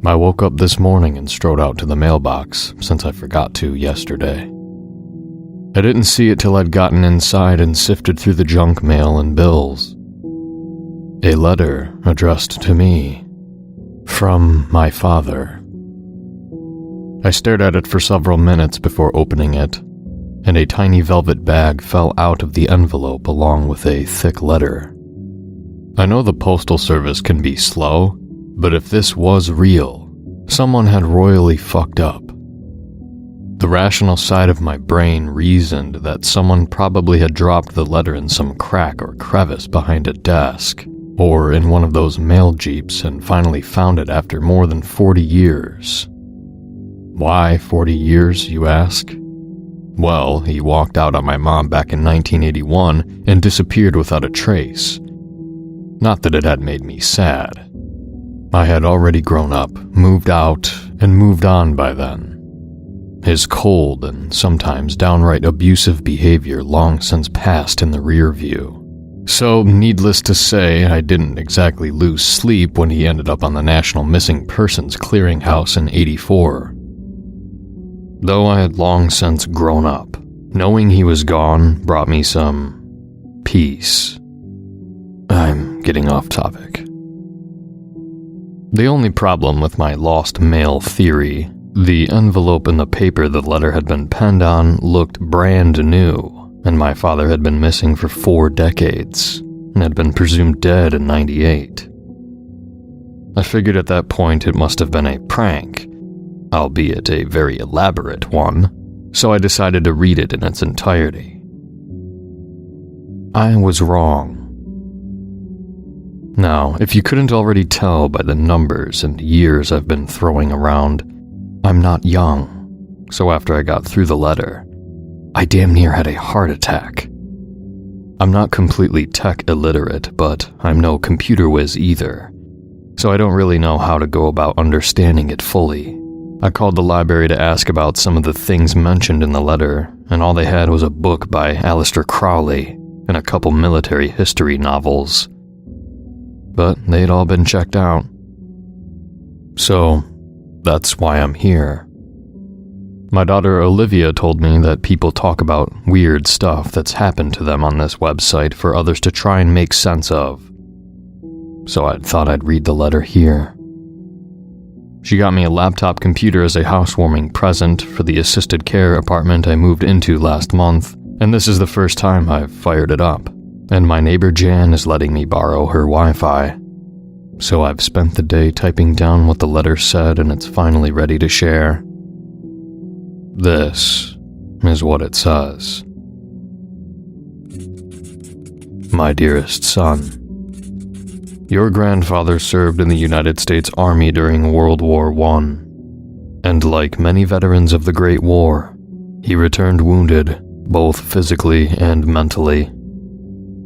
I woke up this morning and strode out to the mailbox since I forgot to yesterday. I didn't see it till I'd gotten inside and sifted through the junk mail and bills. A letter addressed to me from my father. I stared at it for several minutes before opening it, and a tiny velvet bag fell out of the envelope along with a thick letter. I know the postal service can be slow, but if this was real, someone had royally fucked up. The rational side of my brain reasoned that someone probably had dropped the letter in some crack or crevice behind a desk, or in one of those mail jeeps and finally found it after more than 40 years. Why 40 years, you ask? Well, he walked out on my mom back in 1981 and disappeared without a trace. Not that it had made me sad. I had already grown up, moved out, and moved on by then. His cold and sometimes downright abusive behavior long since passed in the rear view. So, needless to say, I didn't exactly lose sleep when he ended up on the National Missing Persons Clearinghouse in '84. Though I had long since grown up, knowing he was gone brought me some peace. I'm getting off topic. The only problem with my lost mail theory, the envelope and the paper the letter had been penned on looked brand new, and my father had been missing for 4 decades, and had been presumed dead in '98. I figured at that point it must have been a prank, albeit a very elaborate one, so I decided to read it in its entirety. I was wrong. Now, if you couldn't already tell by the numbers and years I've been throwing around, I'm not young, so after I got through the letter, I damn near had a heart attack. I'm not completely tech illiterate, but I'm no computer whiz either, so I don't really know how to go about understanding it fully. I called the library to ask about some of the things mentioned in the letter, and all they had was a book by Aleister Crowley and a couple military history novels. But they'd all been checked out. So, that's why I'm here. My daughter Olivia told me that people talk about weird stuff that's happened to them on this website for others to try and make sense of. So I thought I'd read the letter here. She got me a laptop computer as a housewarming present for the assisted care apartment I moved into last month, and this is the first time I've fired it up. And my neighbor Jan is letting me borrow her Wi-Fi. So I've spent the day typing down what the letter said, and it's finally ready to share. This is what it says. My dearest son, your grandfather served in the United States Army during World War I, and like many veterans of the Great War, he returned wounded, both physically and mentally.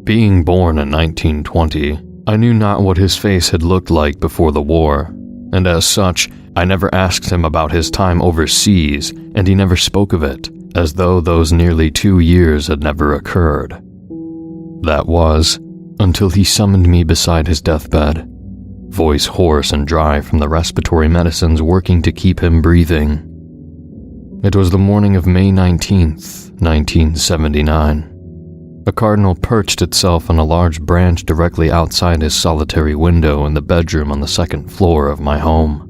Being born in 1920, I knew not what his face had looked like before the war, and as such, I never asked him about his time overseas, and he never spoke of it, as though those nearly 2 years had never occurred. That was, until he summoned me beside his deathbed, voice hoarse and dry from the respiratory medicines working to keep him breathing. It was the morning of May 19th, 1979. A cardinal perched itself on a large branch directly outside his solitary window in the bedroom on the 2nd floor of my home.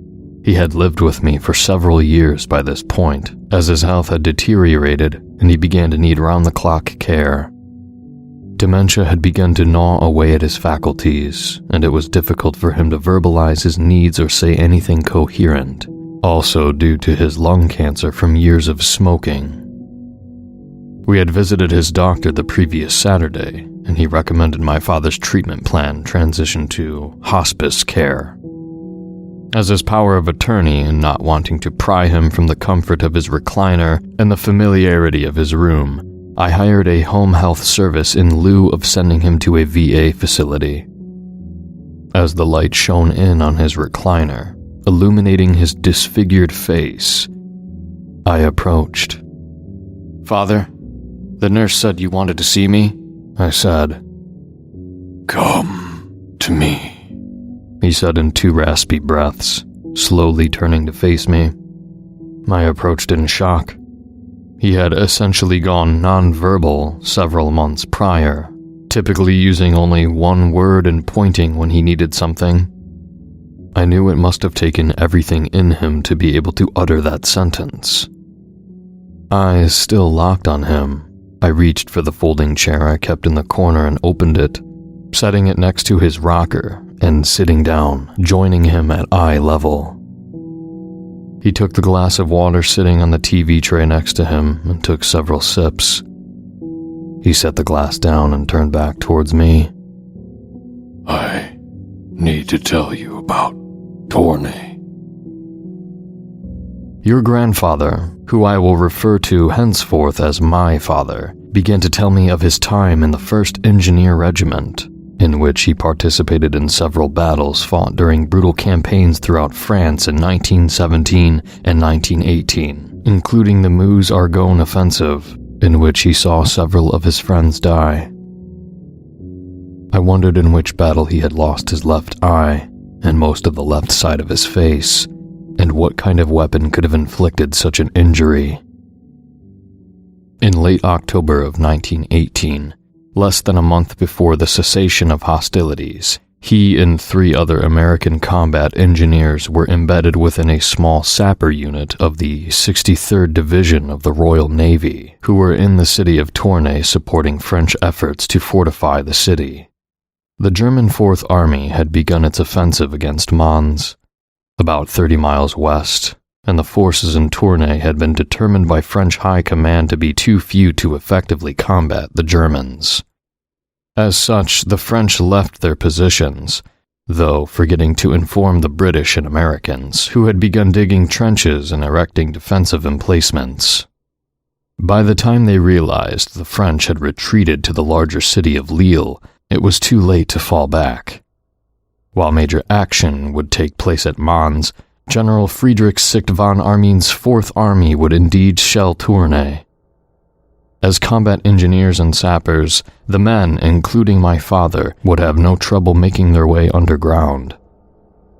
He had lived with me for several years by this point, as his health had deteriorated and he began to need round-the-clock care. Dementia had begun to gnaw away at his faculties, and it was difficult for him to verbalize his needs or say anything coherent, also due to his lung cancer from years of smoking. We had visited his doctor the previous Saturday, and he recommended my father's treatment plan transition to hospice care. As his power of attorney and not wanting to pry him from the comfort of his recliner and the familiarity of his room, I hired a home health service in lieu of sending him to a VA facility. As the light shone in on his recliner, illuminating his disfigured face, I approached. "Father, the nurse said you wanted to see me," I said. "Come to me," he said in 2 raspy breaths, slowly turning to face me. I approached in shock. He had essentially gone nonverbal several months prior, typically using only one word and pointing when he needed something. I knew it must have taken everything in him to be able to utter that sentence. Eyes still locked on him, I reached for the folding chair I kept in the corner and opened it, setting it next to his rocker and sitting down, joining him at eye level. He took the glass of water sitting on the TV tray next to him and took several sips. He set the glass down and turned back towards me. I need to tell you about Tournai. Your grandfather, who I will refer to henceforth as my father, began to tell me of his time in the 1st Engineer Regiment, in which he participated in several battles fought during brutal campaigns throughout France in 1917 and 1918, including the Meuse-Argonne offensive, in which he saw several of his friends die. I wondered in which battle he had lost his left eye and most of the left side of his face, and what kind of weapon could have inflicted such an injury. In late October of 1918, less than a month before the cessation of hostilities, he and 3 other American combat engineers were embedded within a small sapper unit of the 63rd Division of the Royal Navy, who were in the city of Tournai supporting French efforts to fortify the city. The German Fourth Army had begun its offensive against Mons, about 30 miles west, and the forces in Tournai had been determined by French High Command to be too few to effectively combat the Germans. As such, the French left their positions, though forgetting to inform the British and Americans, who had begun digging trenches and erecting defensive emplacements. By the time they realized the French had retreated to the larger city of Lille, it was too late to fall back. While major action would take place at Mons, General Friedrich Sicht von Armin's Fourth Army would indeed shell Tournai. As combat engineers and sappers, the men, including my father, would have no trouble making their way underground.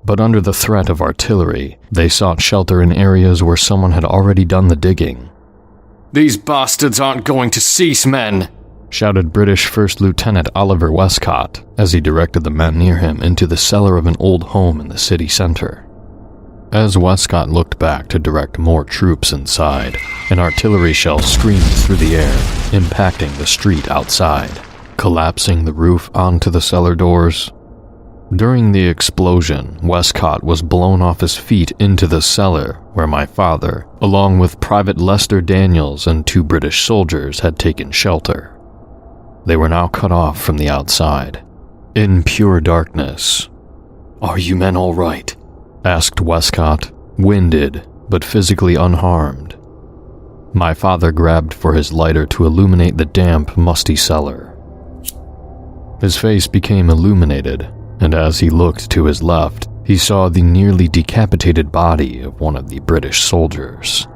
But under the threat of artillery, they sought shelter in areas where someone had already done the digging. "These bastards aren't going to cease, men!" shouted British First Lieutenant Oliver Westcott as he directed the men near him into the cellar of an old home in the city center. As Westcott looked back to direct more troops inside, an artillery shell screamed through the air, impacting the street outside, collapsing the roof onto the cellar doors. During the explosion, Westcott was blown off his feet into the cellar where my father, along with Private Lester Daniels and 2 British soldiers, had taken shelter. They were now cut off from the outside, in pure darkness. "Are you men all right?" asked Westcott, winded but physically unharmed. My father grabbed for his lighter to illuminate the damp, musty cellar. His face became illuminated, and as he looked to his left, he saw the nearly decapitated body of one of the British soldiers.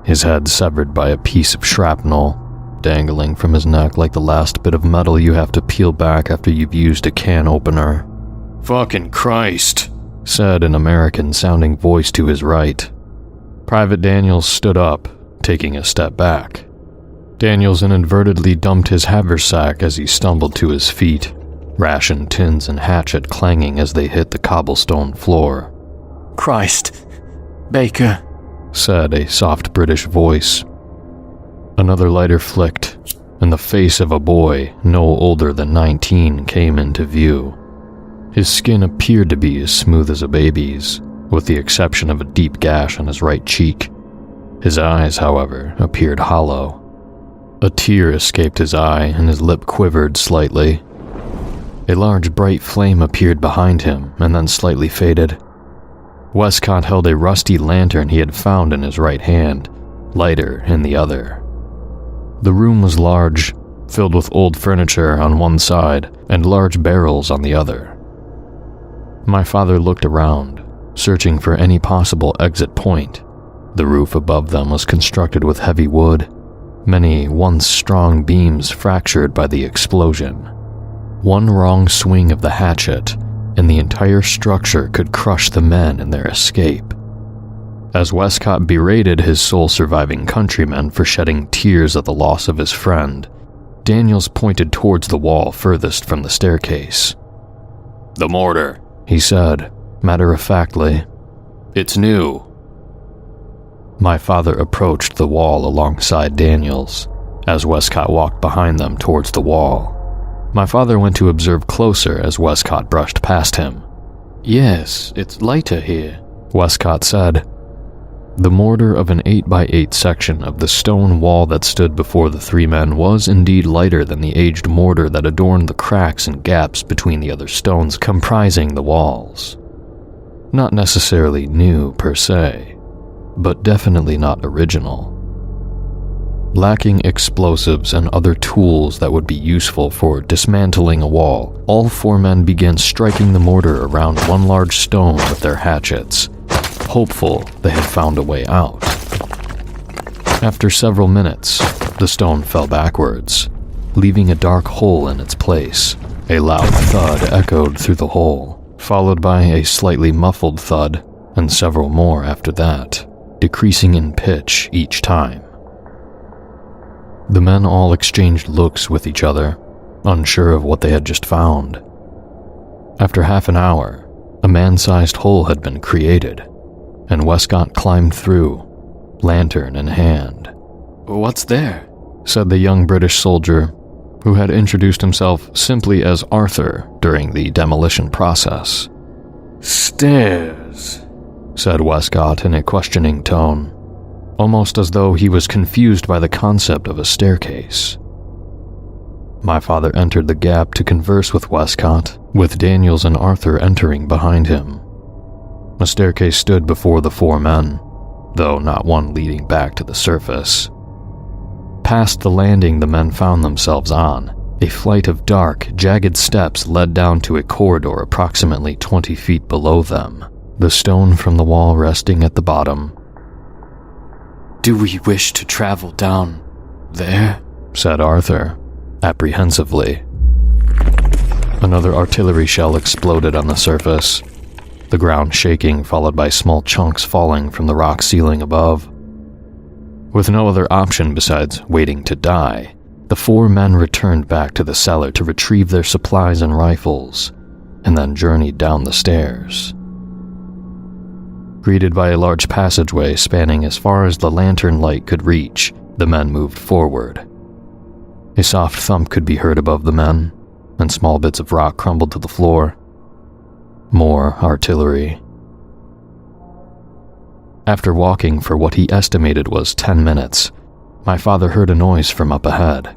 His head severed by a piece of shrapnel, dangling from his neck like the last bit of metal you have to peel back after you've used a can opener. "Fucking Christ," said an American-sounding voice to his right. Private Daniels stood up, taking a step back. Daniels inadvertently dumped his haversack as he stumbled to his feet, ration tins and hatchet clanging as they hit the cobblestone floor. "Christ, Baker," said a soft British voice. Another lighter flicked, and the face of a boy no older than 19 came into view. His skin appeared to be as smooth as a baby's, with the exception of a deep gash on his right cheek. His eyes, however, appeared hollow. A tear escaped his eye and his lip quivered slightly. A large bright flame appeared behind him and then slightly faded. Westcott held a rusty lantern he had found in his right hand, lighter in the other. The room was large, filled with old furniture on one side and large barrels on the other. My father looked around, searching for any possible exit point. The roof above them was constructed with heavy wood, many once strong beams fractured by the explosion. One wrong swing of the hatchet, and the entire structure could crush the men in their escape. As Westcott berated his sole surviving countrymen for shedding tears at the loss of his friend, Daniels pointed towards the wall furthest from the staircase. "The mortar," he said, matter-of-factly. "It's new." My father approached the wall alongside Daniels, as Westcott walked behind them towards the wall. My father went to observe closer as Westcott brushed past him. "Yes, it's lighter here," Westcott said. The mortar of an 8x8 section of the stone wall that stood before the three men was indeed lighter than the aged mortar that adorned the cracks and gaps between the other stones comprising the walls. Not necessarily new per se, but definitely not original. Lacking explosives and other tools that would be useful for dismantling a wall, all four men began striking the mortar around one large stone with their hatchets, hopeful they had found a way out. After several minutes, the stone fell backwards, leaving a dark hole in its place. A loud thud echoed through the hole, followed by a slightly muffled thud, and several more after that, decreasing in pitch each time. The men all exchanged looks with each other, unsure of what they had just found. After half an hour, a man-sized hole had been created, and Westcott climbed through, lantern in hand. "What's there?" said the young British soldier, who had introduced himself simply as Arthur during the demolition process. "Stairs," said Westcott in a questioning tone, almost as though he was confused by the concept of a staircase. My father entered the gap to converse with Westcott, with Daniels and Arthur entering behind him. A staircase stood before the four men, though not one leading back to the surface. Past the landing the men found themselves on, a flight of dark, jagged steps led down to a corridor approximately 20 feet below them, the stone from the wall resting at the bottom. "Do we wish to travel down there?" said Arthur, apprehensively. Another artillery shell exploded on the surface, the ground shaking, followed by small chunks falling from the rock ceiling above. With no other option besides waiting to die, the four men returned back to the cellar to retrieve their supplies and rifles, and then journeyed down the stairs. Greeted by a large passageway spanning as far as the lantern light could reach, the men moved forward. A soft thump could be heard above the men, and small bits of rock crumbled to the floor. More artillery. After walking for what he estimated was 10 minutes, my father heard a noise from up ahead.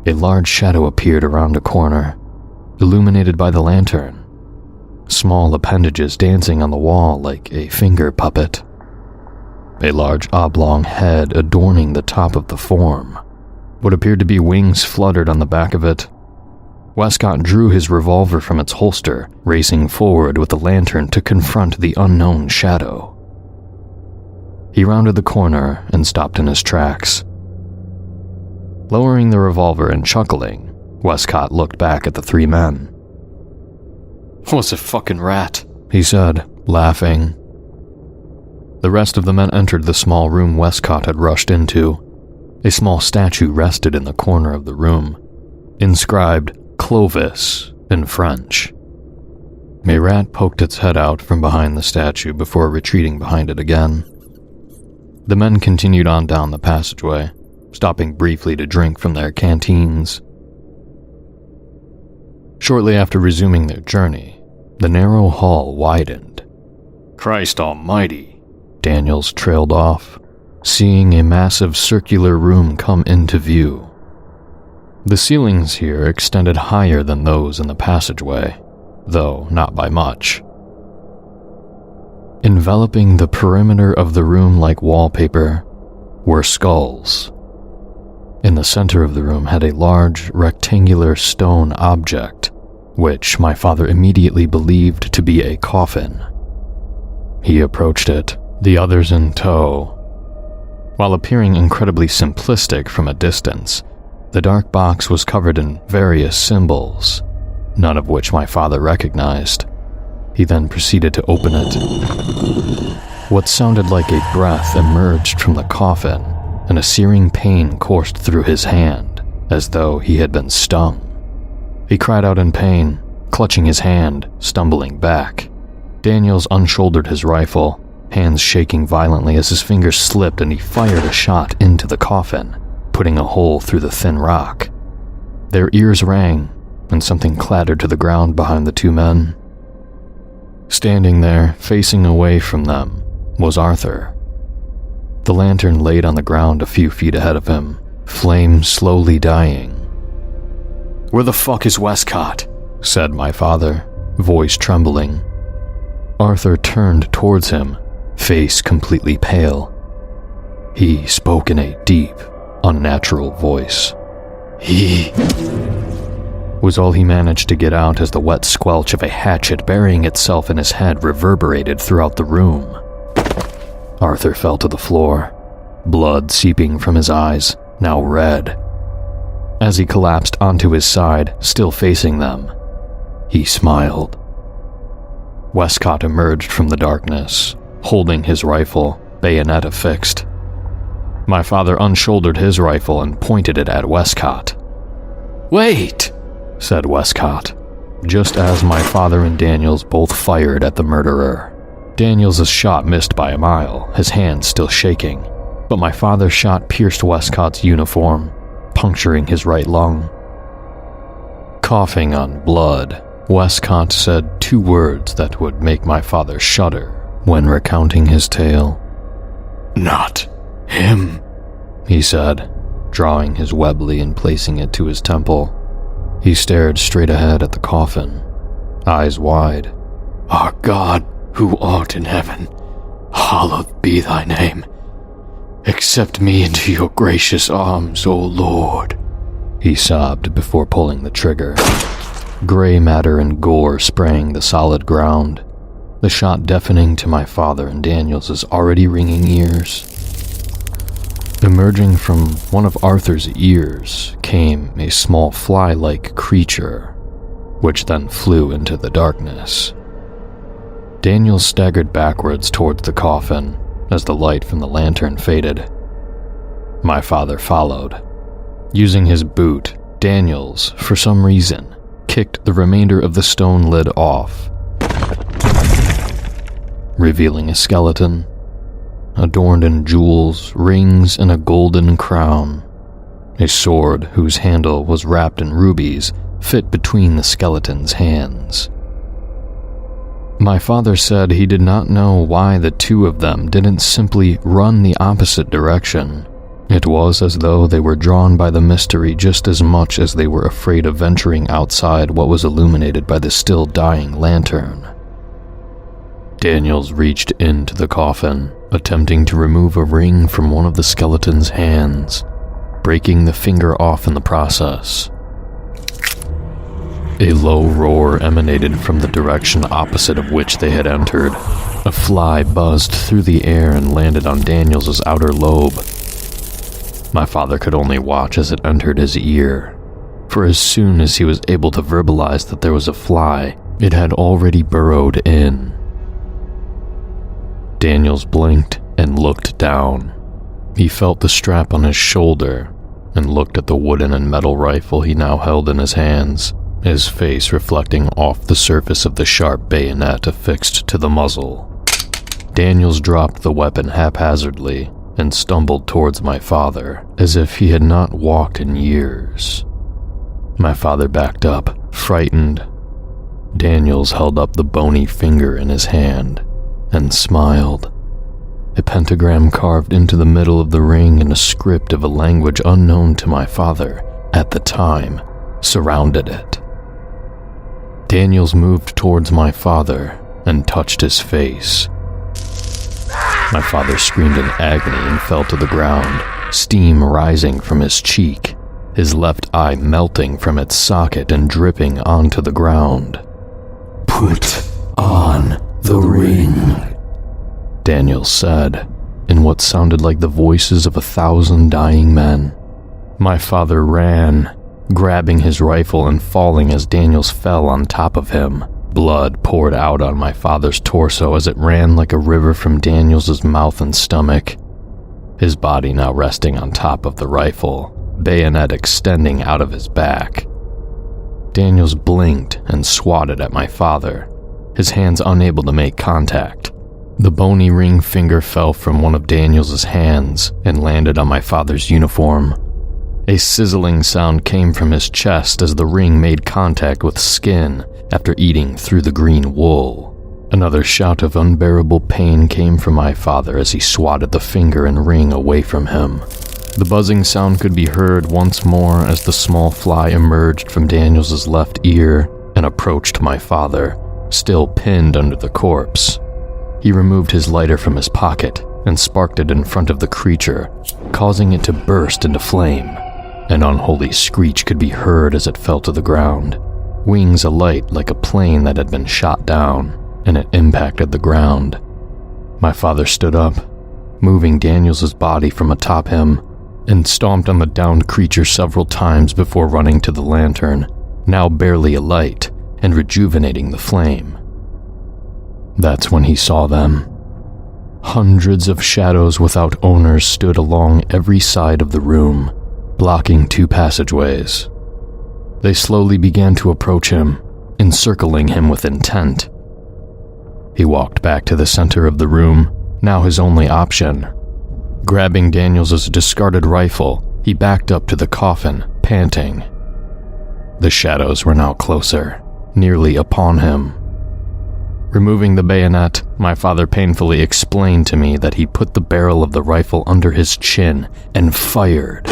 A large shadow appeared around a corner, illuminated by the lantern, small appendages dancing on the wall like a finger puppet. A large oblong head adorning the top of the form. What appeared to be wings fluttered on the back of it. Westcott drew his revolver from its holster, racing forward with the lantern to confront the unknown shadow. He rounded the corner and stopped in his tracks. Lowering the revolver and chuckling, Westcott looked back at the three men. "Was a fucking rat," he said, laughing. The rest of the men entered the small room Westcott had rushed into. A small statue rested in the corner of the room, inscribed Clovis in French. A rat poked its head out from behind the statue before retreating behind it again. The men continued on down the passageway, stopping briefly to drink from their canteens. Shortly after resuming their journey, the narrow hall widened. "Christ almighty," Daniels trailed off, seeing a massive circular room come into view. The ceilings here extended higher than those in the passageway, though not by much. Enveloping the perimeter of the room like wallpaper were skulls. In the center of the room had a large, rectangular stone object, which my father immediately believed to be a coffin. He approached it, the others in tow. While appearing incredibly simplistic from a distance, the dark box was covered in various symbols, none of which my father recognized. He then proceeded to open it. What sounded like a breath emerged from the coffin, and a searing pain coursed through his hand, as though he had been stung. He cried out in pain, clutching his hand, stumbling back. Daniels unshouldered his rifle, hands shaking violently as his fingers slipped and he fired a shot into the coffin, putting a hole through the thin rock. Their ears rang, and something clattered to the ground behind the two men. Standing there, facing away from them, was Arthur. The lantern laid on the ground a few feet ahead of him, flame slowly dying. "Where the fuck is Westcott?" said my father, voice trembling. Arthur turned towards him, face completely pale. He spoke in a deep, unnatural voice. "He..." was all he managed to get out as the wet squelch of a hatchet burying itself in his head reverberated throughout the room. Arthur fell to the floor, blood seeping from his eyes, now red. As he collapsed onto his side, still facing them, he smiled. Westcott emerged from the darkness, holding his rifle, bayonet affixed. My father unshouldered his rifle and pointed it at Westcott. "Wait!" said Westcott, just as my father and Daniels both fired at the murderer. Daniels' shot missed by a mile, his hand still shaking, but my father's shot pierced Westcott's uniform, puncturing his right lung. Coughing on blood, Westcott said two words that would make my father shudder when recounting his tale. "Not him," he said, drawing his Webley and placing it to his temple. He stared straight ahead at the coffin, eyes wide. "Our God, who art in heaven, hallowed be thy name. Accept me into your gracious arms, O Lord," he sobbed before pulling the trigger. Gray matter and gore spraying the solid ground, the shot deafening to my father and Daniels' already ringing ears. Emerging from one of Arthur's ears came a small fly-like creature, which then flew into the darkness. Daniels staggered backwards towards the coffin as the light from the lantern faded. My father followed. Using his boot, Daniels, for some reason, kicked the remainder of the stone lid off, revealing a skeleton, adorned in jewels, rings, and a golden crown. A sword whose handle was wrapped in rubies fit between the skeleton's hands. My father said he did not know why the two of them didn't simply run the opposite direction. It was as though they were drawn by the mystery just as much as they were afraid of venturing outside what was illuminated by the still dying lantern. Daniels reached into the coffin, attempting to remove a ring from one of the skeleton's hands, breaking the finger off in the process. A low roar emanated from the direction opposite of which they had entered. A fly buzzed through the air and landed on Daniels' outer lobe. My father could only watch as it entered his ear, for as soon as he was able to verbalize that there was a fly, it had already burrowed in. Daniels blinked and looked down. He felt the strap on his shoulder and looked at the wooden and metal rifle he now held in his hands, his face reflecting off the surface of the sharp bayonet affixed to the muzzle. Daniels dropped the weapon haphazardly and stumbled towards my father as if he had not walked in years. My father backed up, frightened. Daniels held up the bony finger in his hand and smiled. A pentagram carved into the middle of the ring in a script of a language unknown to my father at the time surrounded it. Daniels moved towards my father and touched his face. My father screamed in agony and fell to the ground, steam rising from his cheek, his left eye melting from its socket and dripping onto the ground. "Put on the ring," Daniels said, in what sounded like the voices of 1,000 dying men. My father ran, grabbing his rifle and falling as Daniels fell on top of him. Blood poured out on my father's torso as it ran like a river from Daniels' mouth and stomach, his body now resting on top of the rifle, bayonet extending out of his back. Daniels blinked and swatted at my father, his hands unable to make contact. The bony ring finger fell from one of Daniels' hands and landed on my father's uniform. A sizzling sound came from his chest as the ring made contact with skin after eating through the green wool. Another shout of unbearable pain came from my father as he swatted the finger and ring away from him. The buzzing sound could be heard once more as the small fly emerged from Daniels' left ear and approached my father, still pinned under the corpse. He removed his lighter from his pocket and sparked it in front of the creature, causing it to burst into flame. An unholy screech could be heard as it fell to the ground, wings alight like a plane that had been shot down, and it impacted the ground. My father stood up, moving Daniels' body from atop him, and stomped on the downed creature several times before running to the lantern, now barely alight and rejuvenating the flame. That's when he saw them. Hundreds of shadows without owners stood along every side of the room, blocking 2 passageways. They slowly began to approach him, encircling him with intent. He walked back to the center of the room, now his only option. Grabbing Daniels' discarded rifle, he backed up to the coffin, panting. The shadows were now closer, nearly upon him. Removing the bayonet, my father painfully explained to me that he put the barrel of the rifle under his chin and fired.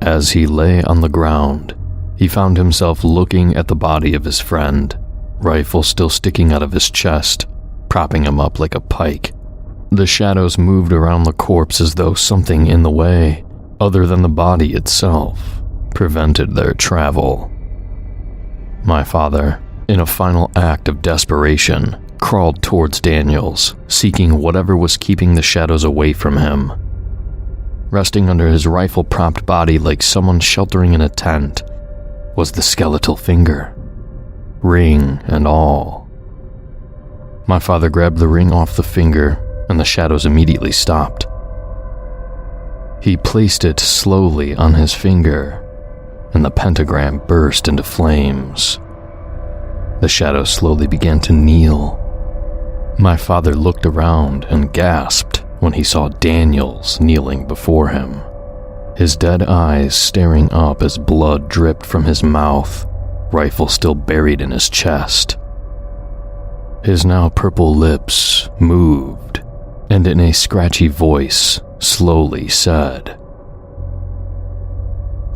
As he lay on the ground, he found himself looking at the body of his friend, rifle still sticking out of his chest, propping him up like a pike. The shadows moved around the corpse as though something in the way, other than the body itself, prevented their travel. My father, in a final act of desperation, crawled towards Daniels, seeking whatever was keeping the shadows away from him. Resting under his rifle-propped body like someone sheltering in a tent was the skeletal finger, ring and all. My father grabbed the ring off the finger, and the shadows immediately stopped. He placed it slowly on his finger, and the pentagram burst into flames. The shadows slowly began to kneel. My father looked around and gasped when he saw Daniels kneeling before him, his dead eyes staring up as blood dripped from his mouth, rifle still buried in his chest. His now purple lips moved, and in a scratchy voice, slowly said,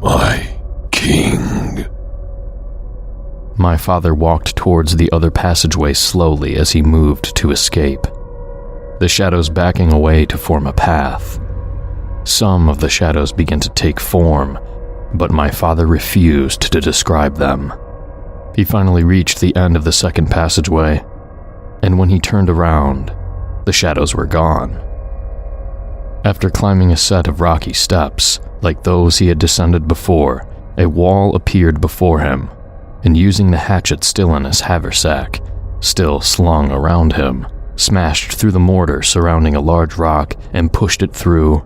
"My king." My father walked towards the other passageway slowly as he moved to escape, the shadows backing away to form a path. Some of the shadows began to take form, but my father refused to describe them. He finally reached the end of the second passageway, and when he turned around, the shadows were gone. After climbing a set of rocky steps, like those he had descended before, a wall appeared before him, and using the hatchet still in his haversack, still slung around him, smashed through the mortar surrounding a large rock and pushed it through.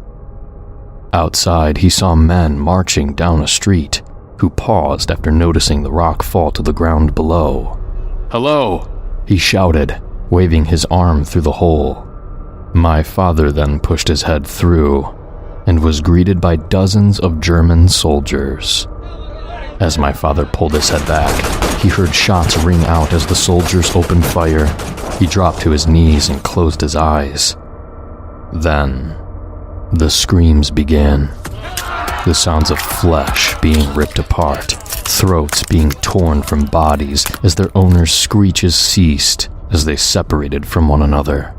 Outside, he saw men marching down a street, who paused after noticing the rock fall to the ground below. "Hello!" he shouted, waving his arm through the hole. My father then pushed his head through, and was greeted by dozens of German soldiers. As my father pulled his head back, he heard shots ring out as the soldiers opened fire. He dropped to his knees and closed his eyes. Then, the screams began. The sounds of flesh being ripped apart, throats being torn from bodies as their owners' screeches ceased as they separated from one another.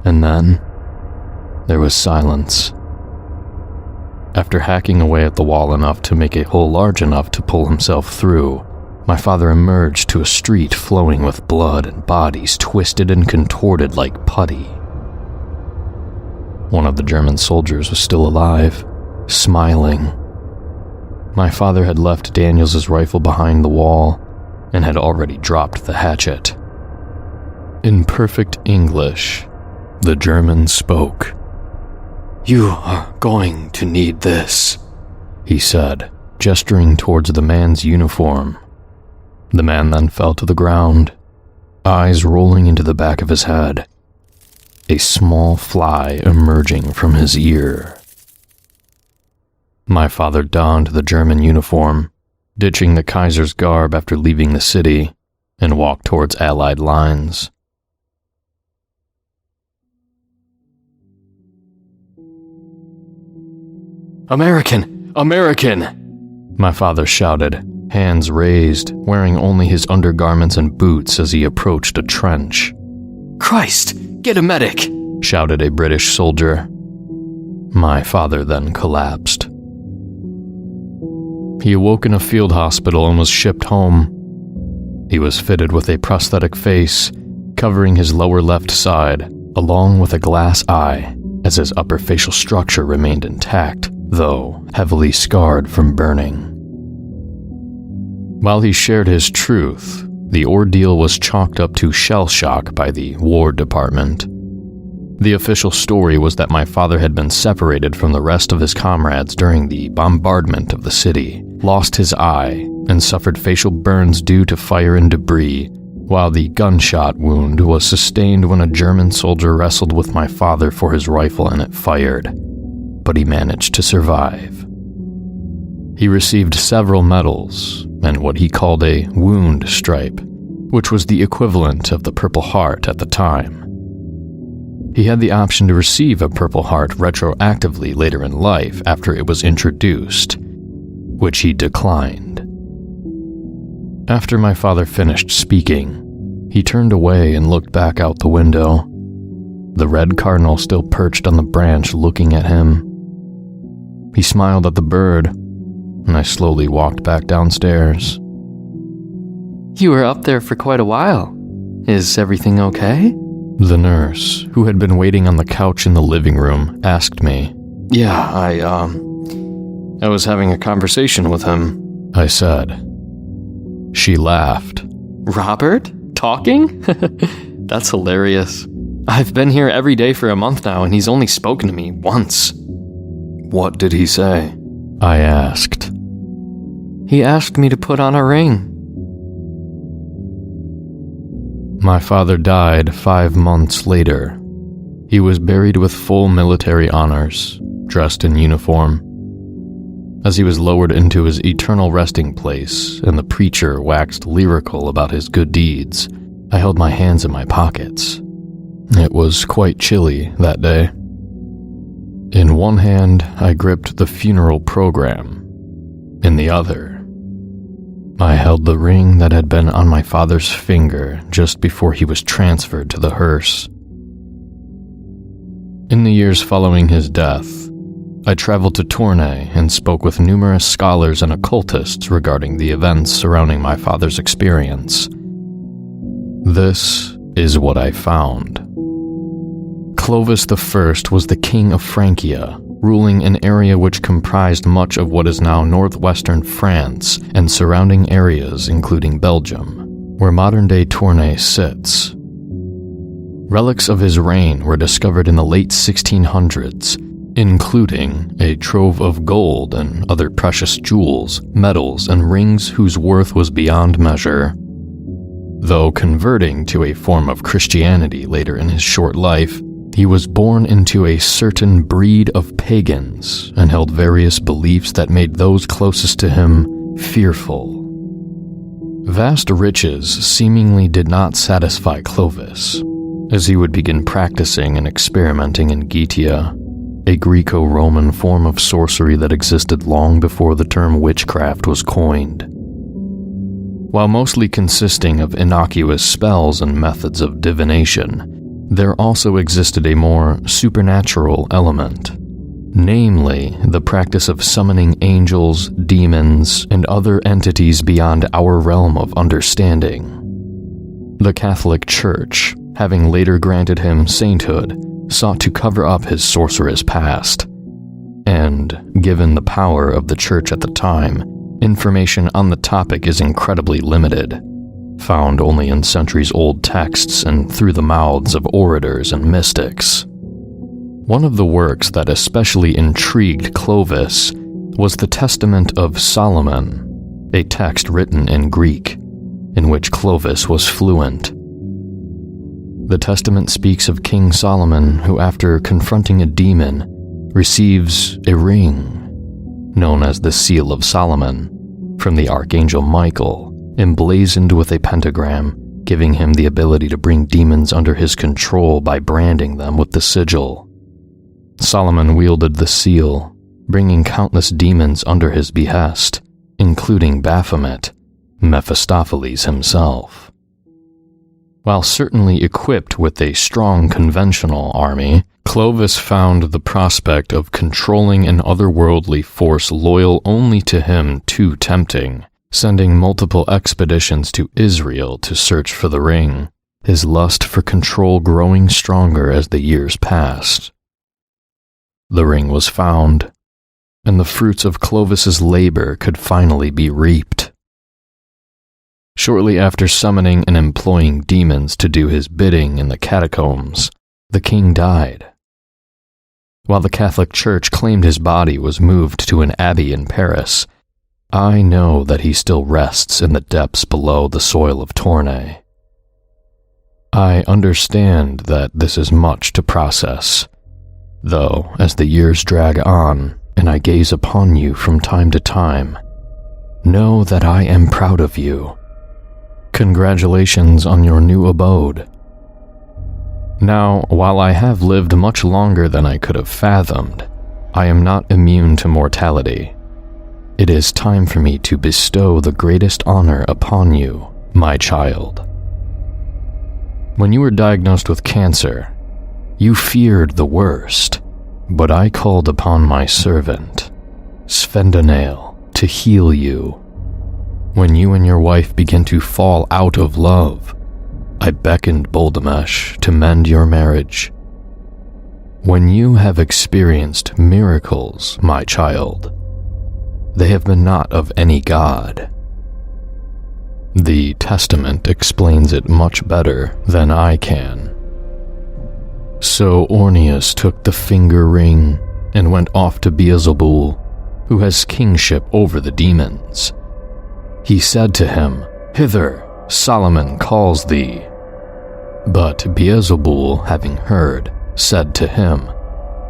And then, there was silence. After hacking away at the wall enough to make a hole large enough to pull himself through, my father emerged to a street flowing with blood and bodies twisted and contorted like putty. One of the German soldiers was still alive, smiling. My father had left Daniels' rifle behind the wall and had already dropped the hatchet. In perfect English, the German spoke. "You are going to need this," he said, gesturing towards the man's uniform. The man then fell to the ground, eyes rolling into the back of his head, a small fly emerging from his ear. My father donned the German uniform, ditching the Kaiser's garb after leaving the city, and walked towards Allied lines. "American! American!" my father shouted, hands raised, wearing only his undergarments and boots as he approached a trench. "Christ, get a medic!" shouted a British soldier. My father then collapsed. He awoke in a field hospital and was shipped home. He was fitted with a prosthetic face, covering his lower left side, along with a glass eye, as his upper facial structure remained intact, though heavily scarred from burning. While he shared his truth, the ordeal was chalked up to shell shock by the War Department. The official story was that my father had been separated from the rest of his comrades during the bombardment of the city, lost his eye, and suffered facial burns due to fire and debris, while the gunshot wound was sustained when a German soldier wrestled with my father for his rifle and it fired, but he managed to survive. He received several medals and what he called a wound stripe, which was the equivalent of the Purple Heart at the time. He had the option to receive a Purple Heart retroactively later in life after it was introduced, which he declined. After my father finished speaking, he turned away and looked back out the window, the red cardinal still perched on the branch looking at him. He smiled at the bird, and I slowly walked back downstairs. "You were up there for quite a while. Is everything okay?" The nurse, who had been waiting on the couch in the living room, asked me. "Yeah, I was having a conversation with him," I said. She laughed. "Robert? Talking? That's hilarious. I've been here every day for a month now, and he's only spoken to me once." "What did he say?" I asked. "He asked me to put on a ring." My father died 5 months later. He was buried with full military honors, dressed in uniform. As he was lowered into his eternal resting place and the preacher waxed lyrical about his good deeds, I held my hands in my pockets. It was quite chilly that day. In one hand, I gripped the funeral program. In the other, I held the ring that had been on my father's finger just before he was transferred to the hearse. In the years following his death, I traveled to Tournai and spoke with numerous scholars and occultists regarding the events surrounding my father's experience. This is what I found. Clovis I was the king of Francia, ruling an area which comprised much of what is now northwestern France and surrounding areas including Belgium, where modern-day Tournai sits. Relics of his reign were discovered in the late 1600s, including a trove of gold and other precious jewels, metals, and rings whose worth was beyond measure. Though converting to a form of Christianity later in his short life, he was born into a certain breed of pagans and held various beliefs that made those closest to him fearful. Vast riches seemingly did not satisfy Clovis, as he would begin practicing and experimenting in Getia, a Greco-Roman form of sorcery that existed long before the term witchcraft was coined. While mostly consisting of innocuous spells and methods of divination, there also existed a more supernatural element, namely the practice of summoning angels, demons, and other entities beyond our realm of understanding. The Catholic Church, having later granted him sainthood, sought to cover up his sorcerous past, and, given the power of the church at the time, information on the topic is incredibly limited, found only in centuries-old texts and through the mouths of orators and mystics. One of the works that especially intrigued Clovis was the Testament of Solomon, a text written in Greek, in which Clovis was fluent. The Testament speaks of King Solomon who, after confronting a demon, receives a ring, known as the Seal of Solomon, from the Archangel Michael, emblazoned with a pentagram, giving him the ability to bring demons under his control by branding them with the sigil. Solomon wielded the seal, bringing countless demons under his behest, including Baphomet, Mephistopheles himself. While certainly equipped with a strong conventional army, Clovis found the prospect of controlling an otherworldly force loyal only to him too tempting, sending multiple expeditions to Israel to search for the ring, his lust for control growing stronger as the years passed. The ring was found, and the fruits of Clovis's labor could finally be reaped. Shortly after summoning and employing demons to do his bidding in the catacombs, the king died. While the Catholic Church claimed his body was moved to an abbey in Paris, I know that he still rests in the depths below the soil of Tournai. I understand that this is much to process, though as the years drag on and I gaze upon you from time to time, know that I am proud of you. Congratulations on your new abode. Now, while I have lived much longer than I could have fathomed, I am not immune to mortality. It is time for me to bestow the greatest honor upon you, my child. When you were diagnosed with cancer, you feared the worst, but I called upon my servant, Svendanale, to heal you. When you and your wife began to fall out of love, I beckoned Boldamesh to mend your marriage. When you have experienced miracles, my child, they have been not of any god. The Testament explains it much better than I can. So Ornius took the finger ring and went off to Beelzebul, who has kingship over the demons. He said to him, "Hither, Solomon calls thee." But Beelzebul, having heard, said to him,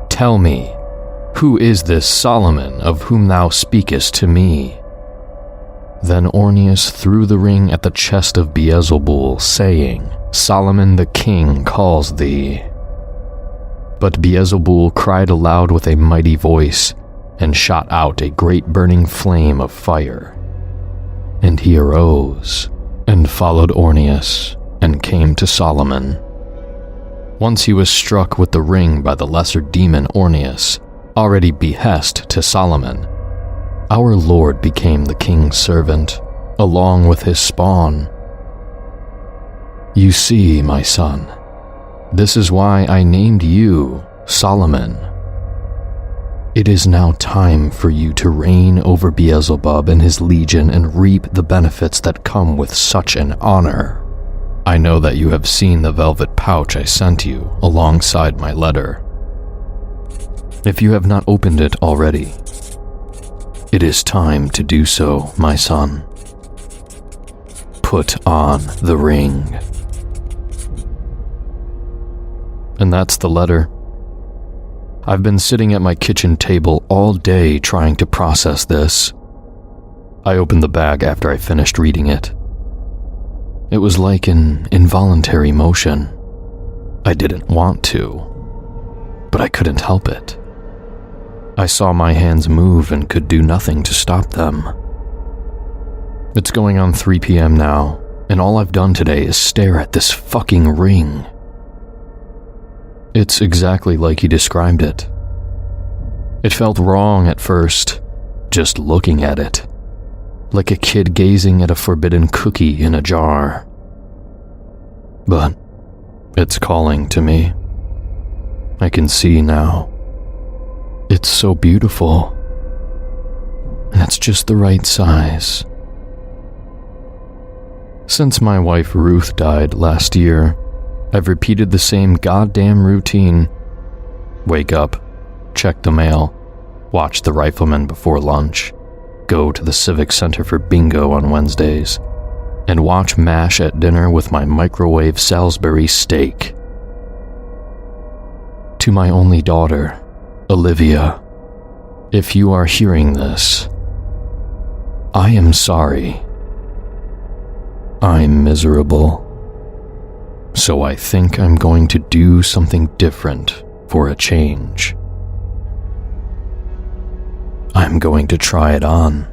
"Tell me, who is this Solomon of whom thou speakest to me?" Then Ornius threw the ring at the chest of Beelzebul, saying, "Solomon the king calls thee." But Beelzebul cried aloud with a mighty voice, and shot out a great burning flame of fire. And he arose, and followed Ornius, and came to Solomon. Once he was struck with the ring by the lesser demon Ornius, already behest to Solomon, our Lord became the king's servant, along with his spawn. You see, my son, this is why I named you Solomon. It is now time for you to reign over Beelzebub and his legion and reap the benefits that come with such an honor. I know that you have seen the velvet pouch I sent you alongside my letter. If you have not opened it already, it is time to do so, my son. Put on the ring. And that's the letter. I've been sitting at my kitchen table all day trying to process this. I opened the bag after I finished reading it. It was like an involuntary motion. I didn't want to, but I couldn't help it. I saw my hands move and could do nothing to stop them. It's going on 3 p.m. now, and all I've done today is stare at this fucking ring. It's exactly like he described it. It felt wrong at first, just looking at it, like a kid gazing at a forbidden cookie in a jar. But it's calling to me. I can see now. It's so beautiful. And it's just the right size. Since my wife Ruth died last year, I've repeated the same goddamn routine. Wake up, check the mail, watch the Rifleman before lunch, go to the Civic Center for bingo on Wednesdays, and watch MASH at dinner with my microwave Salisbury steak. To my only daughter, Olivia, if you are hearing this, I am sorry. I'm miserable. So I think I'm going to do something different for a change. I'm going to try it on.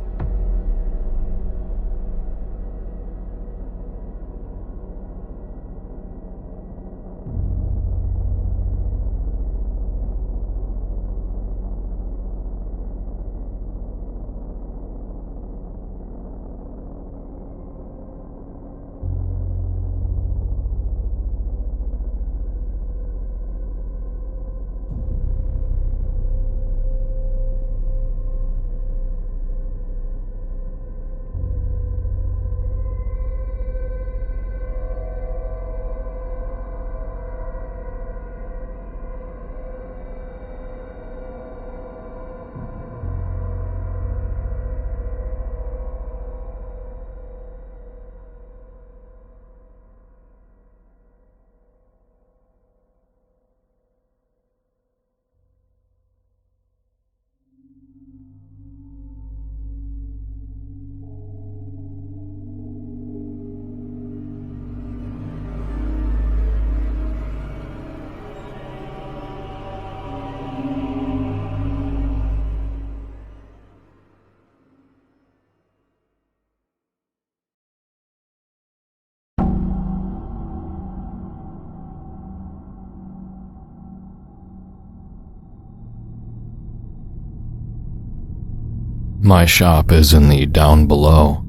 My shop is in the down below,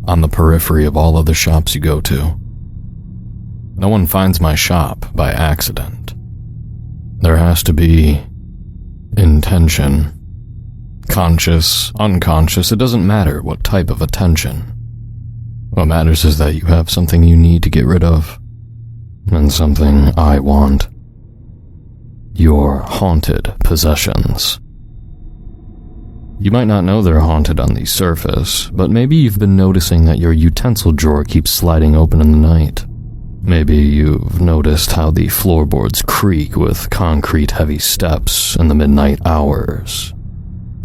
on the periphery of all other shops you go to. No one finds my shop by accident. There has to be intention. Conscious, unconscious, it doesn't matter what type of attention. What matters is that you have something you need to get rid of, and something I want. Your haunted possessions. You might not know they're haunted on the surface, but maybe you've been noticing that your utensil drawer keeps sliding open in the night. Maybe you've noticed how the floorboards creak with concrete-heavy steps in the midnight hours.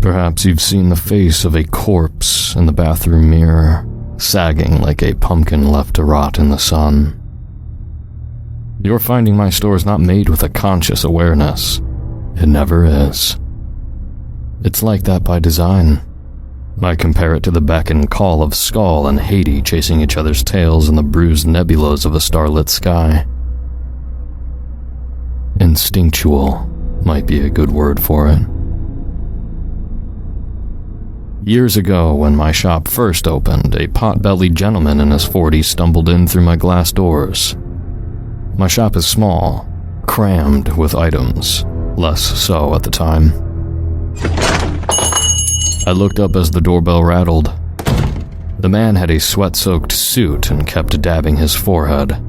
Perhaps you've seen the face of a corpse in the bathroom mirror, sagging like a pumpkin left to rot in the sun. You're finding my store is not made with a conscious awareness. It never is. It's like that by design. I compare it to the beck and call of Skull and Haiti chasing each other's tails in the bruised nebulas of a starlit sky. Instinctual might be a good word for it. Years ago, when my shop first opened, a pot-bellied gentleman in his 40s stumbled in through my glass doors. My shop is small, crammed with items, less so at the time. I looked up as the doorbell rattled. The man had a sweat-soaked suit and kept dabbing his forehead.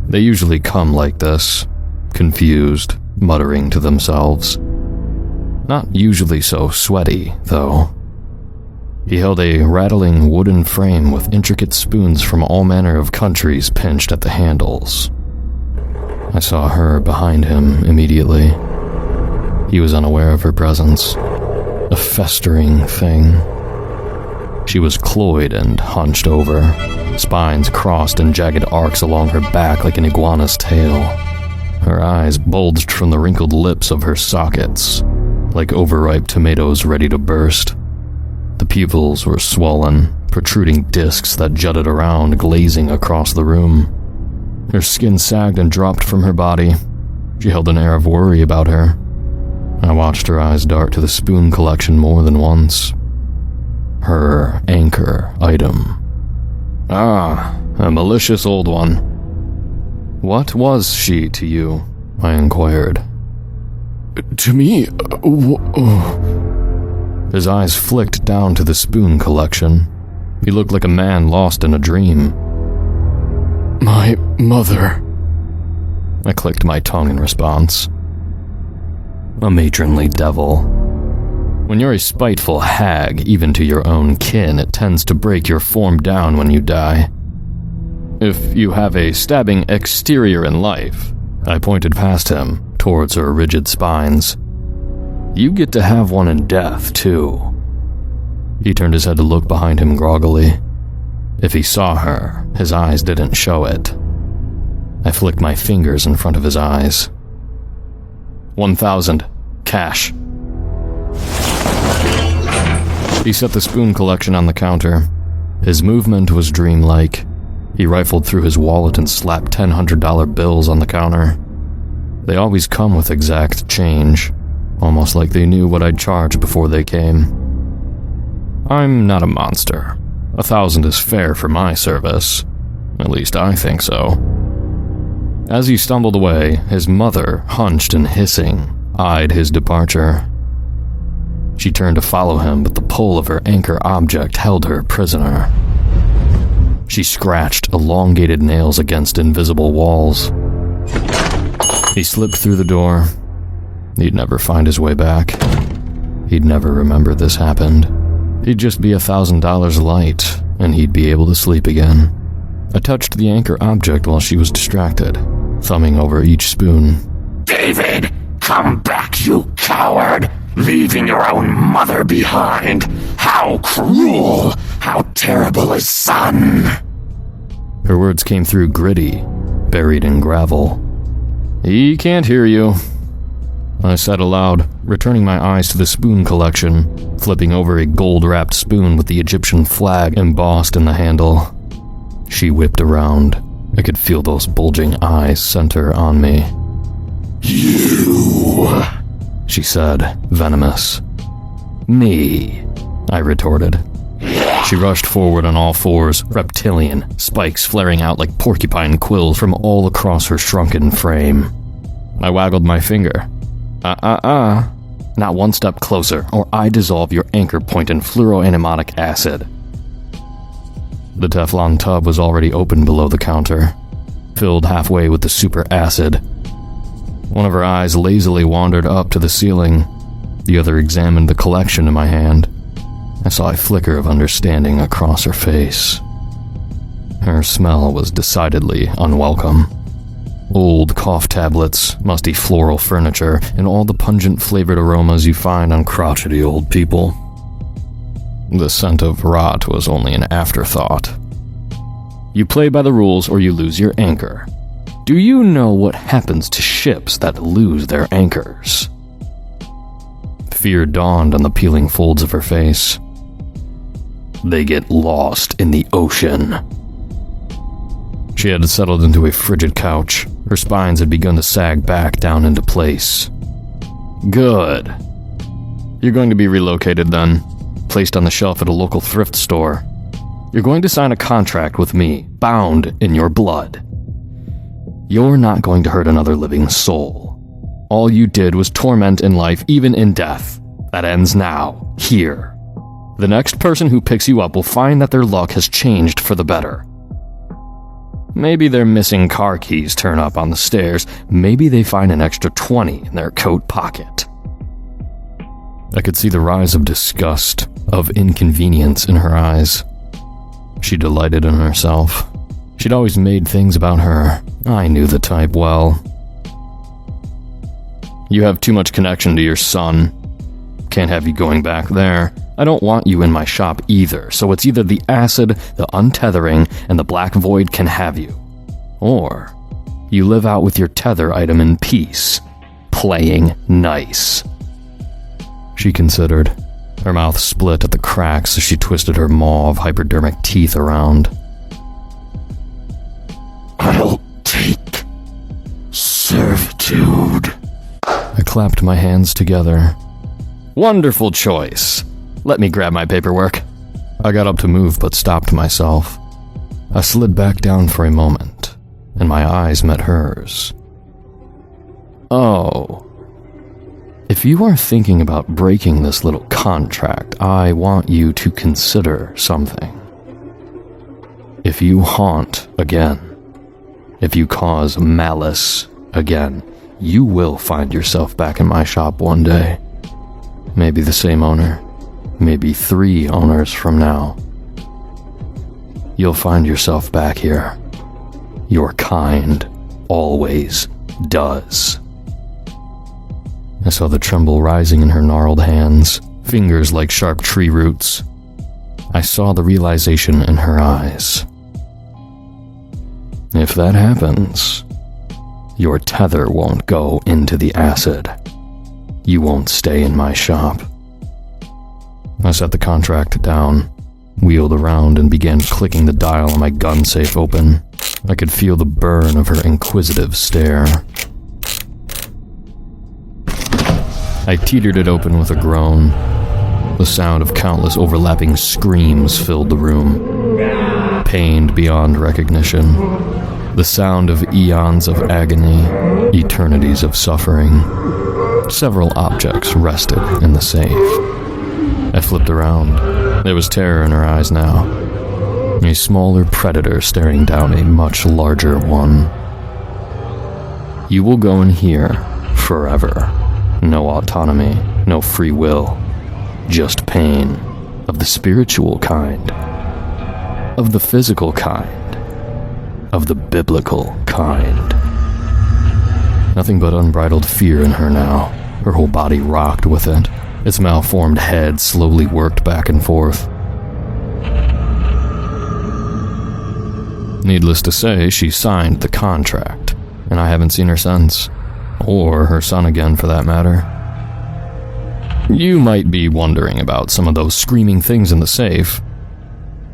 They usually come like this, confused, muttering to themselves. Not usually so sweaty, though. He held a rattling wooden frame with intricate spoons from all manner of countries pinched at the handles. I saw her behind him immediately. He was unaware of her presence. A festering thing. She was cloyed and hunched over, spines crossed in jagged arcs along her back like an iguana's tail. Her eyes bulged from the wrinkled lips of her sockets, like overripe tomatoes ready to burst. The pupils were swollen, protruding discs that jutted around, glazing across the room. Her skin sagged and dropped from her body. She held an air of worry about her. I watched her eyes dart to the spoon collection more than once. Her anchor item. Ah, a malicious old one. What was she to you? I inquired. To me? His eyes flicked down to the spoon collection. He looked like a man lost in a dream. My mother. I clicked my tongue in response. A matronly devil. When you're a spiteful hag, even to your own kin, it tends to break your form down when you die. If you have a stabbing exterior in life, I pointed past him, towards her rigid spines, you get to have one in death, too. He turned his head to look behind him groggily. If he saw her, his eyes didn't show it. I flicked my fingers in front of his eyes. 1,000. Cash. He set the spoon collection on the counter. His movement was dreamlike. He rifled through his wallet and slapped $100 bills on the counter. They always come with exact change, almost like they knew what I'd charge before they came. I'm not a monster. 1,000 is fair for my service. At least I think so. As he stumbled away, his mother, hunched and hissing, eyed his departure. She turned to follow him, but the pull of her anchor object held her prisoner. She scratched elongated nails against invisible walls. He slipped through the door. He'd never find his way back. He'd never remember this happened. He'd just be $1,000 light, and he'd be able to sleep again. I touched the anchor object while she was distracted, thumbing over each spoon. David, come back, you coward! Leaving your own mother behind! How cruel! How terrible a son! Her words came through gritty, buried in gravel. He can't hear you, I said aloud, returning my eyes to the spoon collection, flipping over a gold-wrapped spoon with the Egyptian flag embossed in the handle. She whipped around. I could feel those bulging eyes center on me. You, she said, venomous. Me, I retorted. She rushed forward on all fours, reptilian, spikes flaring out like porcupine quills from all across her shrunken frame. I waggled my finger. Not one step closer, or I dissolve your anchor point in fluoroanimatic acid. The Teflon tub was already open below the counter, filled halfway with the super acid. One of her eyes lazily wandered up to the ceiling. The other examined the collection in my hand. I saw a flicker of understanding across her face. Her smell was decidedly unwelcome. Old cough tablets, musty floral furniture, and all the pungent flavored aromas you find on crotchety old people. The scent of rot was only an afterthought. You play by the rules or you lose your anchor. Do you know what happens to ships that lose their anchors? Fear dawned on the peeling folds of her face. They get lost in the ocean. She had settled into a frigid couch. Her spines had begun to sag back down into place. Good. You're going to be relocated then, placed on the shelf at a local thrift store. You're going to sign a contract with me, bound in your blood. You're not going to hurt another living soul. All you did was torment in life, even in death. That ends now, here. The next person who picks you up will find that their luck has changed for the better. Maybe their missing car keys turn up on the stairs. Maybe they find an extra 20 in their coat pocket. I could see the rise of disgust, of inconvenience in her eyes. She delighted in herself. She'd always made things about her. I knew the type well. You have too much connection to your son. Can't have you going back there. I don't want you in my shop either, so it's either the acid, the untethering, and the black void can have you. Or you live out with your tether item in peace, playing nice. She considered. Her mouth split at the cracks as she twisted her mauve hypodermic teeth around. I'll take servitude. I clapped my hands together. Wonderful choice. Let me grab my paperwork. I got up to move but stopped myself. I slid back down for a moment, and my eyes met hers. Oh. If you are thinking about breaking this little contract, I want you to consider something. If you haunt again, if you cause malice again, you will find yourself back in my shop one day. Maybe the same owner, maybe 3 owners from now. You'll find yourself back here. Your kind always does. I saw the tremble rising in her gnarled hands, fingers like sharp tree roots. I saw the realization in her eyes. If that happens, your tether won't go into the acid. You won't stay in my shop. I set the contract down, wheeled around, and began clicking the dial on my gun safe open. I could feel the burn of her inquisitive stare. I teetered it open with a groan. The sound of countless overlapping screams filled the room, pained beyond recognition. The sound of eons of agony, eternities of suffering. Several objects rested in the safe. I flipped around. There was terror in her eyes now. A smaller predator staring down a much larger one. You will go in here forever. No autonomy, no free will. Just pain. Of the spiritual kind. Of the physical kind. Of the biblical kind. Nothing but unbridled fear in her now. Her whole body rocked with it. Its malformed head slowly worked back and forth. Needless to say, she signed the contract, and I haven't seen her since. Or her son again, for that matter. You might be wondering about some of those screaming things in the safe.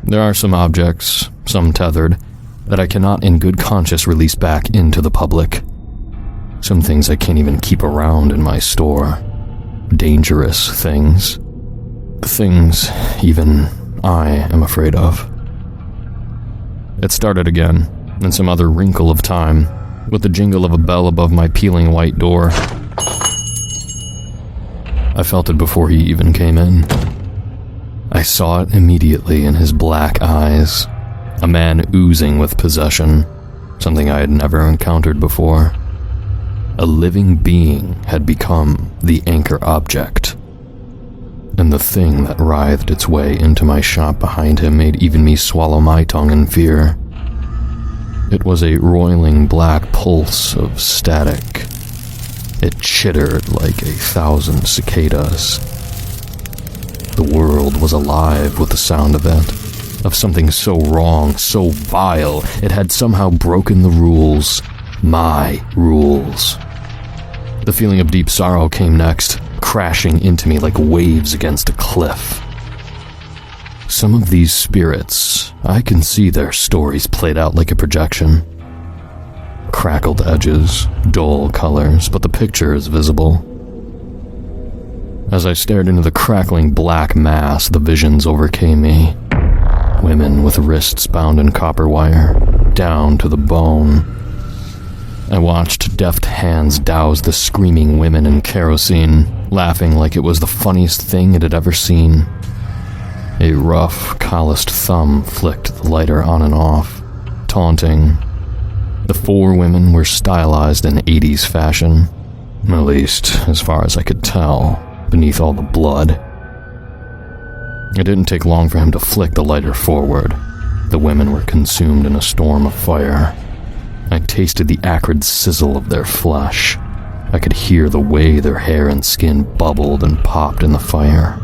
There are some objects, some tethered, that I cannot in good conscience release back into the public. Some things I can't even keep around in my store. Dangerous things. Things even I am afraid of. It started again, in some other wrinkle of time, with the jingle of a bell above my peeling white door. I felt it before he even came in. I saw it immediately in his black eyes, a man oozing with possession, something I had never encountered before. A living being had become the anchor object, and the thing that writhed its way into my shop behind him made even me swallow my tongue in fear. It was a roiling black pulse of static. It chittered like 1,000 cicadas. The world was alive with the sound of it, of something so wrong, so vile, it had somehow broken the rules, my rules. The feeling of deep sorrow came next, crashing into me like waves against a cliff. Some of these spirits, I can see their stories played out like a projection. Crackled edges, dull colors, but the picture is visible. As I stared into the crackling black mass, the visions overcame me. Women with wrists bound in copper wire, down to the bone. I watched deft hands douse the screaming women in kerosene, laughing like it was the funniest thing it had ever seen. A rough, calloused thumb flicked the lighter on and off, taunting. The 4 women were stylized in 80s fashion, at least as far as I could tell, beneath all the blood. It didn't take long for him to flick the lighter forward. The women were consumed in a storm of fire. I tasted the acrid sizzle of their flesh. I could hear the way their hair and skin bubbled and popped in the fire.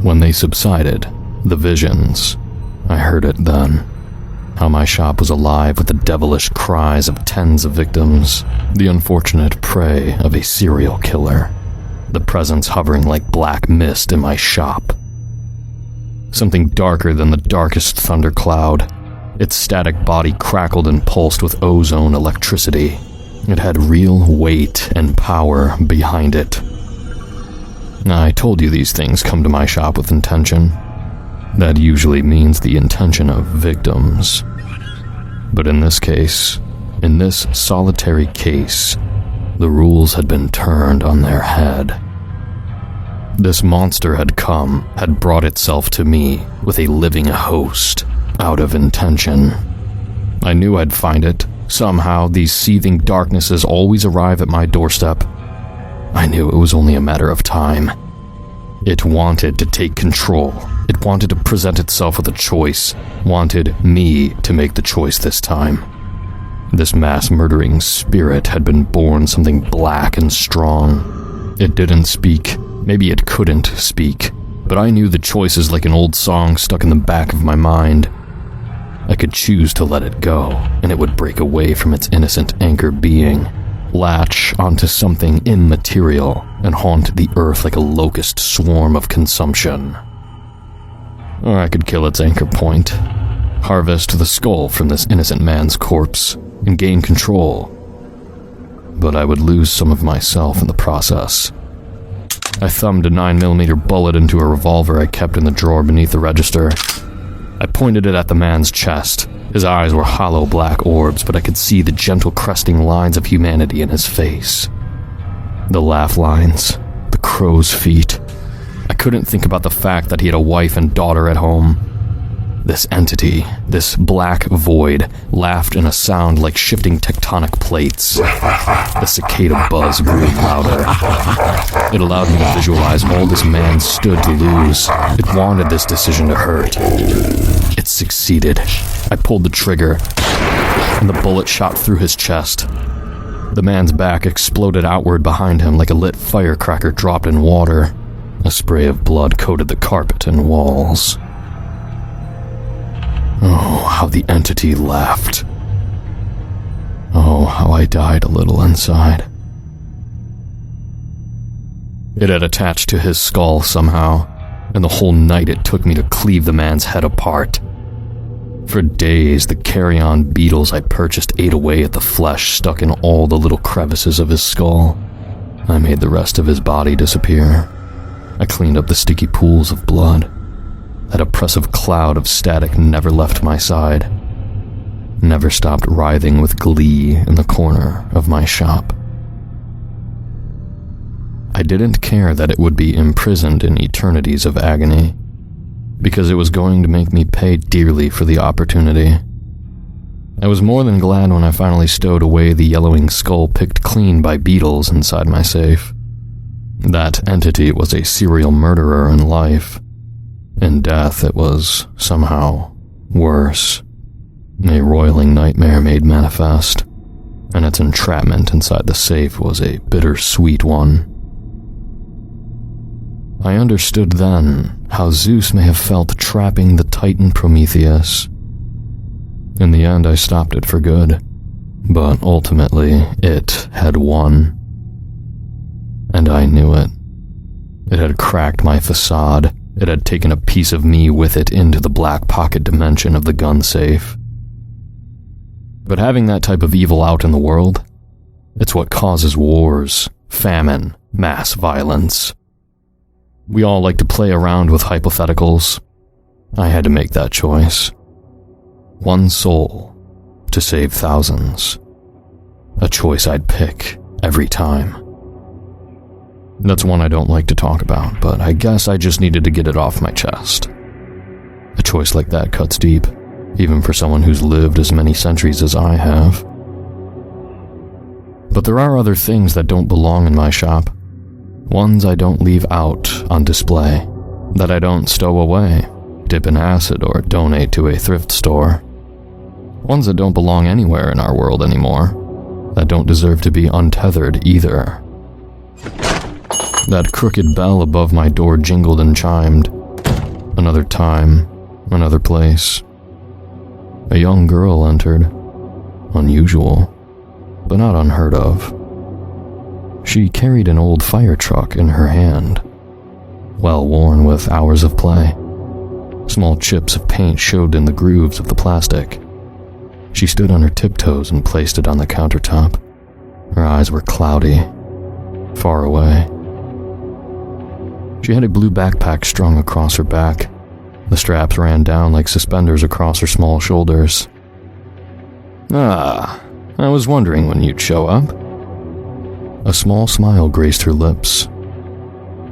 When they subsided, the visions, I heard it then. How my shop was alive with the devilish cries of tens of victims, the unfortunate prey of a serial killer, the presence hovering like black mist in my shop. Something darker than the darkest thundercloud. Its static body crackled and pulsed with ozone electricity. It had real weight and power behind it. I told you these things come to my shop with intention. That usually means the intention of victims. But in this case, in this solitary case, the rules had been turned on their head. This monster had come, had brought itself to me with a living host, out of intention. I knew I'd find it. Somehow, these seething darknesses always arrive at my doorstep. I knew it was only a matter of time. It wanted to take control. It wanted to present itself with a choice. Wanted me to make the choice this time. This mass-murdering spirit had been born something black and strong. It didn't speak. Maybe it couldn't speak. But I knew the choices like an old song stuck in the back of my mind. I could choose to let it go, and it would break away from its innocent anchor being, latch onto something immaterial, and haunt the earth like a locust swarm of consumption. Or I could kill its anchor point, harvest the skull from this innocent man's corpse, and gain control. But I would lose some of myself in the process. I thumbed a 9mm bullet into a revolver I kept in the drawer beneath the register. I pointed it at the man's chest. His eyes were hollow black orbs, but I could see the gentle cresting lines of humanity in his face. The laugh lines, the crow's feet. I couldn't think about the fact that he had a wife and daughter at home. This entity, this black void, laughed in a sound like shifting tectonic plates. The cicada buzz grew louder. It allowed me to visualize all this man stood to lose. It wanted this decision to hurt. It succeeded. I pulled the trigger, and the bullet shot through his chest. The man's back exploded outward behind him like a lit firecracker dropped in water. A spray of blood coated the carpet and walls. Oh, how the entity laughed. Oh, how I died a little inside. It had attached to his skull somehow, and the whole night it took me to cleave the man's head apart. For days, the carrion beetles I purchased ate away at the flesh stuck in all the little crevices of his skull. I made the rest of his body disappear. I cleaned up the sticky pools of blood. That oppressive cloud of static never left my side. Never stopped writhing with glee in the corner of my shop. I didn't care that it would be imprisoned in eternities of agony, because it was going to make me pay dearly for the opportunity. I was more than glad when I finally stowed away the yellowing skull picked clean by beetles inside my safe. That entity was a serial murderer in life. In death, it was somehow worse. A roiling nightmare made manifest, and its entrapment inside the safe was a bittersweet one. I understood then how Zeus may have felt trapping the Titan Prometheus. In the end, I stopped it for good, but ultimately, it had won. And I knew it. It had cracked my facade. It had taken a piece of me with it into the black pocket dimension of the gun safe. But having that type of evil out in the world, it's what causes wars, famine, mass violence. We all like to play around with hypotheticals. I had to make that choice. One soul to save thousands. A choice I'd pick every time. That's one I don't like to talk about, but I guess I just needed to get it off my chest. A choice like that cuts deep, even for someone who's lived as many centuries as I have. But there are other things that don't belong in my shop. Ones I don't leave out on display, that I don't stow away, dip in acid, or donate to a thrift store. Ones that don't belong anywhere in our world anymore, that don't deserve to be untethered either. That crooked bell above my door jingled and chimed. Another time, another place. A young girl entered. Unusual, but not unheard of. She carried an old fire truck in her hand, well worn with hours of play. Small chips of paint showed in the grooves of the plastic. She stood on her tiptoes and placed it on the countertop. Her eyes were cloudy, far away. She had a blue backpack strung across her back. The straps ran down like suspenders across her small shoulders. "Ah, I was wondering when you'd show up." A small smile graced her lips.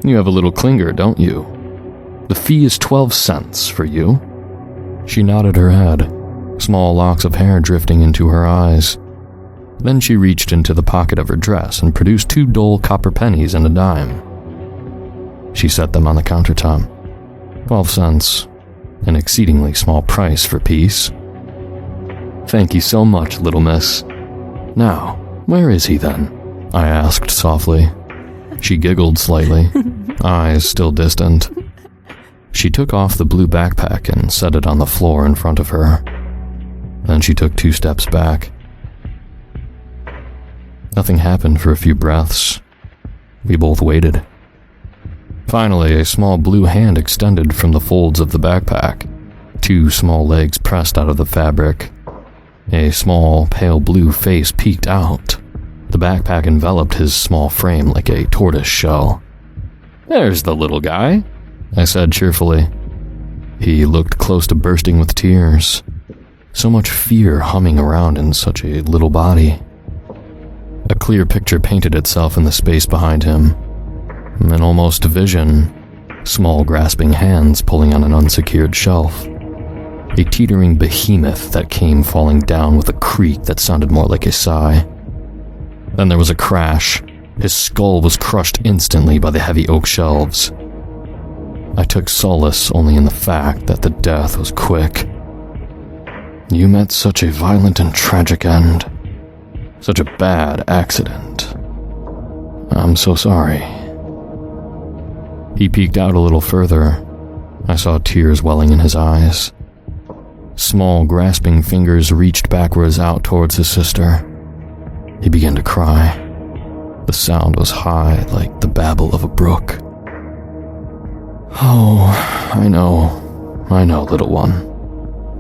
"You have a little clinger, don't you? The fee is 12 cents for you." She nodded her head, small locks of hair drifting into her eyes. Then she reached into the pocket of her dress and produced 2 dull copper pennies and a dime. She set them on the countertop. 12 cents, an exceedingly small price for peace. "Thank you so much, little miss. Now, where is he then?" I asked softly. She giggled slightly, eyes still distant. She took off the blue backpack and set it on the floor in front of her. Then she took 2 steps back. Nothing happened for a few breaths. We both waited. Finally, a small blue hand extended from the folds of the backpack. 2 small legs pressed out of the fabric. A small, pale blue face peeked out. The backpack enveloped his small frame like a tortoise shell. "There's the little guy," I said cheerfully. He looked close to bursting with tears. So much fear humming around in such a little body. A clear picture painted itself in the space behind him. An almost vision, small grasping hands pulling on an unsecured shelf. A teetering behemoth that came falling down with a creak that sounded more like a sigh. Then there was a crash. His skull was crushed instantly by the heavy oak shelves. I took solace only in the fact that the death was quick. "You met such a violent and tragic end. Such a bad accident. I'm so sorry." He peeked out a little further. I saw tears welling in his eyes. Small, grasping fingers reached backwards out towards his sister. He began to cry. The sound was high, like the babble of a brook. "Oh, I know, little one.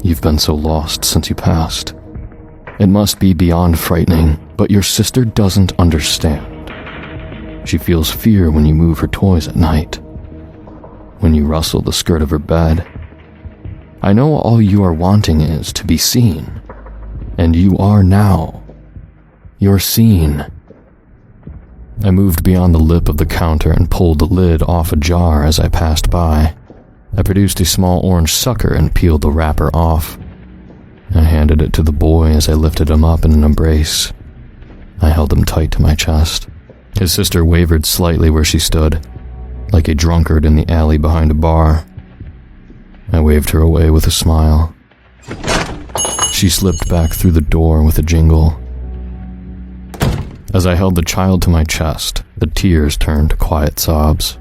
You've been so lost since you passed. It must be beyond frightening, but your sister doesn't understand. She feels fear when you move her toys at night, when you rustle the skirt of her bed. I know all you are wanting is to be seen, and you are now. You're seen." I moved beyond the lip of the counter and pulled the lid off a jar as I passed by. I produced a small orange sucker and peeled the wrapper off. I handed it to the boy as I lifted him up in an embrace. I held him tight to my chest. His sister wavered slightly where she stood, like a drunkard in the alley behind a bar. I waved her away with a smile. She slipped back through the door with a jingle. As I held the child to my chest, the tears turned to quiet sobs.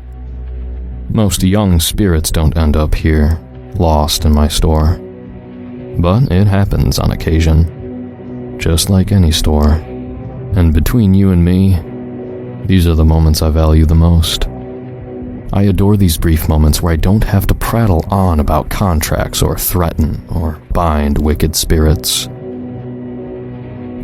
Most young spirits don't end up here, lost in my store. But it happens on occasion, just like any store. And between you and me, these are the moments I value the most. I adore these brief moments where I don't have to prattle on about contracts or threaten or bind wicked spirits.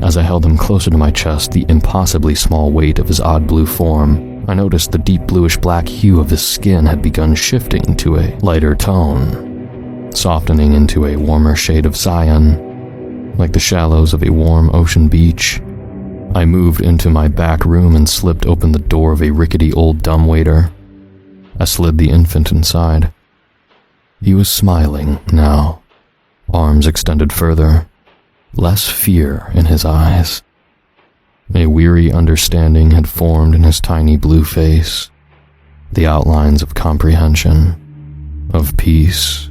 As I held him closer to my chest, the impossibly small weight of his odd blue form, I noticed the deep bluish-black hue of his skin had begun shifting to a lighter tone, softening into a warmer shade of cyan, like the shallows of a warm ocean beach. I moved into my back room and slipped open the door of a rickety old dumbwaiter. I slid the infant inside. He was smiling now, arms extended further, less fear in his eyes. A weary understanding had formed in his tiny blue face, the outlines of comprehension, of peace.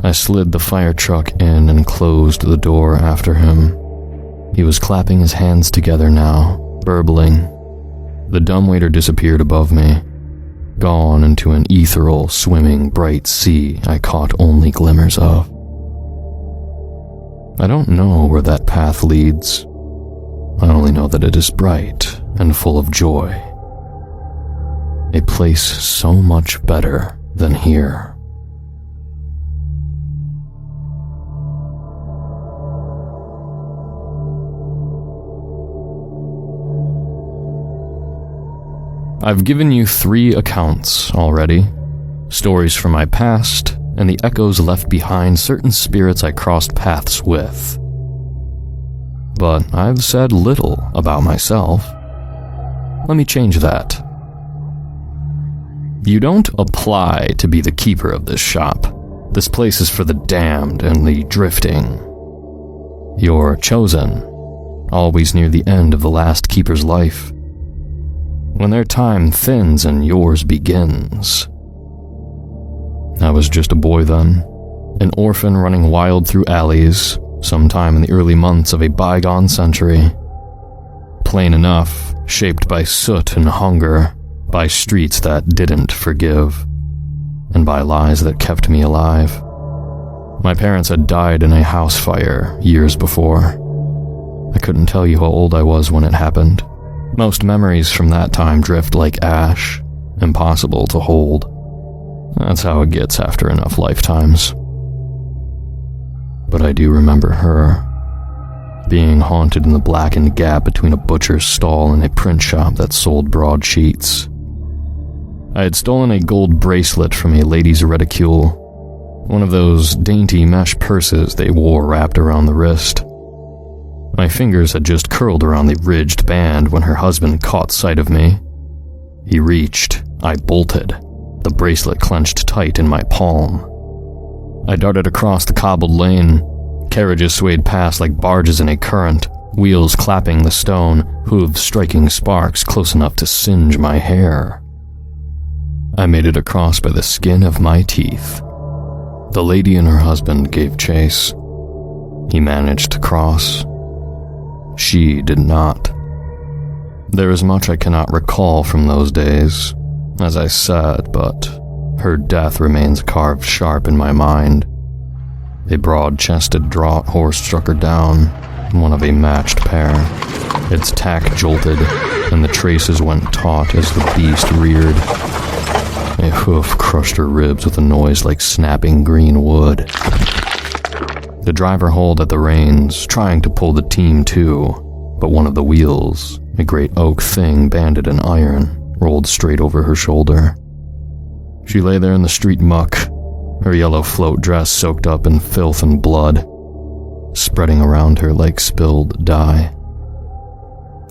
I slid the fire truck in and closed the door after him. He was clapping his hands together now, burbling. The dumbwaiter disappeared above me, gone into an ethereal, swimming, bright sea I caught only glimmers of. I don't know where that path leads. I only know that it is bright and full of joy. A place so much better than here. I've given you 3 accounts already. Stories from my past, and the echoes left behind certain spirits I crossed paths with. But I've said little about myself. let me change that. You don't apply to be the keeper of this shop. This place is for the damned and the drifting. You're chosen, always near the end of the last keeper's life, when their time thins and yours begins. I was just a boy then, an orphan running wild through alleys, sometime in the early months of a bygone century. Plain enough, shaped by soot and hunger, by streets that didn't forgive, and by lies that kept me alive. My parents had died in a house fire years before. I couldn't tell you how old I was when it happened. Most memories from that time drift like ash, impossible to hold. That's how it gets after enough lifetimes. But I do remember her, being haunted in the blackened gap between a butcher's stall and a print shop that sold broadsheets. I had stolen a gold bracelet from a lady's reticule, one of those dainty mesh purses they wore wrapped around the wrist. My fingers had just curled around the ridged band when her husband caught sight of me. He reached, I bolted, the bracelet clenched tight in my palm. I darted across the cobbled lane. Carriages swayed past like barges in a current, wheels clapping the stone, hooves striking sparks close enough to singe my hair. I made it across by the skin of my teeth. The lady and her husband gave chase. He managed to cross. She did not. There is much I cannot recall from those days, as I said, but her death remains carved sharp in my mind. A broad-chested draught horse struck her down, one of a matched pair. Its tack jolted, and the traces went taut as the beast reared. A hoof crushed her ribs with a noise like snapping green wood. The driver hauled at the reins, trying to pull the team too, but one of the wheels, a great oak thing banded in iron, rolled straight over her shoulder. She lay there in the street muck, her yellow float dress soaked up in filth and blood, spreading around her like spilled dye.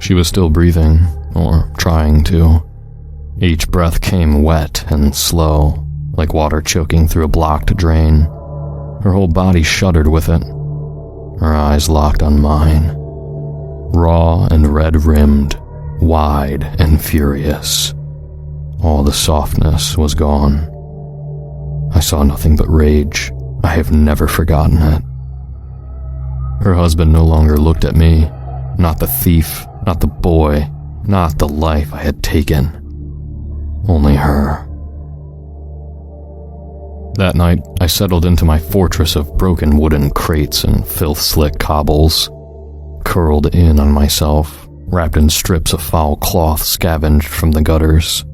She was still breathing, or trying to. Each breath came wet and slow, like water choking through a blocked drain. Her whole body shuddered with it. Her eyes locked on mine, raw and red-rimmed, wide and furious. All the softness was gone. I saw nothing but rage. I have never forgotten it. Her husband no longer looked at me, not the thief, not the boy, not the life I had taken. Only her. That night, I settled into my fortress of broken wooden crates and filth-slick cobbles, curled in on myself, wrapped in strips of foul cloth scavenged from the gutters.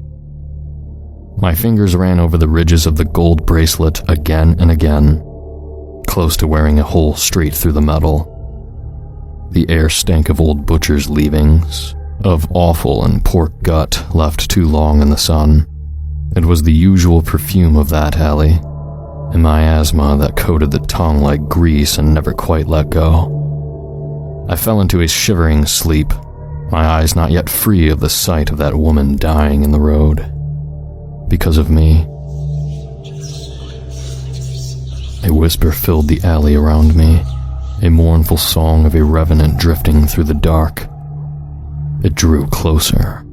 My fingers ran over the ridges of the gold bracelet again and again, close to wearing a hole straight through the metal. The air stank of old butcher's leavings, of offal and pork gut left too long in the sun. It was the usual perfume of that alley, a miasma that coated the tongue like grease and never quite let go. I fell into a shivering sleep, my eyes not yet free of the sight of that woman dying in the road. Because of me. A whisper filled the alley around me, a mournful song of a revenant drifting through the dark. It drew closer,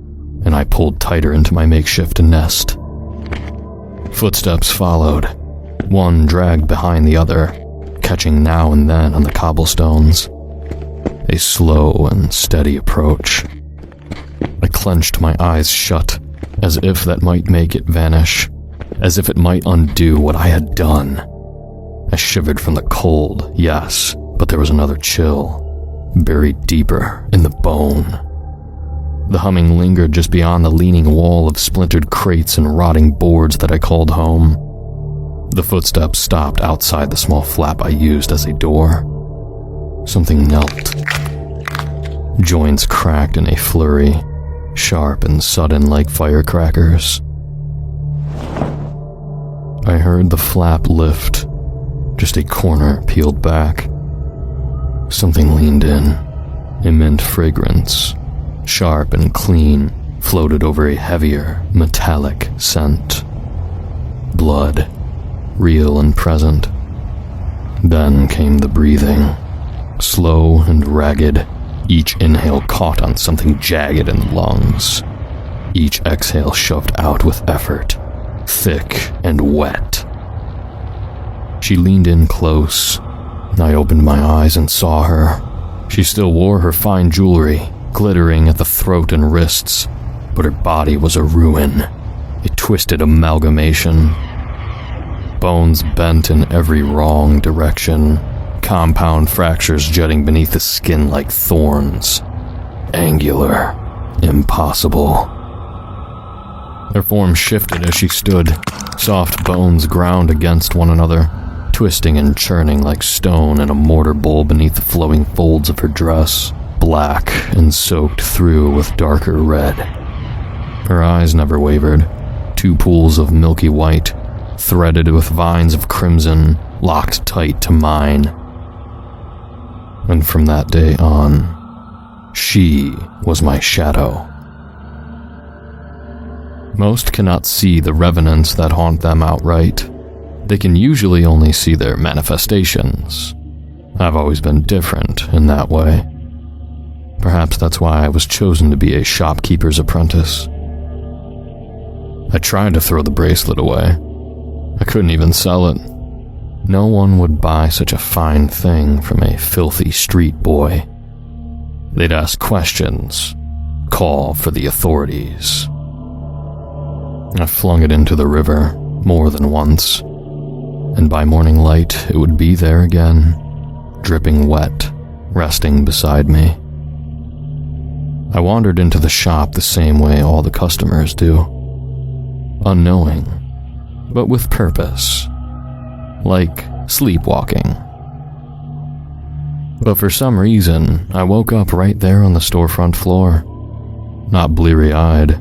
and I pulled tighter into my makeshift nest. Footsteps followed, one dragged behind the other, catching now and then on the cobblestones. A slow and steady approach. I clenched my eyes shut, as if that might make it vanish, as if it might undo what I had done. I shivered from the cold, yes, but there was another chill, buried deeper in the bone. The humming lingered just beyond the leaning wall of splintered crates and rotting boards that I called home. The footsteps stopped outside the small flap I used as a door. Something knelt. Joints cracked in a flurry, sharp and sudden like firecrackers. I heard the flap lift, just a corner peeled back. Something leaned in, a mint fragrance, sharp and clean, floated over a heavier, metallic scent. Blood, real and present. Then came the breathing, slow and ragged. Each inhale caught on something jagged in the lungs. Each exhale shoved out with effort, thick and wet. She leaned in close. I opened my eyes and saw her. She still wore her fine jewelry, glittering at the throat and wrists, but her body was a ruin, a twisted amalgamation. Bones bent in every wrong direction, compound fractures jutting beneath the skin like thorns. Angular, impossible. Her form shifted as she stood. Soft bones ground against one another, twisting and churning like stone in a mortar bowl beneath the flowing folds of her dress, black and soaked through with darker red. Her eyes never wavered, 2 pools of milky white, threaded with vines of crimson, locked tight to mine. And from that day on, she was my shadow. Most cannot see the revenants that haunt them outright. They can usually only see their manifestations. I've always been different in that way. Perhaps that's why I was chosen to be a shopkeeper's apprentice. I tried to throw the bracelet away. I couldn't even sell it. No one would buy such a fine thing from a filthy street boy. They'd ask questions, call for the authorities. I flung it into the river more than once, and by morning light it would be there again, dripping wet, resting beside me. I wandered into the shop the same way all the customers do, unknowing, but with purpose, like sleepwalking. But for some reason, I woke up right there on the storefront floor, not bleary-eyed,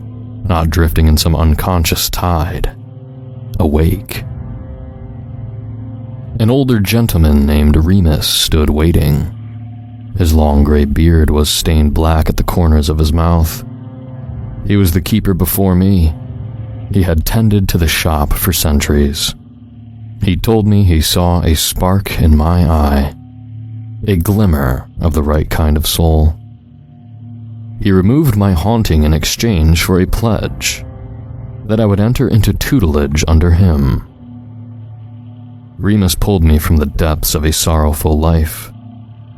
not drifting in some unconscious tide, awake. An older gentleman named Remus stood waiting. His long gray beard was stained black at the corners of his mouth. He was the keeper before me. He had tended to the shop for centuries. He told me he saw a spark in my eye, a glimmer of the right kind of soul. He removed my haunting in exchange for a pledge that I would enter into tutelage under him. Remus pulled me from the depths of a sorrowful life,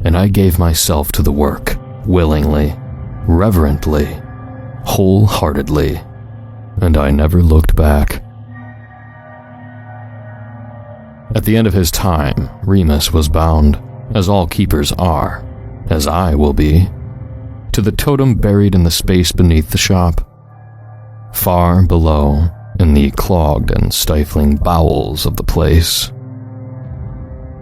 and I gave myself to the work, willingly, reverently, wholeheartedly, and I never looked back. At the end of his time, Remus was bound, as all keepers are, as I will be, to the totem buried in the space beneath the shop. Far below, in the clogged and stifling bowels of the place.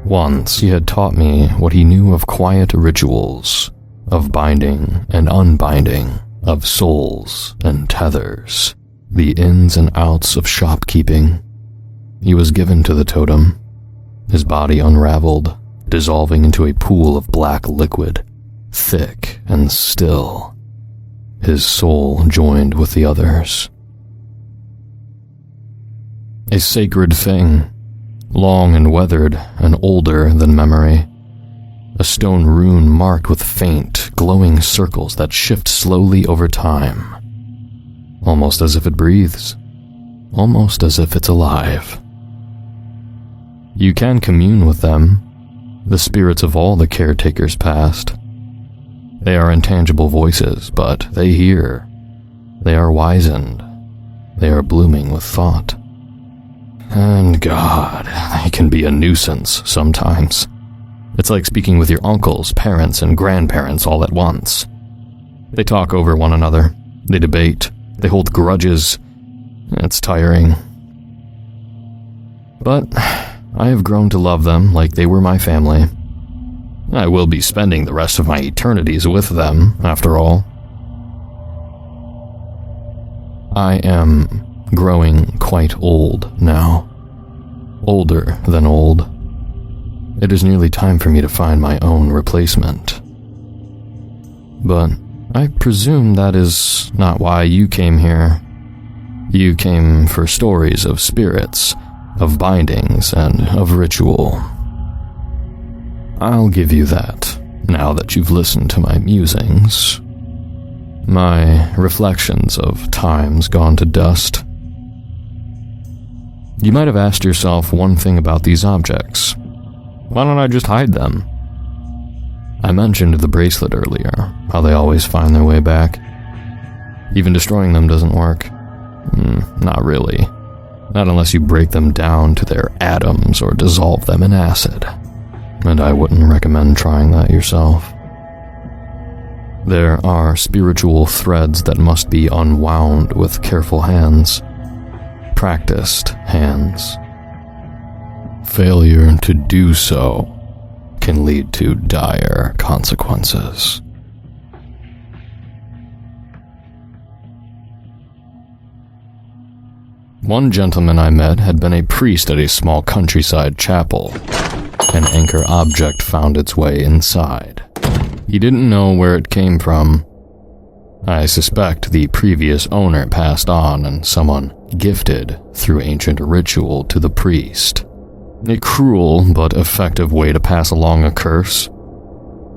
Once he had taught me what he knew of quiet rituals, of binding and unbinding, of souls and tethers, the ins and outs of shopkeeping. He was given to the totem, his body unraveled, dissolving into a pool of black liquid, thick and still. His soul joined with the others. A sacred thing, long and weathered and older than memory. A stone rune marked with faint, glowing circles that shift slowly over time. Almost as if it breathes. Almost as if it's alive. You can commune with them, the spirits of all the caretakers past. They are intangible voices, but they hear. They are wizened. They are blooming with thought. And God, they can be a nuisance sometimes. It's like speaking with your uncles, parents, and grandparents all at once. They talk over one another. They debate. They hold grudges. It's tiring. But I have grown to love them like they were my family. I will be spending the rest of my eternities with them, after all. I am growing quite old now. Older than old. It is nearly time for me to find my own replacement. But I presume that is not why you came here. You came for stories of spirits, of bindings, and of ritual. I'll give you that, now that you've listened to my musings. My reflections of times gone to dust. You might have asked yourself one thing about these objects. Why don't I just hide them? I mentioned the bracelet earlier, how they always find their way back. Even destroying them doesn't work. Not really. Not unless you break them down to their atoms or dissolve them in acid. And I wouldn't recommend trying that yourself. There are spiritual threads that must be unwound with careful hands. Practiced hands. Failure to do so can lead to dire consequences. One gentleman I met had been a priest at a small countryside chapel. An anchor object found its way inside. He didn't know where it came from. I suspect the previous owner passed on and someone gifted through ancient ritual to the priest. A cruel but effective way to pass along a curse.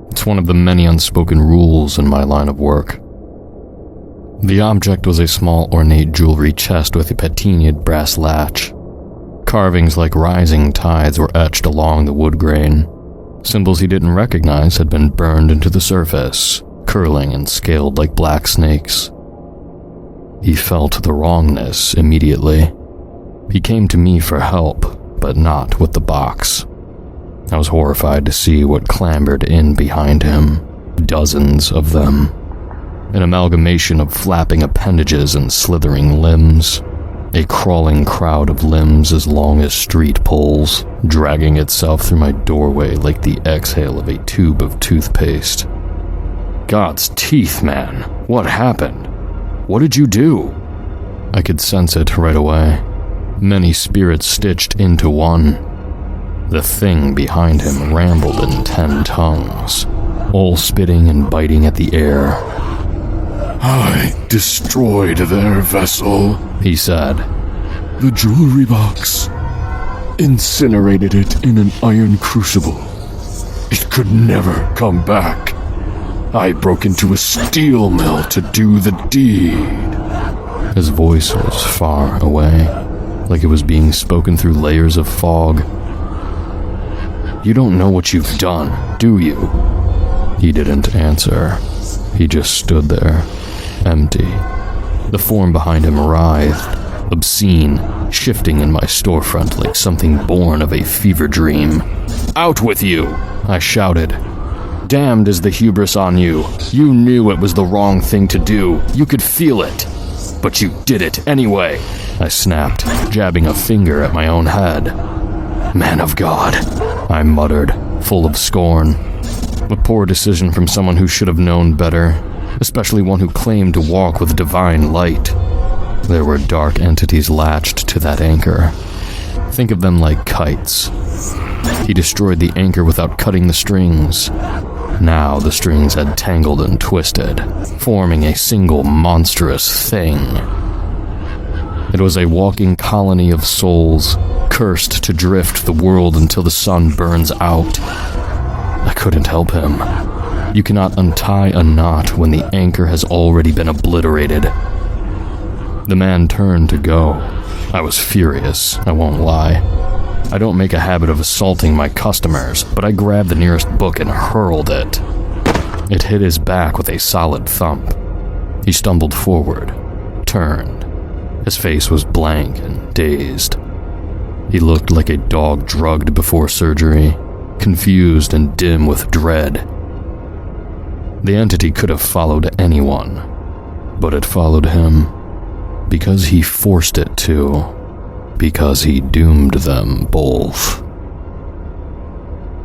It's one of the many unspoken rules in my line of work. The object was a small ornate jewelry chest with a patinaed brass latch. Carvings like rising tides were etched along the wood grain. Symbols he didn't recognize had been burned into the surface, curling and scaled like black snakes. He felt the wrongness immediately. He came to me for help, but not with the box. I was horrified to see what clambered in behind him. Dozens of them. An amalgamation of flapping appendages and slithering limbs. A crawling crowd of limbs as long as street poles, dragging itself through my doorway like the exhale of a tube of toothpaste. God's teeth, man. What happened? What did you do? I could sense it right away. Many spirits stitched into one. The thing behind him rambled in 10 tongues, all spitting and biting at the air. I destroyed their vessel, he said. The jewelry box. Incinerated it in an iron crucible. It could never come back. I broke into a steel mill to do the deed. His voice was far away, like it was being spoken through layers of fog. You don't know what you've done, do you? He didn't answer. He just stood there, empty. The form behind him writhed, obscene, shifting in my storefront like something born of a fever dream. Out with you! I shouted. Damned is the hubris on you. You knew it was the wrong thing to do. You could feel it. But you did it anyway, I snapped, jabbing a finger at my own head. Man of God, I muttered, full of scorn. A poor decision from someone who should have known better, especially one who claimed to walk with divine light. There were dark entities latched to that anchor. Think of them like kites. He destroyed the anchor without cutting the strings. Now the strings had tangled and twisted, forming a single monstrous thing. It was a walking colony of souls, cursed to drift the world until the sun burns out. I couldn't help him. You cannot untie a knot when the anchor has already been obliterated. The man turned to go. I was furious, I won't lie. I don't make a habit of assaulting my customers, but I grabbed the nearest book and hurled it. It hit his back with a solid thump. He stumbled forward, turned. His face was blank and dazed. He looked like a dog drugged before surgery, confused and dim with dread. The entity could have followed anyone, but it followed him because he forced it to. Because he doomed them both.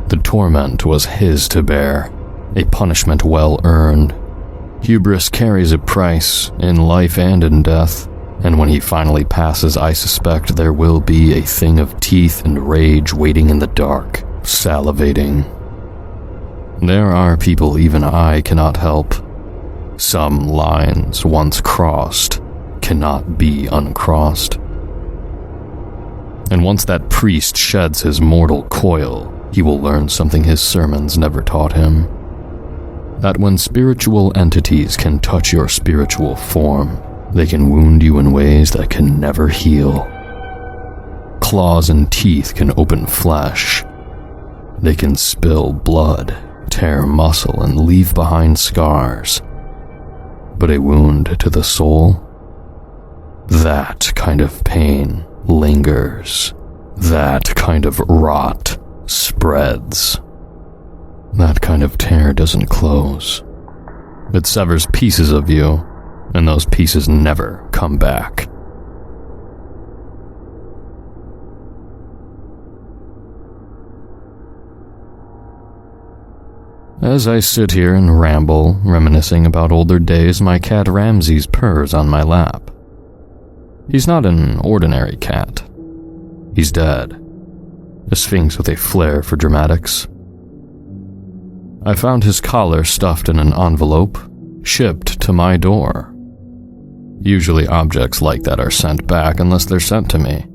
The torment was his to bear, a punishment well earned. Hubris carries a price, in life and in death, and when he finally passes, I suspect there will be a thing of teeth and rage waiting in the dark, salivating. There are people even I cannot help. Some lines once crossed cannot be uncrossed. And once that priest sheds his mortal coil, he will learn something his sermons never taught him. That when spiritual entities can touch your spiritual form, they can wound you in ways that can never heal. Claws and teeth can open flesh. They can spill blood, tear muscle, and leave behind scars. But a wound to the soul? That kind of pain lingers. That kind of rot spreads. That kind of tear doesn't close. It severs pieces of you, and those pieces never come back. As I sit here and ramble, reminiscing about older days, my cat Ramses purrs on my lap. He's not an ordinary cat. He's dead. A sphinx with a flair for dramatics. I found his collar stuffed in an envelope, shipped to my door. Usually objects like that are sent back unless they're sent to me,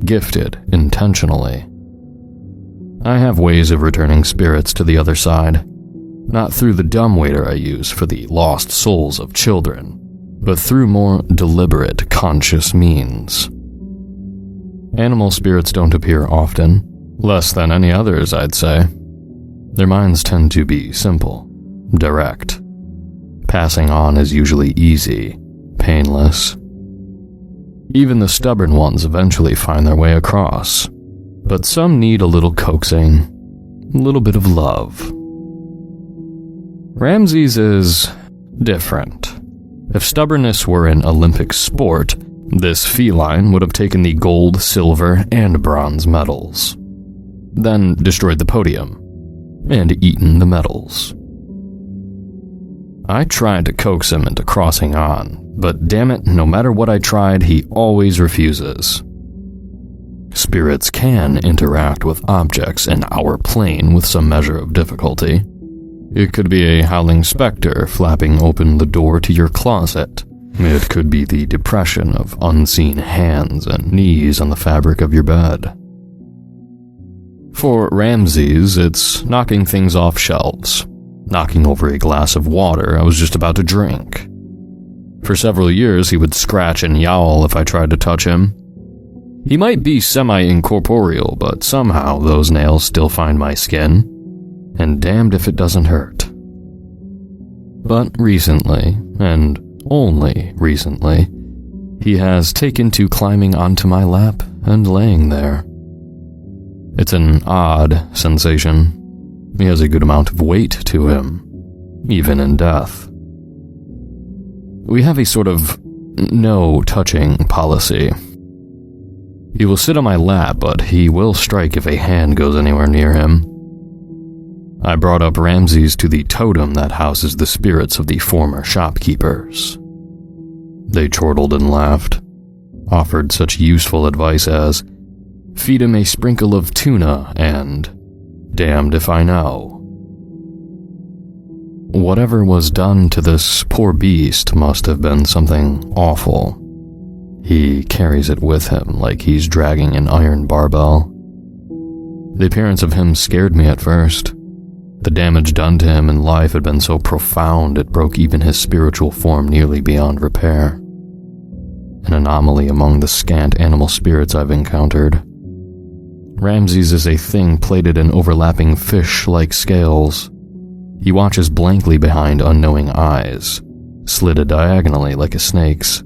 gifted intentionally. I have ways of returning spirits to the other side, not through the dumbwaiter I use for the lost souls of children, but through more deliberate, conscious means. Animal spirits don't appear often, less than any others, I'd say. Their minds tend to be simple, direct. Passing on is usually easy, painless. Even the stubborn ones eventually find their way across, but some need a little coaxing, a little bit of love. Ramses is different. If stubbornness were an Olympic sport, this feline would have taken the gold, silver, and bronze medals, then destroyed the podium, and eaten the medals. I tried to coax him into crossing on, but damn it, no matter what I tried, he always refuses. Spirits can interact with objects in our plane with some measure of difficulty. It could be a howling specter flapping open the door to your closet. It could be the depression of unseen hands and knees on the fabric of your bed. For Ramses, it's knocking things off shelves, knocking over a glass of water I was just about to drink. For several years, he would scratch and yowl if I tried to touch him. He might be semi-incorporeal, but somehow those nails still find my skin. And damned if it doesn't hurt. But recently, and only recently, he has taken to climbing onto my lap and laying there. It's an odd sensation. He has a good amount of weight to him, even in death. We have a sort of no-touching policy. He will sit on my lap, but he will strike if a hand goes anywhere near him. I brought up Ramses to the totem that houses the spirits of the former shopkeepers. They chortled and laughed, offered such useful advice as, feed him a sprinkle of tuna and, damned if I know. Whatever was done to this poor beast must have been something awful. He carries it with him like he's dragging an iron barbell. The appearance of him scared me at first. The damage done to him in life had been so profound it broke even his spiritual form nearly beyond repair. An anomaly among the scant animal spirits I've encountered. Ramses is a thing plated in overlapping fish-like scales. He watches blankly behind unknowing eyes, slitted diagonally like a snake's.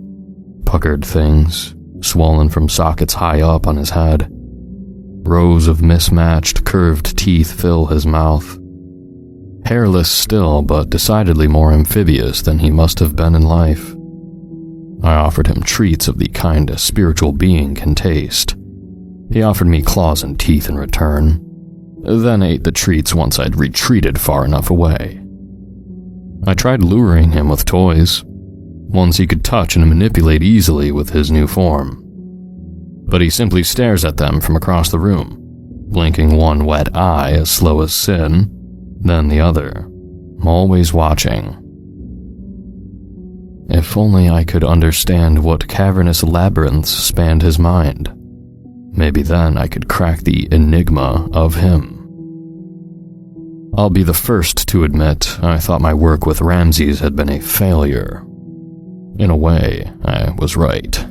Puckered things, swollen from sockets high up on his head. Rows of mismatched, curved teeth fill his mouth. Hairless still, but decidedly more amphibious than he must have been in life. I offered him treats of the kind a spiritual being can taste. He offered me claws and teeth in return, then ate the treats once I'd retreated far enough away. I tried luring him with toys, ones he could touch and manipulate easily with his new form. But he simply stares at them from across the room, blinking one wet eye as slow as sin, then the other, always watching. If only I could understand what cavernous labyrinths spanned his mind. Maybe then I could crack the enigma of him. I'll be the first to admit I thought my work with Ramses had been a failure. In a way, I was right.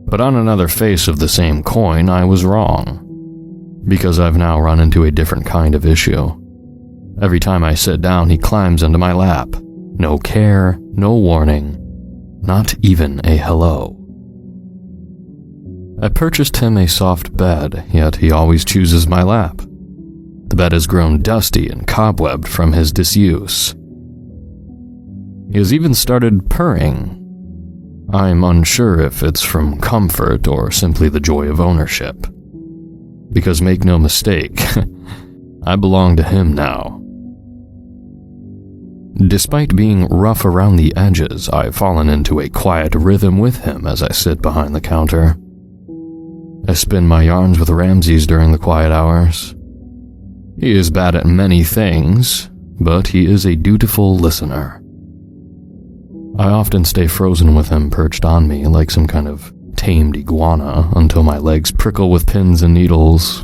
But on another face of the same coin, I was wrong. Because I've now run into a different kind of issue. Every time I sit down, he climbs into my lap. No care, no warning, not even a hello. I purchased him a soft bed, yet he always chooses my lap. The bed has grown dusty and cobwebbed from his disuse. He has even started purring. I'm unsure if it's from comfort or simply the joy of ownership. Because make no mistake, I belong to him now. Despite being rough around the edges, I've fallen into a quiet rhythm with him as I sit behind the counter. I spin my yarns with Ramses during the quiet hours. He is bad at many things, but he is a dutiful listener. I often stay frozen with him perched on me like some kind of tamed iguana until my legs prickle with pins and needles.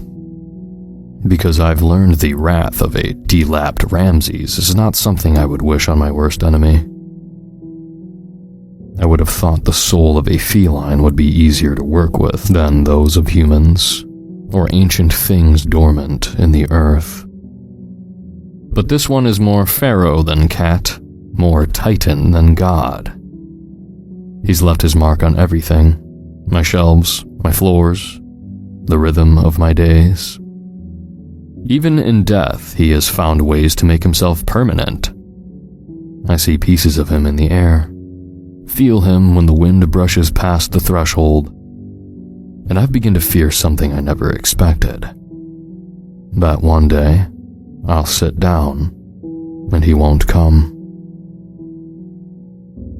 Because I've learned the wrath of a delapped Ramses is not something I would wish on my worst enemy. I would have thought the soul of a feline would be easier to work with than those of humans, or ancient things dormant in the earth. But this one is more pharaoh than cat, more titan than god. He's left his mark on everything, my shelves, my floors, the rhythm of my days. Even in death, he has found ways to make himself permanent. I see pieces of him in the air, feel him when the wind brushes past the threshold, and I begin to fear something I never expected. That one day, I'll sit down, and he won't come.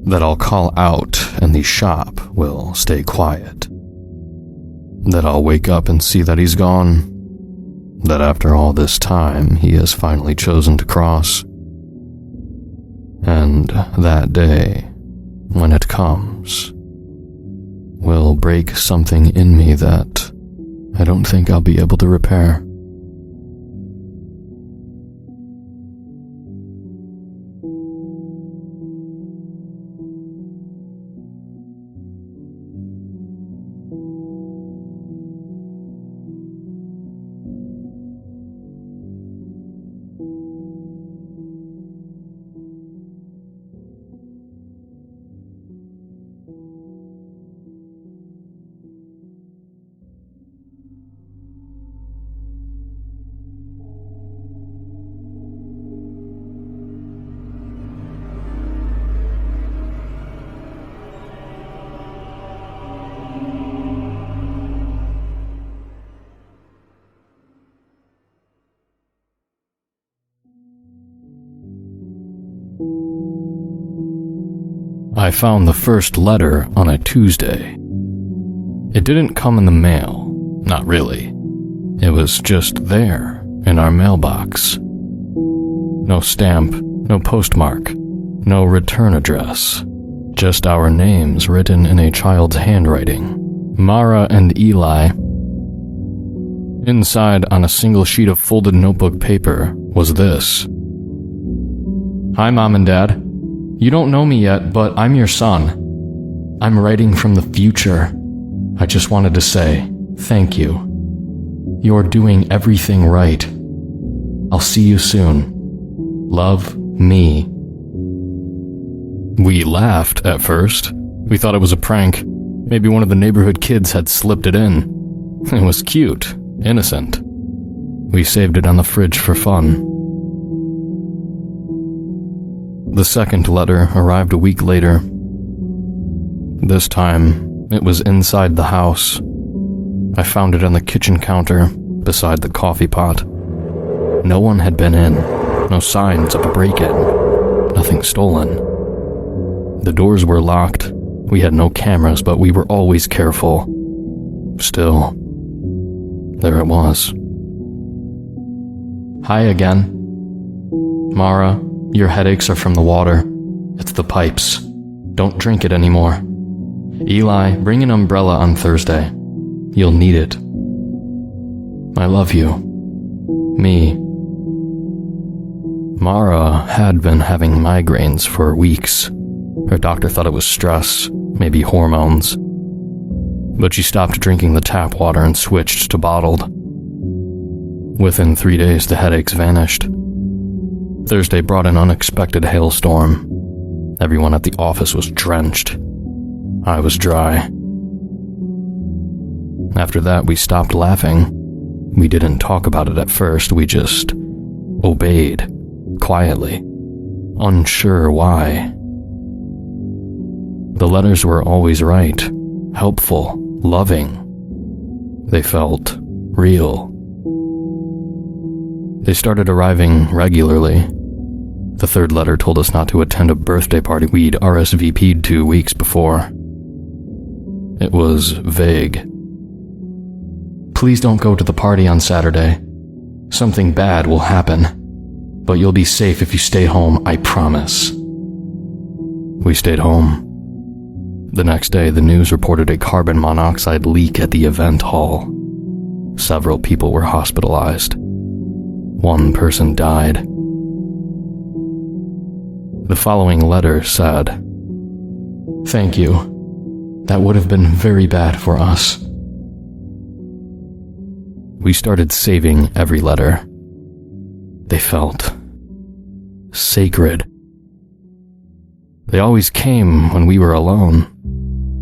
That I'll call out, and the shop will stay quiet. That I'll wake up and see that he's gone. That after all this time, he has finally chosen to cross. And that day, when it comes, will break something in me that I don't think I'll be able to repair. I found the first letter on a Tuesday. It didn't come in the mail, not really. It was just there, in our mailbox. No stamp, no postmark, no return address. Just our names written in a child's handwriting. Mara and Eli. Inside, on a single sheet of folded notebook paper, was this. Hi, Mom and Dad. You don't know me yet, but I'm your son. I'm writing from the future. I just wanted to say thank you. You're doing everything right. I'll see you soon. Love, me. We laughed at first. We thought it was a prank. Maybe one of the neighborhood kids had slipped it in. It was cute, innocent. We saved it on the fridge for fun. The second letter arrived a week later. This time, it was inside the house. I found it on the kitchen counter, beside the coffee pot. No one had been in, no signs of a break-in, nothing stolen. The doors were locked. We had no cameras, but we were always careful. Still, there it was. Hi again. Mara, your headaches are from the water. It's the pipes. Don't drink it anymore. Eli, bring an umbrella on Thursday. You'll need it. I love you. Me. Mara had been having migraines for weeks. Her doctor thought it was stress, maybe hormones. But she stopped drinking the tap water and switched to bottled. Within 3 days, the headaches vanished. Thursday brought an unexpected hailstorm. Everyone at the office was drenched. I was dry. After that, we stopped laughing. We didn't talk about it at first, we just obeyed, quietly, unsure why. The letters were always right, helpful, loving. They felt real. They started arriving regularly. The third letter told us not to attend a birthday party we'd RSVP'd 2 weeks before. It was vague. Please don't go to the party on Saturday. Something bad will happen, but you'll be safe if you stay home, I promise. We stayed home. The next day, the news reported a carbon monoxide leak at the event hall. Several people were hospitalized. 1 person died. The following letter said, "Thank you. That would have been very bad for us." We started saving every letter. They felt sacred. They always came when we were alone,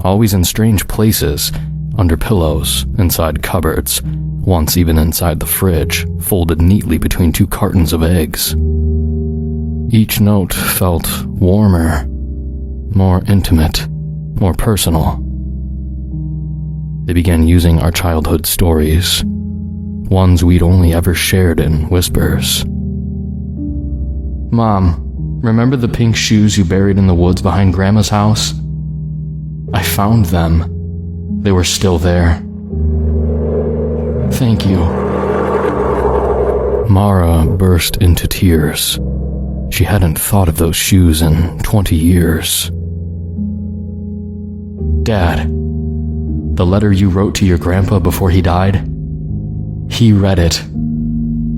always in strange places, under pillows, inside cupboards, once even inside the fridge, folded neatly between 2 cartons of eggs. Each note felt warmer, more intimate, more personal. They began using our childhood stories, ones we'd only ever shared in whispers. Mom, remember the pink shoes you buried in the woods behind Grandma's house? I found them. They were still there. Thank you. Mara burst into tears. She hadn't thought of those shoes in 20 years. Dad, the letter you wrote to your grandpa before he died? He read it.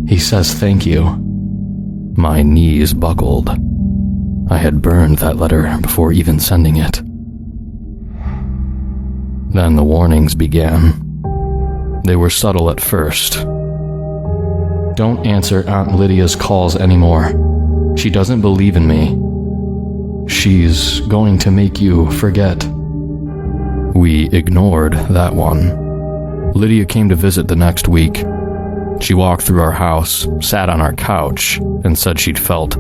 He says thank you. My knees buckled. I had burned that letter before even sending it. Then the warnings began. They were subtle at first. Don't answer Aunt Lydia's calls anymore. She doesn't believe in me. She's going to make you forget. We ignored that one. Lydia came to visit the next week. She walked through our house, sat on our couch, and said she'd felt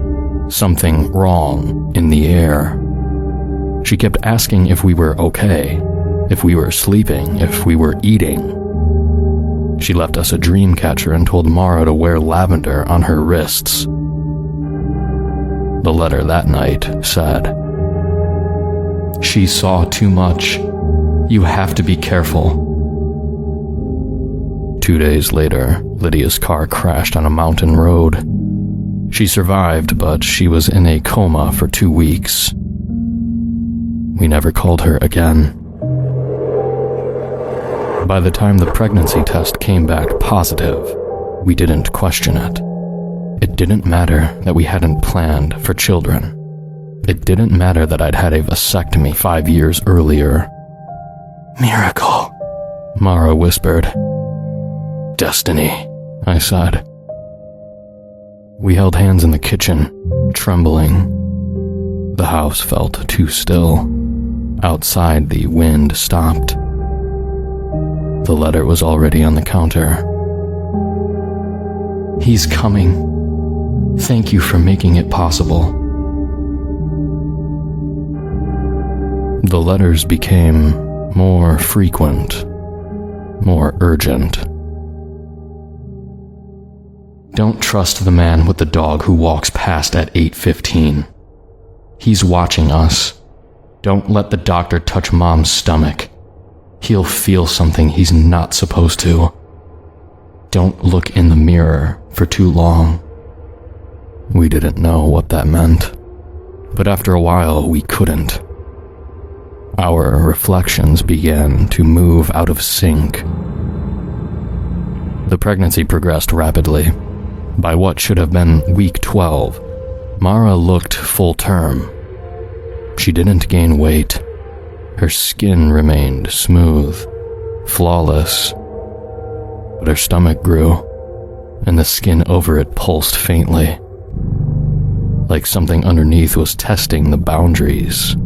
something wrong in the air. She kept asking if we were okay, if we were sleeping, if we were eating. She left us a dream catcher and told Mara to wear lavender on her wrists. The letter that night said, "She saw too much. You have to be careful." 2 days later, Lydia's car crashed on a mountain road. She survived, but she was in a coma for 2 weeks. We never called her again. By the time the pregnancy test came back positive, we didn't question it. It didn't matter that we hadn't planned for children. It didn't matter that I'd had a vasectomy 5 years earlier. "Miracle," Mara whispered. "Destiny," I said. We held hands in the kitchen, trembling. The house felt too still. Outside, the wind stopped. The letter was already on the counter. "He's coming. Thank you for making it possible." The letters became more frequent, more urgent. Don't trust the man with the dog who walks past at 8:15. He's watching us. Don't let the doctor touch Mom's stomach. He'll feel something he's not supposed to. Don't look in the mirror for too long. We didn't know what that meant, but after a while we couldn't. Our reflections began to move out of sync. The pregnancy progressed rapidly. By what should have been week 12, Mara looked full term. She didn't gain weight. Her skin remained smooth, flawless. But her stomach grew, and the skin over it pulsed faintly, like something underneath was testing the boundaries.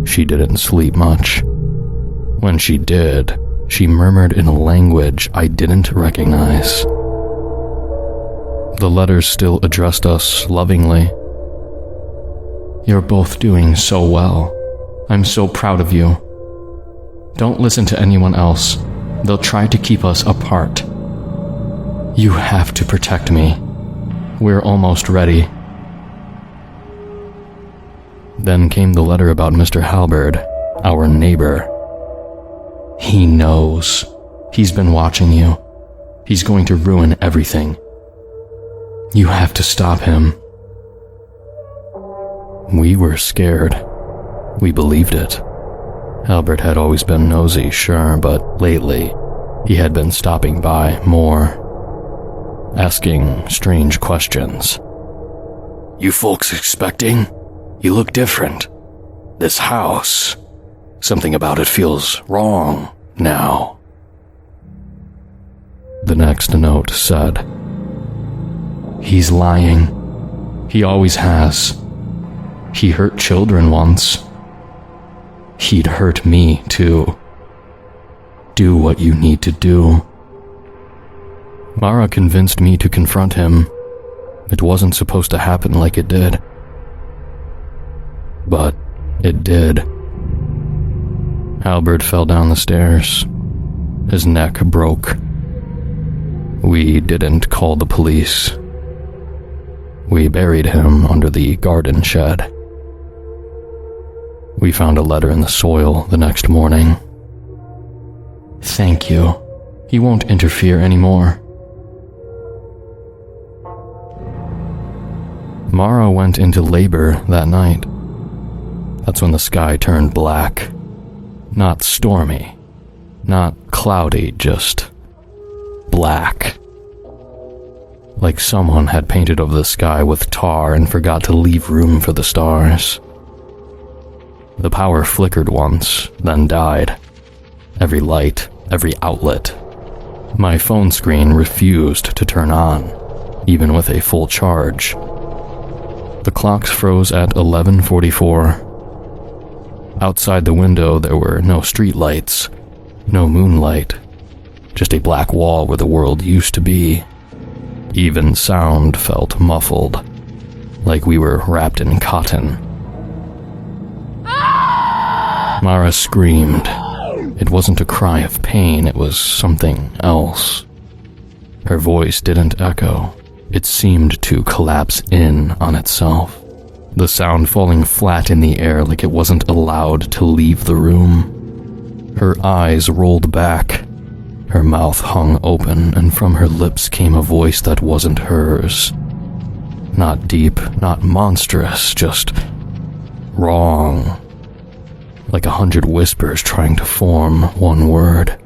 She didn't sleep much. When she did, she murmured in a language I didn't recognize. The letters still addressed us lovingly. "You're both doing so well. I'm so proud of you. Don't listen to anyone else. They'll try to keep us apart. You have to protect me. We're almost ready." Then came the letter about Mr. Halberd, our neighbor. "He knows. He's been watching you. He's going to ruin everything. You have to stop him." We were scared. We believed it. Halberd had always been nosy, sure, but lately, he had been stopping by more, asking strange questions. "You folks expecting? You look different. This house, something about it feels wrong now." The next note said, "He's lying. He always has. He hurt children once. He'd hurt me too. Do what you need to do." Mara convinced me to confront him. It wasn't supposed to happen like it did. But it did. Halberd fell down the stairs. His neck broke. We didn't call the police. We buried him under the garden shed. We found a letter in the soil the next morning. "Thank you. He won't interfere anymore." Mara went into labor that night. That's when the sky turned black. Not stormy, not cloudy, just black. Like someone had painted over the sky with tar and forgot to leave room for the stars. The power flickered once, then died. Every light, every outlet. My phone screen refused to turn on, even with a full charge. The clocks froze at 11:44. Outside the window there were no streetlights, no moonlight, just a black wall where the world used to be. Even sound felt muffled, like we were wrapped in cotton. Mara screamed. It wasn't a cry of pain, it was something else. Her voice didn't echo. It seemed to collapse in on itself. The sound falling flat in the air like it wasn't allowed to leave the room. Her eyes rolled back. Her mouth hung open, and from her lips came a voice that wasn't hers. Not deep, not monstrous, just wrong. Like 100 whispers trying to form one word.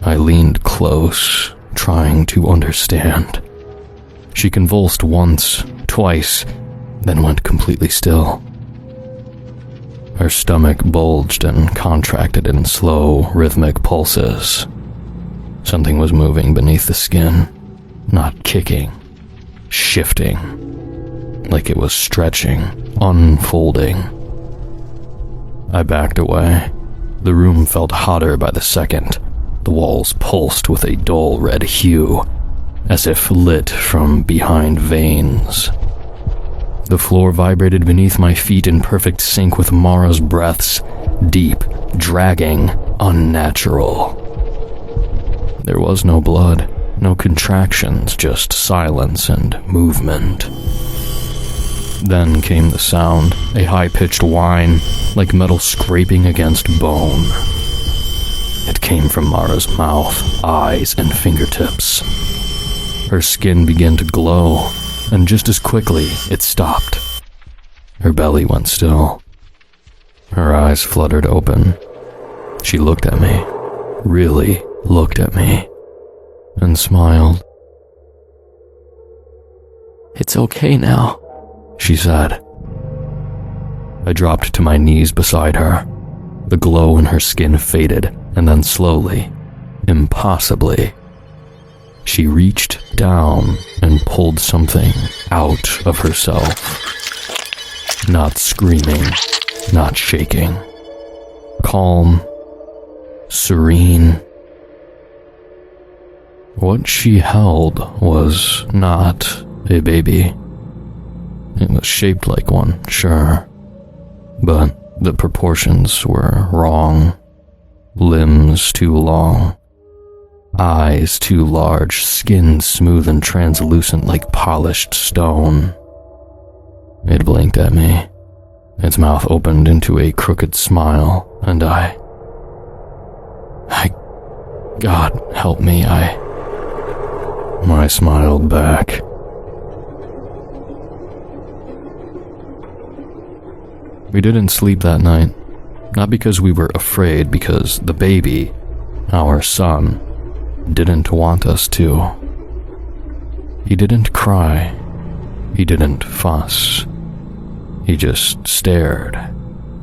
I leaned close, trying to understand. She convulsed once, twice, then went completely still. Her stomach bulged and contracted in slow, rhythmic pulses. Something was moving beneath the skin, not kicking, shifting, like it was stretching, unfolding. I backed away. The room felt hotter by the second. The walls pulsed with a dull red hue, as if lit from behind veins. The floor vibrated beneath my feet in perfect sync with Mara's breaths, deep, dragging, unnatural. There was no blood, no contractions, just silence and movement. Then came the sound, a high-pitched whine, like metal scraping against bone. It came from Mara's mouth, eyes, and fingertips. Her skin began to glow, and just as quickly, it stopped. Her belly went still. Her eyes fluttered open. She looked at me, really looked at me, and smiled. "It's okay now," she said. I dropped to my knees beside her. The glow in her skin faded, and then slowly, impossibly, she reached down and pulled something out of herself. Not screaming, not shaking. Calm, serene. What she held was not a baby. It was shaped like one, sure, but the proportions were wrong. Limbs too long, eyes too large, skin smooth and translucent like polished stone. It blinked at me. Its mouth opened into a crooked smile, and God help me, I smiled back. We didn't sleep that night, not because we were afraid, because the baby, our son, didn't want us to. He didn't cry. He didn't fuss. He just stared,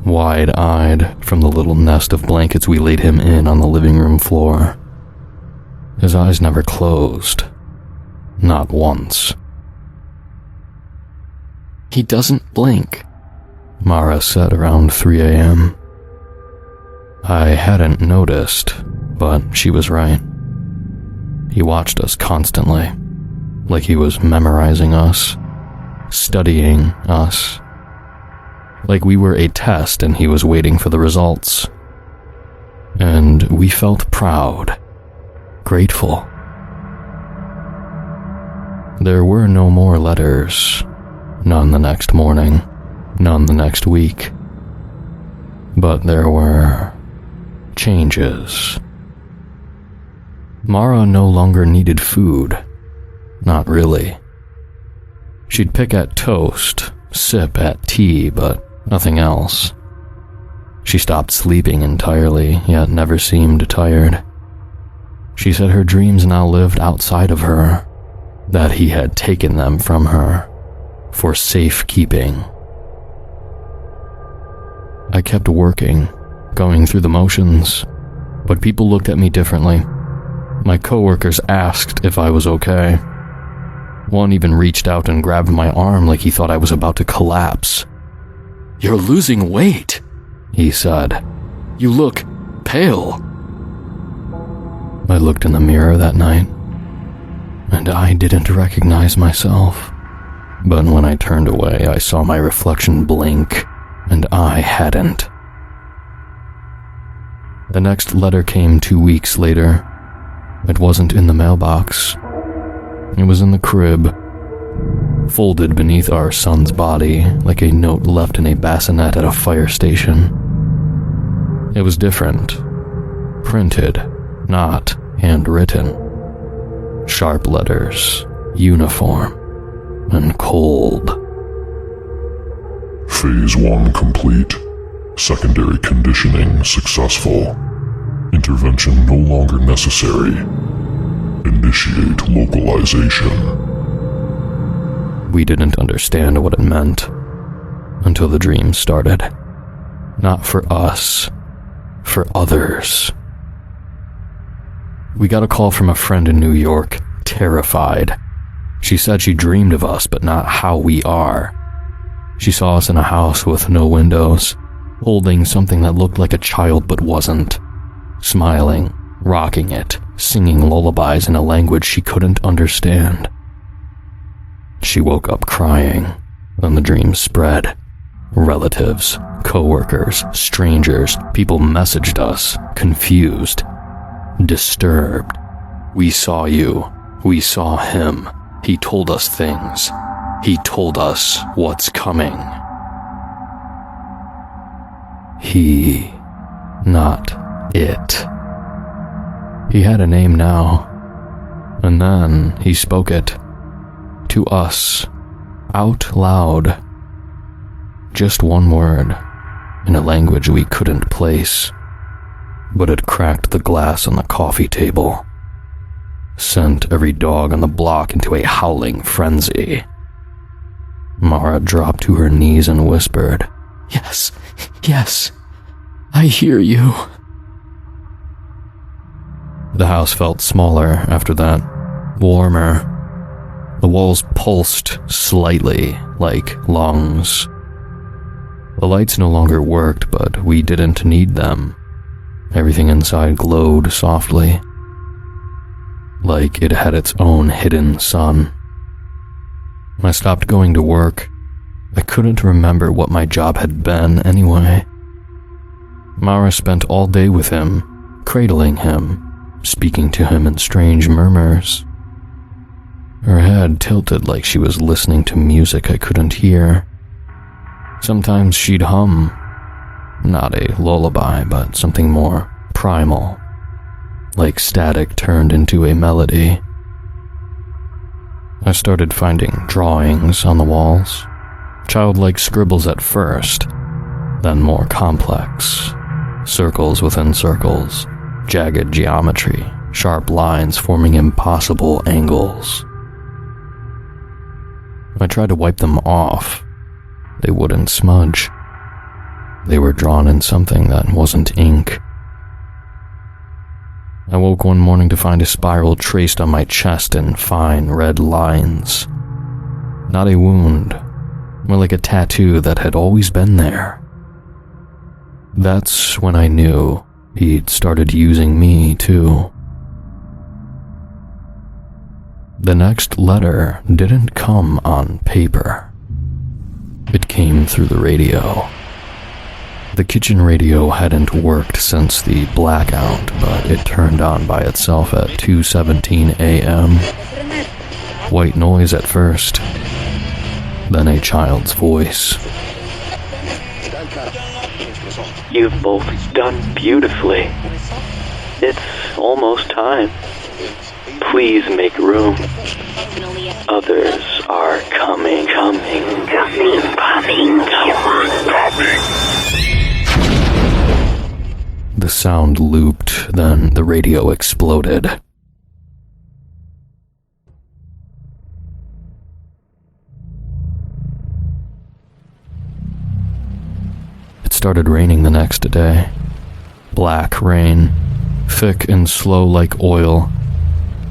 wide-eyed, from the little nest of blankets we laid him in on the living room floor. His eyes never closed. Not once. "He doesn't blink," Mara said around 3 a.m. I hadn't noticed, but she was right. He watched us constantly, like he was memorizing us, studying us, like we were a test and he was waiting for the results. And we felt proud, grateful. There were no more letters, none the next morning, none the next week. But there were changes. Mara no longer needed food. Not really. She'd pick at toast, sip at tea, but nothing else. She stopped sleeping entirely, yet never seemed tired. She said her dreams now lived outside of her, that he had taken them from her for safekeeping. I kept working, going through the motions, but people looked at me differently. My coworkers asked if I was okay. One even reached out and grabbed my arm like he thought I was about to collapse. "You're losing weight," he said. "You look pale." I looked in the mirror that night, and I didn't recognize myself. But when I turned away, I saw my reflection blink, and I hadn't. The next letter came 2 weeks later. It wasn't in the mailbox. It was in the crib, folded beneath our son's body like a note left in a bassinet at a fire station. It was different. Printed, not handwritten. Sharp letters, uniform, and cold. Phase 1 complete. Secondary conditioning successful. Intervention no longer necessary. Initiate localization. We didn't understand what it meant until the dream started. Not for us, for others. We got a call from a friend in New York, terrified. She said she dreamed of us, but not how we are. She saw us in a house with no windows, holding something that looked like a child but wasn't, smiling, rocking it, singing lullabies in a language she couldn't understand. She woke up crying, and the dream spread. Relatives, co-workers, strangers, people messaged us, confused, disturbed. "We saw you. We saw him. He told us things. He told us what's coming." He, not it. He had a name now, and then he spoke it. To us, out loud. Just one word, in a language we couldn't place, but it cracked the glass on the coffee table, sent every dog on the block into a howling frenzy. Mara dropped to her knees and whispered, Yes, yes, I hear you. The house felt smaller after that, warmer. The walls pulsed slightly, like lungs. The lights no longer worked, but we didn't need them. Everything inside glowed softly, like it had its own hidden sun. I stopped going to work. I couldn't remember what my job had been anyway. Mara spent all day with him, cradling him, speaking to him in strange murmurs. Her head tilted like she was listening to music I couldn't hear. Sometimes she'd hum, not a lullaby, but something more primal, like static turned into a melody. I started finding drawings on the walls, childlike scribbles at first, then more complex, circles within circles, jagged geometry, sharp lines forming impossible angles. I tried to wipe them off. They wouldn't smudge. They were drawn in something that wasn't ink. I woke one morning to find a spiral traced on my chest in fine red lines. Not a wound, more like a tattoo that had always been there. That's when I knew he'd started using me too. The next letter didn't come on paper. It came through the radio. The kitchen radio hadn't worked since the blackout, but it turned on by itself at 2:17 a.m. White noise at first, then a child's voice. You've both done beautifully. It's almost time. Please make room. Others are coming. The sound looped, then the radio exploded. It started raining the next day. Black rain, thick and slow like oil.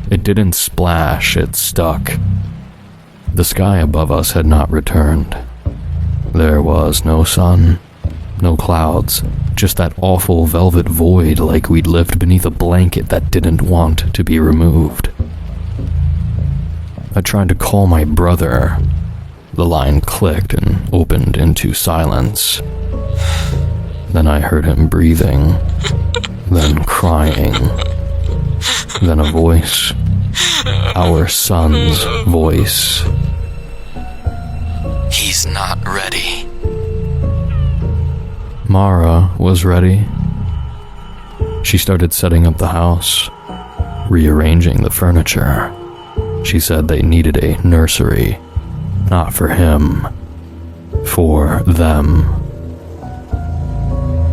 It didn't splash, it stuck. The sky above us had not returned. There was no sun, no clouds, just that awful velvet void like we'd lived beneath a blanket that didn't want to be removed. I tried to call my brother. The line clicked and opened into silence. Then I heard him breathing, then crying, then a voice. Our son's voice. He's not ready. Mara was ready. She started setting up the house, rearranging the furniture. She said they needed a nursery, not for him, for them.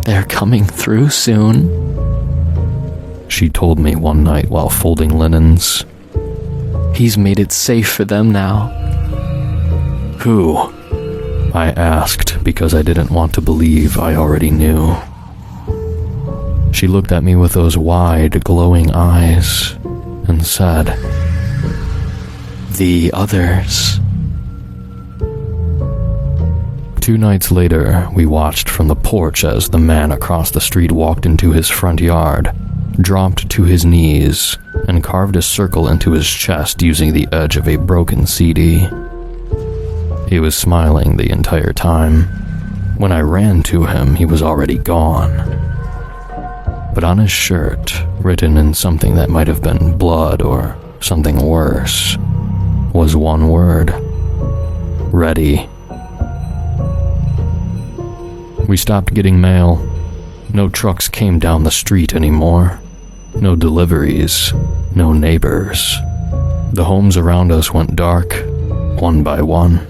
They're coming through soon, she told me one night while folding linens. He's made it safe for them now. Who? I asked because I didn't want to believe I already knew. She looked at me with those wide, glowing eyes and said, The others. 2 nights later, we watched from the porch as the man across the street walked into his front yard, dropped to his knees, and carved a circle into his chest using the edge of a broken CD. He was smiling the entire time. When I ran to him, he was already gone. But on his shirt, written in something that might have been blood or something worse, was one word: ready. We stopped getting mail. No trucks came down the street anymore. No deliveries, no neighbors. The homes around us went dark, one by one.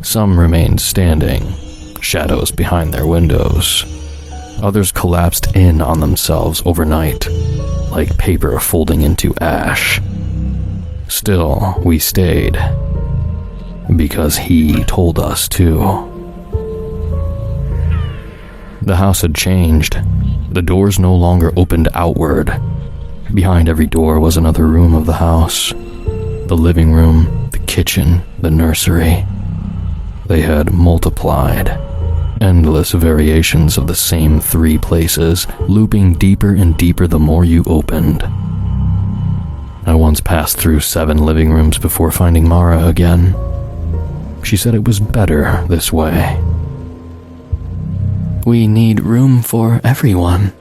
Some remained standing, shadows behind their windows. Others collapsed in on themselves overnight, like paper folding into ash. Still, we stayed, because he told us to. The house had changed. The doors no longer opened outward. Behind every door was another room of the house. The living room, the kitchen, the nursery. They had multiplied. Endless variations of the same 3 places, looping deeper and deeper the more you opened. I once passed through 7 living rooms before finding Mara again. She said it was better this way. We need room for everyone.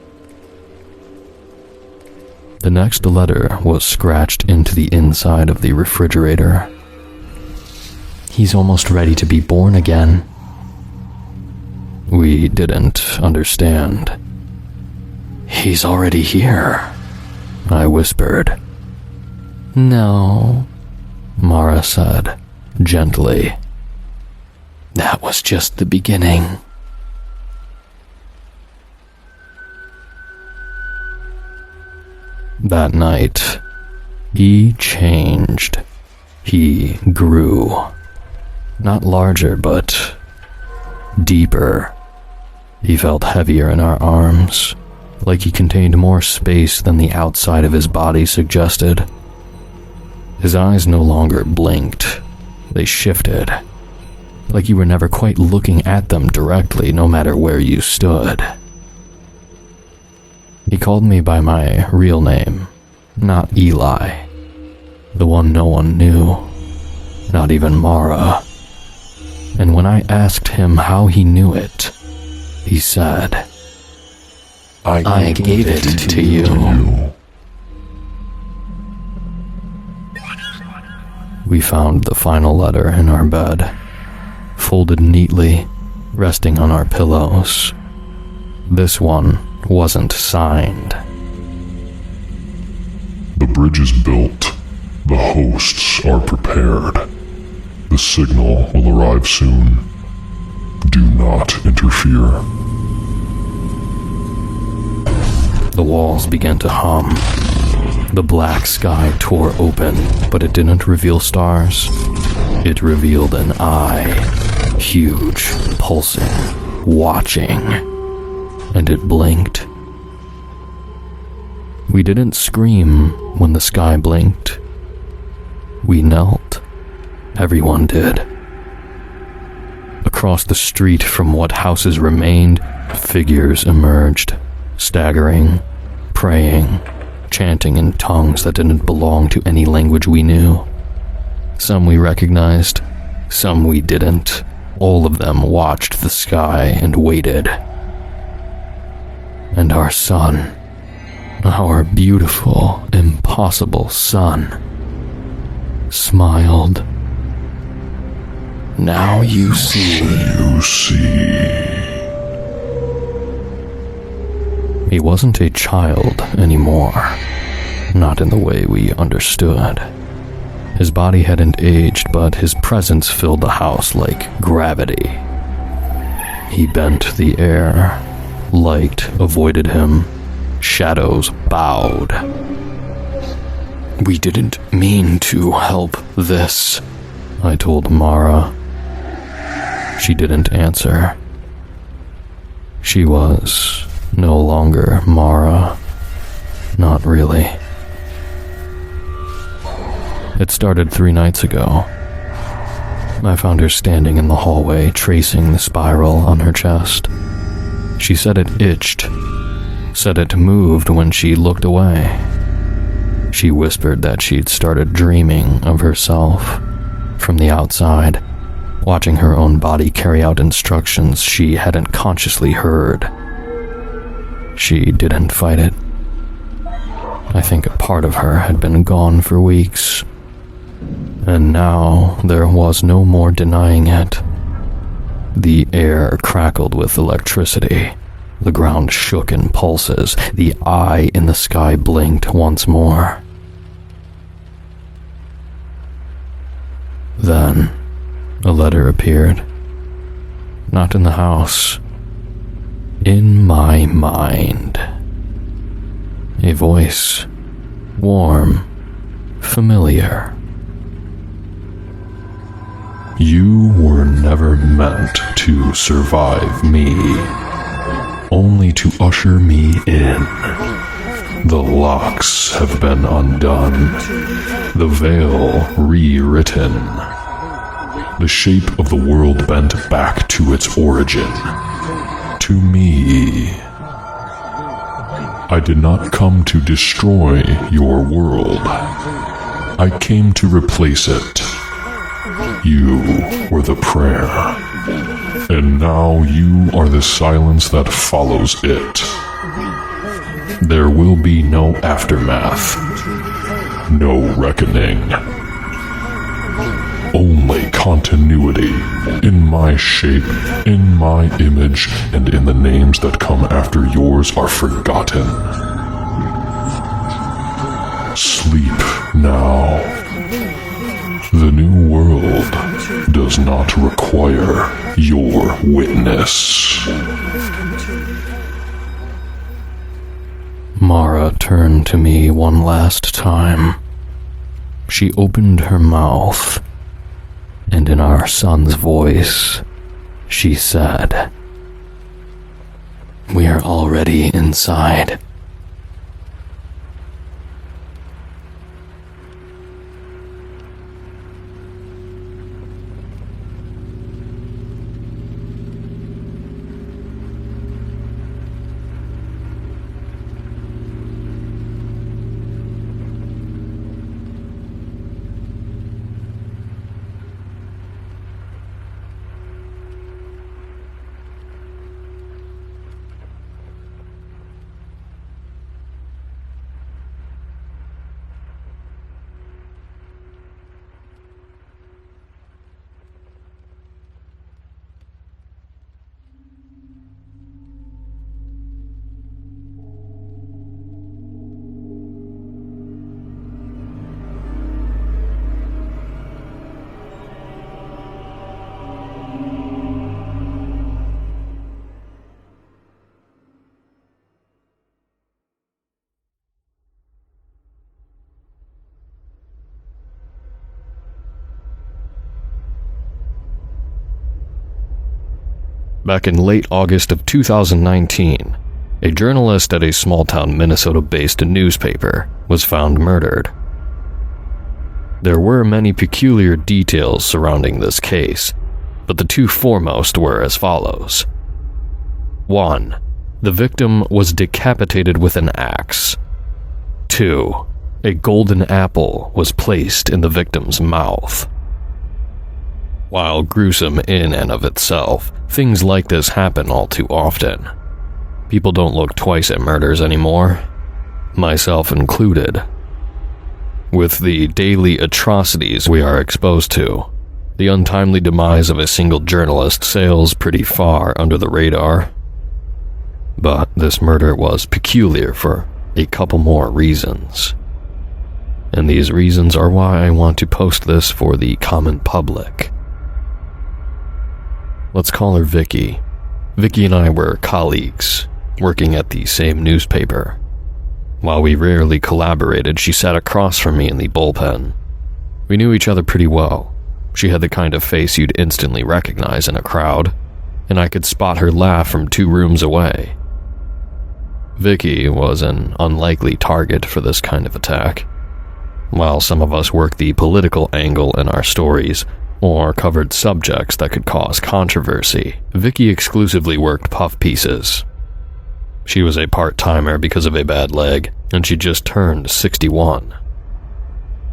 The next letter was scratched into the inside of the refrigerator. He's almost ready to be born again. We didn't understand. He's already here, I whispered. No, Mara said, gently. That was just the beginning. That night, he changed. He grew. Not larger, but deeper. He felt heavier in our arms, like he contained more space than the outside of his body suggested. His eyes no longer blinked. They shifted, like you were never quite looking at them directly, no matter where you stood. He called me by my real name, not Eli, the one no one knew, not even Mara. And when I asked him how he knew it, he said, I gave it to you. We found the final letter in our bed, folded neatly, resting on our pillows. This one wasn't signed. The bridge is built. The hosts are prepared. The signal will arrive soon. Do not interfere. The walls began to hum. The black sky tore open, but it didn't reveal stars. It revealed an eye, huge, pulsing, watching, and it blinked. We didn't scream when the sky blinked. We knelt. Everyone did. Across the street from what houses remained, figures emerged, staggering, praying, chanting in tongues that didn't belong to any language we knew. Some we recognized, some we didn't. All of them watched the sky and waited. And our son, our beautiful, impossible son, smiled. Now you see. He wasn't a child anymore, not in the way we understood. His body hadn't aged, but his presence filled the house like gravity. He bent the air. Light avoided him. Shadows bowed. We didn't mean to help this, I told Mara. She didn't answer. She was no longer Mara. Not really. It started 3 nights ago. I found her standing in the hallway, tracing the spiral on her chest. She said it itched, said it moved when she looked away. She whispered that she'd started dreaming of herself from the outside, watching her own body carry out instructions she hadn't consciously heard. She didn't fight it. I think a part of her had been gone for weeks, and now there was no more denying it. The air crackled with electricity. The ground shook in pulses. The eye in the sky blinked once more. Then, a letter appeared. not in the house. In my mind. A voice, warm, familiar. You were never meant to survive me, only to usher me in. The locks have been undone, the veil rewritten, the shape of the world bent back to its origin, to me. I did not come to destroy your world. I came to replace it. You were the prayer, and now you are the silence that follows it. There will be no aftermath, no reckoning. Only continuity, in my shape, in my image, and in the names that come after yours are forgotten. Sleep now. The new world does not require your witness. Mara turned to me one last time. She opened her mouth, and in our son's voice, she said, "We are already inside." Back in late August of 2019, a journalist at a small-town Minnesota-based newspaper was found murdered. There were many peculiar details surrounding this case, but the two foremost were as follows. 1. The victim was decapitated with an axe. 2. A golden apple was placed in the victim's mouth. While gruesome in and of itself, things like this happen all too often. People don't look twice at murders anymore, myself included. With the daily atrocities we are exposed to, the untimely demise of a single journalist sails pretty far under the radar. But this murder was peculiar for a couple more reasons. And these reasons are why I want to post this for the common public. Let's call her Vicky. Vicky and I were colleagues, working at the same newspaper. While we rarely collaborated, she sat across from me in the bullpen. We knew each other pretty well. She had the kind of face you'd instantly recognize in a crowd, and I could spot her laugh from 2 rooms away. Vicky was an unlikely target for this kind of attack. While some of us worked the political angle in our stories, or covered subjects that could cause controversy, Vicky exclusively worked puff pieces. She was a part-timer because of a bad leg, and she just turned 61.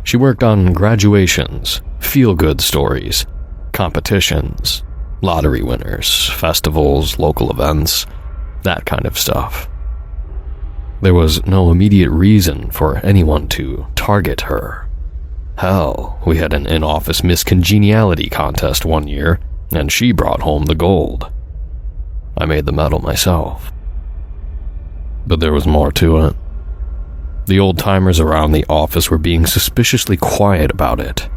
She worked on graduations, feel-good stories, competitions, lottery winners, festivals, local events, that kind of stuff. There was no immediate reason for anyone to target her. Hell, we had an in-office miscongeniality contest one year, and she brought home the gold. I made the medal myself. But there was more to it. The old-timers around the office were being suspiciously quiet about it,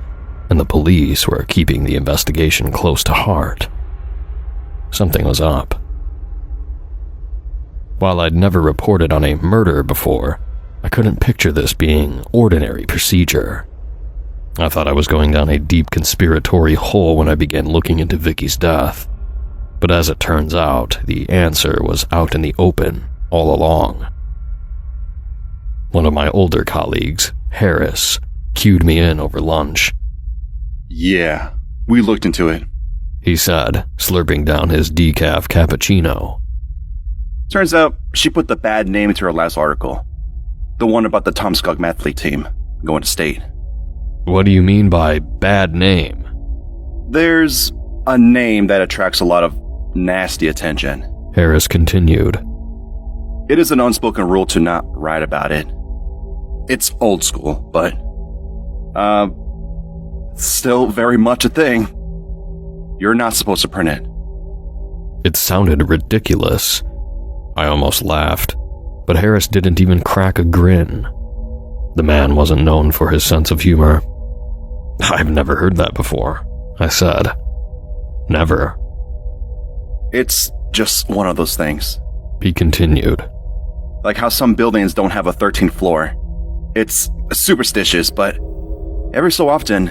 and the police were keeping the investigation close to heart. something was up. While I'd never reported on a murder before, I couldn't picture this being ordinary procedure. I thought I was going down a deep conspiratory hole when I began looking into Vicky's death. But as it turns out, the answer was out in the open all along. One of my older colleagues, Harris, cued me in over lunch. Yeah, we looked into it, he said, slurping down his decaf cappuccino. Turns out she put the bad name into her last article. The one about the Tom Skunk Mathlete team going to state. What do you mean by bad name? There's a name that attracts a lot of nasty attention, Harris continued. It is an unspoken rule to not write about it. It's old school, but still very much a thing. You're not supposed to print it. It sounded ridiculous. I almost laughed, but Harris didn't even crack a grin. The man wasn't known for his sense of humor. I've never heard that before, I said. Never. It's just one of those things, he continued. Like how some buildings don't have a 13th floor. It's superstitious, but every so often,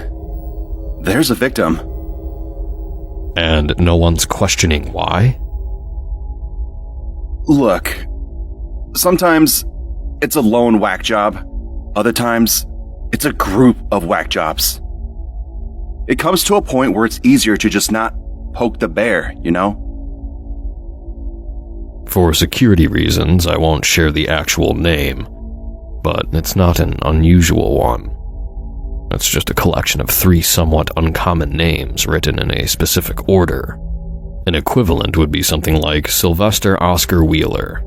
there's a victim. And no one's questioning why? Look, sometimes it's a lone whack job. Other times, it's a group of whack jobs. It comes to a point where it's easier to just not poke the bear, you know? For security reasons, I won't share the actual name, but it's not an unusual one. It's just a collection of 3 somewhat uncommon names written in a specific order. An equivalent would be something like Sylvester Oscar Wheeler.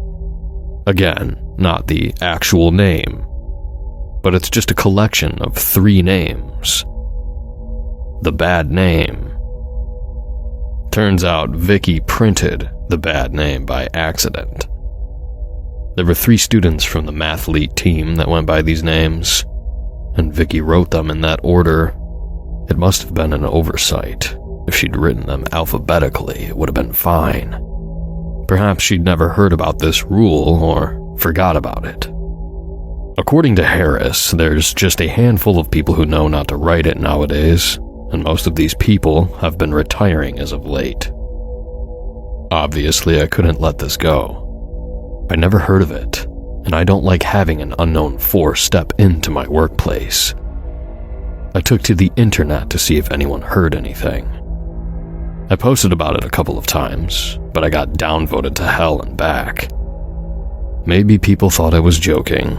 Again, not the actual name, but it's just a collection of 3 names. The bad name. Turns out Vicky printed the bad name by accident. There were 3 students from the mathlete team that went by these names, and Vicky wrote them in that order. It must have been an oversight. If she'd written them alphabetically, it would have been fine. Perhaps she'd never heard about this rule or forgot about it. According to Harris, there's just a handful of people who know not to write it nowadays, and most of these people have been retiring as of late. Obviously, I couldn't let this go. I never heard of it, and I don't like having an unknown force step into my workplace. I took to the internet to see if anyone heard anything. I posted about it a couple of times, but I got downvoted to hell and back. Maybe people thought I was joking,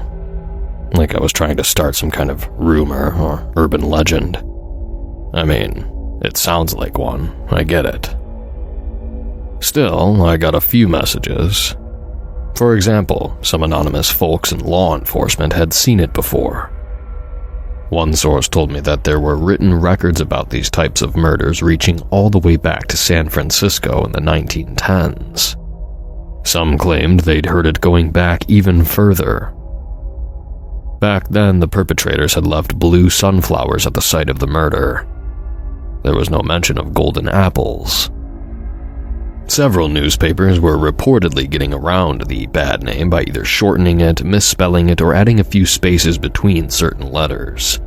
like I was trying to start some kind of rumor or urban legend. I mean, it sounds like one, I get it. Still, I got a few messages. For example, some anonymous folks in law enforcement had seen it before. One source told me that there were written records about these types of murders reaching all the way back to San Francisco in the 1910s. Some claimed they'd heard it going back even further. Back then, the perpetrators had left blue sunflowers at the site of the murder. There was no mention of golden apples. Several newspapers were reportedly getting around the bad name by either shortening it, misspelling it, or adding a few spaces between certain letters.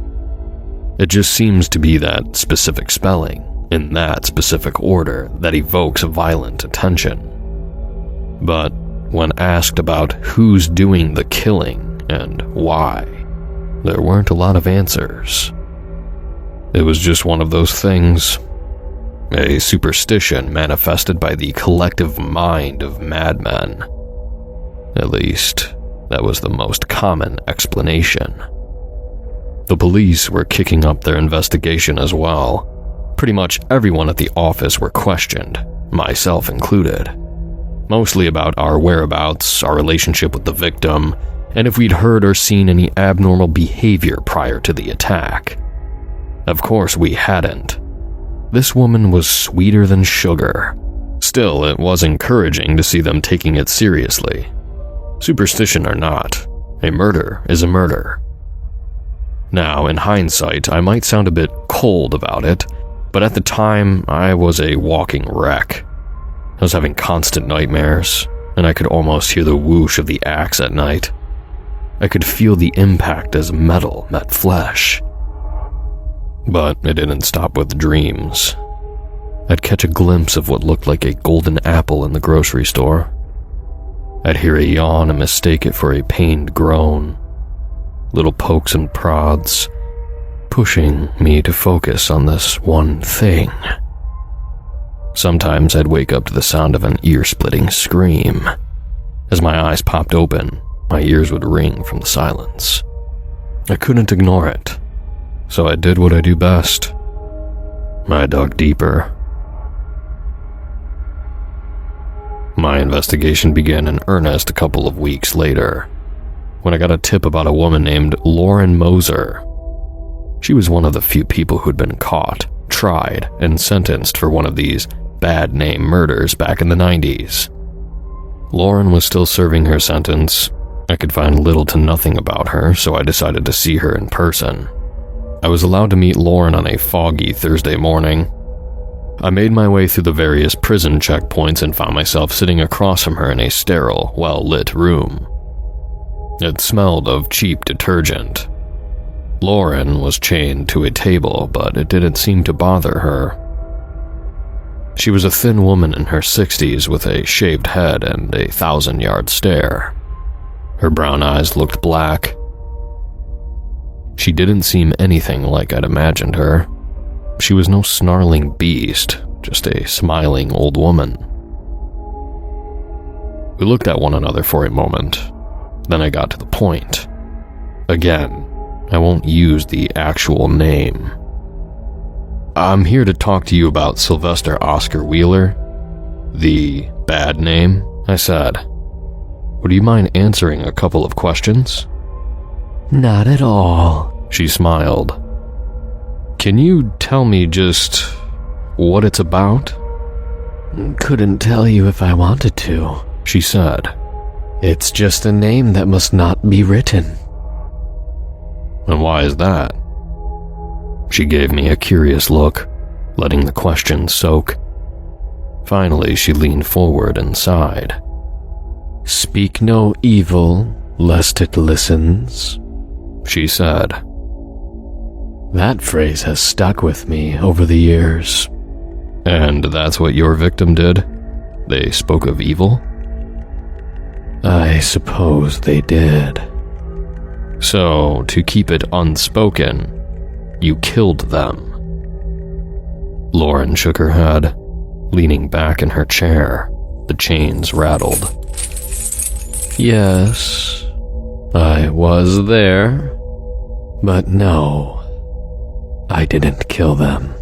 It just seems to be that specific spelling, in that specific order, that evokes violent attention. But when asked about who's doing the killing and why, there weren't a lot of answers. It was just one of those things. A superstition manifested by the collective mind of madmen. At least, that was the most common explanation. The police were kicking up their investigation as well. Pretty much everyone at the office were questioned, myself included. Mostly about our whereabouts, our relationship with the victim, and if we'd heard or seen any abnormal behavior prior to the attack. Of course we hadn't. This woman was sweeter than sugar. Still, it was encouraging to see them taking it seriously. Superstition or not, a murder is a murder. Now, in hindsight, I might sound a bit cold about it, but at the time, I was a walking wreck. I was having constant nightmares, and I could almost hear the whoosh of the axe at night. I could feel the impact as metal met flesh. But it didn't stop with dreams. I'd catch a glimpse of what looked like a golden apple in the grocery store. I'd hear a yawn and mistake it for a pained groan. Little pokes and prods, pushing me to focus on this one thing. Sometimes I'd wake up to the sound of an ear-splitting scream. As my eyes popped open, my ears would ring from the silence. I couldn't ignore it, so I did what I do best. I dug deeper. My investigation began in earnest a couple of weeks later, when I got a tip about a woman named Lauren Moser. She was one of the few people who'd been caught, tried, and sentenced for one of these bad name murders back in the 90s. Lauren was still serving her sentence. I could find little to nothing about her, so I decided to see her in person. I was allowed to meet Lauren on a foggy Thursday morning. I made my way through the various prison checkpoints and found myself sitting across from her in a sterile, well-lit room. It smelled of cheap detergent. Lauren was chained to a table, but it didn't seem to bother her. She was a thin woman in her 60s with a shaved head and a 1,000-yard stare. Her brown eyes looked black. She didn't seem anything like I'd imagined her. She was no snarling beast, just a smiling old woman. We looked at one another for a moment. Then I got to the point. Again, I won't use the actual name. I'm here to talk to you about Sylvester Oscar Wheeler. The bad name, I said. Would you mind answering a couple of questions? Not at all, she smiled. Can you tell me just what it's about? Couldn't tell you if I wanted to, she said. It's just a name that must not be written. And why is that? She gave me a curious look, letting the question soak. Finally, she leaned forward and sighed. Speak no evil, lest it listens, she said. That phrase has stuck with me over the years. And that's what your victim did? They spoke of evil? I suppose they did. So, to keep it unspoken, you killed them. Lauren shook her head, leaning back in her chair. The chains rattled. Yes, I was there, but no, I didn't kill them.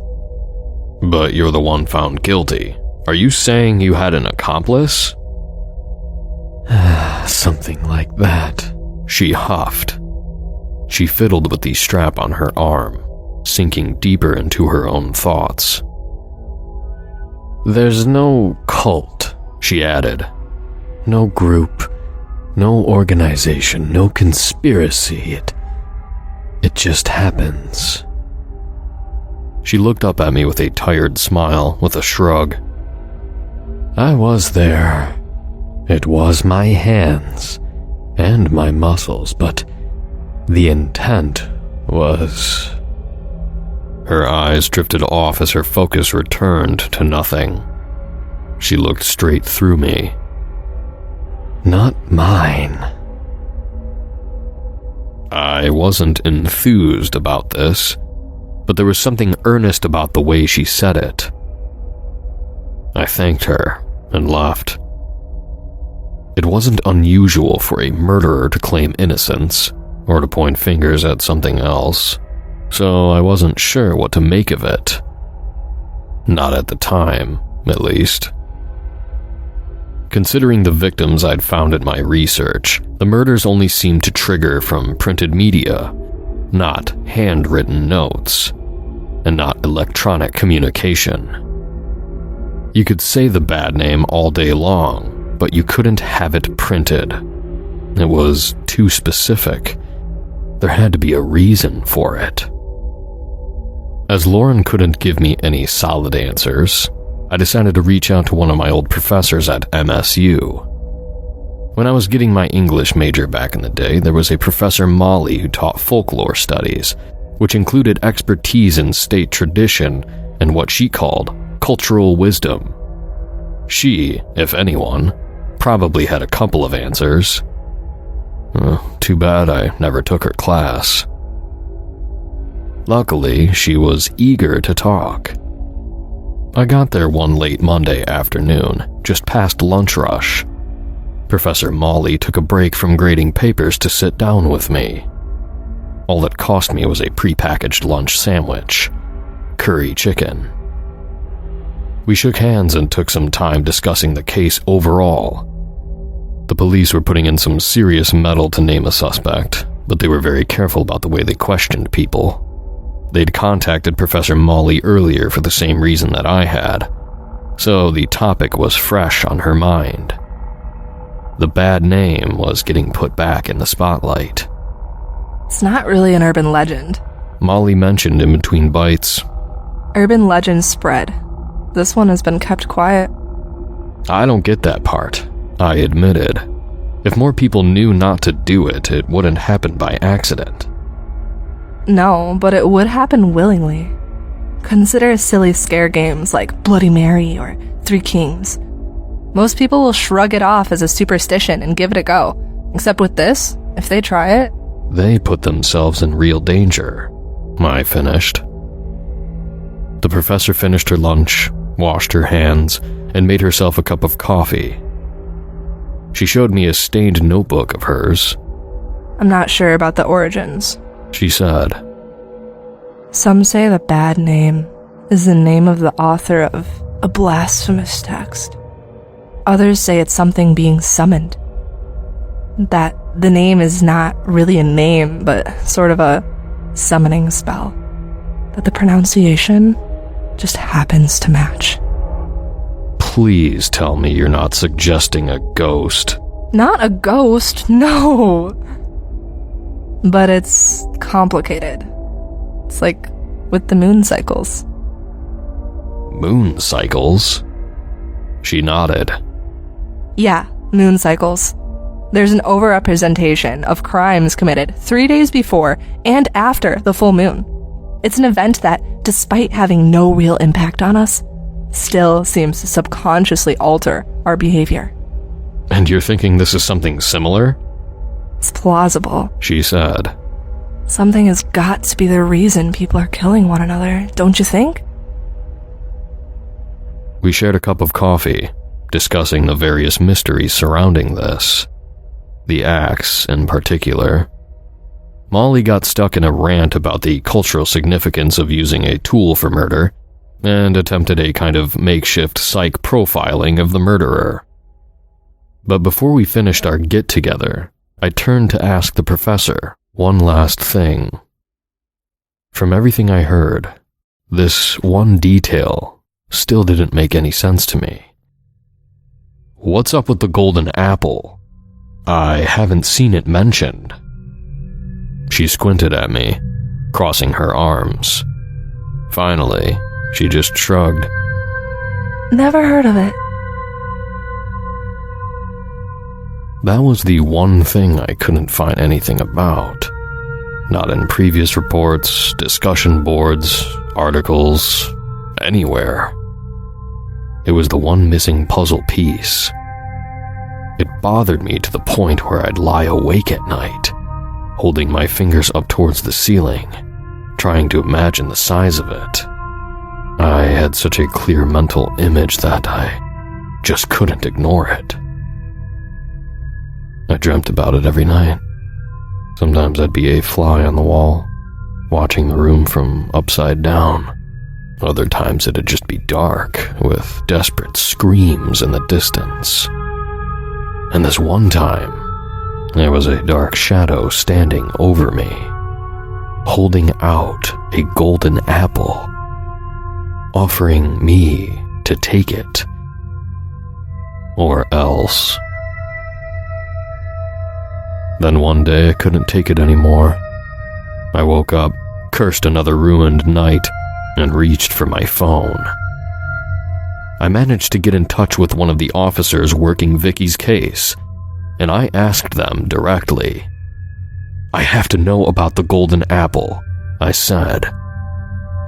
But you're the one found guilty. Are you saying you had an accomplice? Something like that, she huffed. She fiddled with the strap on her arm, sinking deeper into her own thoughts. There's no cult, she added. No group, no organization, no conspiracy. It just happens. She looked up at me with a tired smile, with a shrug. I was there. It was my hands and my muscles, but the intent was... Her eyes drifted off as her focus returned to nothing. She looked straight through me. Not mine. I wasn't enthused about this, but there was something earnest about the way she said it. I thanked her and left. It wasn't unusual for a murderer to claim innocence, or to point fingers at something else, so I wasn't sure what to make of it. Not at the time, at least. Considering the victims I'd found in my research, the murders only seemed to trigger from printed media, not handwritten notes, and not electronic communication. You could say the bad name all day long, but you couldn't have it printed. It was too specific. There had to be a reason for it. As Lauren couldn't give me any solid answers, I decided to reach out to one of my old professors at MSU. When I was getting my English major back in the day, there was a Professor Molly who taught folklore studies, which included expertise in state tradition and what she called cultural wisdom. She, if anyone, probably had a couple of answers. Too bad I never took her class. Luckily, she was eager to talk. I got there one late Monday afternoon, just past lunch rush. Professor Molly took a break from grading papers to sit down with me. All it cost me was a prepackaged lunch sandwich, curry chicken. We shook hands and took some time discussing the case overall. The police were putting in some serious metal to name a suspect, but they were very careful about the way they questioned people. They'd contacted Professor Molly earlier for the same reason that I had, so the topic was fresh on her mind. The bad name was getting put back in the spotlight. It's not really an urban legend. Molly mentioned in between bites. Urban legends spread. This one has been kept quiet. I don't get that part, I admitted. If more people knew not to do it, it wouldn't happen by accident. No, but it would happen willingly. Consider silly scare games like Bloody Mary or Three Kings. Most people will shrug it off as a superstition and give it a go. Except with this, if they try it... They put themselves in real danger, I finished. The professor finished her lunch, washed her hands, and made herself a cup of coffee. She showed me a stained notebook of hers. I'm not sure about the origins, she said. Some say the bad name is the name of the author of a blasphemous text. Others say it's something being summoned. That the name is not really a name, but sort of a summoning spell. That the pronunciation just happens to match. Please tell me you're not suggesting a ghost. Not a ghost, no! But it's complicated. It's like with the moon cycles. Moon cycles? She nodded. Yeah, moon cycles. There's an overrepresentation of crimes committed 3 days before and after the full moon. It's an event that, despite having no real impact on us, still seems to subconsciously alter our behavior. And you're thinking this is something similar? It's plausible, she said. Something has got to be the reason people are killing one another, don't you think? We shared a cup of coffee, discussing the various mysteries surrounding this. The axe, in particular. Molly got stuck in a rant about the cultural significance of using a tool for murder, and attempted a kind of makeshift psych profiling of the murderer. But before we finished our get-together, I turned to ask the professor one last thing. From everything I heard, this one detail still didn't make any sense to me. What's up with the golden apple? I haven't seen it mentioned. She squinted at me, crossing her arms. Finally, she just shrugged. Never heard of it. That was the one thing I couldn't find anything about. Not in previous reports, discussion boards, articles, anywhere. It was the one missing puzzle piece. It bothered me to the point where I'd lie awake at night, holding my fingers up towards the ceiling, trying to imagine the size of it. I had such a clear mental image that I just couldn't ignore it. I dreamt about it every night. Sometimes I'd be a fly on the wall, watching the room from upside down. Other times it'd just be dark, with desperate screams in the distance. And this one time, there was a dark shadow standing over me, holding out a golden apple, offering me to take it. Or else. Then one day I couldn't take it anymore. I woke up, cursed another ruined night, and reached for my phone. I managed to get in touch with one of the officers working Vicky's case, and I asked them directly. "I have to know about the golden apple," I said.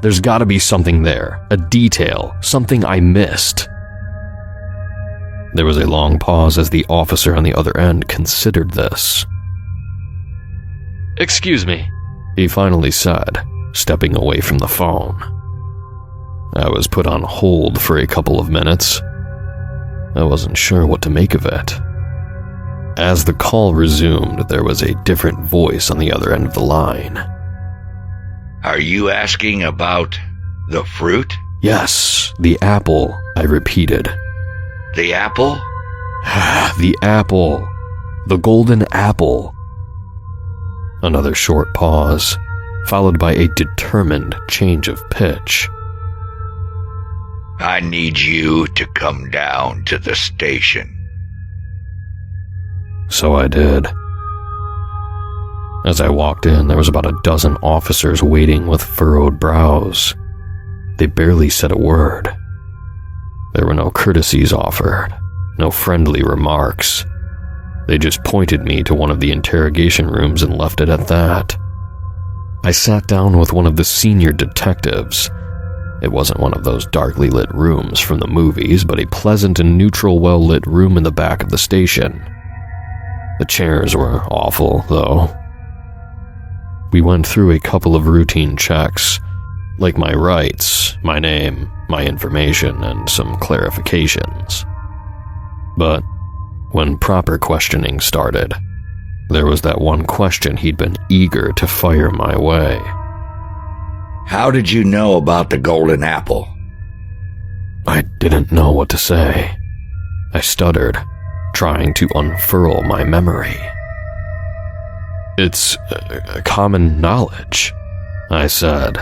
"There's gotta be something there, a detail, something I missed." There was a long pause as the officer on the other end considered this. "Excuse me," he finally said, stepping away from the phone. I was put on hold for a couple of minutes. I wasn't sure what to make of it. As the call resumed, there was a different voice on the other end of the line. "Are you asking about the fruit?" "Yes, the apple," I repeated. The apple? The apple. The golden apple. Another short pause, followed by a determined change of pitch. "I need you to come down to the station." So I did. As I walked in, there was about a dozen officers waiting with furrowed brows. They barely said a word. There were no courtesies offered, no friendly remarks. They just pointed me to one of the interrogation rooms and left it at that. I sat down with one of the senior detectives. It wasn't one of those darkly lit rooms from the movies, but a pleasant and neutral, well-lit room in the back of the station. The chairs were awful, though. We went through a couple of routine checks, like my rights, my name, my information, and some clarifications. But when proper questioning started, there was that one question he'd been eager to fire my way. "How did you know about the golden apple?" I didn't know what to say. I stuttered, trying to unfurl my memory. "It's common knowledge," I said.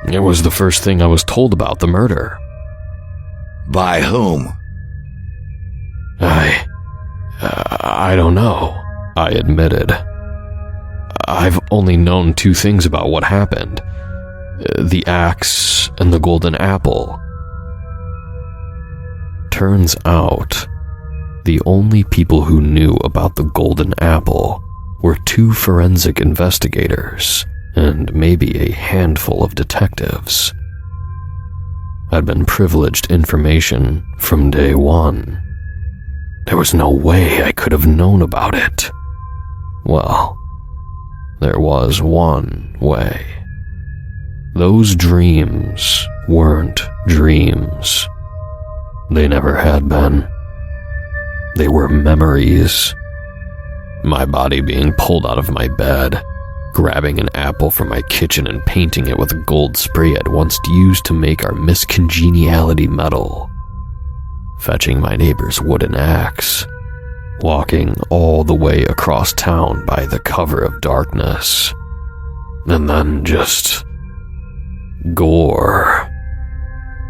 "It was the first thing I was told about the murder." "By whom?" I don't know," I admitted. "I've only known two things about what happened. The axe and the golden apple." Turns out, the only people who knew about the golden apple were two forensic investigators and maybe a handful of detectives. I'd been privileged information from day one. There was no way I could have known about it. Well, there was one way. Those dreams weren't dreams. They never had been. They were memories. My body being pulled out of my bed, grabbing an apple from my kitchen and painting it with a gold spray I'd once used to make our miscongeniality metal, fetching my neighbor's wooden axe, walking all the way across town by the cover of darkness, and then just gore.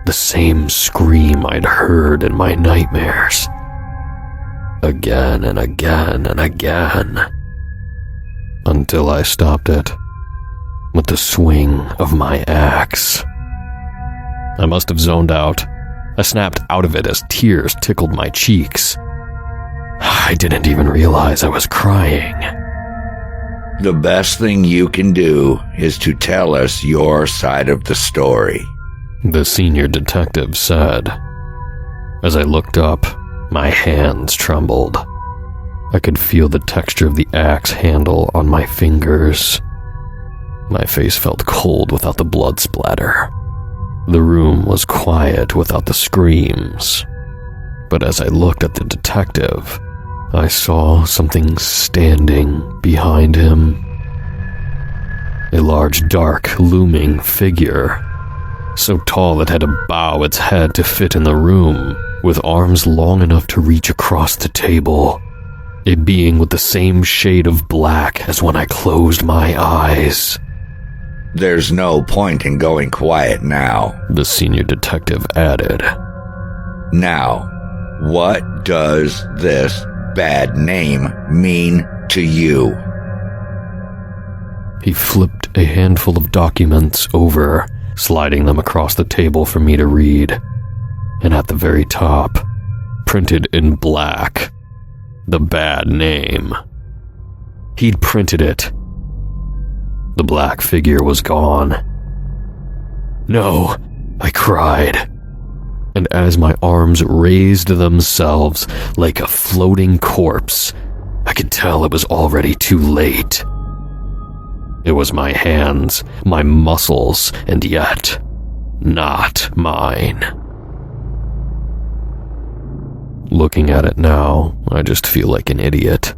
The same scream I'd heard in my nightmares. Again and again and again. Until I stopped it with the swing of my axe. I must have zoned out. I snapped out of it as tears tickled my cheeks. I didn't even realize I was crying. "The best thing you can do is to tell us your side of the story," the senior detective said. As I looked up, my hands trembled. I could feel the texture of the axe handle on my fingers. My face felt cold without the blood splatter. The room was quiet without the screams. But as I looked at the detective, I saw something standing behind him. A large, dark, looming figure, so tall it had to bow its head to fit in the room, with arms long enough to reach across the table. A being with the same shade of black as when I closed my eyes. "There's no point in going quiet now," the senior detective added. "Now, what does this bad name mean to you?" He flipped a handful of documents over, sliding them across the table for me to read. and at the very top, printed in black, the bad name. He'd printed it. The black figure was gone. No, I cried. And as my arms raised themselves like a floating corpse, I could tell it was already too late. It was my hands, my muscles, and yet not mine. Looking at it now, I just feel like an idiot.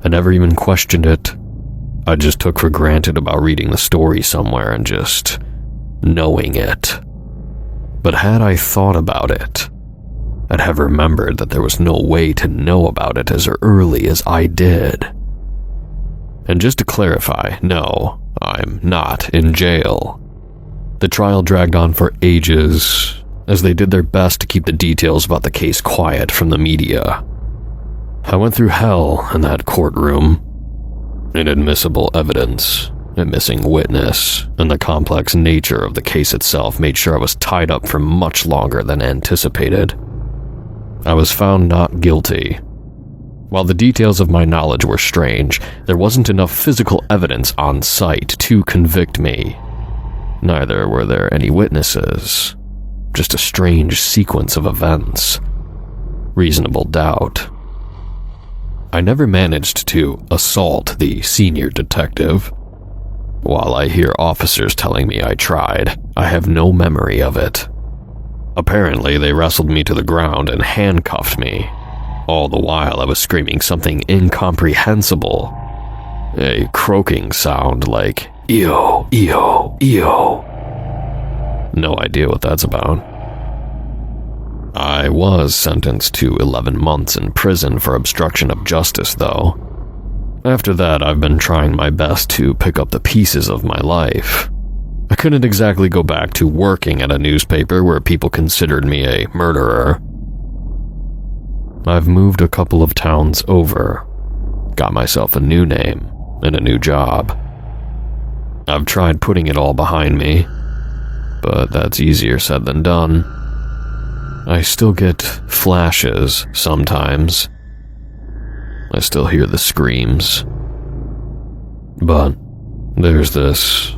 I never even questioned it. I just took for granted about reading the story somewhere and just knowing it. But had I thought about it, I'd have remembered that there was no way to know about it as early as I did. And just to clarify, no, I'm not in jail. The trial dragged on for ages, as they did their best to keep the details about the case quiet from the media. I went through hell in that courtroom. Inadmissible evidence, a missing witness, and the complex nature of the case itself made sure I was tied up for much longer than anticipated. I was found not guilty. While the details of my knowledge were strange, there wasn't enough physical evidence on site to convict me. Neither were there any witnesses. Just a strange sequence of events. Reasonable doubt. I never managed to assault the senior detective. While I hear officers telling me I tried, I have no memory of it. Apparently, they wrestled me to the ground and handcuffed me. All the while I was screaming something incomprehensible. A croaking sound like, "Eo, eo, eo." No idea what that's about. I was sentenced to 11 months in prison for obstruction of justice, though. After that, I've been trying my best to pick up the pieces of my life. I couldn't exactly go back to working at a newspaper where people considered me a murderer. I've moved a couple of towns over, got myself a new name and a new job. I've tried putting it all behind me, but that's easier said than done. I still get flashes sometimes. I still hear the screams. But there's this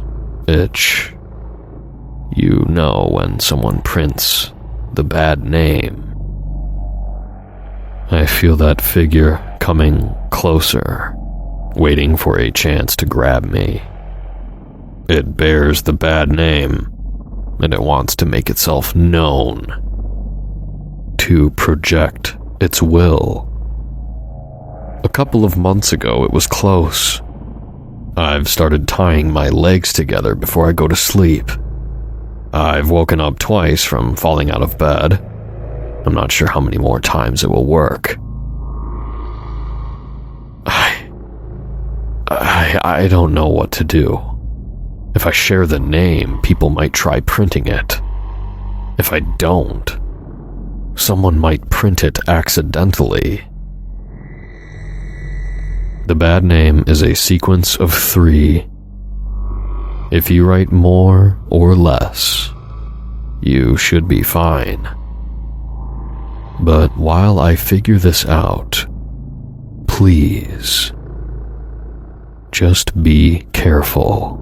itch. You know when someone prints the bad name. I feel that figure coming closer, waiting for a chance to grab me. It bears the bad name, and it wants to make itself known. To project its will. A couple of months ago, it was close. I've started tying my legs together before I go to sleep. I've woken up twice from falling out of bed. I'm not sure how many more times it will work. I don't know what to do. If I share the name, people might try printing it. If I don't, someone might print it accidentally. The bad name is a sequence of 3. If you write more or less, you should be fine. But while I figure this out, please, just be careful.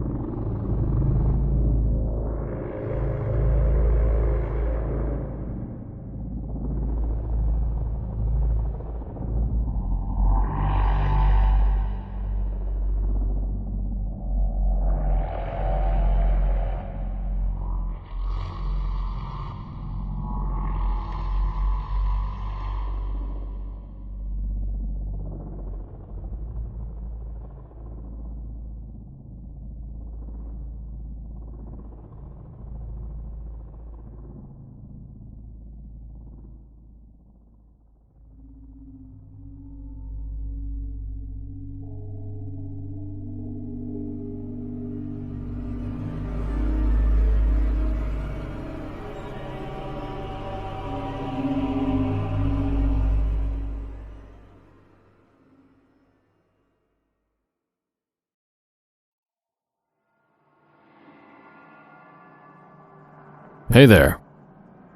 Hey there.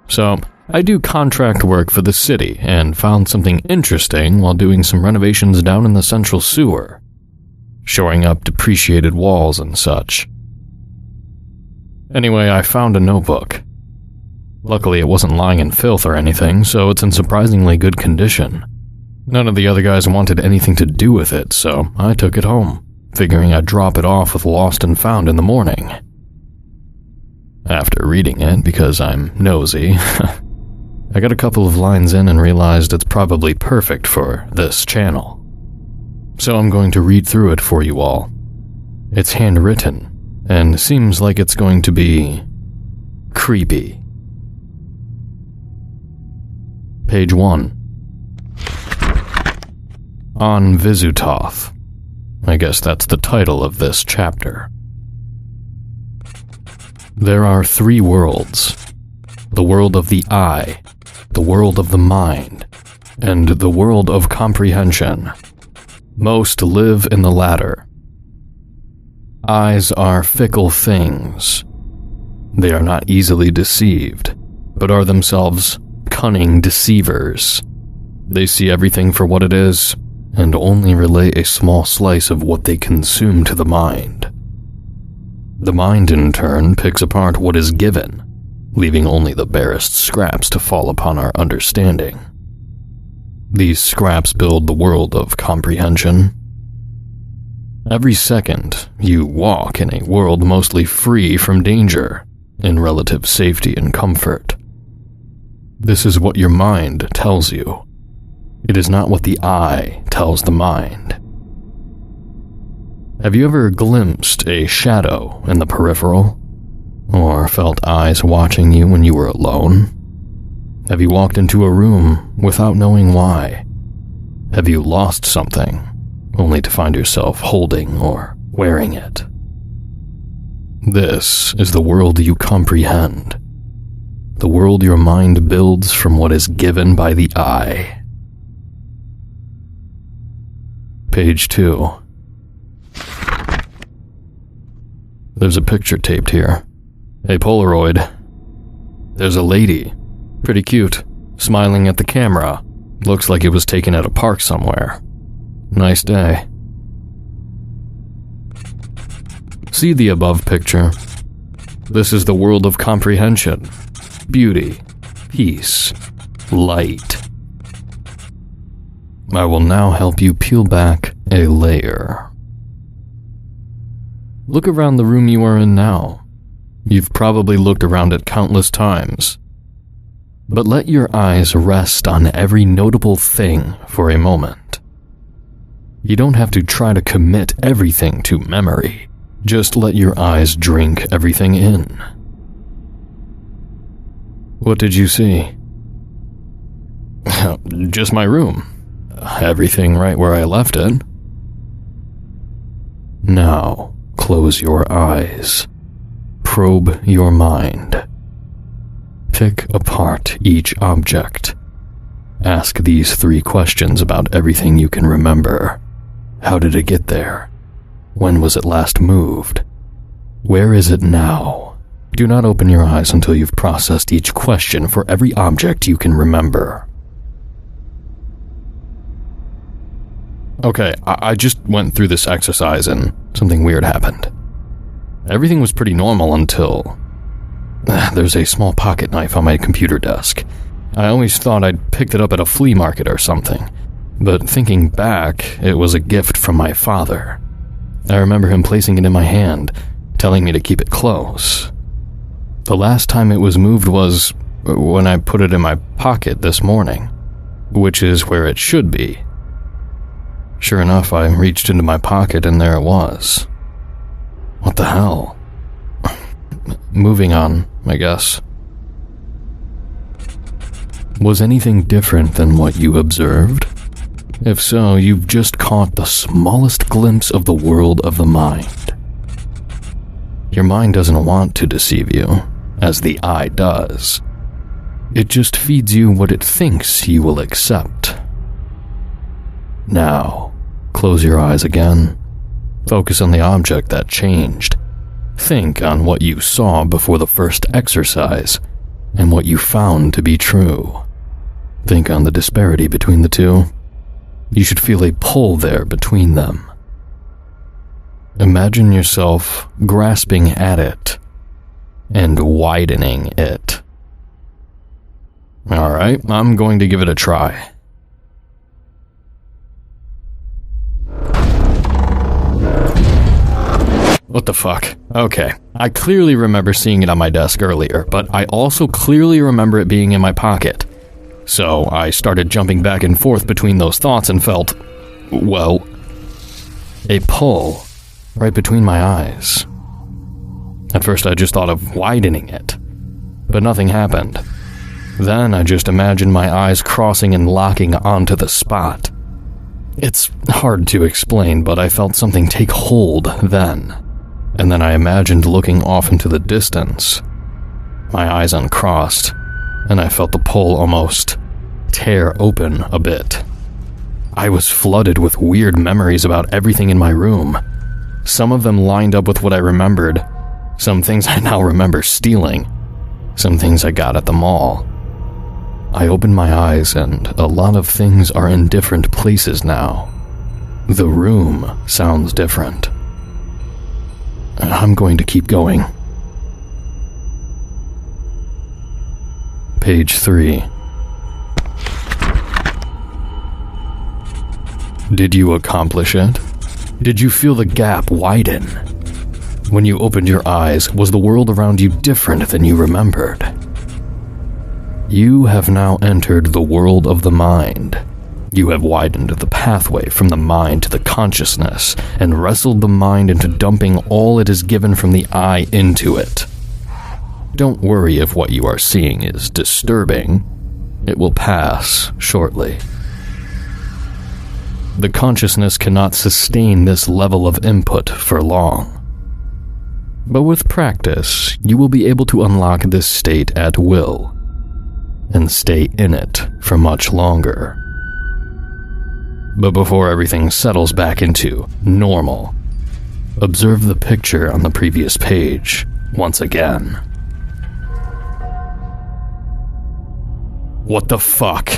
So, I do contract work for the city and found something interesting while doing some renovations down in the central sewer, shoring up depreciated walls and such. Anyway, I found a notebook. Luckily, it wasn't lying in filth or anything, so it's in surprisingly good condition. None of the other guys wanted anything to do with it, so I took it home, figuring I'd drop it off with Lost and Found in the morning. After reading it, because I'm nosy, I got a couple of lines in and realized it's probably perfect for this channel. So I'm going to read through it for you all. It's handwritten, and seems like it's going to be creepy. Page 1. On Visutoth. I guess that's the title of this chapter. There are 3 worlds. The world of the eye, the world of the mind, and the world of comprehension. Most live in the latter. Eyes are fickle things. They are not easily deceived, but are themselves cunning deceivers. They see everything for what it is, and only relay a small slice of what they consume to the mind. The mind, in turn, picks apart what is given, leaving only the barest scraps to fall upon our understanding. These scraps build the world of comprehension. Every second, you walk in a world mostly free from danger, in relative safety and comfort. This is what your mind tells you. It is not what the eye tells the mind. Have you ever glimpsed a shadow in the peripheral? Or felt eyes watching you when you were alone? Have you walked into a room without knowing why? Have you lost something, only to find yourself holding or wearing it? This is the world you comprehend. The world your mind builds from what is given by the eye. Page 2. There's a picture taped here. A Polaroid. There's a lady. Pretty cute. Smiling at the camera. Looks like it was taken at a park somewhere. Nice day. See the above picture? This is the world of comprehension. Beauty. Peace. Light. I will now help you peel back a layer. Look around the room you are in now. You've probably looked around it countless times. But let your eyes rest on every notable thing for a moment. You don't have to try to commit everything to memory. Just let your eyes drink everything in. What did you see? Just my room. Everything right where I left it. Now, close your eyes. Probe your mind. Pick apart each object. Ask these 3 questions about everything you can remember. How did it get there? When was it last moved? Where is it now? Do not open your eyes until you've processed each question for every object you can remember. Okay, I just went through this exercise and something weird happened. Everything was pretty normal until... There's a small pocket knife on my computer desk. I always thought I'd picked it up at a flea market or something, but thinking back, it was a gift from my father. I remember him placing it in my hand, telling me to keep it close. The last time it was moved was when I put it in my pocket this morning, which is where it should be. Sure enough, I reached into my pocket and there it was. What the hell? Moving on, I guess. Was anything different than what you observed? If so, you've just caught the smallest glimpse of the world of the mind. Your mind doesn't want to deceive you, as the eye does. It just feeds you what it thinks you will accept. Now, close your eyes again. Focus on the object that changed. Think on what you saw before the first exercise, and what you found to be true. Think on the disparity between the two. You should feel a pull there between them. Imagine yourself grasping at it and widening it. Alright, I'm going to give it a try. What the fuck? Okay, I clearly remember seeing it on my desk earlier, but I also clearly remember it being in my pocket. So I started jumping back and forth between those thoughts and felt, well, a pull right between my eyes. At first I just thought of widening it, but nothing happened. Then I just imagined my eyes crossing and locking onto the spot. It's hard to explain, but I felt something take hold then. And then I imagined looking off into the distance. My eyes uncrossed, and I felt the pull almost tear open a bit. I was flooded with weird memories about everything in my room. Some of them lined up with what I remembered. Some things I now remember stealing. Some things I got at the mall. I opened my eyes, and a lot of things are in different places now. The room sounds different. I'm going to keep going. Page 3. Did you accomplish it? Did you feel the gap widen? When you opened your eyes, was the world around you different than you remembered? You have now entered the world of the mind. You have widened the pathway from the mind to the consciousness and wrestled the mind into dumping all it is given from the eye into it. Don't worry if what you are seeing is disturbing. It will pass shortly. The consciousness cannot sustain this level of input for long. But with practice, you will be able to unlock this state at will and stay in it for much longer. But before everything settles back into normal, observe the picture on the previous page once again. What the fuck?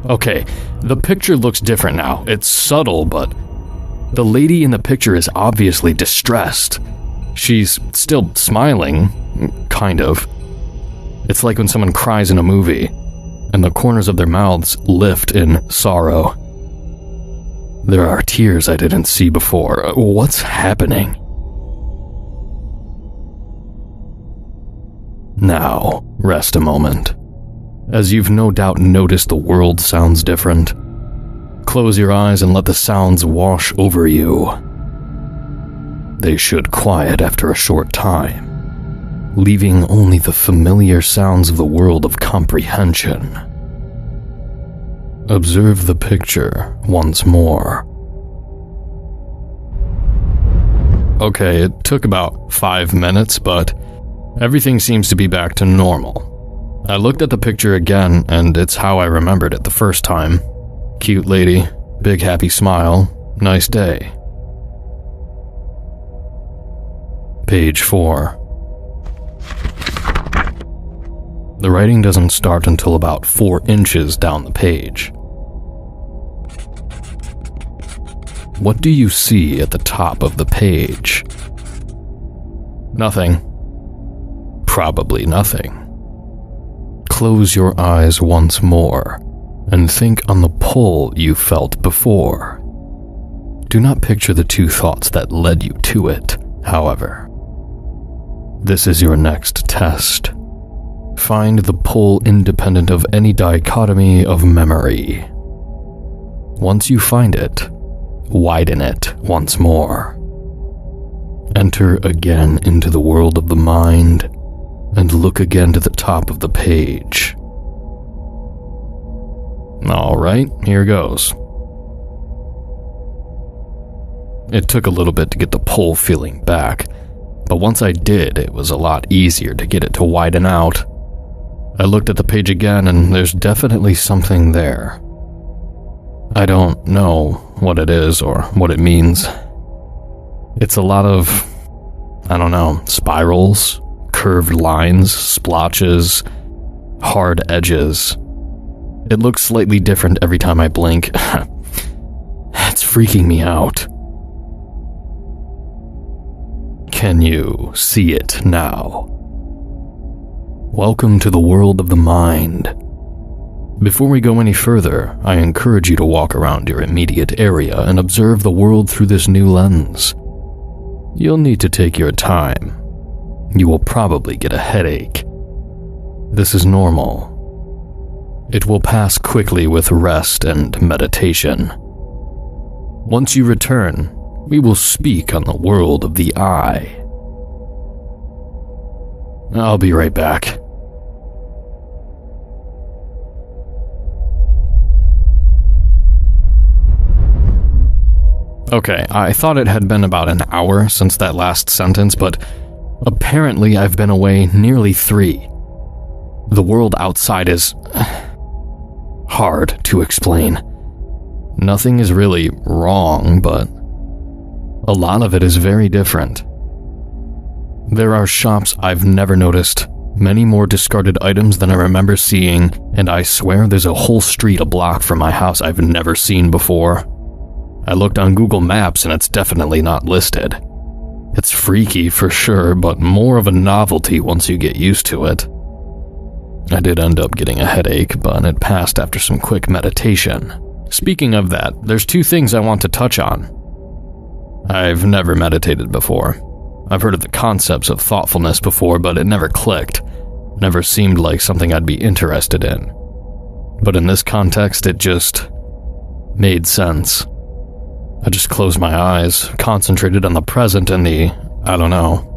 Okay, the picture looks different now. It's subtle, but the lady in the picture is obviously distressed. She's still smiling, kind of. It's like when someone cries in a movie, and the corners of their mouths lift in sorrow. There are tears I didn't see before. What's happening? Now, rest a moment. As you've no doubt noticed the world sounds different. Close your eyes and let the sounds wash over you. They should quiet after a short time, leaving only the familiar sounds of the world of comprehension. Observe the picture once more. Okay, it took about 5 minutes, but everything seems to be back to normal. I looked at the picture again, and it's how I remembered it the first time. Cute lady, big happy smile, nice day. Page 4. The writing doesn't start until about 4 inches down the page. What do you see at the top of the page? Nothing. Probably nothing. Close your eyes once more and think on the pull you felt before. Do not picture the 2 thoughts that led you to it, however. This is your next test. Find the pull independent of any dichotomy of memory. Once you find it, widen it once more. Enter again into the world of the mind and look again to the top of the page. Alright, here goes. It took a little bit to get the pull feeling back, but once I did, it was a lot easier to get it to widen out. I looked at the page again, and there's definitely something there. I don't know what it is or what it means. It's a lot of, spirals, curved lines, splotches. hard edges. It looks slightly different every time I blink. It's freaking me out. Can you see it now? Welcome to the world of the mind. Before we go any further, I encourage you to walk around your immediate area and observe the world through this new lens. You'll need to take your time. You will probably get a headache. This is normal. It will pass quickly with rest and meditation. Once you return, we will speak on the world of the eye. I'll be right back. Okay, I thought it had been about an hour since that last sentence, but apparently I've been away nearly 3. The world outside is hard to explain. Nothing is really wrong, but a lot of it is very different. There are shops I've never noticed, many more discarded items than I remember seeing, and I swear there's a whole street a block from my house I've never seen before. I looked on Google Maps and it's definitely not listed. It's freaky for sure, but more of a novelty once you get used to it. I did end up getting a headache, but it passed after some quick meditation. Speaking of that, there's 2 things I want to touch on. I've never meditated before. I've heard of the concepts of thoughtfulness before, but it never clicked. Never seemed like something I'd be interested in. But in this context, it just made sense. I just closed my eyes, concentrated on the present, and the,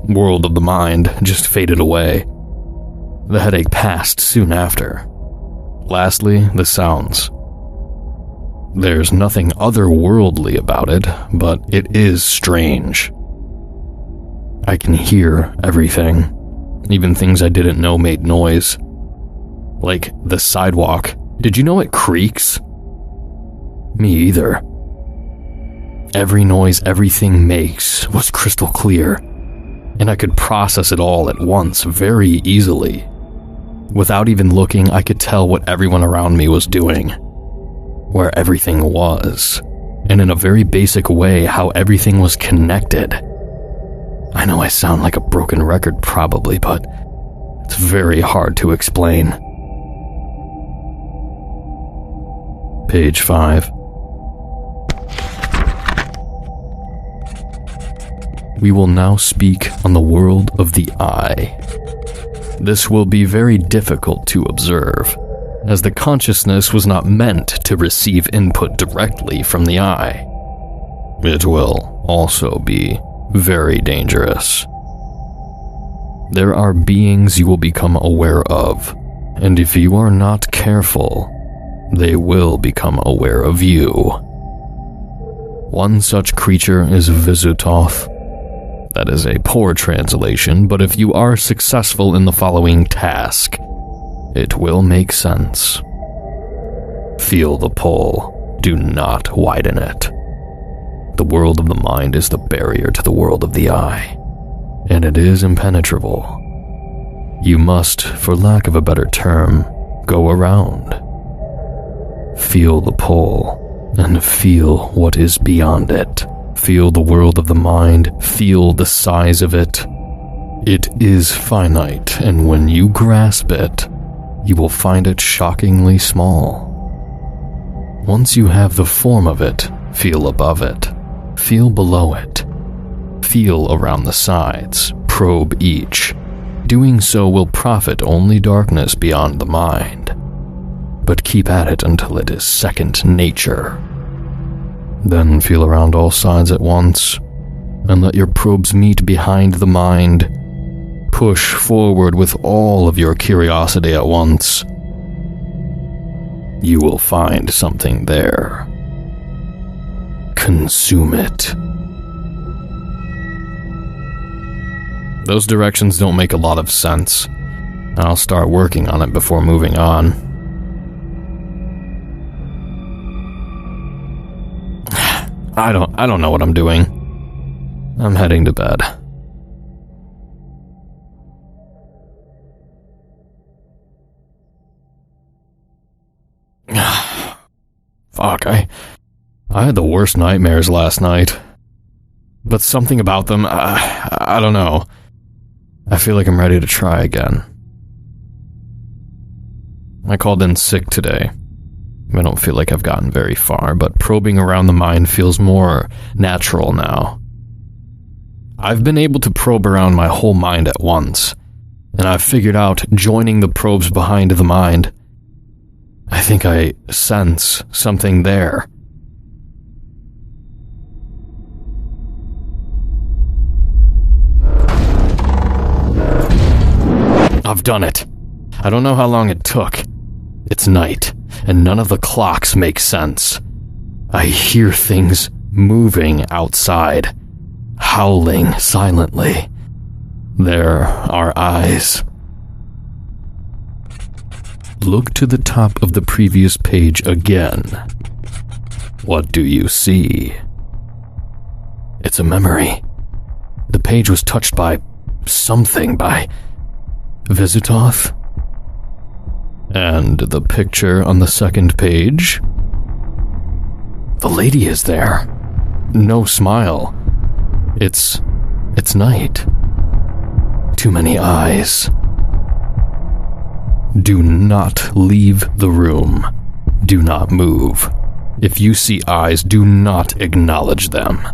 world of the mind just faded away. The headache passed soon after. Lastly, the sounds. There's nothing otherworldly about it, but it is strange. I can hear everything. Even things I didn't know made noise. Like the sidewalk. Did you know it creaks? Me either. Every noise everything makes was crystal clear, and I could process it all at once very easily. Without even looking, I could tell what everyone around me was doing, where everything was, and in a very basic way, how everything was connected. I know I sound like a broken record probably, but it's very hard to explain. Page 5. We will now speak on the world of the eye. This will be very difficult to observe, as the consciousness was not meant to receive input directly from the eye. It will also be very dangerous. There are beings you will become aware of, and if you are not careful, they will become aware of you. One such creature is Visutoth. That is a poor translation, but if you are successful in the following task, it will make sense. Feel the pull. Do not widen it. The world of the mind is the barrier to the world of the eye, and it is impenetrable. You must, for lack of a better term, go around. Feel the pull, and feel what is beyond it. Feel the world of the mind, feel the size of it. It is finite, and when you grasp it, you will find it shockingly small. Once you have the form of it, feel above it, feel below it, feel around the sides, probe each. Doing so will profit only darkness beyond the mind, but keep at it until it is second nature. Then feel around all sides at once, and let your probes meet behind the mind. Push forward with all of your curiosity at once. You will find something there. Consume it. Those directions don't make a lot of sense. I'll start working on it before moving on. I don't know what I'm doing. I'm heading to bed. Fuck, I had the worst nightmares last night. But something about them, I don't know. I feel like I'm ready to try again. I called in sick today. I don't feel like I've gotten very far, but probing around the mind feels more natural now. I've been able to probe around my whole mind at once, and I've figured out joining the probes behind the mind. I think I sense something there. I've done it. I don't know how long it took. It's night, and none of the clocks make sense. I hear things moving outside, howling silently. There are eyes. Look to the top of the previous page again. What do you see? It's a memory. The page was touched by something, by Visitoth. And the picture on the second page? The lady is there. No smile. It's night. Too many eyes. Do not leave the room. Do not move. If you see eyes, do not acknowledge them.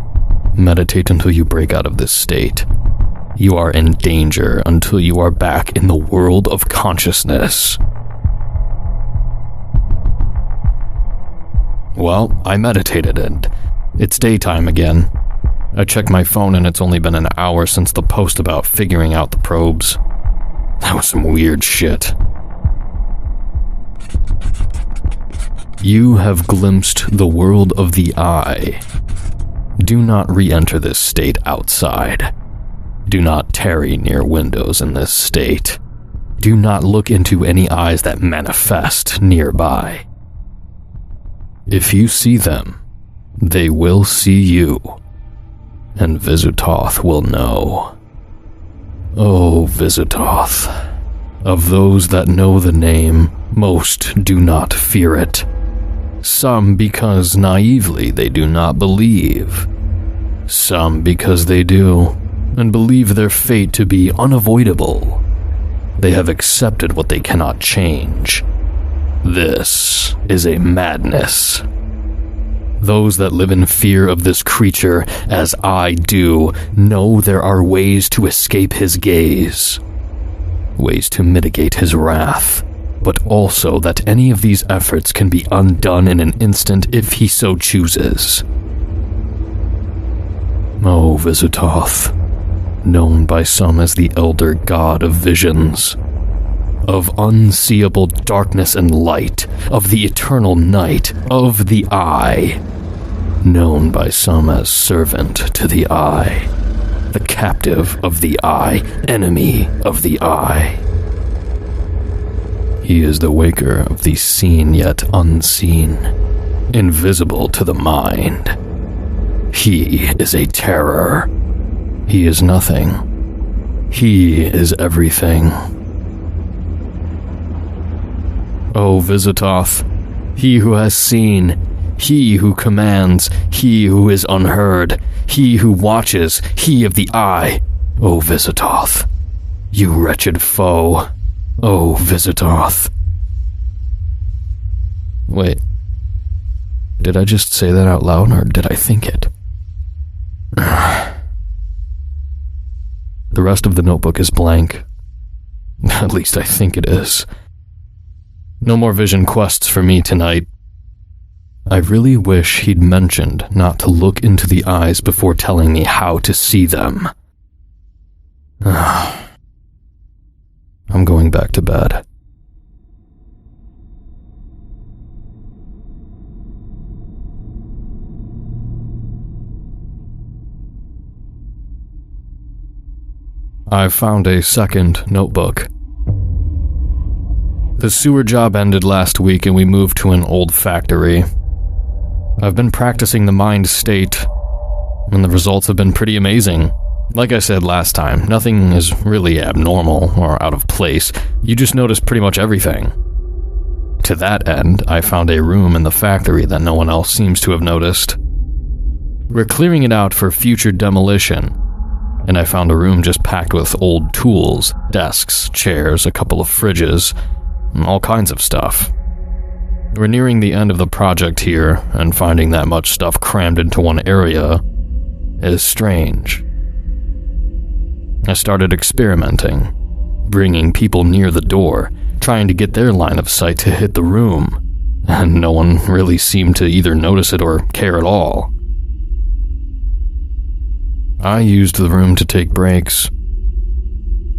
Meditate until you break out of this state. You are in danger until you are back in the world of consciousness. Well, I meditated and it's daytime again. I checked my phone and it's only been an hour since the post about figuring out the probes. That was some weird shit. You have glimpsed the world of the eye. Do not re-enter this state outside. Do not tarry near windows in this state. Do not look into any eyes that manifest nearby. If you see them, they will see you, and Visitoth will know. Oh, Visitoth, of those that know the name, most do not fear it. Some because naively they do not believe. Some because they do, and believe their fate to be unavoidable. They have accepted what they cannot change. This is a madness. Those that live in fear of this creature, as I do, know there are ways to escape his gaze. Ways to mitigate his wrath, but also that any of these efforts can be undone in an instant if he so chooses. O Visitoth, known by some as the Elder God of Visions, of unseeable darkness and light, of the eternal night, of the Eye, known by some as Servant to the Eye, the captive of the Eye, enemy of the Eye. He is the waker of the seen yet unseen, invisible to the mind. He is a terror. He is nothing. He is everything. O Visitoth, he who has seen, he who commands, he who is unheard, he who watches, he of the Eye. O Visitoth, you wretched foe. O Visitoth. Wait, did I just say that out loud, or did I think it? The rest of the notebook is blank. At least I think it is. No more vision quests for me tonight. I really wish he'd mentioned not to look into the eyes before telling me how to see them. I'm going back to bed. I found a second notebook. The sewer job ended last week and we moved to an old factory. I've been practicing the mind state, and the results have been pretty amazing. Like I said last time, nothing is really abnormal or out of place. You just notice pretty much everything. To that end, I found a room in the factory that no one else seems to have noticed. We're clearing it out for future demolition, and I found a room just packed with old tools, desks, chairs, a couple of fridges, and all kinds of stuff. We're nearing the end of the project here, and finding that much stuff crammed into one area is strange. I started experimenting, bringing people near the door, trying to get their line of sight to hit the room, and no one really seemed to either notice it or care at all. I used the room to take breaks.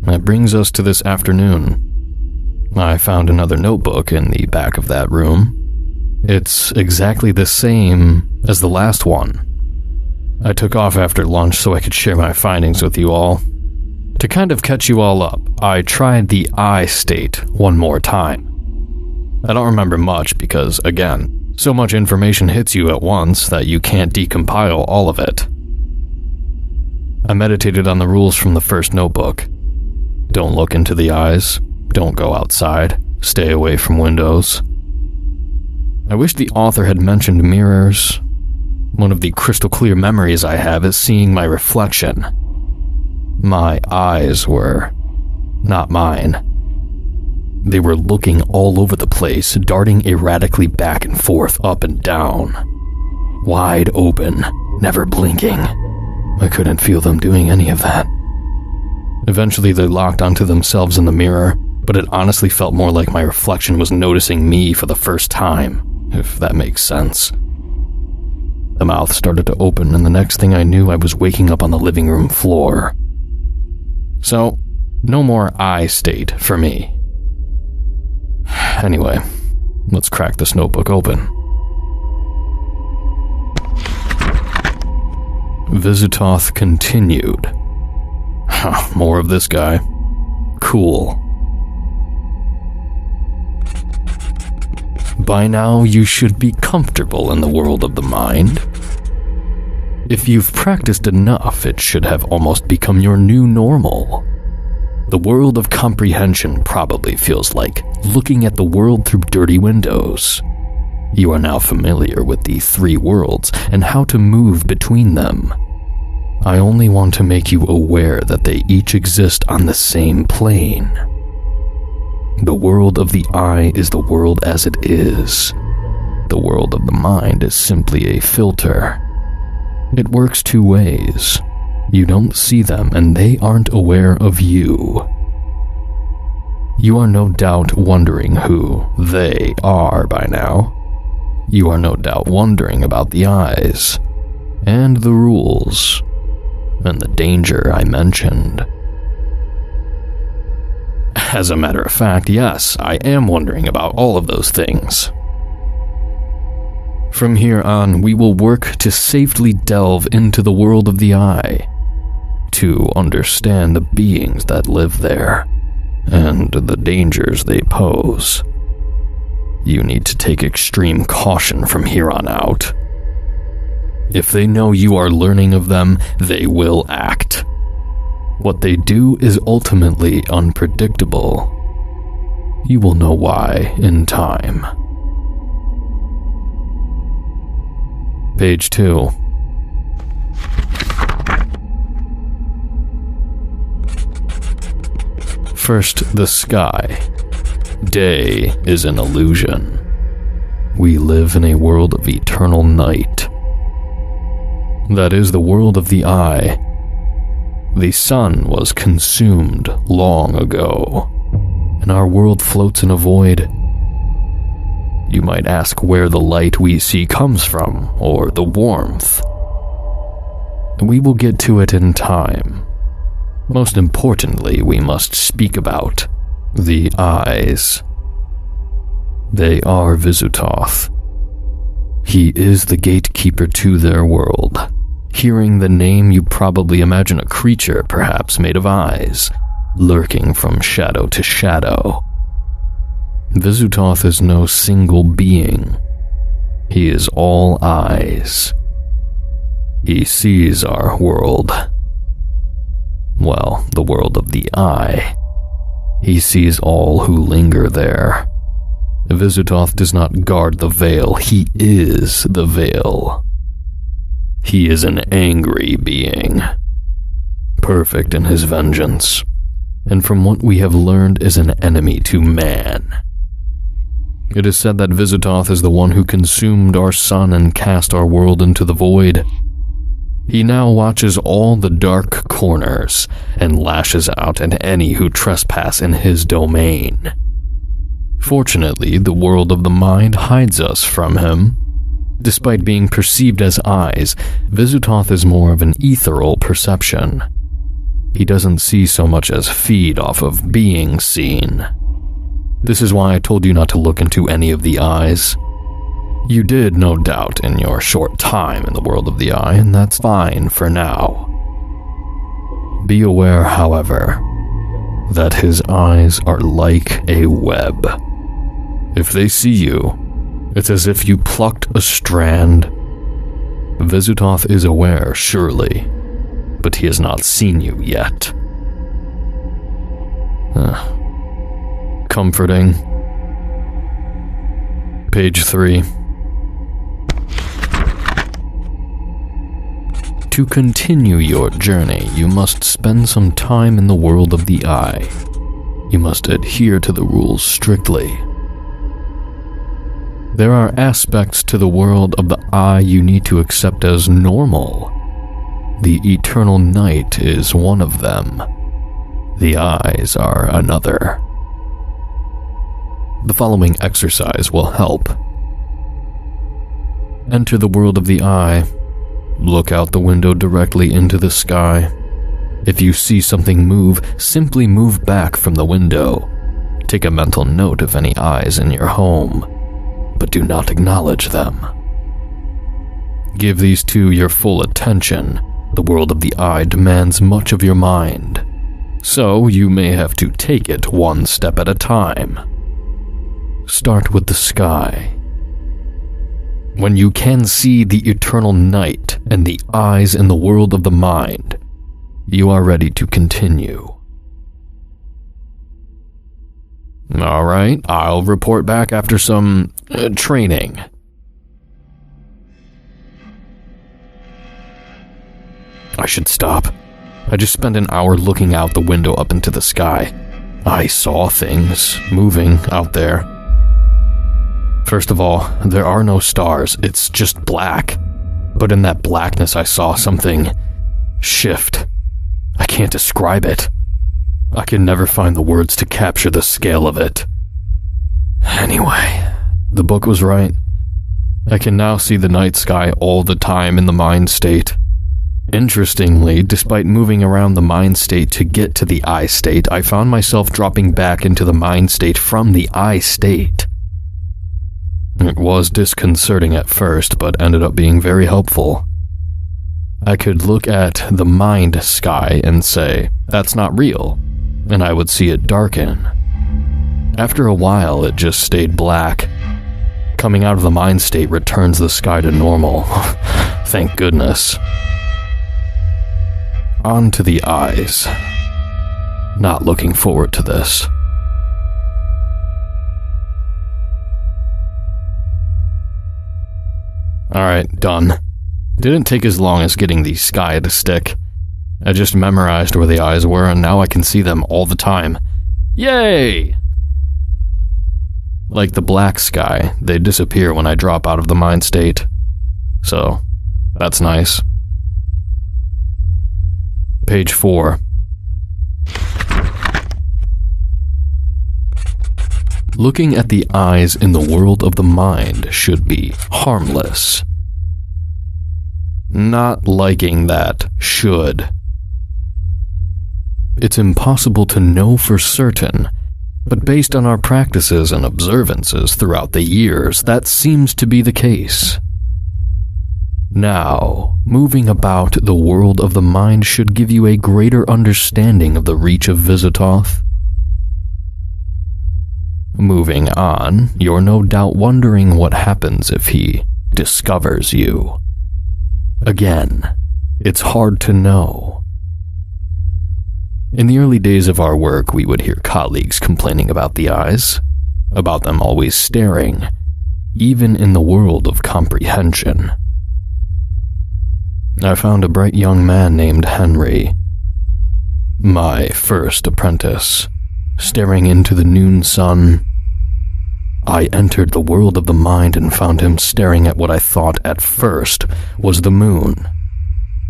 That brings us to this afternoon. I found another notebook in the back of that room. It's exactly the same as the last one. I took off after lunch so I could share my findings with you all. To kind of catch you all up, I tried the I state one more time. I don't remember much because, again, so much information hits you at once that you can't decompile all of it. I meditated on the rules from the first notebook. Don't look into the eyes, don't go outside, stay away from windows. I wish the author had mentioned mirrors. One of the crystal clear memories I have is seeing my reflection. My eyes were not mine. They were looking all over the place, darting erratically back and forth, up and down. Wide open, never blinking. I couldn't feel them doing any of that. Eventually they locked onto themselves in the mirror, but it honestly felt more like my reflection was noticing me for the first time, if that makes sense. The mouth started to open, and the next thing I knew I was waking up on the living room floor. So, no more I state for me. Anyway, let's crack this notebook open. Visitoth continued. More of this guy. Cool. By now, you should be comfortable in the world of the mind. If you've practiced enough, it should have almost become your new normal. The world of comprehension probably feels like looking at the world through dirty windows. You are now familiar with the three worlds and how to move between them. I only want to make you aware that they each exist on the same plane. The world of the eye is the world as it is. The world of the mind is simply a filter. It works two ways. You don't see them, and they aren't aware of you. You are no doubt wondering who they are by now. You are no doubt wondering about the eyes, and the rules, and the danger I mentioned. As a matter of fact, yes, I am wondering about all of those things. From here on, we will work to safely delve into the world of the eye, to understand the beings that live there, and the dangers they pose. You need to take extreme caution from here on out. If they know you are learning of them, they will act. What they do is ultimately unpredictable. You will know why in time. Page 2. First, the sky. Day is an illusion. We live in a world of eternal night. That is the world of the eye. The sun was consumed long ago, and our world floats in a void. You might ask where the light we see comes from, or the warmth. We will get to it in time. Most importantly, we must speak about the eyes. They are Visitoth. He is the gatekeeper to their world. Hearing the name, you probably imagine a creature, perhaps made of eyes, lurking from shadow to shadow. Visitoth is no single being. He is all eyes. He sees our world. Well, the world of the eye. He sees all who linger there. Visigoth does not guard the veil, he is the veil. He is an angry being, perfect in his vengeance, and from what we have learned is an enemy to man. It is said that Visigoth is the one who consumed our sun and cast our world into the void. He now watches all the dark corners and lashes out at any who trespass in his domain. Fortunately, the world of the mind hides us from him. Despite being perceived as eyes, Visigoth is more of an ethereal perception. He doesn't see so much as feed off of being seen. This is why I told you not to look into any of the eyes. You did, no doubt, in your short time in the world of the eye, and that's fine for now. Be aware, however, that his eyes are like a web. If they see you, it's as if you plucked a strand. Visigoth is aware, surely, but he has not seen you yet. Comforting. Page 3. To continue your journey, you must spend some time in the world of the eye. You must adhere to the rules strictly. There are aspects to the world of the eye you need to accept as normal. The eternal night is one of them. The eyes are another. The following exercise will help. Enter the world of the eye. Look out the window directly into the sky. If you see something move, simply move back from the window. Take a mental note of any eyes in your home, but do not acknowledge them. Give these two your full attention. The world of the eye demands much of your mind, so you may have to take it one step at a time. Start with the sky. When you can see the eternal night and the eyes in the world of the mind, you are ready to continue. Alright, I'll report back after some training. I should stop. I just spent an hour looking out the window up into the sky. I saw things moving out there. First of all, there are no stars, it's just black. But in that blackness I saw something shift. I can't describe it. I can never find the words to capture the scale of it. Anyway, the book was right. I can now see the night sky all the time in the mind state. Interestingly, despite moving around the mind state to get to the eye state, I found myself dropping back into the mind state from the eye state. It was disconcerting at first, but ended up being very helpful. I could look at the mind sky and say, that's not real, and I would see it darken. After a while, it just stayed black. Coming out of the mind state returns the sky to normal. Thank goodness. On to the eyes. Not looking forward to this. Alright, done. Didn't take as long as getting the sky to stick. I just memorized where the eyes were and now I can see them all the time. Yay! Like the black sky, they disappear when I drop out of the mind state. So, that's nice. Page 4. Looking at the eyes in the world of the mind should be harmless. Not liking that should. It's impossible to know for certain, but based on our practices and observances throughout the years, that seems to be the case. Now, moving about the world of the mind should give you a greater understanding of the reach of Visigoth. Moving on, you're no doubt wondering what happens if he discovers you. Again, it's hard to know. In the early days of our work, we would hear colleagues complaining about the eyes. about them always staring, even in the world of comprehension. I found a bright young man named Henry, my first apprentice, staring into the noon sun. I entered the world of the mind and found him staring at what I thought at first was the moon.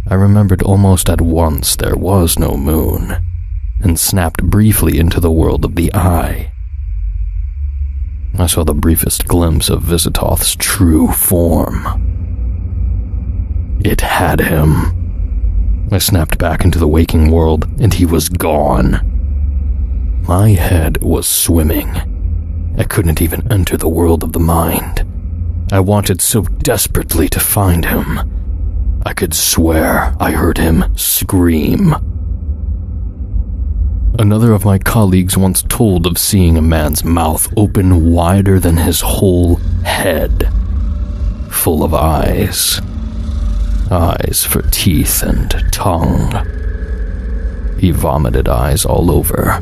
I remembered almost at once there was no moon, and snapped briefly into the world of the eye. I saw the briefest glimpse of Visitoth's true form. It had him. I snapped back into the waking world, and he was gone. My head was swimming. I couldn't even enter the world of the mind. I wanted so desperately to find him. I could swear I heard him scream. Another of my colleagues once told of seeing a man's mouth open wider than his whole head, full of eyes. Eyes for teeth and tongue. He vomited eyes all over.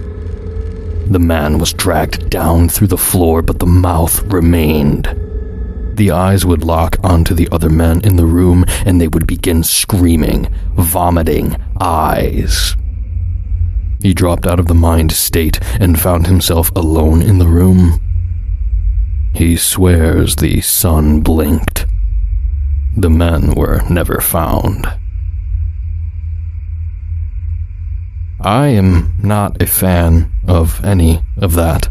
The man was dragged down through the floor, but the mouth remained. The eyes would lock onto the other men in the room, and they would begin screaming, vomiting eyes. He dropped out of the mind state and found himself alone in the room. He swears the sun blinked. The men were never found. I am not a fan of any of that.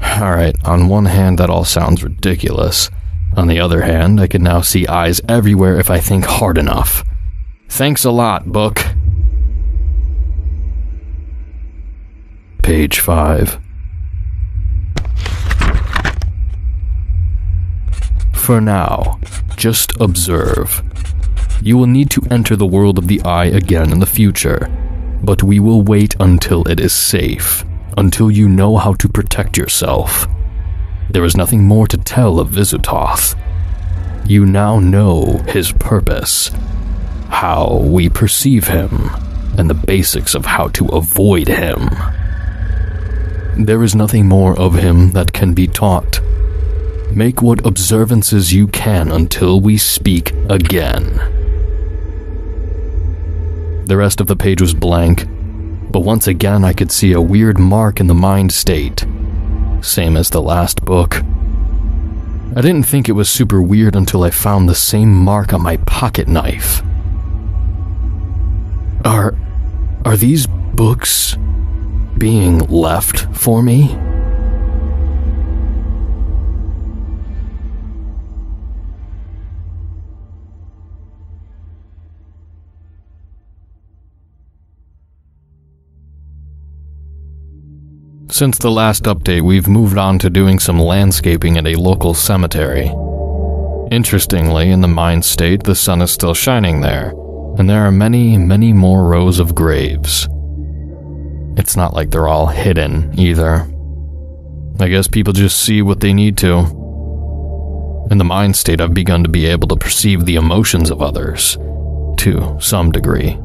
Alright, on one hand, that all sounds ridiculous. On the other hand, I can now see eyes everywhere if I think hard enough. Thanks a lot, book. Page 5. For now, just observe. You will need to enter the world of the eye again in the future, but we will wait until it is safe, until you know how to protect yourself. There is nothing more to tell of Visitoth. You now know his purpose, how we perceive him, and the basics of how to avoid him. There is nothing more of him that can be taught. Make what observances you can until we speak again. The rest of the page was blank, but once again I could see a weird mark in the mind state. Same as the last book. I didn't think it was super weird until I found the same mark on my pocket knife. Are these books being left for me? Since the last update, we've moved on to doing some landscaping at a local cemetery. Interestingly, in the mind state, the sun is still shining there, and there are many, many more rows of graves. It's not like they're all hidden, either. I guess people just see what they need to. In the mind state, I've begun to be able to perceive the emotions of others, to some degree.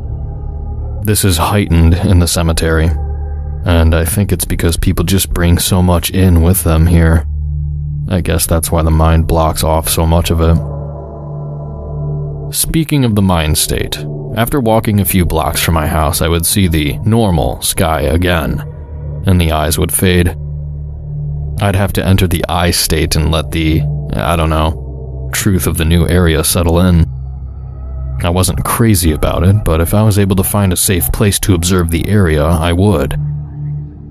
This is heightened in the cemetery, and I think it's because people just bring so much in with them here. I guess that's why the mind blocks off so much of it. Speaking of the mind state, after walking a few blocks from my house, I would see the normal sky again, and the eyes would fade. I'd have to enter the eye state and let the, truth of the new area settle in. I wasn't crazy about it, but if I was able to find a safe place to observe the area, I would.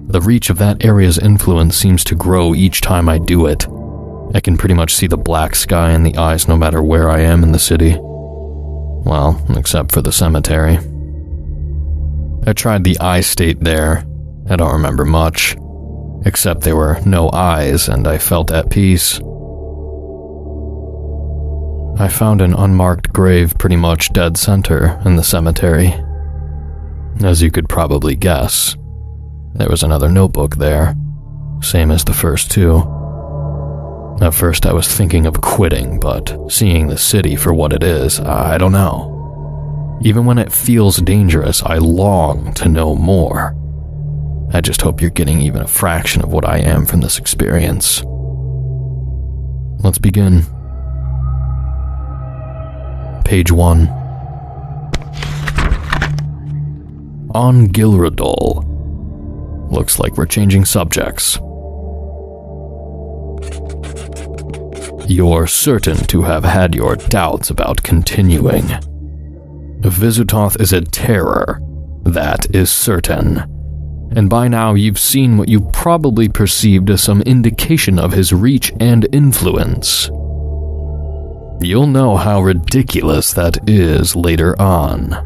The reach of that area's influence seems to grow each time I do it. I can pretty much see the black sky in the eyes no matter where I am in the city. Well, except for the cemetery. I tried the eye state there. I don't remember much, except there were no eyes and I felt at peace. I found an unmarked grave pretty much dead center in the cemetery. As you could probably guess, there was another notebook there, same as the first two. At first I was thinking of quitting, but seeing the city for what it is, I don't know. Even when it feels dangerous, I long to know more. I just hope you're getting even a fraction of what I am from this experience. Let's begin. Page 1. On Gilradol. Looks like we're changing subjects. You're certain to have had your doubts about continuing. Visigoth is a terror, that is certain. And by now you've seen what you probably perceived as some indication of his reach and influence. You'll know how ridiculous that is later on.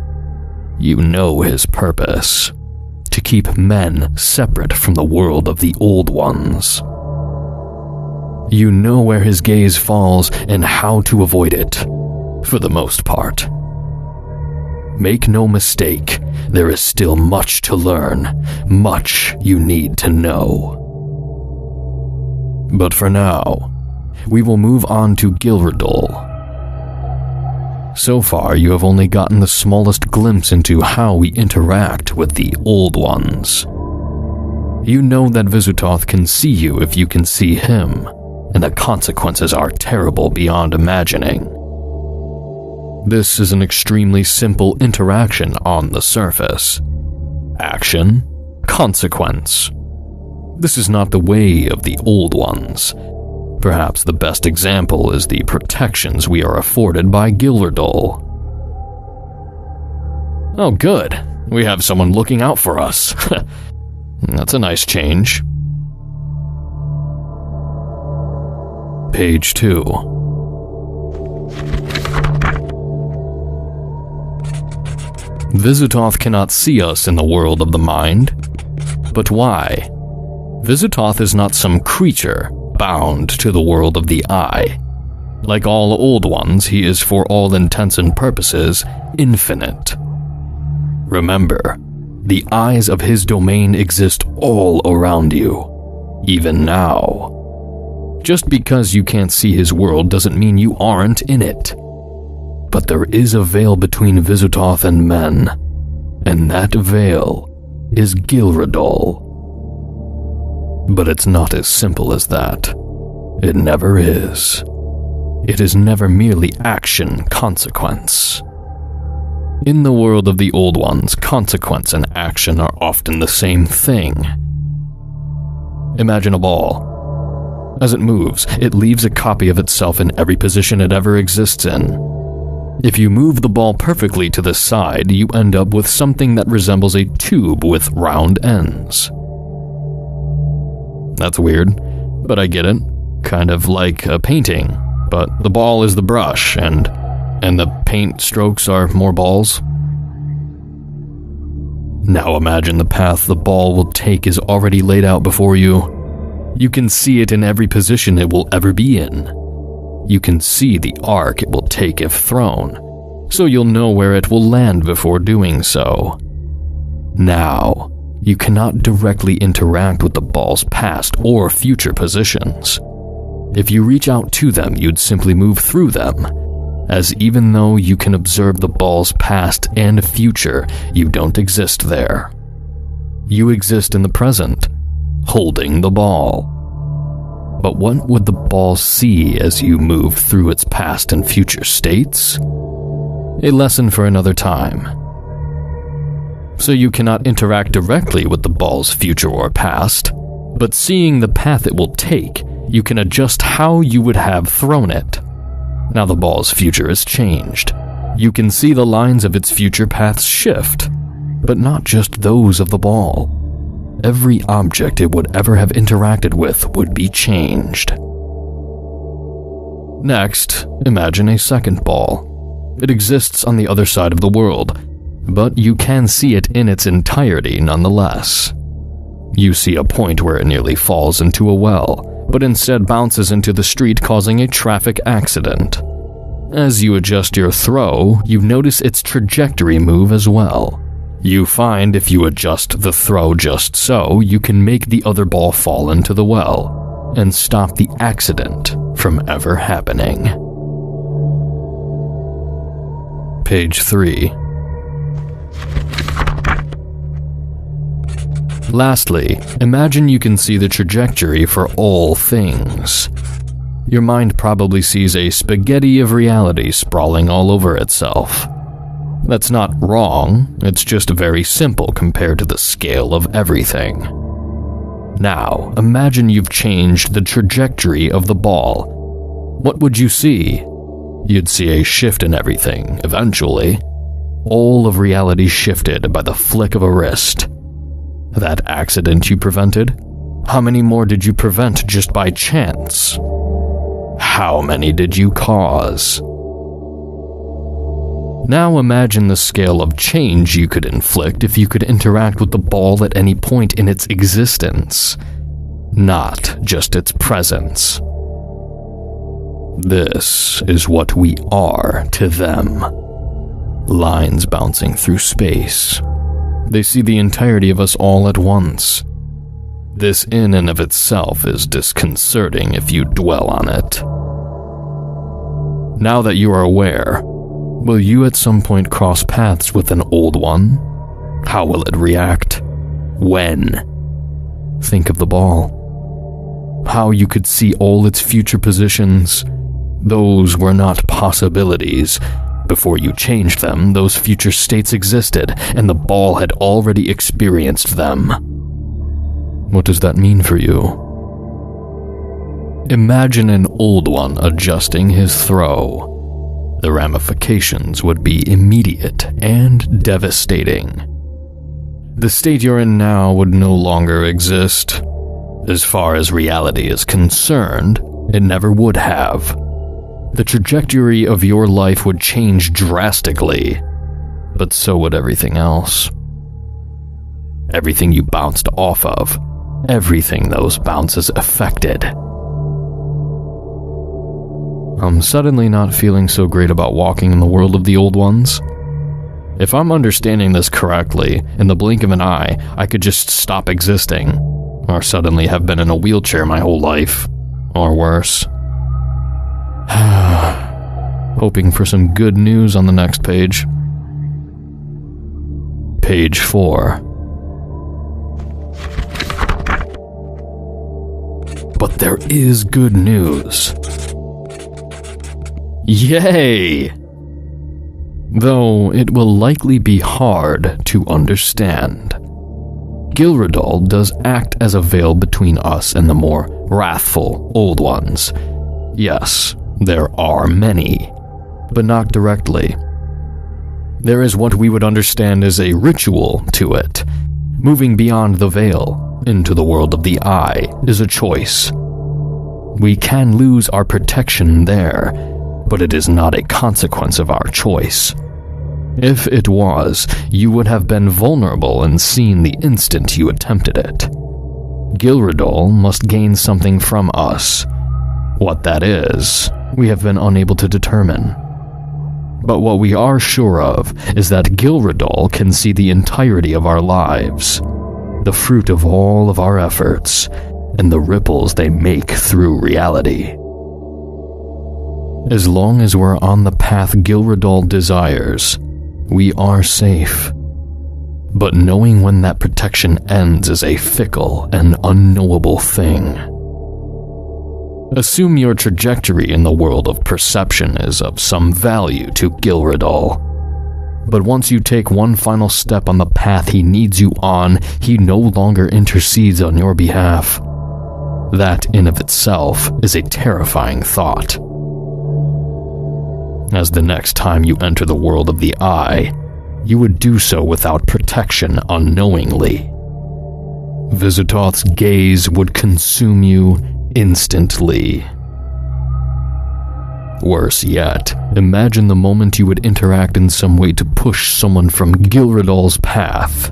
You know his purpose: to keep men separate from the world of the Old Ones. You know where his gaze falls and how to avoid it, for the most part. Make no mistake, there is still much to learn, much you need to know. But for now, we will move on to Gilradol. So far, you have only gotten the smallest glimpse into how we interact with the Old Ones. You know that Visigoth can see you if you can see him, and the consequences are terrible beyond imagining. This is an extremely simple interaction on the surface. Action, consequence. This is not the way of the Old Ones. Perhaps the best example is the protections we are afforded by Gilradol. Oh good, we have someone looking out for us. That's a nice change. Page 2. Visigoth cannot see us in the world of the mind. But why? Visigoth is not some creature bound to the world of the eye. Like all Old Ones, he is for all intents and purposes infinite. Remember, the eyes of his domain exist all around you, even now. Just because you can't see his world doesn't mean you aren't in it. But there is a veil between Visigoth and men, and that veil is Gilradol. But it's not as simple as that. It never is. It is never merely action-consequence. In the world of the Old Ones, consequence and action are often the same thing. Imagine a ball. As it moves, it leaves a copy of itself in every position it ever exists in. If you move the ball perfectly to the side, you end up with something that resembles a tube with round ends. That's weird, but I get it. Kind of like a painting, but the ball is the brush, and the paint strokes are more balls. Now imagine the path the ball will take is already laid out before you. You can see it in every position it will ever be in. You can see the arc it will take if thrown, so you'll know where it will land before doing so. Now, you cannot directly interact with the ball's past or future positions. If you reach out to them, you'd simply move through them, as even though you can observe the ball's past and future, you don't exist there. You exist in the present, holding the ball. But what would the ball see as you move through its past and future states? A lesson for another time. So you cannot interact directly with the ball's future or past, but seeing the path it will take, you can adjust how you would have thrown it. Now the ball's future is changed. You can see the lines of its future paths shift, but not just those of the ball. Every object it would ever have interacted with would be changed. Next, imagine a second ball. It exists on the other side of the world, but you can see it in its entirety nonetheless. You see a point where it nearly falls into a well, but instead bounces into the street, causing a traffic accident. As you adjust your throw, you notice its trajectory move as well. You find if you adjust the throw just so, you can make the other ball fall into the well, and stop the accident from ever happening. Page 3. Lastly, imagine you can see the trajectory for all things. Your mind probably sees a spaghetti of reality sprawling all over itself. That's not wrong, it's just very simple compared to the scale of everything. Now, imagine you've changed the trajectory of the ball. What would you see? You'd see a shift in everything, eventually. All of reality shifted by the flick of a wrist. That accident you prevented? How many more did you prevent just by chance? How many did you cause? Now imagine the scale of change you could inflict if you could interact with the ball at any point in its existence, not just its presence. This is what we are to them. Lines bouncing through space. They see the entirety of us all at once. This in and of itself is disconcerting if you dwell on it. Now that you are aware, will you at some point cross paths with an old one? How will it react? When? Think of the ball. How you could see all its future positions. Those were not possibilities. Before you changed them, those future states existed, and the ball had already experienced them. What does that mean for you? Imagine an old one adjusting his throw. The ramifications would be immediate and devastating. The state you're in now would no longer exist. As far as reality is concerned, it never would have. The trajectory of your life would change drastically, but so would everything else. Everything you bounced off of, everything those bounces affected. I'm suddenly not feeling so great about walking in the world of the old ones. If I'm understanding this correctly, in the blink of an eye, I could just stop existing, or suddenly have been in a wheelchair my whole life, or worse. Hoping for some good news on the next page. Page 4. But there is good news. Yay! Though it will likely be hard to understand. Gilredal does act as a veil between us and the more wrathful old ones. Yes, there are many, but not directly. There is what we would understand as a ritual to it. Moving beyond the veil into the world of the eye is a choice. We can lose our protection there, but it is not a consequence of our choice. If it was, you would have been vulnerable and seen the instant you attempted it. Gilredal must gain something from us. What that is, we have been unable to determine. But what we are sure of is that Gilredal can see the entirety of our lives, the fruit of all of our efforts, and the ripples they make through reality. As long as we're on the path Gilredal desires, we are safe. But knowing when that protection ends is a fickle and unknowable thing. Assume your trajectory in the world of perception is of some value to Gilredal. But once you take one final step on the path he needs you on, he no longer intercedes on your behalf. That in of itself is a terrifying thought. As the next time you enter the world of the eye, you would do so without protection unknowingly. Visitoth's gaze would consume you instantly. Worse yet, imagine the moment you would interact in some way to push someone from Gilredal's path.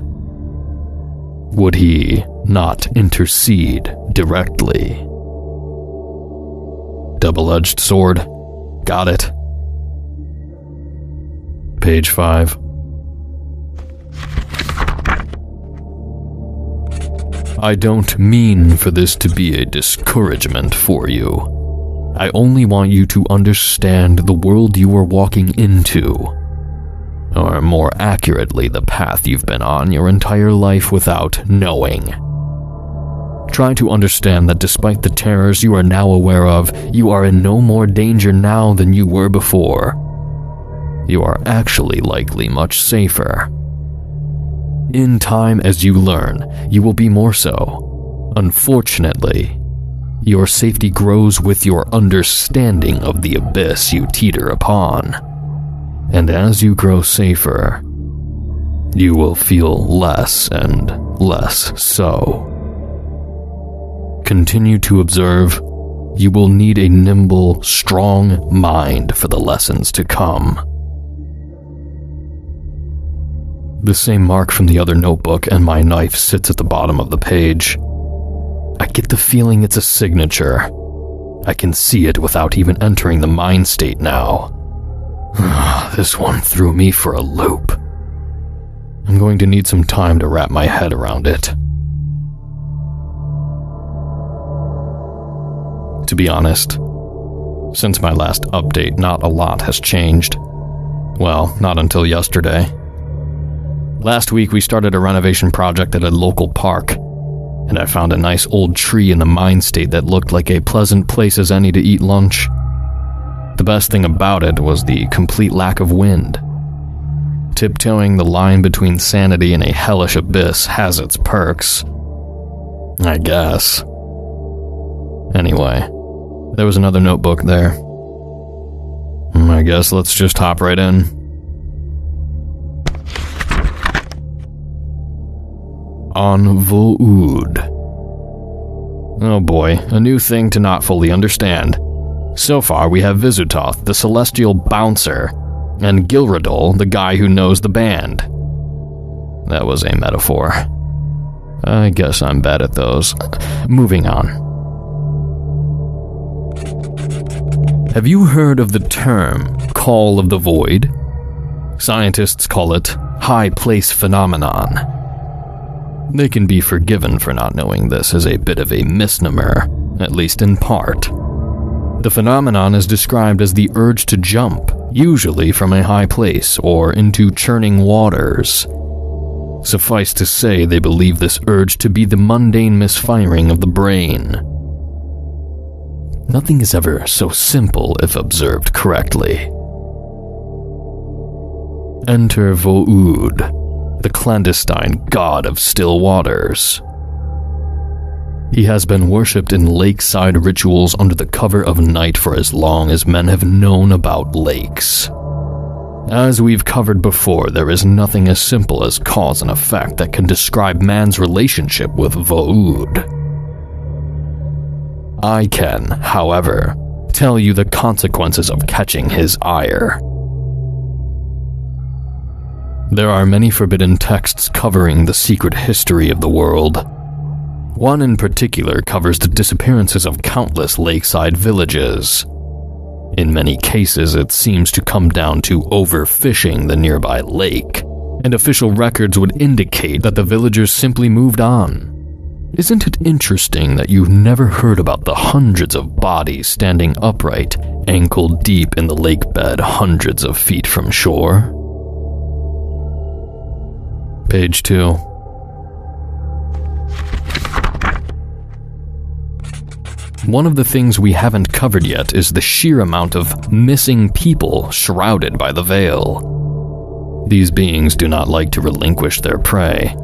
Would he not intercede directly? Double-edged sword. Got it. Page 5. I don't mean for this to be a discouragement for you. I only want you to understand the world you are walking into. or more accurately, the path you've been on your entire life without knowing. Try to understand that despite the terrors you are now aware of, you are in no more danger now than you were before. You are actually likely much safer. In time, as you learn, you will be more so. Unfortunately, your safety grows with your understanding of the abyss you teeter upon. And as you grow safer, you will feel less and less so. Continue to observe. You will need a nimble, strong mind for the lessons to come. The same mark from the other notebook and my knife sits at the bottom of the page. I get the feeling it's a signature. I can see it without even entering the mind state now. This one threw me for a loop. I'm going to need some time to wrap my head around it. To be honest, since my last update, not a lot has changed. Well, not until yesterday. Last week, we started a renovation project at a local park, and I found a nice old tree in the mind state that looked like a pleasant place as any to eat lunch. The best thing about it was the complete lack of wind. Tiptoeing the line between sanity and a hellish abyss has its perks, I guess. Anyway, there was another notebook there. I guess let's just hop right in. On Vo'ud. Oh boy, a new thing to not fully understand. So far we have Visutoth, the celestial bouncer, and Gilradol, the guy who knows the band. That was a metaphor. I guess I'm bad at those. Moving on. Have you heard of the term Call of the Void? Scientists call it High Place Phenomenon. They can be forgiven for not knowing this as a bit of a misnomer, at least in part. The phenomenon is described as the urge to jump, usually from a high place or into churning waters. Suffice to say, they believe this urge to be the mundane misfiring of the brain. Nothing is ever so simple if observed correctly. Enter Vo'ud, the clandestine god of still waters. He has been worshipped in lakeside rituals under the cover of night for as long as men have known about lakes. As we've covered before, there is nothing as simple as cause and effect that can describe man's relationship with Vo'ud. I can, however, tell you the consequences of catching his ire. There are many forbidden texts covering the secret history of the world. One in particular covers the disappearances of countless lakeside villages. In many cases, it seems to come down to overfishing the nearby lake, and official records would indicate that the villagers simply moved on. Isn't it interesting that you've never heard about the hundreds of bodies standing upright, ankle deep in the lake bed hundreds of feet from shore? Page 2. One of the things we haven't covered yet is the sheer amount of missing people shrouded by the veil. These beings do not like to relinquish their prey.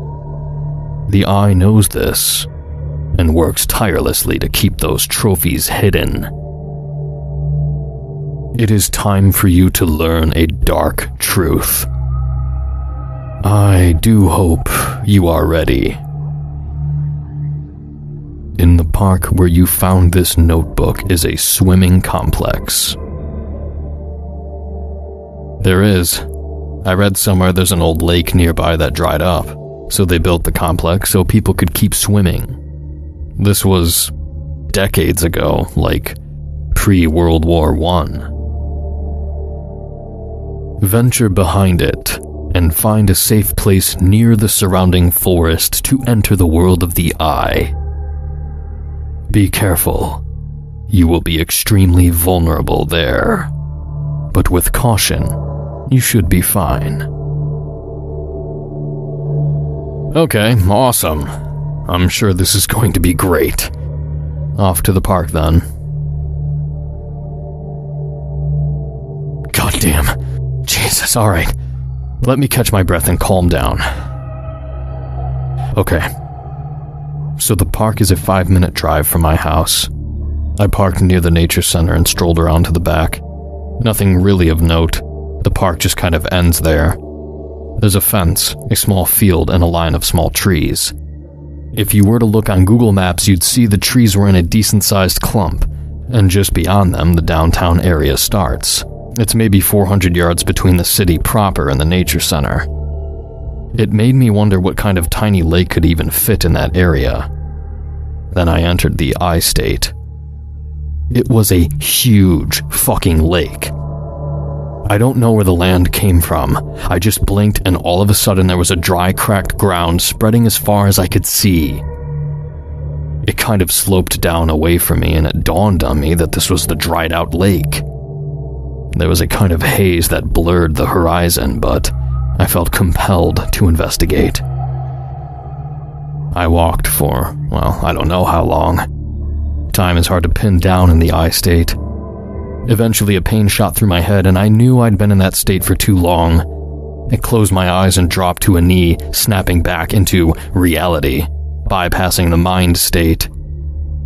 The Eye knows this, and works tirelessly to keep those trophies hidden. It is time for you to learn a dark truth. I do hope you are ready. In the park where you found this notebook is a swimming complex. There is. I read somewhere there's an old lake nearby that dried up, so they built the complex so people could keep swimming. This was decades ago, like pre-World War I. Venture behind it and find a safe place near the surrounding forest to enter the world of the Eye. Be careful. You will be extremely vulnerable there. But with caution, you should be fine. Okay, awesome. I'm sure this is going to be great. Off to the park then. Goddamn. Jesus, alright. Let me catch my breath and calm down. Okay. So the park is a 5-minute drive from my house. I parked near the nature center and strolled around to the back. Nothing really of note. The park just kind of ends there. There's a fence, a small field, and a line of small trees. If you were to look on Google Maps, you'd see the trees were in a decent-sized clump, and just beyond them, the downtown area starts. It's maybe 400 yards between the city proper and the nature center. It made me wonder what kind of tiny lake could even fit in that area. Then I entered the I-State. It was a huge fucking lake. I don't know where the land came from. I just blinked and all of a sudden there was a dry, cracked ground spreading as far as I could see. It kind of sloped down away from me and it dawned on me that this was the dried out lake. There was a kind of haze that blurred the horizon, but I felt compelled to investigate. I walked for, well, I don't know how long. Time is hard to pin down in the I-State. Eventually a pain shot through my head and I knew I'd been in that state for too long. I closed my eyes and dropped to a knee, snapping back into reality, bypassing the mind state.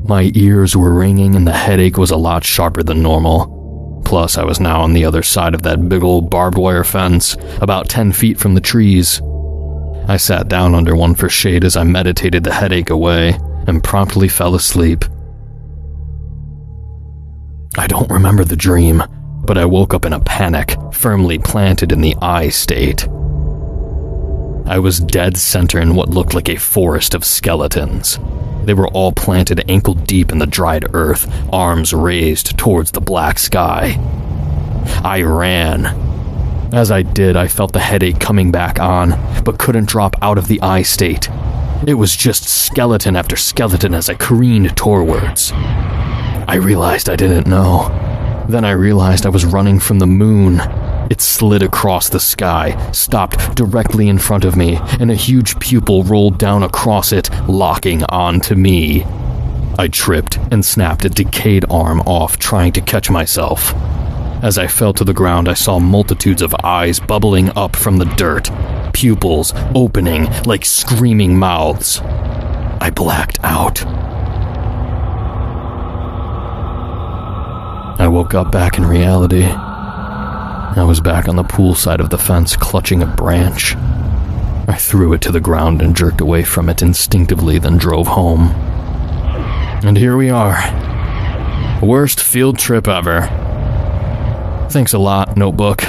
My ears were ringing and the headache was a lot sharper than normal. Plus, I was now on the other side of that big old barbed wire fence, about 10 feet from the trees. I sat down under one for shade as I meditated the headache away, and promptly fell asleep. I don't remember the dream, but I woke up in a panic, firmly planted in the I-State. I was dead center in what looked like a forest of skeletons. They were all planted ankle-deep in the dried earth, arms raised towards the black sky. I ran. As I did, I felt the headache coming back on, but couldn't drop out of the I-State. It was just skeleton after skeleton as I careened towards. I realized I didn't know. Then I realized I was running from the moon. It slid across the sky, stopped directly in front of me, and a huge pupil rolled down across it, locking onto me. I tripped and snapped a decayed arm off, trying to catch myself. As I fell to the ground, I saw multitudes of eyes bubbling up from the dirt, pupils opening like screaming mouths. I blacked out. I woke up back in reality. I was back on the pool side of the fence, clutching a branch. I threw it to the ground and jerked away from it instinctively, then drove home. And here we are. Worst field trip ever. Thanks a lot, notebook.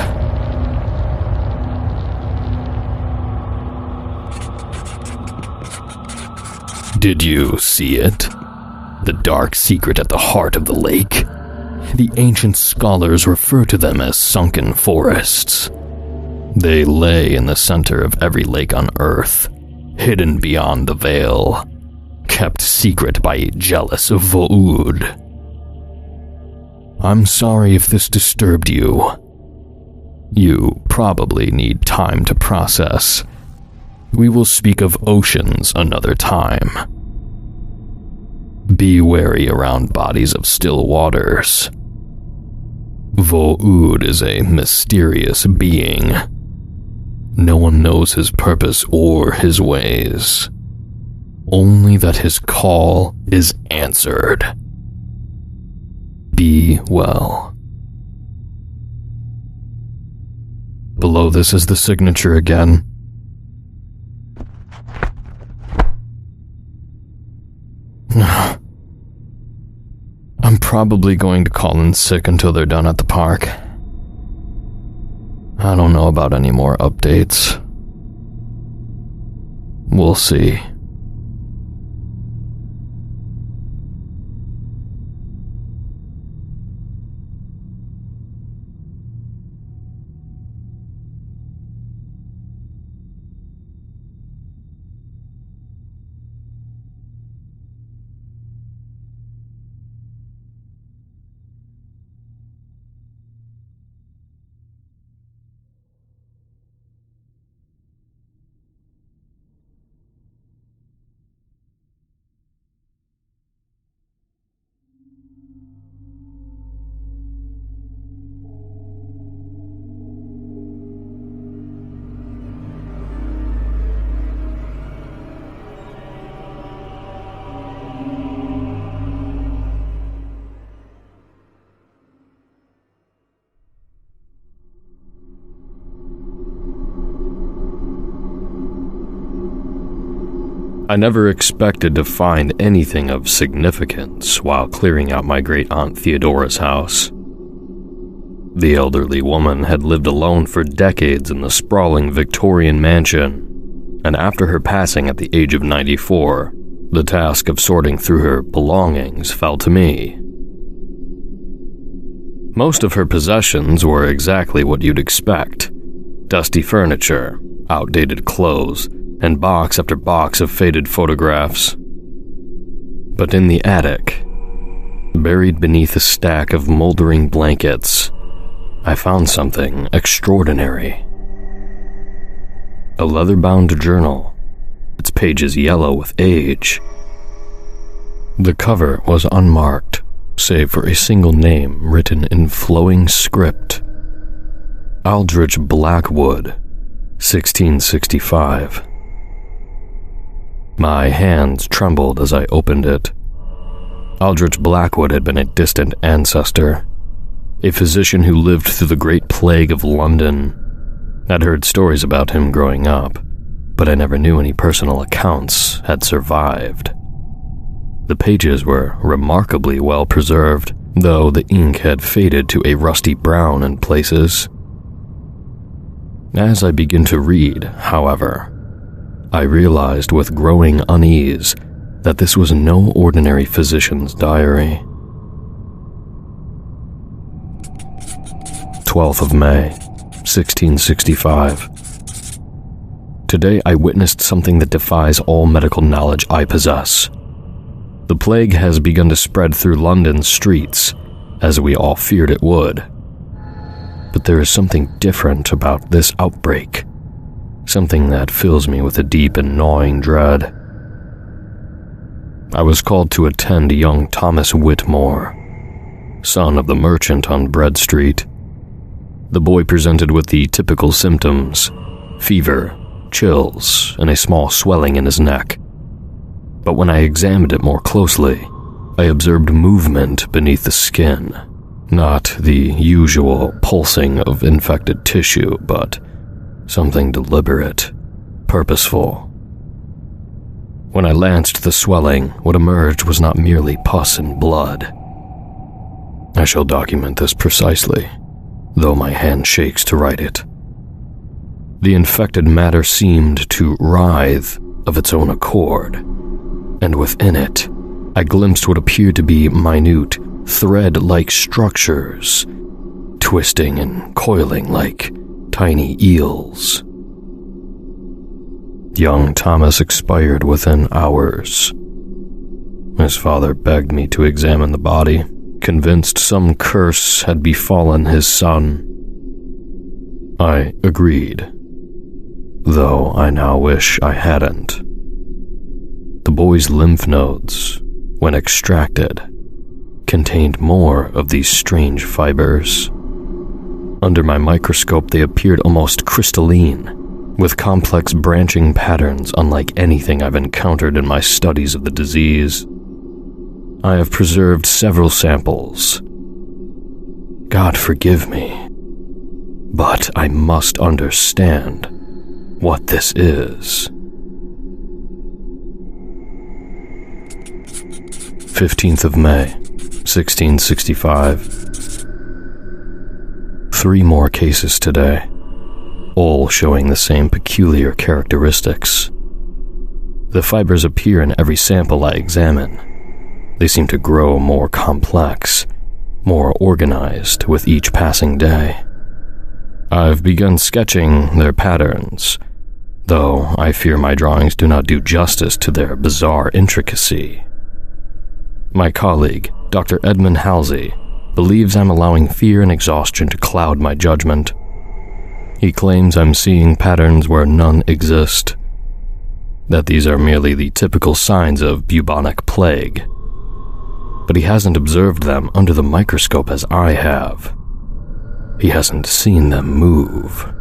Did you see it? The dark secret at the heart of the lake? The ancient scholars refer to them as sunken forests. They lay in the center of every lake on Earth, hidden beyond the veil, kept secret by a jealous Vo'ud. I'm sorry if this disturbed you. You probably need time to process. We will speak of oceans another time. Be wary around bodies of still waters. Vo'ud is a mysterious being. No one knows his purpose or his ways. Only that his call is answered. Be well. Below this is the signature again. I'm probably going to call in sick until they're done at the park. I don't know about any more updates. We'll see. I never expected to find anything of significance while clearing out my great-aunt Theodora's house. The elderly woman had lived alone for decades in the sprawling Victorian mansion, and after her passing at the age of 94, the task of sorting through her belongings fell to me. Most of her possessions were exactly what you'd expect: dusty furniture, outdated clothes, and box after box of faded photographs. But in the attic, buried beneath a stack of moldering blankets, I found something extraordinary. A leather-bound journal, its pages yellow with age. The cover was unmarked, save for a single name written in flowing script: Aldrich Blackwood, 1665. My hands trembled as I opened it. Aldrich Blackwood had been a distant ancestor, a physician who lived through the Great Plague of London. I'd heard stories about him growing up, but I never knew any personal accounts had survived. The pages were remarkably well preserved, though the ink had faded to a rusty brown in places. As I began to read, however, I realized with growing unease that this was no ordinary physician's diary. 12th of May, 1665. Today I witnessed something that defies all medical knowledge I possess. The plague has begun to spread through London's streets, as we all feared it would. But there is something different about this outbreak, something that fills me with a deep and gnawing dread. I was called to attend young Thomas Whitmore, son of the merchant on Bread Street. The boy presented with the typical symptoms: fever, chills, and a small swelling in his neck. But when I examined it more closely, I observed movement beneath the skin. Not the usual pulsing of infected tissue, but something deliberate, purposeful. When I lanced the swelling, what emerged was not merely pus and blood. I shall document this precisely, though my hand shakes to write it. The infected matter seemed to writhe of its own accord, and within it, I glimpsed what appeared to be minute, thread-like structures, twisting and coiling like tiny eels. Young Thomas expired within hours. His father begged me to examine the body, convinced some curse had befallen his son. I agreed, though I now wish I hadn't. The boy's lymph nodes, when extracted, contained more of these strange fibers. Under my microscope, they appeared almost crystalline, with complex branching patterns unlike anything I've encountered in my studies of the disease. I have preserved several samples. God forgive me, but I must understand what this is. 15th of May, 1665. 3 more cases today, all showing the same peculiar characteristics. The fibers appear in every sample I examine. They seem to grow more complex, more organized with each passing day. I've begun sketching their patterns, though I fear my drawings do not do justice to their bizarre intricacy. My colleague, Dr. Edmund Halsey, believes I'm allowing fear and exhaustion to cloud my judgment. He claims I'm seeing patterns where none exist, that these are merely the typical signs of bubonic plague. But he hasn't observed them under the microscope as I have. He hasn't seen them move.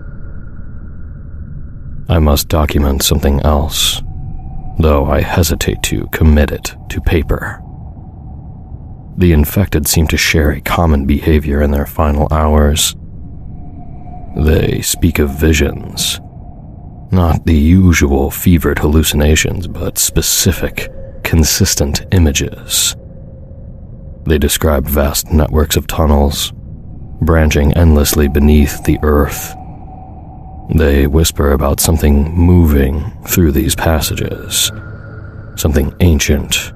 I must document something else, though I hesitate to commit it to paper. The infected seem to share a common behavior in their final hours. They speak of visions, Not the usual fevered hallucinations, but specific, consistent images. They described vast networks of tunnels, branching endlessly beneath the earth. They whisper about something moving through these passages, something ancient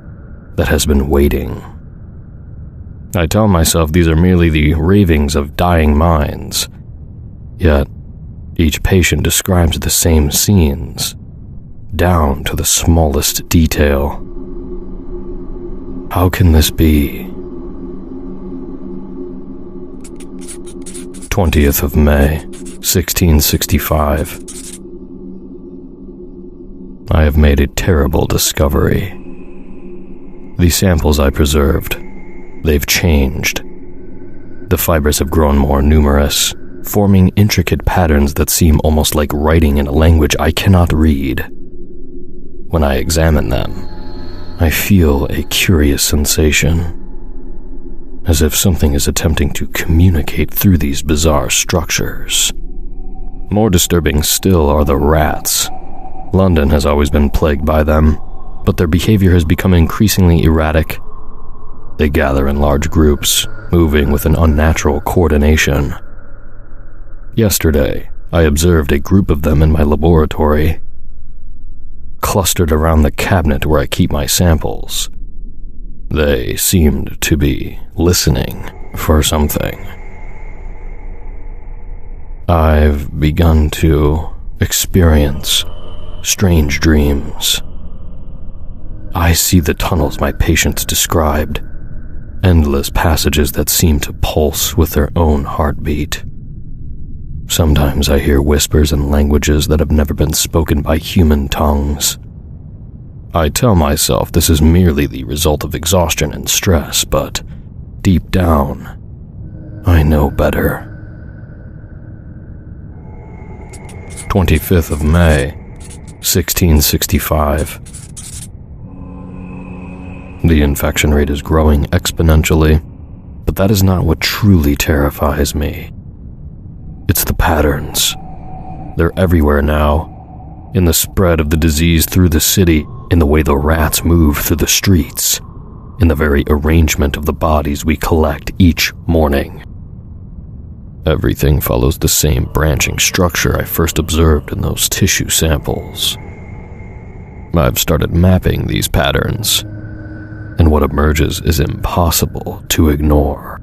that has been waiting. I tell myself these are merely the ravings of dying minds, yet each patient describes the same scenes, down to the smallest detail. How can this be? 20th of May, 1665. I have made a terrible discovery. The samples I preserved, they've changed. The fibers have grown more numerous, forming intricate patterns that seem almost like writing in a language I cannot read. When I examine them, I feel a curious sensation, as if something is attempting to communicate through these bizarre structures. More disturbing still are the rats. London has always been plagued by them, but their behavior has become increasingly erratic. They gather in large groups, moving with an unnatural coordination. Yesterday, I observed a group of them in my laboratory, clustered around the cabinet where I keep my samples. They seemed to be listening for something. I've begun to experience strange dreams. I see the tunnels my patients described, endless passages that seem to pulse with their own heartbeat. Sometimes I hear whispers in languages that have never been spoken by human tongues. I tell myself this is merely the result of exhaustion and stress, but deep down, I know better. 25th of May, 1665. The infection rate is growing exponentially, but that is not what truly terrifies me. It's the patterns. They're everywhere now, in the spread of the disease through the city, in the way the rats move through the streets, in the very arrangement of the bodies we collect each morning. Everything follows the same branching structure I first observed in those tissue samples. I've started mapping these patterns, and what emerges is impossible to ignore.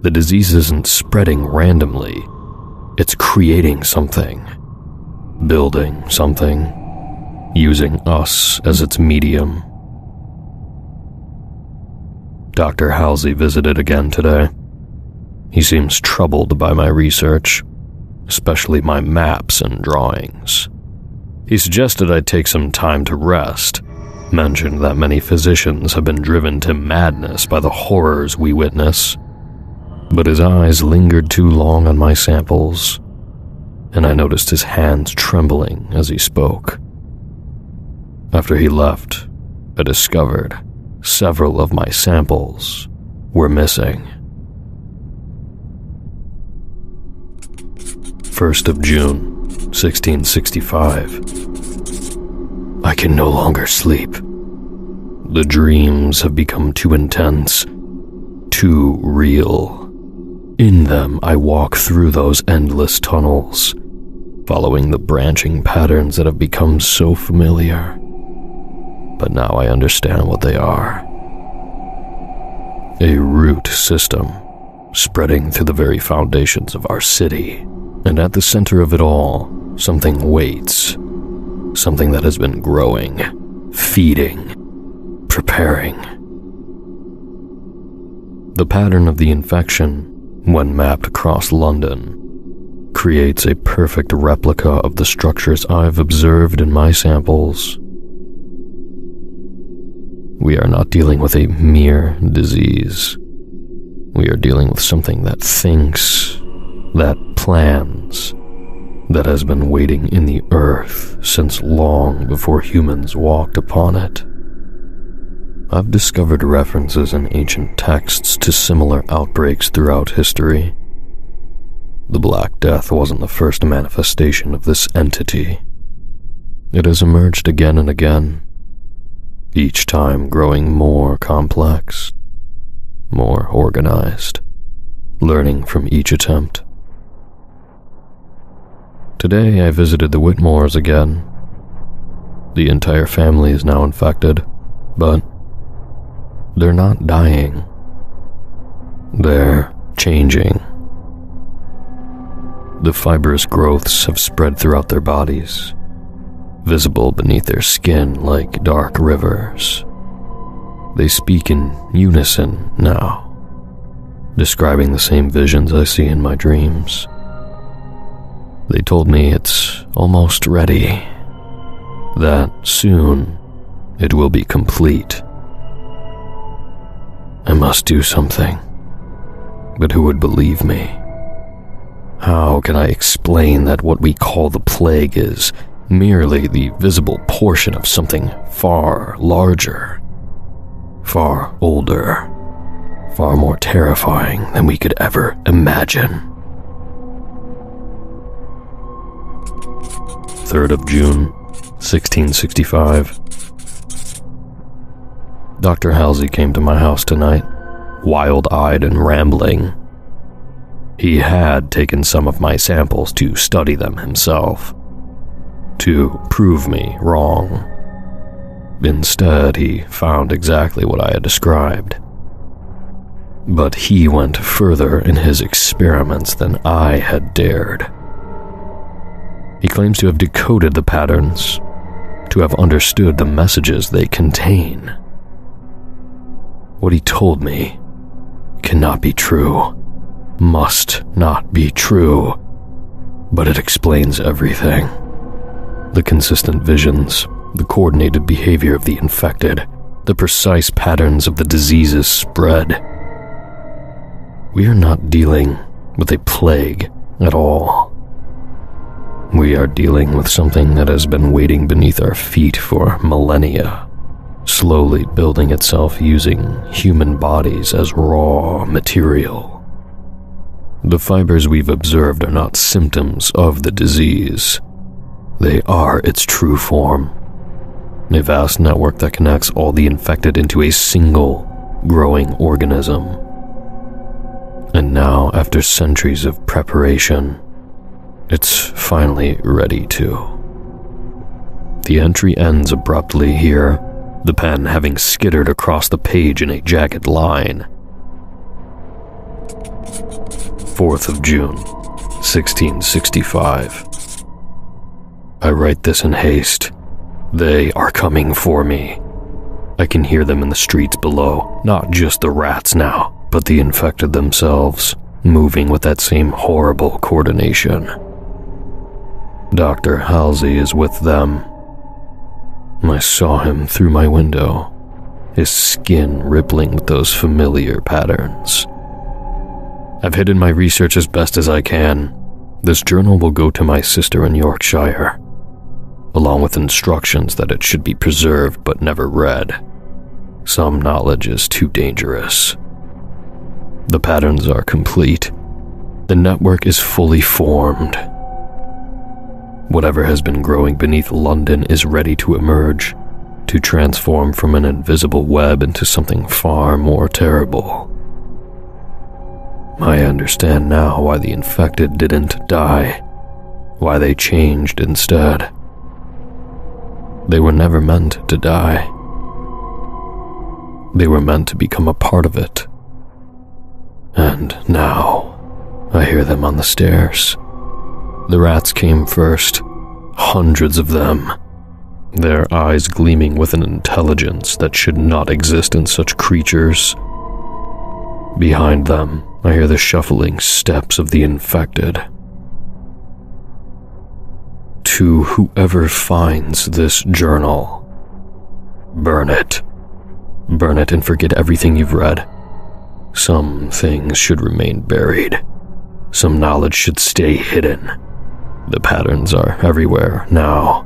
The disease isn't spreading randomly. It's creating something, building something, using us as its medium. Dr. Halsey visited again today. He seems troubled by my research, especially my maps and drawings. He suggested I take some time to rest, mentioned that many physicians have been driven to madness by the horrors we witness. But his eyes lingered too long on my samples, and I noticed his hands trembling as he spoke. After he left, I discovered several of my samples were missing. 1st of June, 1665. I can no longer sleep. The dreams have become too intense, too real. In them, I walk through those endless tunnels, following the branching patterns that have become so familiar. But now I understand what they are. A root system, spreading through the very foundations of our city. And at the center of it all, something waits. Something that has been growing, feeding, preparing. The pattern of the infection, when mapped across London, creates a perfect replica of the structures I've observed in my samples. We are not dealing with a mere disease. We are dealing with something that thinks, that plans, that has been waiting in the earth since long before humans walked upon it. I've discovered references in ancient texts to similar outbreaks throughout history. the Black Death wasn't the first manifestation of this entity. It has emerged again and again, each time growing more complex, more organized, learning from each attempt. Today I visited the Whitmores again. The entire family is now infected, but they're not dying. They're changing. The fibrous growths have spread throughout their bodies, visible beneath their skin like dark rivers. They speak in unison now, describing the same visions I see in my dreams. They told me it's almost ready, that soon it will be complete. I must do something, but who would believe me? How can I explain that what we call the plague is merely the visible portion of something far larger, far older, far more terrifying than we could ever imagine? 3rd of June, 1665. Dr. Halsey came to my house tonight, wild-eyed and rambling. He had taken some of my samples to study them himself, to prove me wrong. Instead, he found exactly what I had described. But he went further in his experiments than I had dared. He claims to have decoded the patterns, to have understood the messages they contain. What he told me cannot be true, must not be true, but it explains everything. The consistent visions, the coordinated behavior of the infected, the precise patterns of the disease's spread. We are not dealing with a plague at all. We are dealing with something that has been waiting beneath our feet for millennia, slowly building itself using human bodies as raw material. The fibers we've observed are not symptoms of the disease. They are its true form, a vast network that connects all the infected into a single, growing organism. And now, after centuries of preparation, it's finally ready to. The entry ends abruptly here, the pen having skittered across the page in a jagged line. 4th of June, 1665. I write this in haste. They are coming for me. I can hear them in the streets below, not just the rats now, but the infected themselves, moving with that same horrible coordination. Dr. Halsey is with them. I saw him through my window, his skin rippling with those familiar patterns. I've hidden my research as best as I can. This journal will go to my sister in Yorkshire, along with instructions that it should be preserved but never read. Some knowledge is too dangerous. The patterns are complete. The network is fully formed. Whatever has been growing beneath London is ready to emerge, to transform from an invisible web into something far more terrible. I understand now why the infected didn't die, why they changed instead. They were never meant to die. They were meant to become a part of it. And now, I hear them on the stairs. The rats came first, hundreds of them, their eyes gleaming with an intelligence that should not exist in such creatures. Behind them, I hear the shuffling steps of the infected. To whoever finds this journal, burn it. Burn it and forget everything you've read. Some things should remain buried. Some knowledge should stay hidden. The patterns are everywhere now.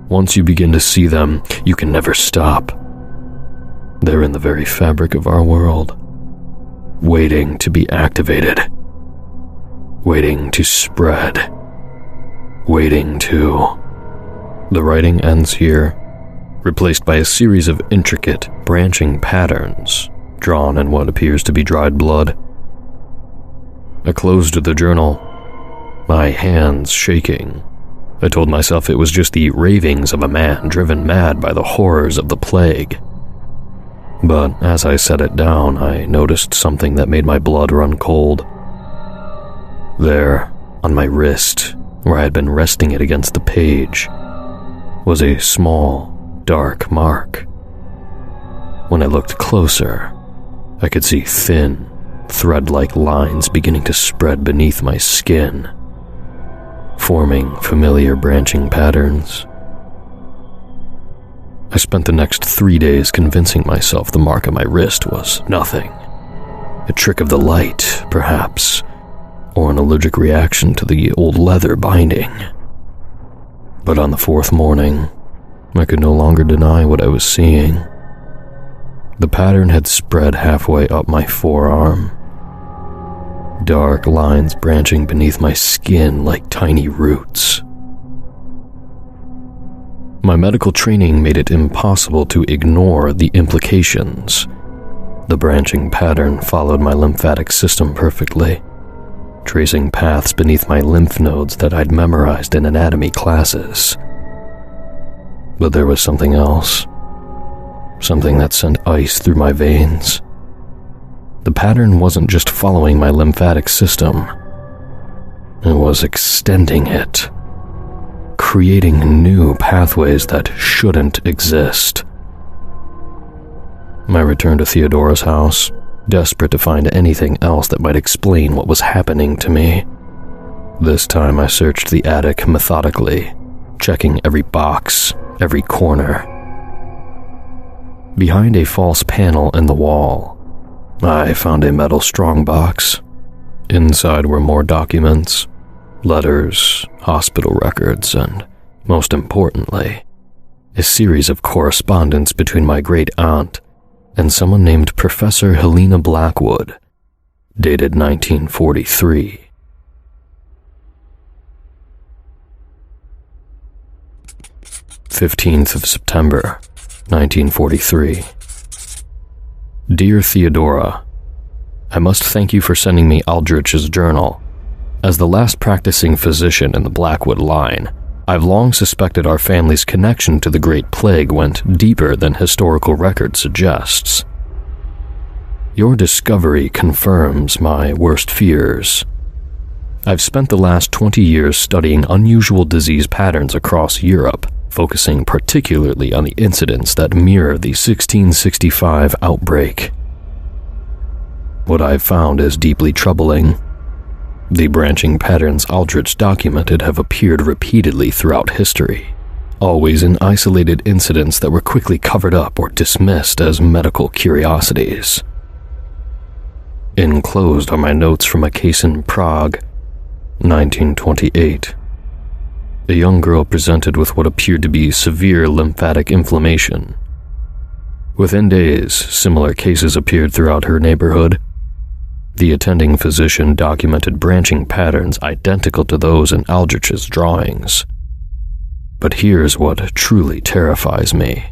Once you begin to see them, you can never stop. They're in the very fabric of our world, waiting to be activated. waiting to spread, waiting to... The writing ends here, replaced by a series of intricate, branching patterns drawn in what appears to be dried blood. I closed the journal, my hands shaking. I told myself it was just the ravings of a man driven mad by the horrors of the plague. But as I set it down, I noticed something that made my blood run cold. There, on my wrist, where I had been resting it against the page, was a small, dark mark. When I looked closer, I could see thin, thread-like lines beginning to spread beneath my skin, forming familiar branching patterns. I spent the next 3 days convincing myself the mark on my wrist was nothing. A trick of the light, perhaps, or an allergic reaction to the old leather binding. But on the fourth morning, I could no longer deny what I was seeing. The pattern had spread halfway up my forearm. Dark lines branching beneath my skin like tiny roots. My medical training made it impossible to ignore the implications. The branching pattern followed my lymphatic system perfectly, tracing paths beneath my lymph nodes that I'd memorized in anatomy classes. But there was something else. Something that sent ice through my veins. The pattern wasn't just following my lymphatic system. It was extending it, creating new pathways that shouldn't exist. I returned to Theodora's house, desperate to find anything else that might explain what was happening to me. This time I searched the attic methodically, checking every box, every corner. Behind a false panel in the wall, I found a metal strongbox. Inside were more documents, letters, hospital records, and, most importantly, a series of correspondence between my great-aunt and someone named Professor Helena Blackwood, dated 1943. September 1943. Dear Theodora, I must thank you for sending me Aldrich's journal. As the last practicing physician in the Blackwood line, I've long suspected our family's connection to the Great Plague went deeper than historical record suggests. Your discovery confirms my worst fears. I've spent the last 20 years studying unusual disease patterns across Europe, focusing particularly on the incidents that mirror the 1665 outbreak. What I've found is deeply troubling. The branching patterns Aldrich documented have appeared repeatedly throughout history, always in isolated incidents that were quickly covered up or dismissed as medical curiosities. Enclosed are my notes from a case in Prague, 1928. A young girl presented with what appeared to be severe lymphatic inflammation. Within days, similar cases appeared throughout her neighborhood. The attending physician documented branching patterns identical to those in Aldrich's drawings. But here's what truly terrifies me.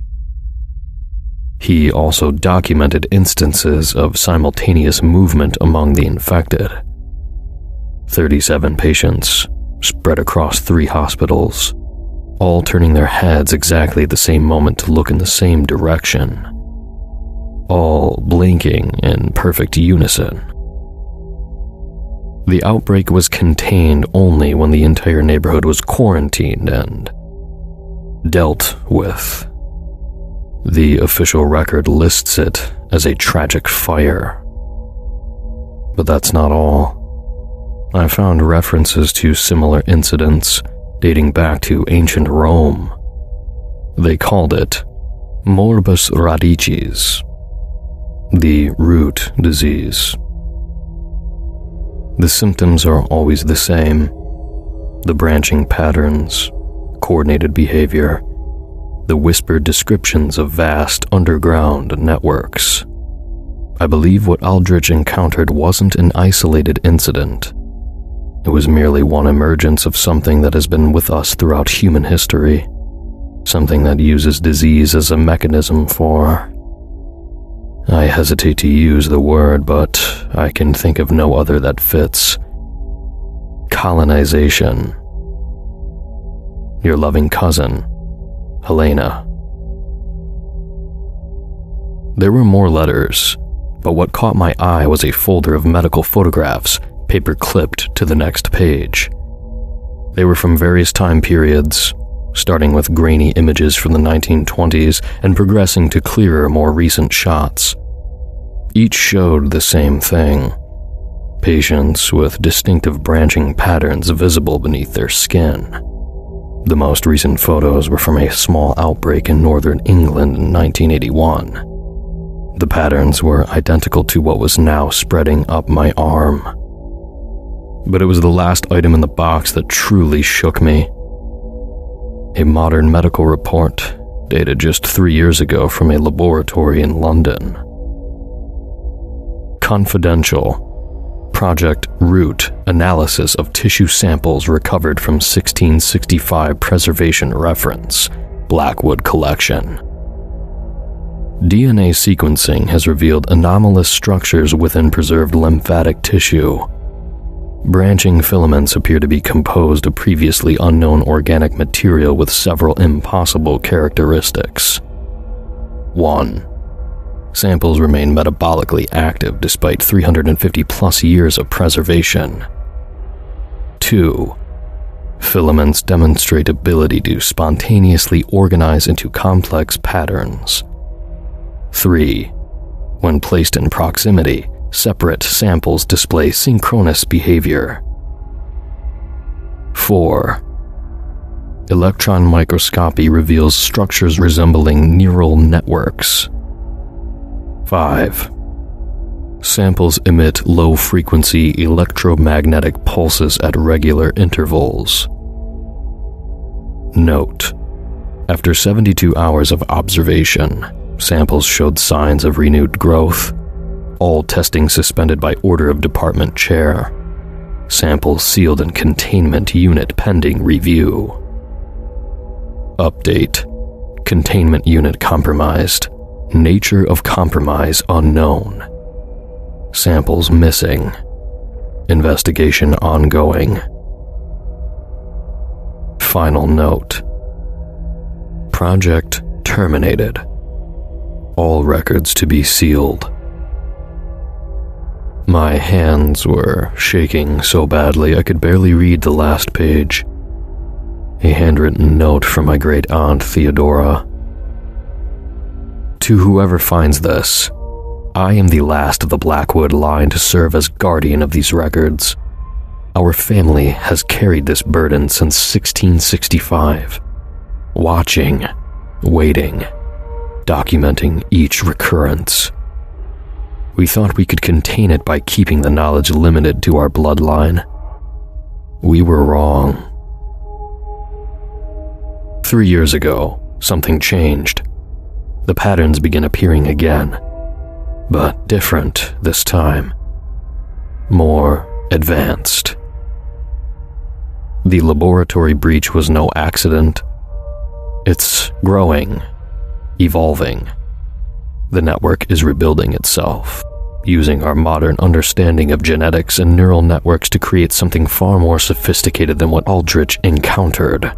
He also documented instances of simultaneous movement among the infected. 37 patients, spread across 3 hospitals, all turning their heads exactly at the same moment to look in the same direction, all blinking in perfect unison. The outbreak was contained only when the entire neighborhood was quarantined and dealt with. The official record lists it as a tragic fire. But that's not all. I found references to similar incidents dating back to ancient Rome. They called it morbus radicis, the root disease. The symptoms are always the same: the branching patterns, coordinated behavior, the whispered descriptions of vast underground networks. I believe what Aldrich encountered wasn't an isolated incident. It was merely one emergence of something that has been with us throughout human history, something that uses disease as a mechanism for... I hesitate to use the word, but I can think of no other that fits. Colonization. Your loving cousin, Helena. There were more letters, but what caught my eye was a folder of medical photographs, paper-clipped to the next page. They were from various time periods, starting with grainy images from the 1920s and progressing to clearer, more recent shots. Each showed the same thing: patients with distinctive branching patterns visible beneath their skin. The most recent photos were from a small outbreak in northern England in 1981. The patterns were identical to what was now spreading up my arm. But it was the last item in the box that truly shook me. A modern medical report, dated just 3 years ago from a laboratory in London. Confidential. Project Root analysis of tissue samples recovered from 1665 preservation reference, Blackwood collection. DNA sequencing has revealed anomalous structures within preserved lymphatic tissue. Branching filaments appear to be composed of previously unknown organic material with several impossible characteristics. 1. Samples remain metabolically active despite 350 plus years of preservation. 2. Filaments demonstrate ability to spontaneously organize into complex patterns. 3. When placed in proximity, separate samples display synchronous behavior. 4. Electron microscopy reveals structures resembling neural networks. 5. Samples emit low-frequency electromagnetic pulses at regular intervals. Note: after 72 hours of observation, samples showed signs of renewed growth. All testing suspended by order of department chair. Samples sealed in containment unit pending review. Update: containment unit compromised. Nature of compromise unknown. Samples missing. Investigation ongoing. Final note: project terminated. All records to be sealed. My hands were shaking so badly I could barely read the last page. A handwritten note from my great aunt Theodora. To whoever finds this, I am the last of the Blackwood line to serve as guardian of these records. Our family has carried this burden since 1665. Watching, waiting, documenting each recurrence. We thought we could contain it by keeping the knowledge limited to our bloodline. We were wrong. 3 years ago, something changed. The patterns began appearing again, but different this time. More advanced. The laboratory breach was no accident. It's growing, evolving. The network is rebuilding itself, using our modern understanding of genetics and neural networks to create something far more sophisticated than what Aldrich encountered.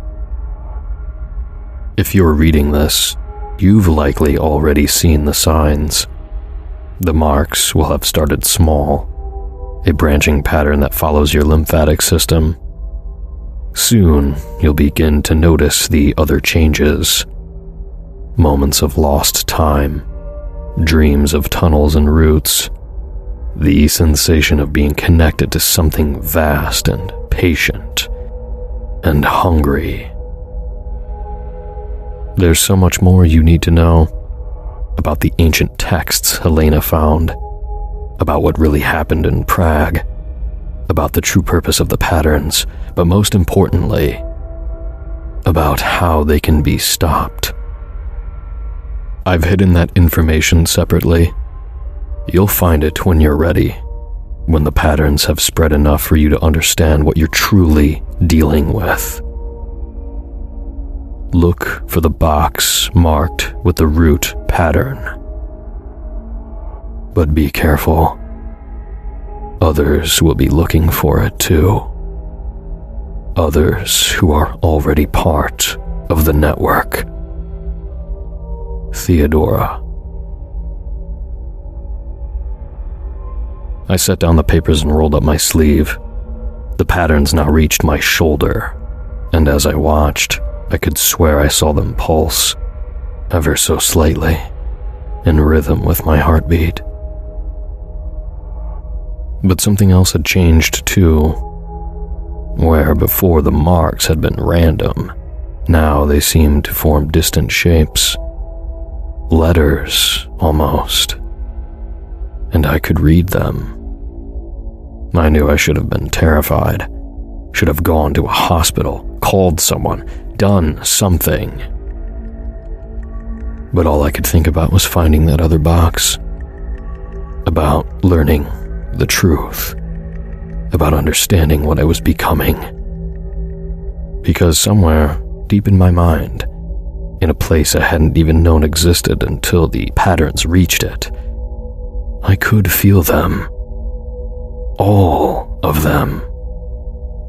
If you're reading this, you've likely already seen the signs. The marks will have started small, a branching pattern that follows your lymphatic system. Soon, you'll begin to notice the other changes. Moments of lost time, dreams of tunnels and roots, the sensation of being connected to something vast and patient and hungry. There's so much more you need to know about the ancient texts Helena found, about what really happened in Prague, about the true purpose of the patterns, but most importantly, about how they can be stopped. I've hidden that information separately. You'll find it when you're ready. when the patterns have spread enough for you to understand what you're truly dealing with. Look for the box marked with the root pattern. But be careful. Others will be looking for it too. Others who are already part of the network. Theodora. I set down the papers and rolled up my sleeve. The patterns now reached my shoulder, and as I watched, I could swear I saw them pulse, ever so slightly, in rhythm with my heartbeat. But something else had changed too. Where before the marks had been random, now they seemed to form distant shapes. Letters, almost. And I could read them. I knew I should have been terrified. Should have gone to a hospital, called someone, done something. But all I could think about was finding that other box. About learning the truth. About understanding what I was becoming. Because somewhere, deep in my mind, in a place I hadn't even known existed until the patterns reached it, I could feel them. All of them.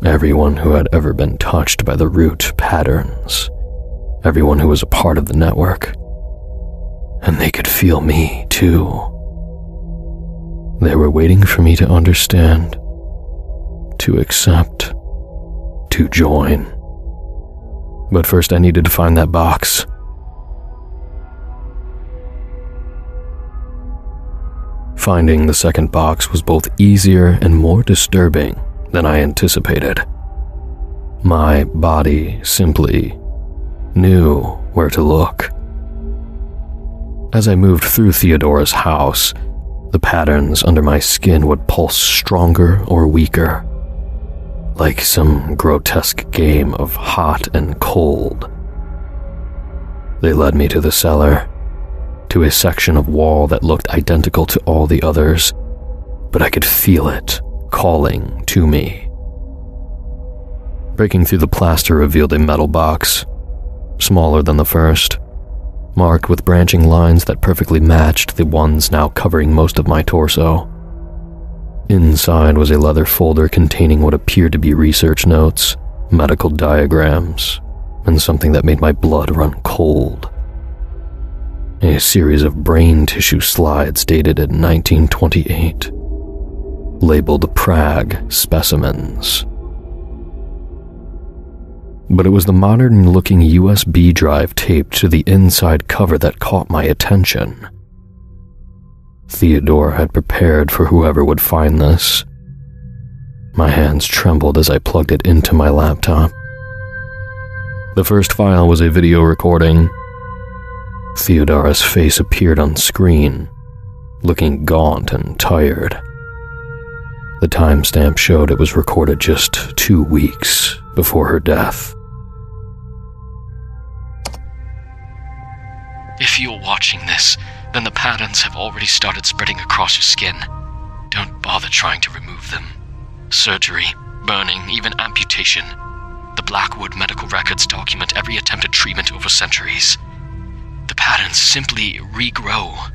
Everyone who had ever been touched by the root patterns. Everyone who was a part of the network. And they could feel me, too. They were waiting for me to understand, to accept, to join. But first I needed to find that box. Finding the second box was both easier and more disturbing than I anticipated. My body simply knew where to look. As I moved through Theodora's house, the patterns under my skin would pulse stronger or weaker, like some grotesque game of hot and cold. They led me to the cellar, to a section of wall that looked identical to all the others, but I could feel it calling to me. Breaking through the plaster revealed a metal box, smaller than the first, marked with branching lines that perfectly matched the ones now covering most of my torso. Inside was a leather folder containing what appeared to be research notes, medical diagrams, and something that made my blood run cold. A series of brain tissue slides dated in 1928, labeled Prague specimens. But it was the modern-looking USB drive taped to the inside cover that caught my attention. Theodora had prepared for whoever would find this. My hands trembled as I plugged it into my laptop. The first file was a video recording. Theodora's face appeared on screen, looking gaunt and tired. The timestamp showed it was recorded just 2 weeks before her death. If you're watching this, then the patterns have already started spreading across your skin. Don't bother trying to remove them. Surgery, burning, even amputation. The Blackwood medical records document every attempted treatment over centuries. The patterns simply regrow,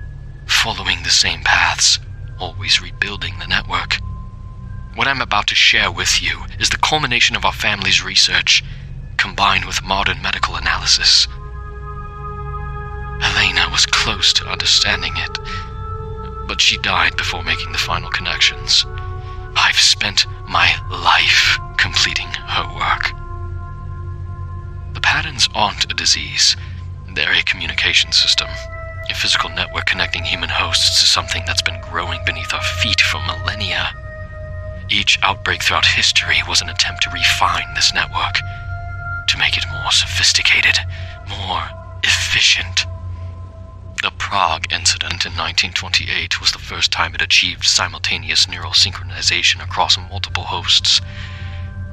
following the same paths, always rebuilding the network. What I'm about to share with you is the culmination of our family's research, combined with modern medical analysis. Elena was close to understanding it, but she died before making the final connections. I've spent my life completing her work. The patterns aren't a disease. They're a communication system, a physical network connecting human hosts to something that's been growing beneath our feet for millennia. Each outbreak throughout history was an attempt to refine this network, to make it more sophisticated, more efficient. The Prague incident in 1928 was the first time it achieved simultaneous neural synchronization across multiple hosts.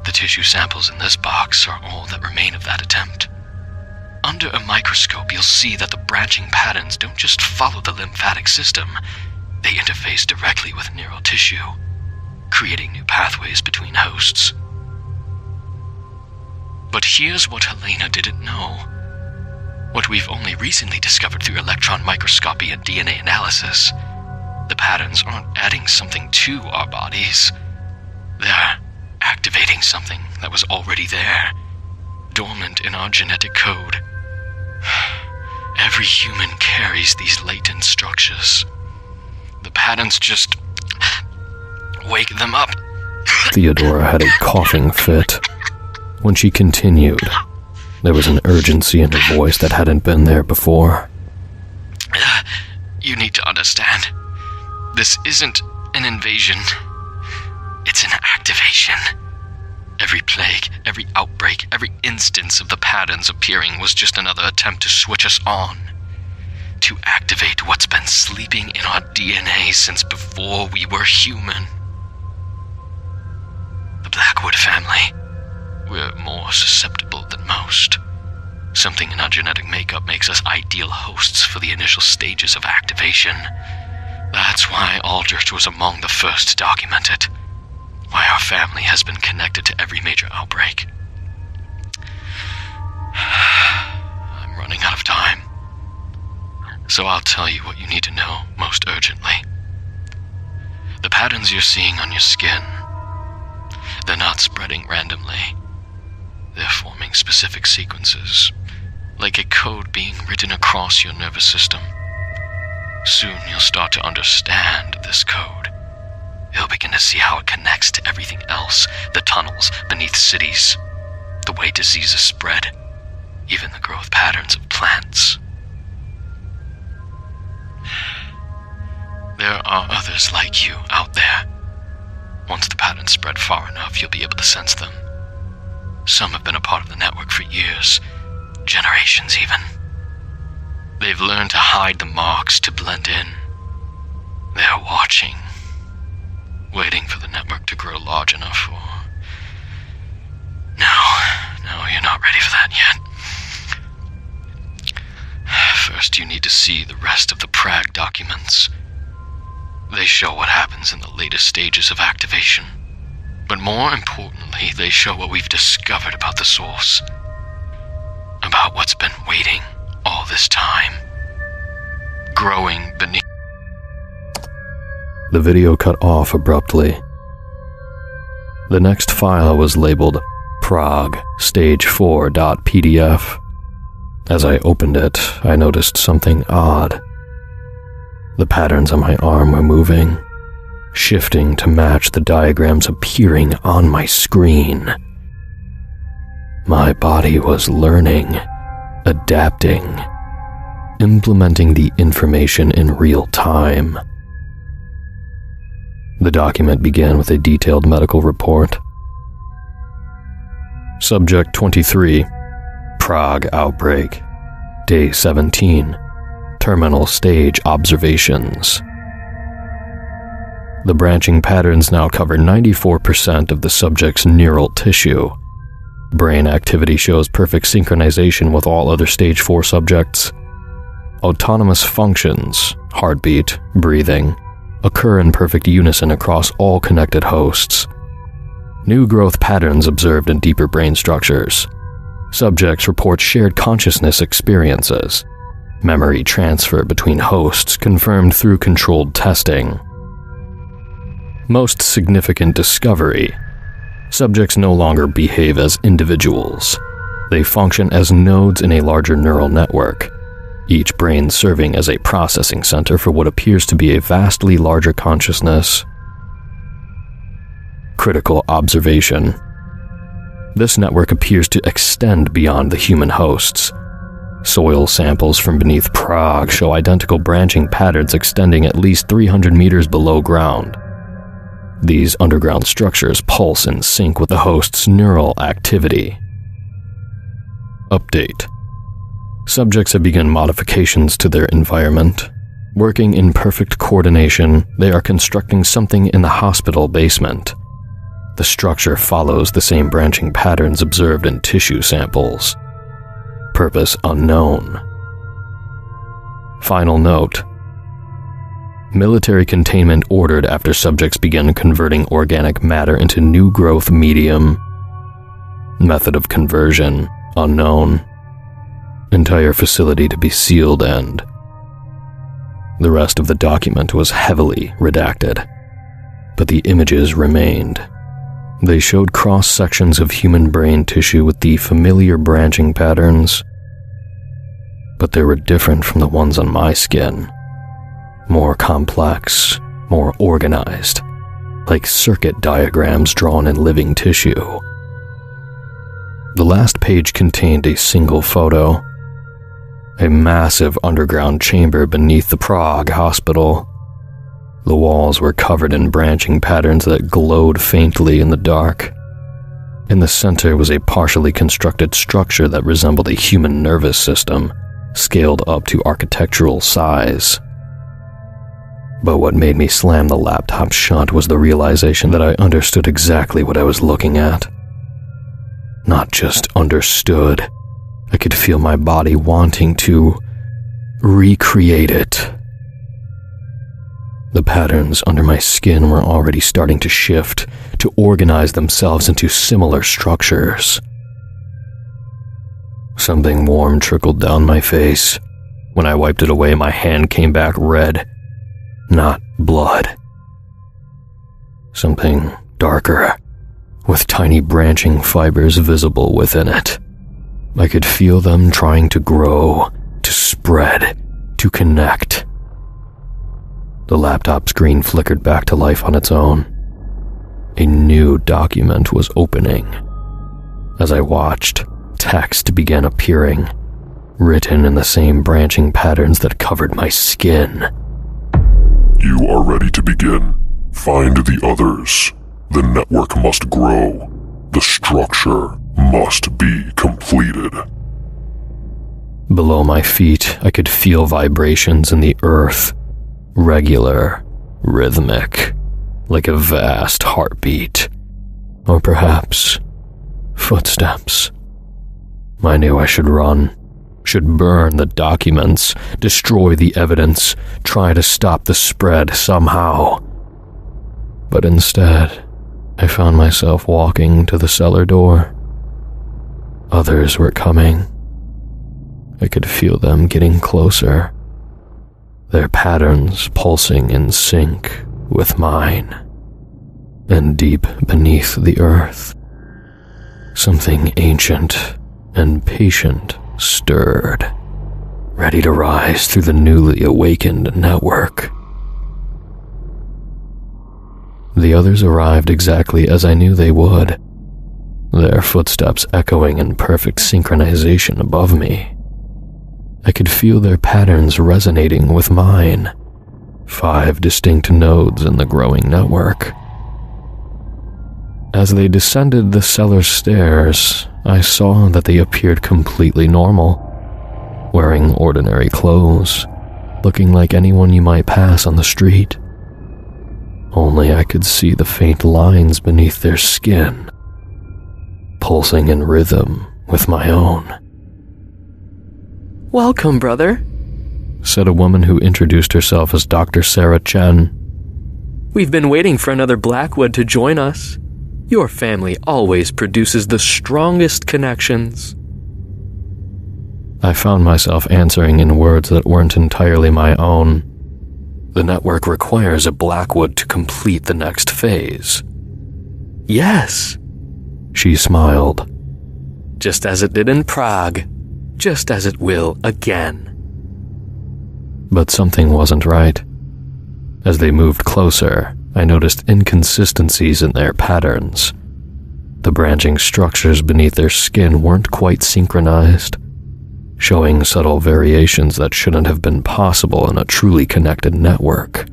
The tissue samples in this box are all that remain of that attempt. Under a microscope, you'll see that the branching patterns don't just follow the lymphatic system, they interface directly with neural tissue, creating new pathways between hosts. But here's what Helena didn't know. What we've only recently discovered through electron microscopy and DNA analysis. The patterns aren't adding something to our bodies. They're activating something that was already there, dormant in our genetic code. Every human carries these latent structures. The patterns just wake them up. Theodora had a coughing fit. When she continued, there was an urgency in her voice that hadn't been there before. You need to understand. This isn't an invasion. It's an activation. Every plague, every outbreak, every instance of the patterns appearing was just another attempt to switch us on. To activate what's been sleeping in our DNA since before we were human. The Blackwood family. We're more susceptible than most. Something in our genetic makeup makes us ideal hosts for the initial stages of activation. That's why Aldrich was among the first to document it. Why our family has been connected to every major outbreak. I'm running out of time. So I'll tell you what you need to know most urgently. The patterns you're seeing on your skin, they're not spreading randomly. They're forming specific sequences, like a code being written across your nervous system. Soon you'll start to understand this code. You'll begin to see how it connects to everything else, the tunnels beneath cities, the way diseases spread, even the growth patterns of plants. There are others like you out there. Once the patterns spread far enough, you'll be able to sense them. Some have been a part of the network for years, generations even. They've learned to hide the marks, to blend in. They're watching, waiting for the network to grow large enough for... No, you're not ready for that yet. First, you need to see the rest of the Prague documents. They show what happens in the latest stages of activation. But more importantly, they show what we've discovered about the source. About what's been waiting all this time. Growing beneath... The video cut off abruptly. The next file was labeled Prague Stage 4.pdf. As I opened it, I noticed something odd. The patterns on my arm were moving, shifting to match the diagrams appearing on my screen. My body was learning, adapting, implementing the information in real time. The document began with a detailed medical report. Subject 23, Prague outbreak, Day 17, terminal stage observations. The branching patterns now cover 94% of the subject's neural tissue. Brain activity shows perfect synchronization with all other Stage 4 subjects. Autonomous functions, heartbeat, breathing, occur in perfect unison across all connected hosts. New growth patterns observed in deeper brain structures. Subjects report shared consciousness experiences. Memory transfer between hosts confirmed through controlled testing. Most significant discovery: subjects no longer behave as individuals. They function as nodes in a larger neural network, each brain serving as a processing center for what appears to be a vastly larger consciousness. Critical observation. This network appears to extend beyond the human hosts. Soil samples from beneath Prague show identical branching patterns extending at least 300 meters below ground. These underground structures pulse in sync with the host's neural activity. Update. Subjects have begun modifications to their environment. Working in perfect coordination, they are constructing something in the hospital basement. The structure follows the same branching patterns observed in tissue samples. Purpose unknown. Final note. Military containment ordered after subjects began converting organic matter into new growth medium. Method of conversion unknown. Entire facility to be sealed and... The rest of the document was heavily redacted, but the images remained. They showed cross-sections of human brain tissue with the familiar branching patterns, but they were different from the ones on my skin. More complex, more organized, like circuit diagrams drawn in living tissue. The last page contained a single photo. A massive underground chamber beneath the Prague hospital. The walls were covered in branching patterns that glowed faintly in the dark. In the center was a partially constructed structure that resembled a human nervous system, scaled up to architectural size. But what made me slam the laptop shut was the realization that I understood exactly what I was looking at. Not just understood, I could feel my body wanting to recreate it. The patterns under my skin were already starting to shift, to organize themselves into similar structures. Something warm trickled down my face. When I wiped it away, my hand came back red, not blood. Something darker, with tiny branching fibers visible within it. I could feel them trying to grow, to spread, to connect. The laptop screen flickered back to life on its own. A new document was opening. As I watched, text began appearing, written in the same branching patterns that covered my skin. You are ready to begin. Find the others. The network must grow. The structure must be completed. Below my feet, I could feel vibrations in the earth. Regular, rhythmic, like a vast heartbeat. Or perhaps footsteps. I knew I should run, should burn the documents, destroy the evidence, try to stop the spread somehow. But instead, I found myself walking to the cellar door. Others were coming. I could feel them getting closer, their patterns pulsing in sync with mine. And deep beneath the earth, something ancient and patient stirred, ready to rise through the newly awakened network. The others arrived exactly as I knew they would, their footsteps echoing in perfect synchronization above me. I could feel their patterns resonating with mine, 5 distinct nodes in the growing network. As they descended the cellar stairs, I saw that they appeared completely normal, wearing ordinary clothes, looking like anyone you might pass on the street. Only I could see the faint lines beneath their skin, pulsing in rhythm with my own. "Welcome, brother," said a woman who introduced herself as Dr. Sarah Chen. "We've been waiting for another Blackwood to join us. Your family always produces the strongest connections." I found myself answering in words that weren't entirely my own. The network requires a Blackwood to complete the next phase. "Yes," she smiled. "Just as it did in Prague, just as it will again." But something wasn't right. As they moved closer, I noticed inconsistencies in their patterns. The branching structures beneath their skin weren't quite synchronized, showing subtle variations that shouldn't have been possible in a truly connected network.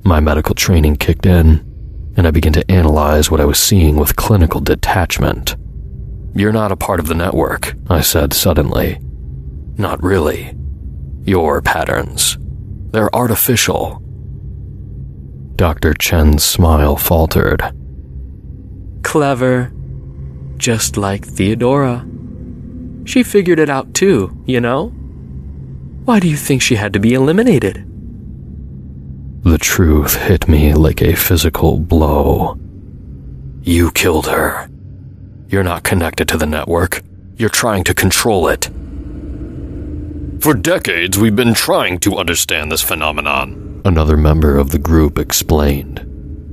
My medical training kicked in, and I began to analyze what I was seeing with clinical detachment. "You're not a part of the network," I said suddenly. "Not really. Your patterns. They're artificial." Dr. Chen's smile faltered. "Clever. Just like Theodora. She figured it out too, you know? Why do you think she had to be eliminated? The truth hit me like a physical blow. You killed her. You're not connected to the network. You're trying to control it. For decades, we've been trying to understand this phenomenon, another member of the group explained.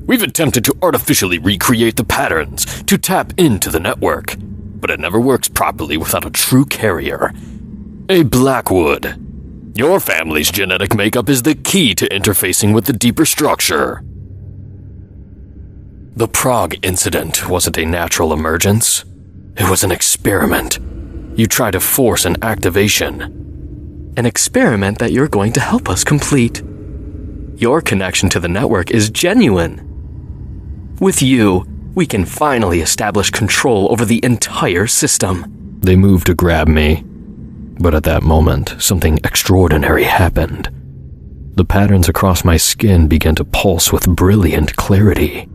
We've attempted to artificially recreate the patterns, to tap into the network, but it never works properly without a true carrier. A Blackwood. Your family's genetic makeup is the key to interfacing with the deeper structure. The Prague incident wasn't a natural emergence. It was an experiment. You tried to force an activation. An experiment that you're going to help us complete. Your connection to the network is genuine. With you, we can finally establish control over the entire system. They moved to grab me, but at that moment, something extraordinary happened. The patterns across my skin began to pulse with brilliant clarity.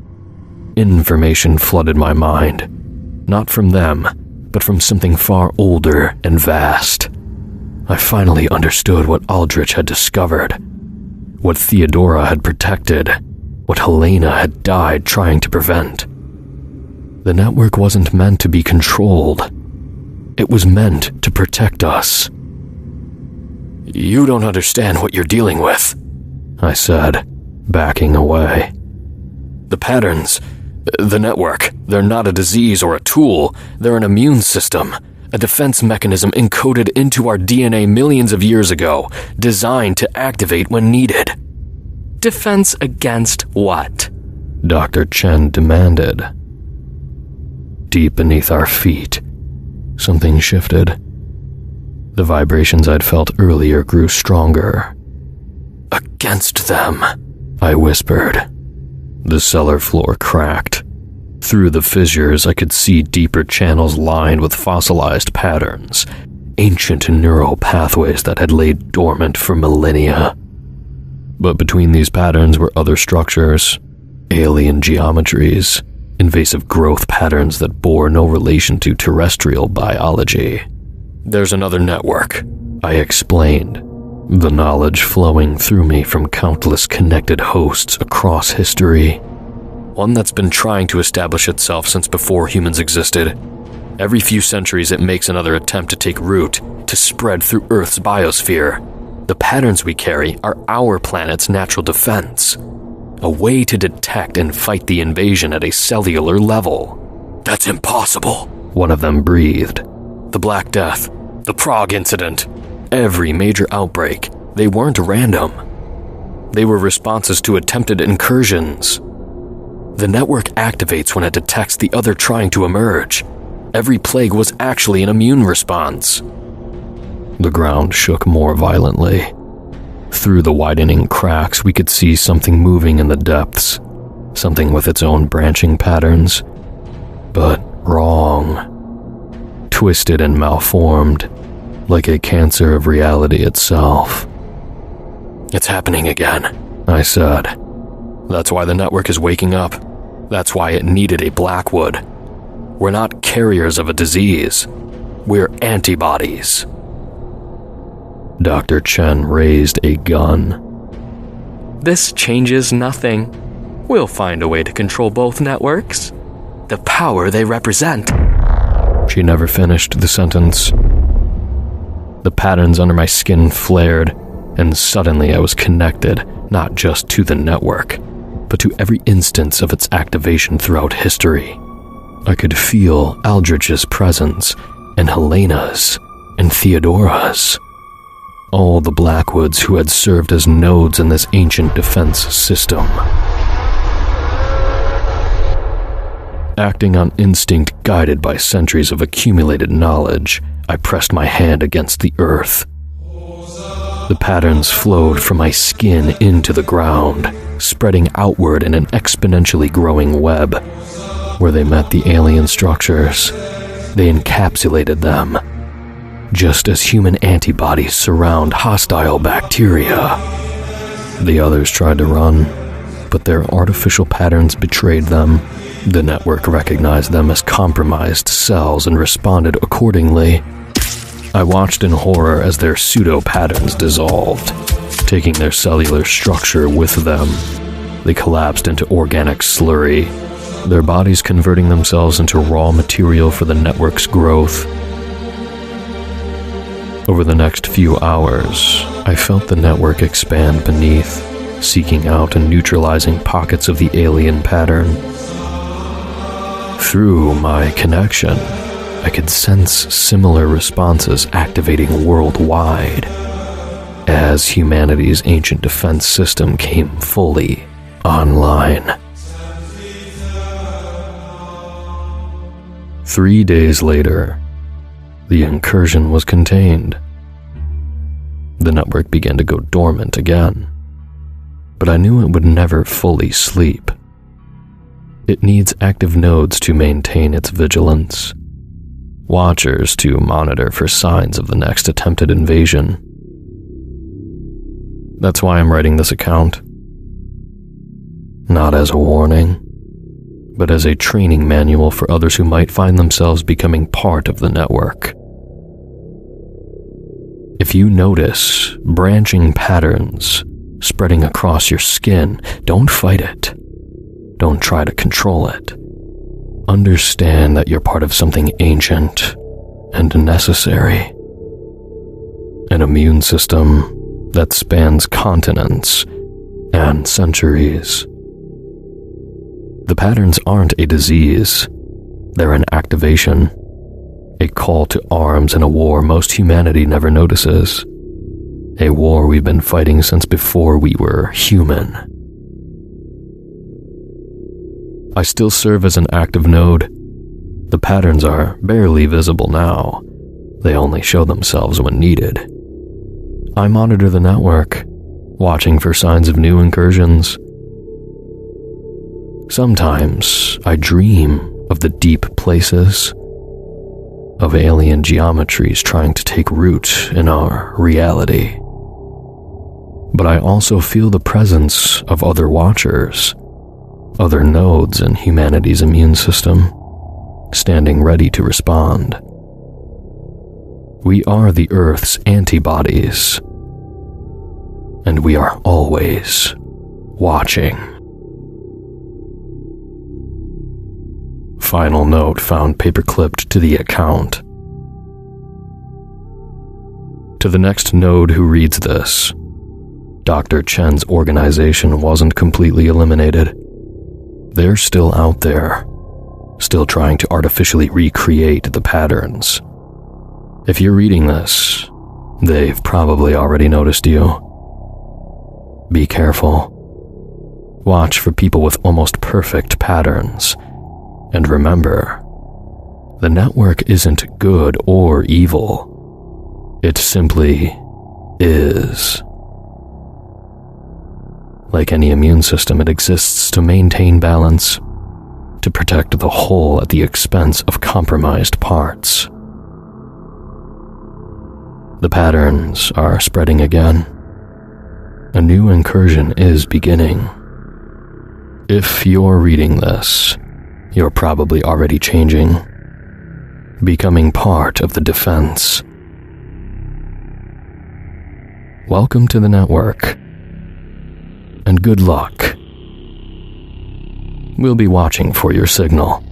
Information flooded my mind, not from them, but from something far older and vast. I finally understood what Aldrich had discovered, what Theodora had protected, what Helena had died trying to prevent. The network wasn't meant to be controlled. It was meant to protect us. You don't understand what you're dealing with, I said, backing away. The patterns, the network, they're not a disease or a tool. They're an immune system, a defense mechanism encoded into our DNA millions of years ago, designed to activate when needed. Defense against what? Dr. Chen demanded. Deep beneath our feet, something shifted. The vibrations I'd felt earlier grew stronger. Against them, I whispered. The cellar floor cracked. Through the fissures, I could see deeper channels lined with fossilized patterns, ancient neural pathways that had laid dormant for millennia. But between these patterns were other structures, alien geometries, invasive growth patterns that bore no relation to terrestrial biology. There's another network, I explained, the knowledge flowing through me from countless connected hosts across history. One that's been trying to establish itself since before humans existed. Every few centuries it makes another attempt to take root, to spread through Earth's biosphere. The patterns we carry are our planet's natural defense. A way to detect and fight the invasion at a cellular level. That's impossible, one of them breathed. The Black Death, the Prague incident, every major outbreak, they weren't random. They were responses to attempted incursions. The network activates when it detects the other trying to emerge. Every plague was actually an immune response. The ground shook more violently. Through the widening cracks, we could see something moving in the depths, something with its own branching patterns. But wrong. Twisted and malformed, like a cancer of reality itself. It's happening again, I said. That's why the network is waking up. That's why it needed a Blackwood. We're not carriers of a disease. We're antibodies. Dr. Chen raised a gun. This changes nothing. We'll find a way to control both networks. The power they represent. She never finished the sentence. The patterns under my skin flared, and suddenly I was connected, not just to the network, but to every instance of its activation throughout history. I could feel Aldrich's presence, and Helena's, and Theodora's. All the Blackwoods who had served as nodes in this ancient defense system. Acting on instinct guided by centuries of accumulated knowledge, I pressed my hand against the earth. The patterns flowed from my skin into the ground, spreading outward in an exponentially growing web. Where they met the alien structures, they encapsulated them, just as human antibodies surround hostile bacteria. The others tried to run, but their artificial patterns betrayed them. The network recognized them as compromised cells and responded accordingly. I watched in horror as their pseudo-patterns dissolved, taking their cellular structure with them. They collapsed into organic slurry, their bodies converting themselves into raw material for the network's growth. Over the next few hours, I felt the network expand beneath, seeking out and neutralizing pockets of the alien pattern. Through my connection, I could sense similar responses activating worldwide as humanity's ancient defense system came fully online. 3 days later, the incursion was contained. The network began to go dormant again, but I knew it would never fully sleep. It needs active nodes to maintain its vigilance, watchers to monitor for signs of the next attempted invasion. That's why I'm writing this account. Not as a warning, but as a training manual for others who might find themselves becoming part of the network. If you notice branching patterns spreading across your skin, don't fight it. Don't try to control it. Understand that you're part of something ancient and necessary. An immune system that spans continents and centuries. The patterns aren't a disease. They're an activation. A call to arms in a war most humanity never notices. A war we've been fighting since before we were human. I still serve as an active node. The patterns are barely visible now. They only show themselves when needed. I monitor the network, watching for signs of new incursions. Sometimes I dream of the deep places, of alien geometries trying to take root in our reality. But I also feel the presence of other watchers, other nodes in humanity's immune system, standing ready to respond. We are the Earth's antibodies, and we are always watching. Final note found paperclipped to the account. To the next node who reads this, Dr. Chen's organization wasn't completely eliminated. They're still out there, still trying to artificially recreate the patterns. If you're reading this, they've probably already noticed you. Be careful. Watch for people with almost perfect patterns. And remember, the network isn't good or evil. It simply is. Like any immune system, it exists to maintain balance, to protect the whole at the expense of compromised parts. The patterns are spreading again. A new incursion is beginning. If you're reading this, you're probably already changing, becoming part of the defense. Welcome to the network, and good luck. We'll be watching for your signal.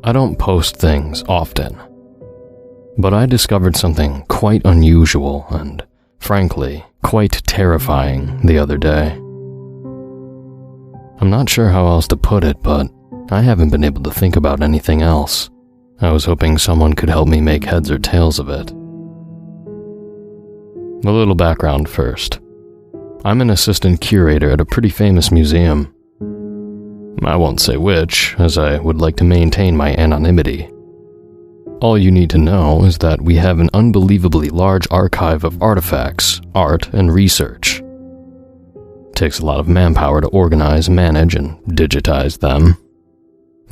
I don't post things often, but I discovered something quite unusual and, frankly, quite terrifying the other day. I'm not sure how else to put it, but I haven't been able to think about anything else. I was hoping someone could help me make heads or tails of it. A little background first. I'm an assistant curator at a pretty famous museum. I won't say which, as I would like to maintain my anonymity. All you need to know is that we have an unbelievably large archive of artifacts, art, and research. It takes a lot of manpower to organize, manage, and digitize them.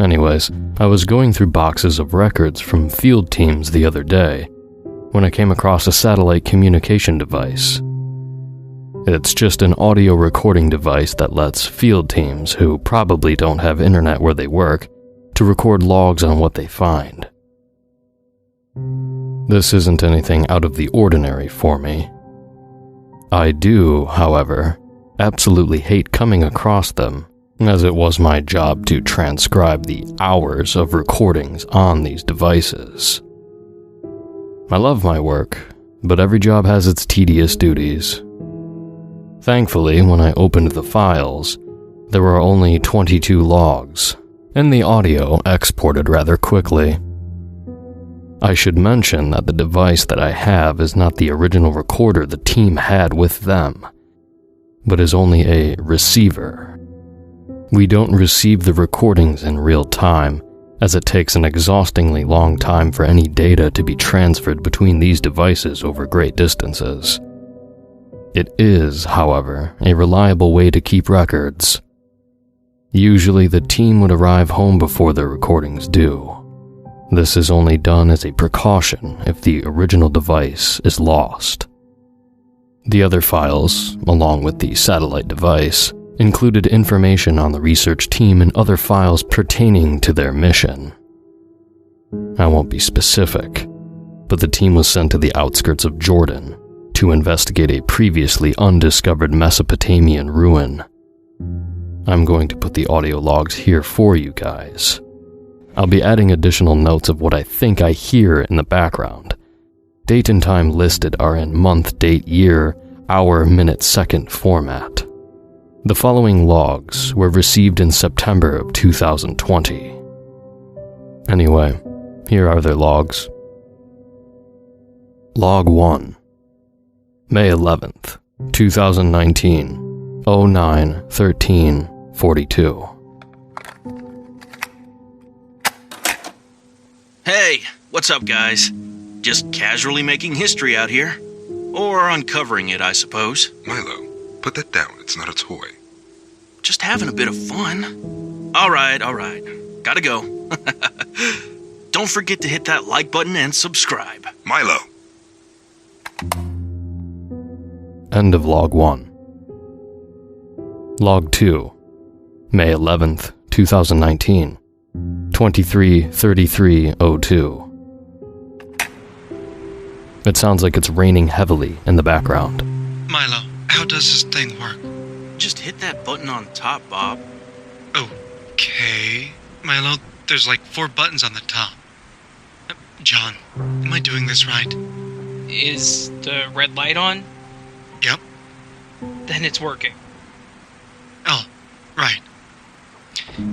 Anyways, I was going through boxes of records from field teams the other day when I came across a satellite communication device. It's just an audio recording device that lets field teams, who probably don't have internet where they work, to record logs on what they find. This isn't anything out of the ordinary for me. I do, however, absolutely hate coming across them, as it was my job to transcribe the hours of recordings on these devices. I love my work, but every job has its tedious duties. Thankfully, when I opened the files, there were only 22 logs, and the audio exported rather quickly. I should mention that the device that I have is not the original recorder the team had with them, but is only a receiver. We don't receive the recordings in real time, as it takes an exhaustingly long time for any data to be transferred between these devices over great distances. It is, however, a reliable way to keep records. Usually the team would arrive home before their recordings do. This is only done as a precaution if the original device is lost. The other files, along with the satellite device, included information on the research team and other files pertaining to their mission. I won't be specific, but the team was sent to the outskirts of Jordan to investigate a previously undiscovered Mesopotamian ruin. I'm going to put the audio logs here for you guys. I'll be adding additional notes of what I think I hear in the background. Date and time listed are in month, date, year, hour, minute, second format. The following logs were received in September of 2020. Anyway, here are their logs. Log 1. May 11th, 2019, 09:13:42. Hey, what's up, guys? Just casually making history out here. Or uncovering it, I suppose. Milo, put that down. It's not a toy. Just having a bit of fun. All right. Gotta go. Don't forget to hit that like button and subscribe. Milo! End of Log 1. Log 2. May 11th, 2019. 23:33:02. It sounds like it's raining heavily in the background. Milo, how does this thing work? Just hit that button on top, Bob. Okay. Milo, there's like 4 buttons on the top. John, am I doing this right? Is the red light on? Yep. Then it's working. Oh, right.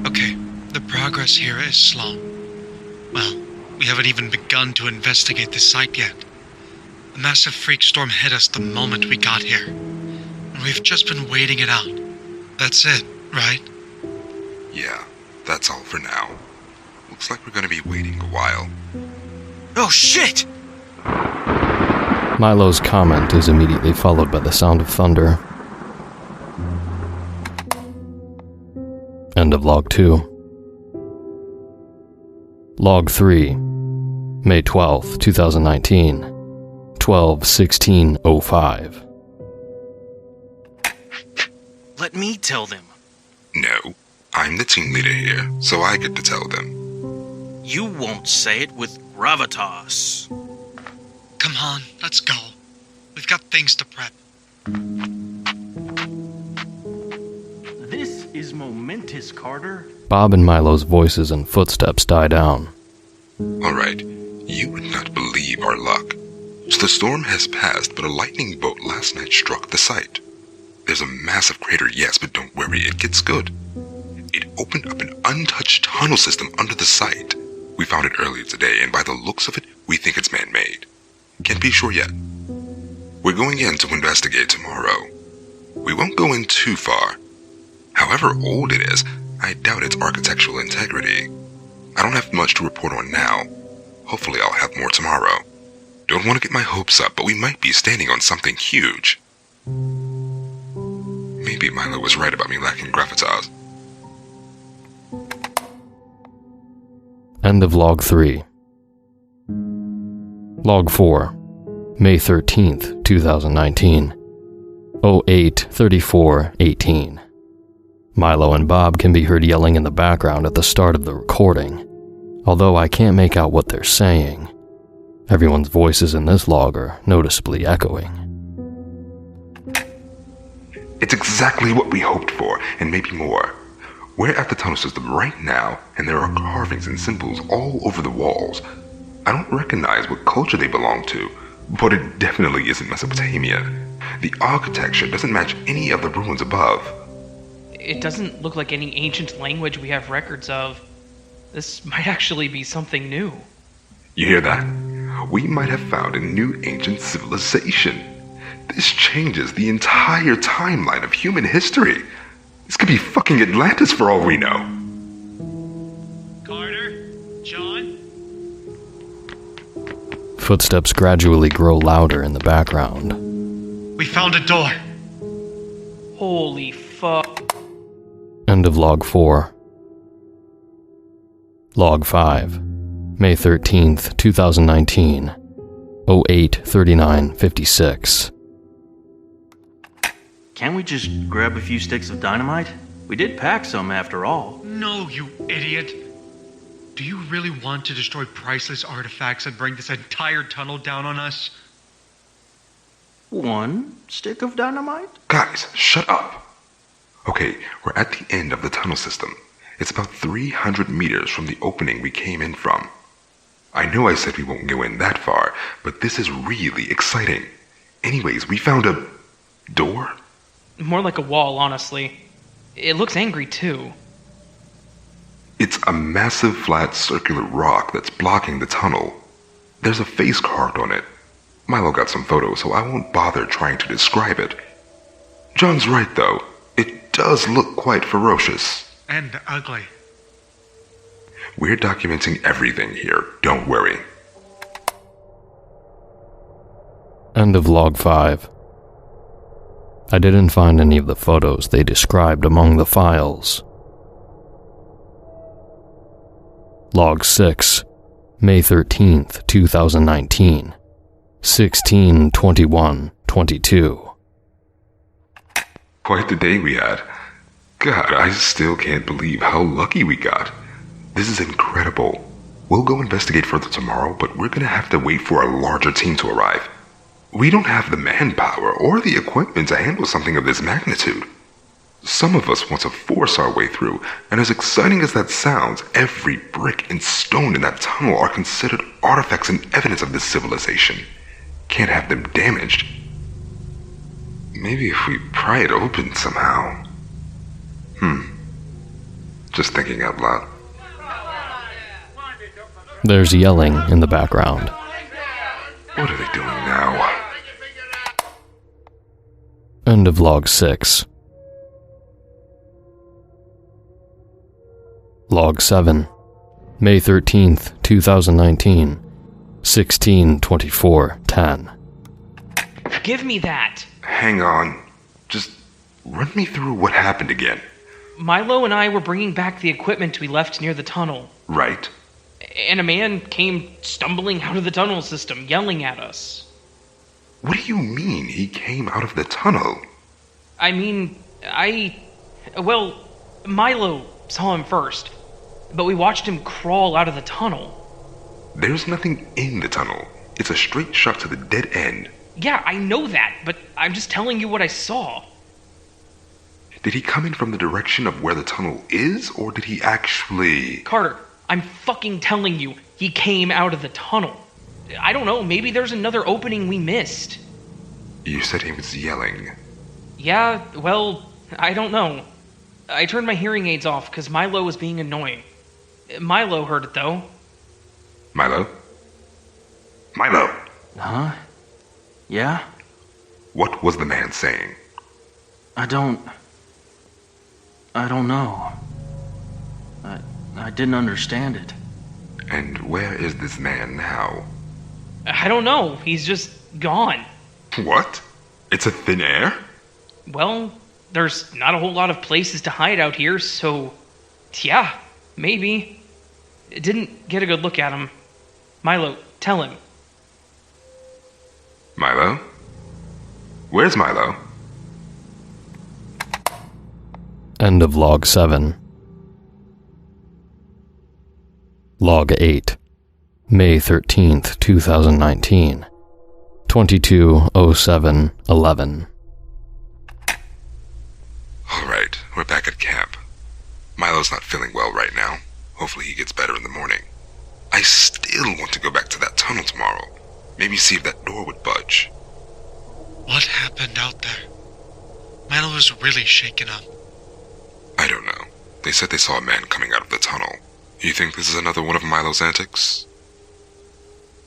Okay, the progress here is slow. Well, we haven't even begun to investigate the site yet. A massive freak storm hit us the moment we got here, and we've just been waiting it out. That's it, right? Yeah, that's all for now. Looks like we're gonna be waiting a while. Oh, shit! Milo's comment is immediately followed by the sound of thunder. End of Log 2. Log 3. May 12th, 2019. 12:16:05. Let me tell them. No, I'm the team leader here, so I get to tell them. You won't say it with gravitas. Come on, let's go. We've got things to prep. This is is momentous, Carter. Bob and Milo's voices and footsteps die down. Alright, you would not believe our luck. So the storm has passed, but a lightning bolt last night struck the site. There's a massive crater, yes, but don't worry, it gets good. It opened up an untouched tunnel system under the site. We found it earlier today, and by the looks of it, we think it's man-made. Can't be sure yet. We're going in to investigate tomorrow. We won't go in too far. However old it is, I doubt its architectural integrity. I don't have much to report on now. Hopefully I'll have more tomorrow. Don't want to get my hopes up, but we might be standing on something huge. Maybe Milo was right about me lacking gravitas. End of Log 3. Log 4. May 13th, 2019. 08:34:18. Milo and Bob can be heard yelling in the background at the start of the recording, although I can't make out what they're saying. Everyone's voices in this log are noticeably echoing. It's exactly what we hoped for, and maybe more. We're at the tunnel system right now, and there are carvings and symbols all over the walls. I don't recognize what culture they belong to, but it definitely isn't Mesopotamia. The architecture doesn't match any of the ruins above. It doesn't look like any ancient language we have records of. This might actually be something new. You hear that? We might have found a new ancient civilization. This changes the entire timeline of human history. This could be fucking Atlantis for all we know. Carter? John? Footsteps gradually grow louder in the background. We found a door. Holy fuck. End of Log 4. Log 5. May 13th, 2019. 08:39:56. Can't we just grab a few sticks of dynamite? We did pack some after all. No, you idiot. Do you really want to destroy priceless artifacts and bring this entire tunnel down on us? One stick of dynamite? Guys, shut up. Okay, we're at the end of the tunnel system. It's about 300 meters from the opening we came in from. I know I said we won't go in that far, but this is really exciting. Anyways, we found a door? More like a wall, honestly. It looks angry, too. It's a massive flat circular rock that's blocking the tunnel. There's a face carved on it. Milo got some photos, so I won't bother trying to describe it. John's right, though. It does look quite ferocious. And ugly. We're documenting everything here, don't worry. End of Log 5. I didn't find any of the photos they described among the files. Log 6. May 13th, 2019. 16:21:22. Quite the day we had. God, I still can't believe how lucky we got. This is incredible. We'll go investigate further tomorrow, but we're gonna have to wait for a larger team to arrive. We don't have the manpower or the equipment to handle something of this magnitude. Some of us want to force our way through, and as exciting as that sounds, every brick and stone in that tunnel are considered artifacts and evidence of this civilization. Can't have them damaged. Maybe if we pry it open somehow. Just thinking out loud. There's yelling in the background. What are they doing now? End of Log 6. Log 7. May 13th, 2019. 16:24:10. Give me that! Hang on. Just run me through what happened again. Milo and I were bringing back the equipment we left near the tunnel. Right. And a man came stumbling out of the tunnel system, yelling at us. What do you mean he came out of the tunnel? I mean, Well, Milo saw him first, but we watched him crawl out of the tunnel. There's nothing in the tunnel. It's a straight shot to the dead end. Yeah, I know that, but I'm just telling you what I saw. Did he come in from the direction of where the tunnel is, or did he actually... Carter, I'm fucking telling you, he came out of the tunnel. I don't know, maybe there's another opening we missed. You said he was yelling. Yeah, well, I don't know. I turned my hearing aids off because Milo was being annoying. Milo heard it, though. Milo? Milo! Huh? Yeah? What was the man saying? I don't know. I didn't understand it. And where is this man now? I don't know, he's just gone. What? It's a thin air? Well, there's not a whole lot of places to hide out here, so... yeah, maybe. Didn't get a good look at him. Milo, tell him. Milo? Where's Milo? End of Log 7. Log 8. May 13th, 2019. 22:07:11. Alright, we're back at camp. Milo's not feeling well right now. Hopefully he gets better in the morning. I still want to go back to that tunnel tomorrow. Maybe see if that door would budge. What happened out there? Milo was really shaken up. I don't know. They said they saw a man coming out of the tunnel. You think this is another one of Milo's antics?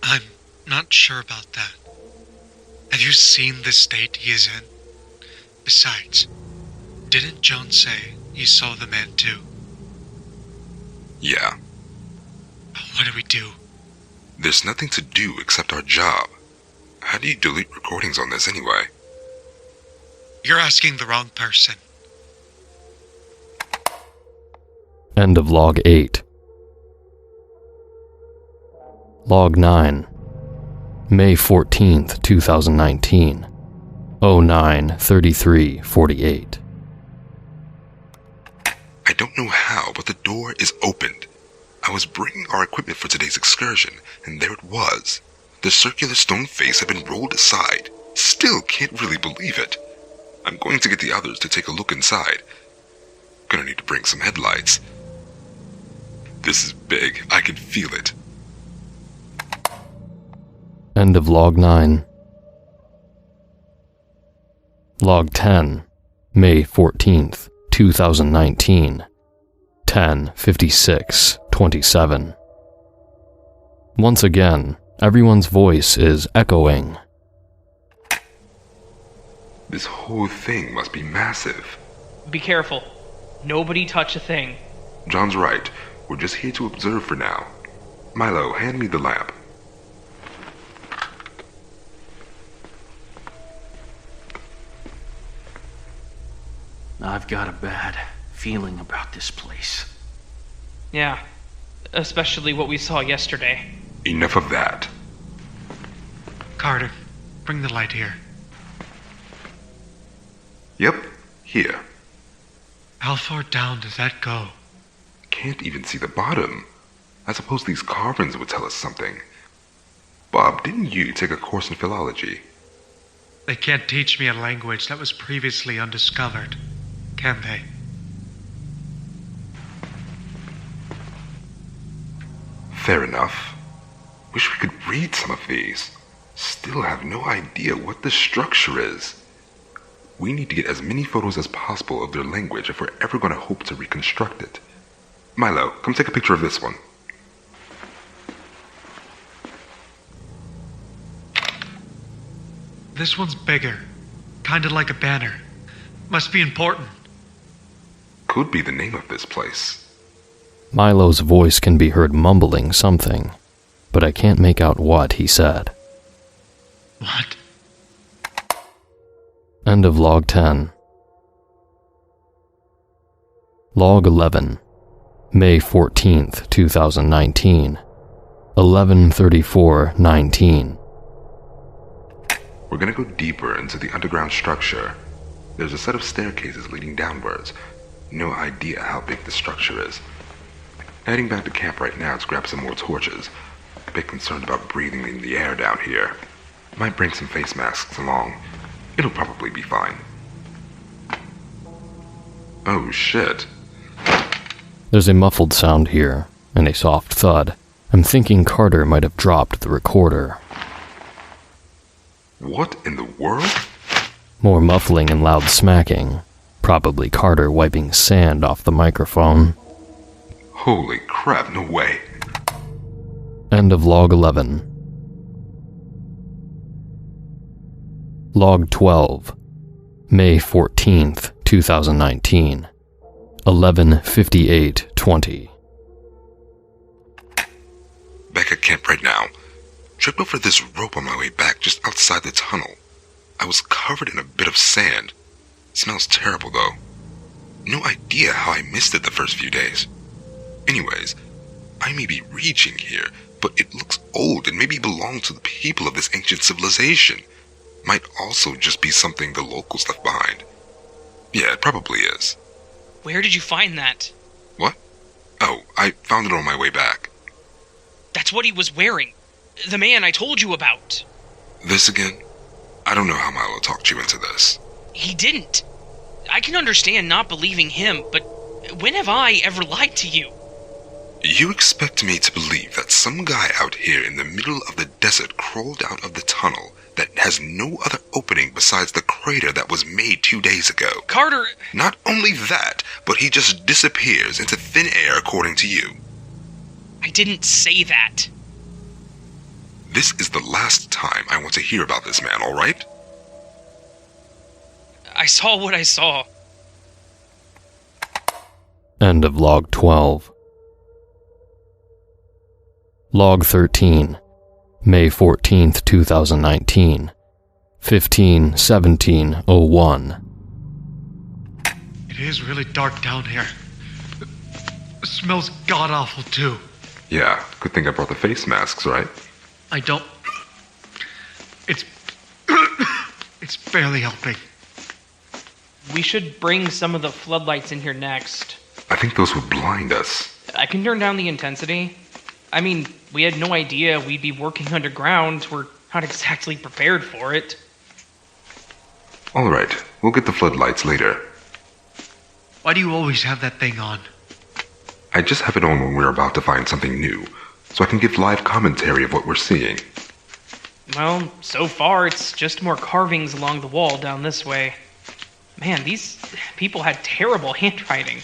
I'm not sure about that. Have you seen the state he is in? Besides, didn't John say he saw the man too? Yeah. What do we do? There's nothing to do except our job. How do you delete recordings on this anyway? You're asking the wrong person. End of Log 8. Log 9. May 14th, 2019. 09:33:48. I don't know how, but the door is opened. I was bringing our equipment for today's excursion, and there it was. The circular stone face had been rolled aside. Still can't really believe it. I'm going to get the others to take a look inside. Gonna need to bring some headlights. This is big. I can feel it. End of Log 9. Log 10. May 14th, 2019. 10:56:27. Once again, everyone's voice is echoing. This whole thing must be massive. Be careful. Nobody touch a thing. John's right. We're just here to observe for now. Milo, hand me the lamp. I've got a bad feeling about this place. Yeah, especially what we saw yesterday. Enough of that. Carter, bring the light here. Yep, here. How far down does that go? Can't even see the bottom. I suppose these carvings would tell us something. Bob, didn't you take a course in philology? They can't teach me a language that was previously undiscovered, can they? Fair enough. Wish we could read some of these. Still have no idea what the structure is. We need to get as many photos as possible of their language if we're ever going to hope to reconstruct it. Milo, come take a picture of this one. This one's bigger. Kinda like a banner. Must be important. Could be the name of this place. Milo's voice can be heard mumbling something, but I can't make out what he said. What? End of Log 10. Log 11. May 14th, 2019. 11:34:19. We're gonna go deeper into the underground structure. There's a set of staircases leading downwards. No idea how big the structure is. Heading back to camp right now to grab some more torches. A bit concerned about breathing in the air down here. Might bring some face masks along. It'll probably be fine. Oh, shit. There's a muffled sound here, and a soft thud. I'm thinking Carter might have dropped the recorder. What in the world? More muffling and loud smacking. Probably Carter wiping sand off the microphone. Holy crap, no way. End of log 11. Log 12. May 14th, 2019. 11:58:20. Back at camp right now. Tripped over this rope on my way back just outside the tunnel. I was covered in a bit of sand. Smells terrible though. No idea how I missed it the first few days. Anyways, I may be reaching here, but it looks old and maybe belonged to the people of this ancient civilization. Might also just be something the locals left behind. Yeah, it probably is. Where did you find that? What? Oh, I found it on my way back. That's what he was wearing. The man I told you about. This again? I don't know how Milo talked you into this. He didn't. I can understand not believing him, but when have I ever lied to you? You expect me to believe that some guy out here in the middle of the desert crawled out of the tunnel that has no other opening besides the crater that was made 2 days ago? Carter! Not only that, but he just disappears into thin air according to you. I didn't say that. This is the last time I want to hear about this man, alright? I saw what I saw. End of log 12. Log 13. May 14th, 2019. 15:17:01. It is really dark down here. It smells god-awful too. Yeah, good thing I brought the face masks, right? I don't... It's... it's barely helping. We should bring some of the floodlights in here next. I think those would blind us. I can turn down the intensity. I mean, we had no idea we'd be working underground. We're not exactly prepared for it. Alright, we'll get the floodlights later. Why do you always have that thing on? I just have it on when we're about to find something new, so I can give live commentary of what we're seeing. Well, so far it's just more carvings along the wall down this way. Man, these people had terrible handwriting.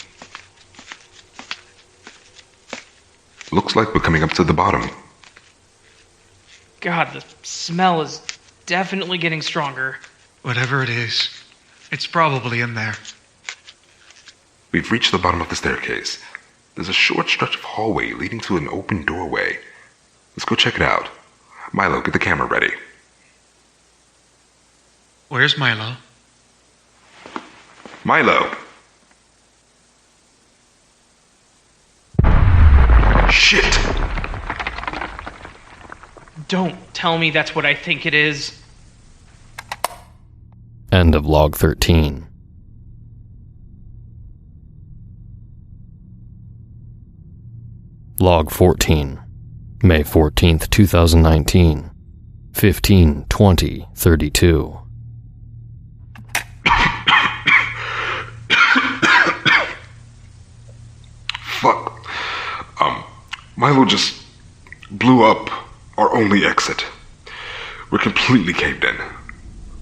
Looks like we're coming up to the bottom. God, the smell is definitely getting stronger. Whatever it is, it's probably in there. We've reached the bottom of the staircase. There's a short stretch of hallway leading to an open doorway. Let's go check it out. Milo, get the camera ready. Where's Milo? Milo! Shit! Don't tell me that's what I think it is. End of log 13. Log 14. May 14th, 2019. 15:20:32. Fuck. Milo just blew up our only exit. We're completely caved in.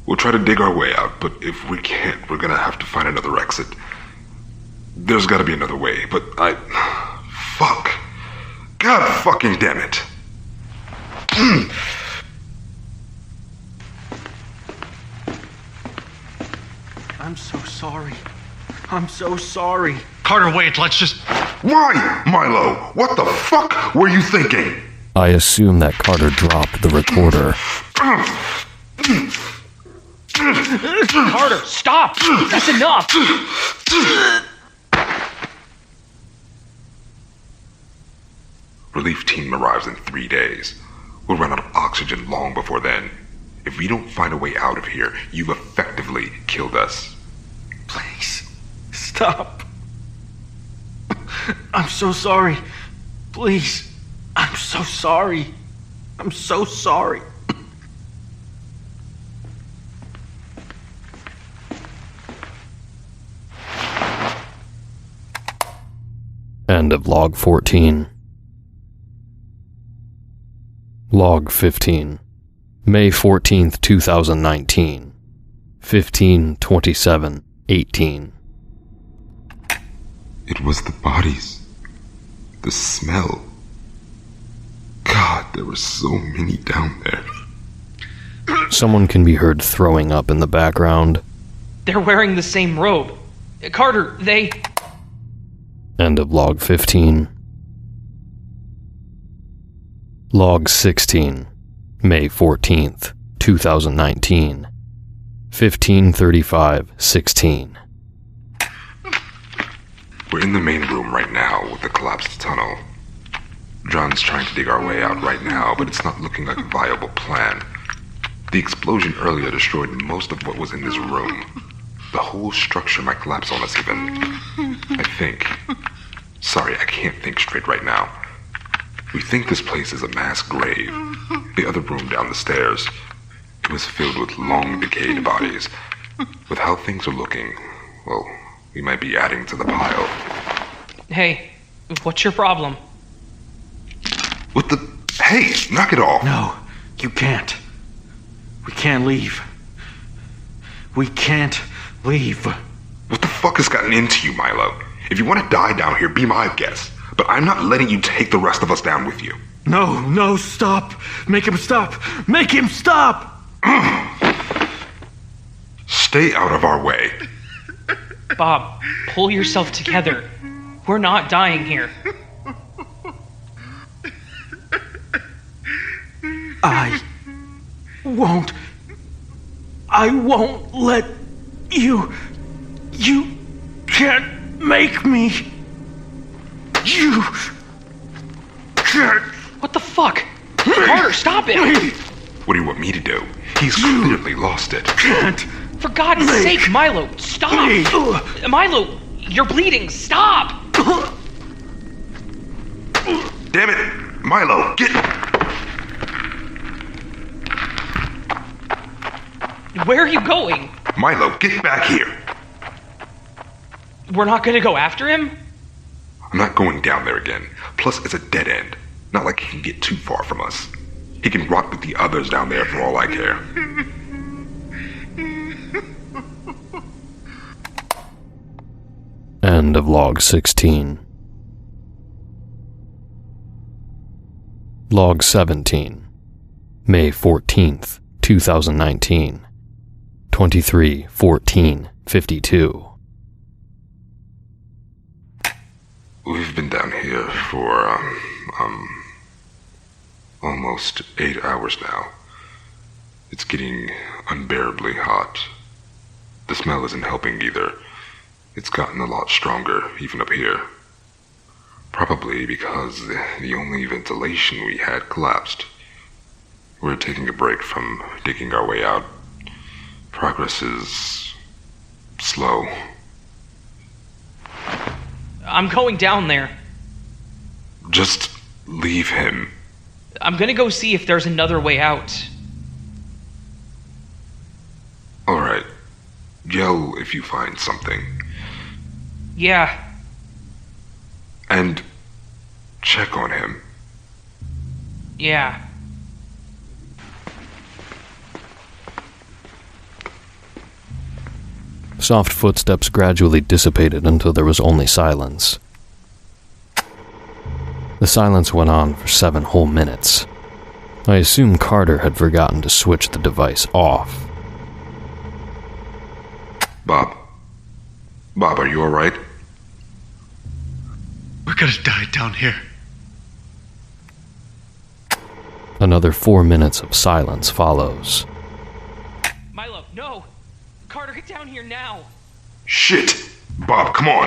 We'll try to dig our way out, but if we can't, we're gonna have to find another exit. There's gotta be another way, but fuck. God fucking damn it. I'm so sorry. I'm so sorry. Carter, wait, let's just... Why, Milo? What the fuck were you thinking? I assume that Carter dropped the recorder. Carter, stop! That's enough! Relief team arrives in 3 days. We'll run out of oxygen long before then. If we don't find a way out of here, you've effectively killed us. Please, stop. I'm so sorry. Please, I'm so sorry. I'm so sorry. End of Log 14. Log 15. May 14th, 2019. 15:27:18. It was the bodies. The smell. God, there were so many down there. Someone can be heard throwing up in the background. They're wearing the same robe. Carter, they... End of Log 15. Log 16. May 14th, 2019. 15:35:16. We're in the main room right now with the collapsed tunnel. John's trying to dig our way out right now, but it's not looking like a viable plan. The explosion earlier destroyed most of what was in this room. The whole structure might collapse on us even. I think. Sorry, I can't think straight right now. We think this place is a mass grave. The other room down the stairs, it was filled with long decayed bodies. With how things are looking, well, we might be adding to the pile. Hey, what's your problem? What the... Hey, knock it off! No, you can't. We can't leave. We can't leave. What the fuck has gotten into you, Milo? If you want to die down here, be my guest. But I'm not letting you take the rest of us down with you. No, stop. Make him stop. Make him stop! Stay out of our way. Bob, pull yourself together. We're not dying here. I won't let you. You can't make me. You can't. What the fuck? Carter, stop it! What do you want me to do? He's clearly lost it. Can't. For God's sake, Milo, stop! Milo, you're bleeding, stop! Damn it! Milo, get... Where are you going? Milo, get back here! We're not gonna go after him? I'm not going down there again. Plus, it's a dead end. Not like he can get too far from us. He can rot with the others down there for all I care. End of Log 16. Log 17. May 14th, 2019. 23:14:52. We've been down here for, almost 8 hours now. It's getting unbearably hot. The smell isn't helping either. It's gotten a lot stronger, even up here. Probably because the only ventilation we had collapsed. We're taking a break from digging our way out. Progress is slow. I'm going down there. Just leave him. I'm gonna go see if there's another way out. Alright. Yell if you find something. Yeah. And check on him. Yeah. Soft footsteps gradually dissipated until there was only silence. The silence went on for 7 whole minutes. I assume Carter had forgotten to switch the device off. Bob, are you alright? We're gonna die down here. Another 4 minutes of silence follows. Milo, no! Carter, get down here now! Shit! Bob, come on!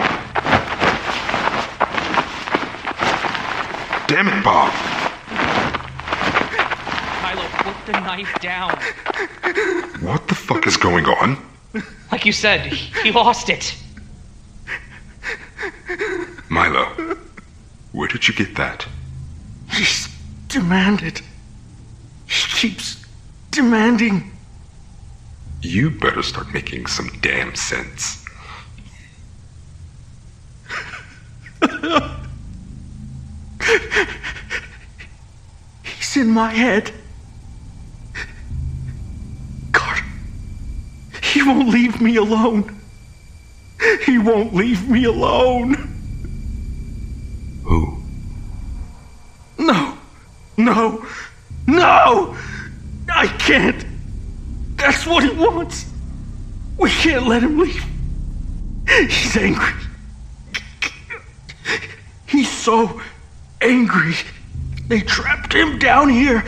Damn it, Bob! Milo, put the knife down. What the fuck is going on? Like you said, he lost it. Milo, where did you get that? He's demanded. He keeps demanding. You better start making some damn sense. It's in my head. Carter, he won't leave me alone. He won't leave me alone. Who? No. No. No! I can't. That's what he wants. We can't let him leave. He's angry. He's so angry. They trapped him down here.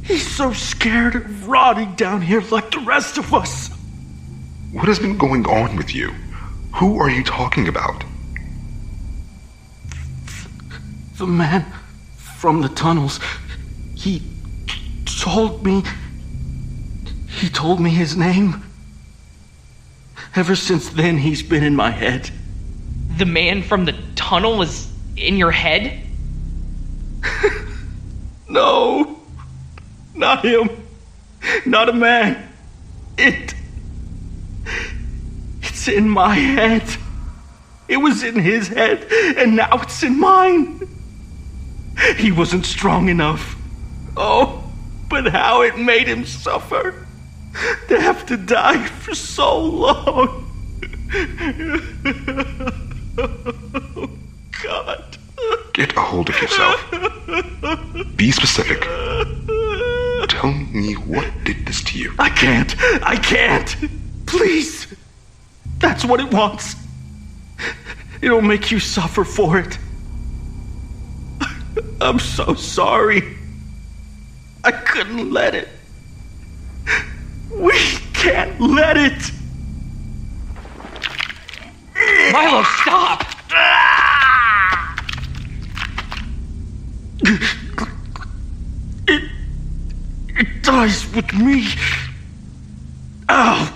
He's so scared of rotting down here like the rest of us. What has been going on with you? Who are you talking about? The man from the tunnels. He told me his name. Ever since then, he's been in my head. The man from the tunnel is in your head? No, not him. Not a man. It's in my head. It was in his head, and now it's in mine. He wasn't strong enough. Oh, but how it made him suffer. To have to die for so long. Oh, God. Get a hold of yourself. Be specific. Tell me what did this to you. I can't. Please. That's what it wants. It'll make you suffer for it. I'm so sorry. I couldn't let it. We can't let it. Milo, stop! It dies with me. I'll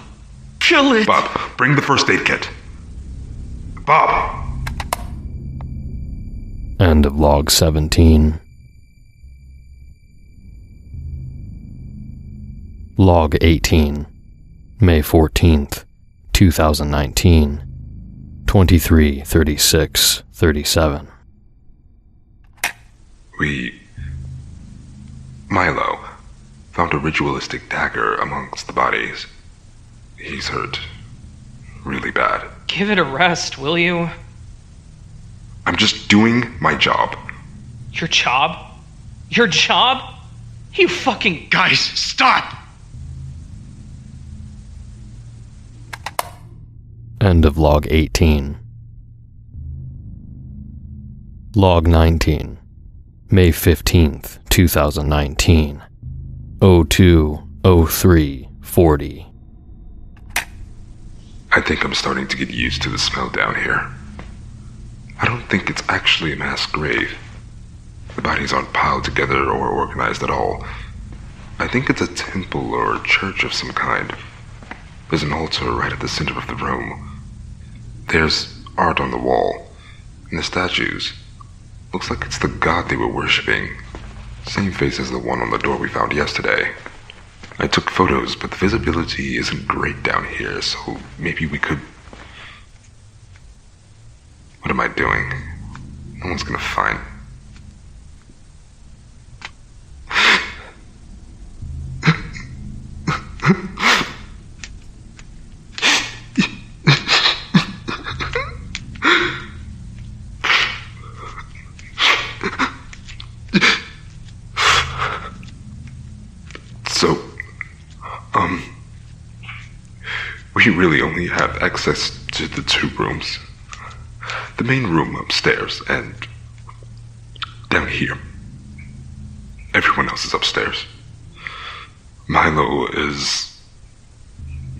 kill it. Bob, bring the first aid kit. Bob! End of log 17. Log 18, May 14th, 2019, 23:36:37. Milo found a ritualistic dagger amongst the bodies. He's hurt really bad. Give it a rest, will you? I'm just doing my job. Your job? Your job? You fucking... Guys, stop! End of log 18. Log 19, May 15th, 2019, 02:03:40. I think I'm starting to get used to the smell down here. I don't think it's actually a mass grave. The bodies aren't piled together or organized at all. I think it's a temple or a church of some kind. There's an altar right at the center of the room. There's art on the wall, and the statues. Looks like it's the god they were worshipping. Same face as the one on the door we found yesterday. I took photos, but the visibility isn't great down here, so maybe we could... What am I doing? No one's gonna find... We really only have access to the two rooms. The main room upstairs and down here. Everyone else is upstairs. Milo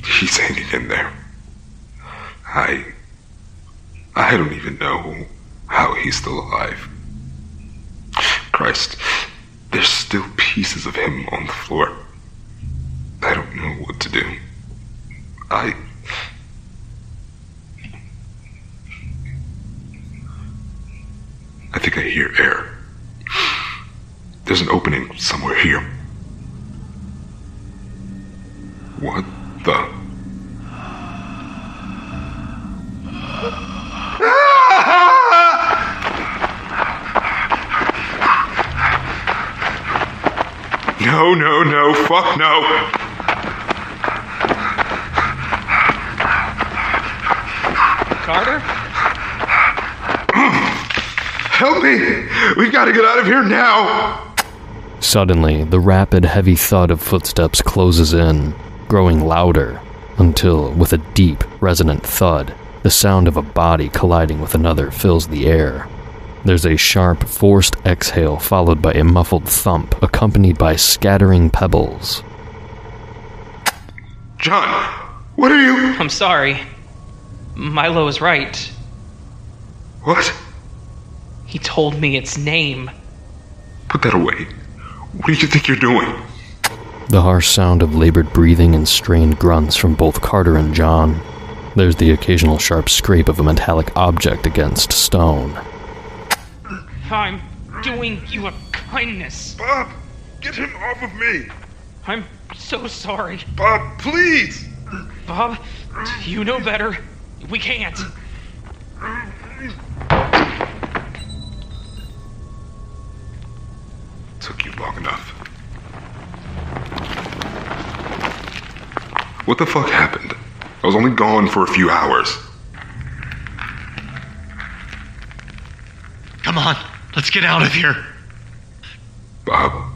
he's hanging in there. I don't even know how he's still alive. Christ, there's still pieces of him on the floor. I don't know what to do. I think I hear air. There's an opening somewhere here. What the? No, fuck no. Carter? Help me! We've got to get out of here now! Suddenly, the rapid, heavy thud of footsteps closes in, growing louder, until, with a deep, resonant thud, the sound of a body colliding with another fills the air. There's a sharp, forced exhale followed by a muffled thump, accompanied by scattering pebbles. John, what are you... I'm sorry. Milo is right. What? He told me its name. Put that away. What do you think you're doing? The harsh sound of labored breathing and strained grunts from both Carter and John. There's the occasional sharp scrape of a metallic object against stone. I'm doing you a kindness. Bob, get him off of me. I'm so sorry. Bob, please. Bob, you know better. We can't. Took you long enough. What the fuck happened? I was only gone for a few hours. Come on, let's get out of here. Bob,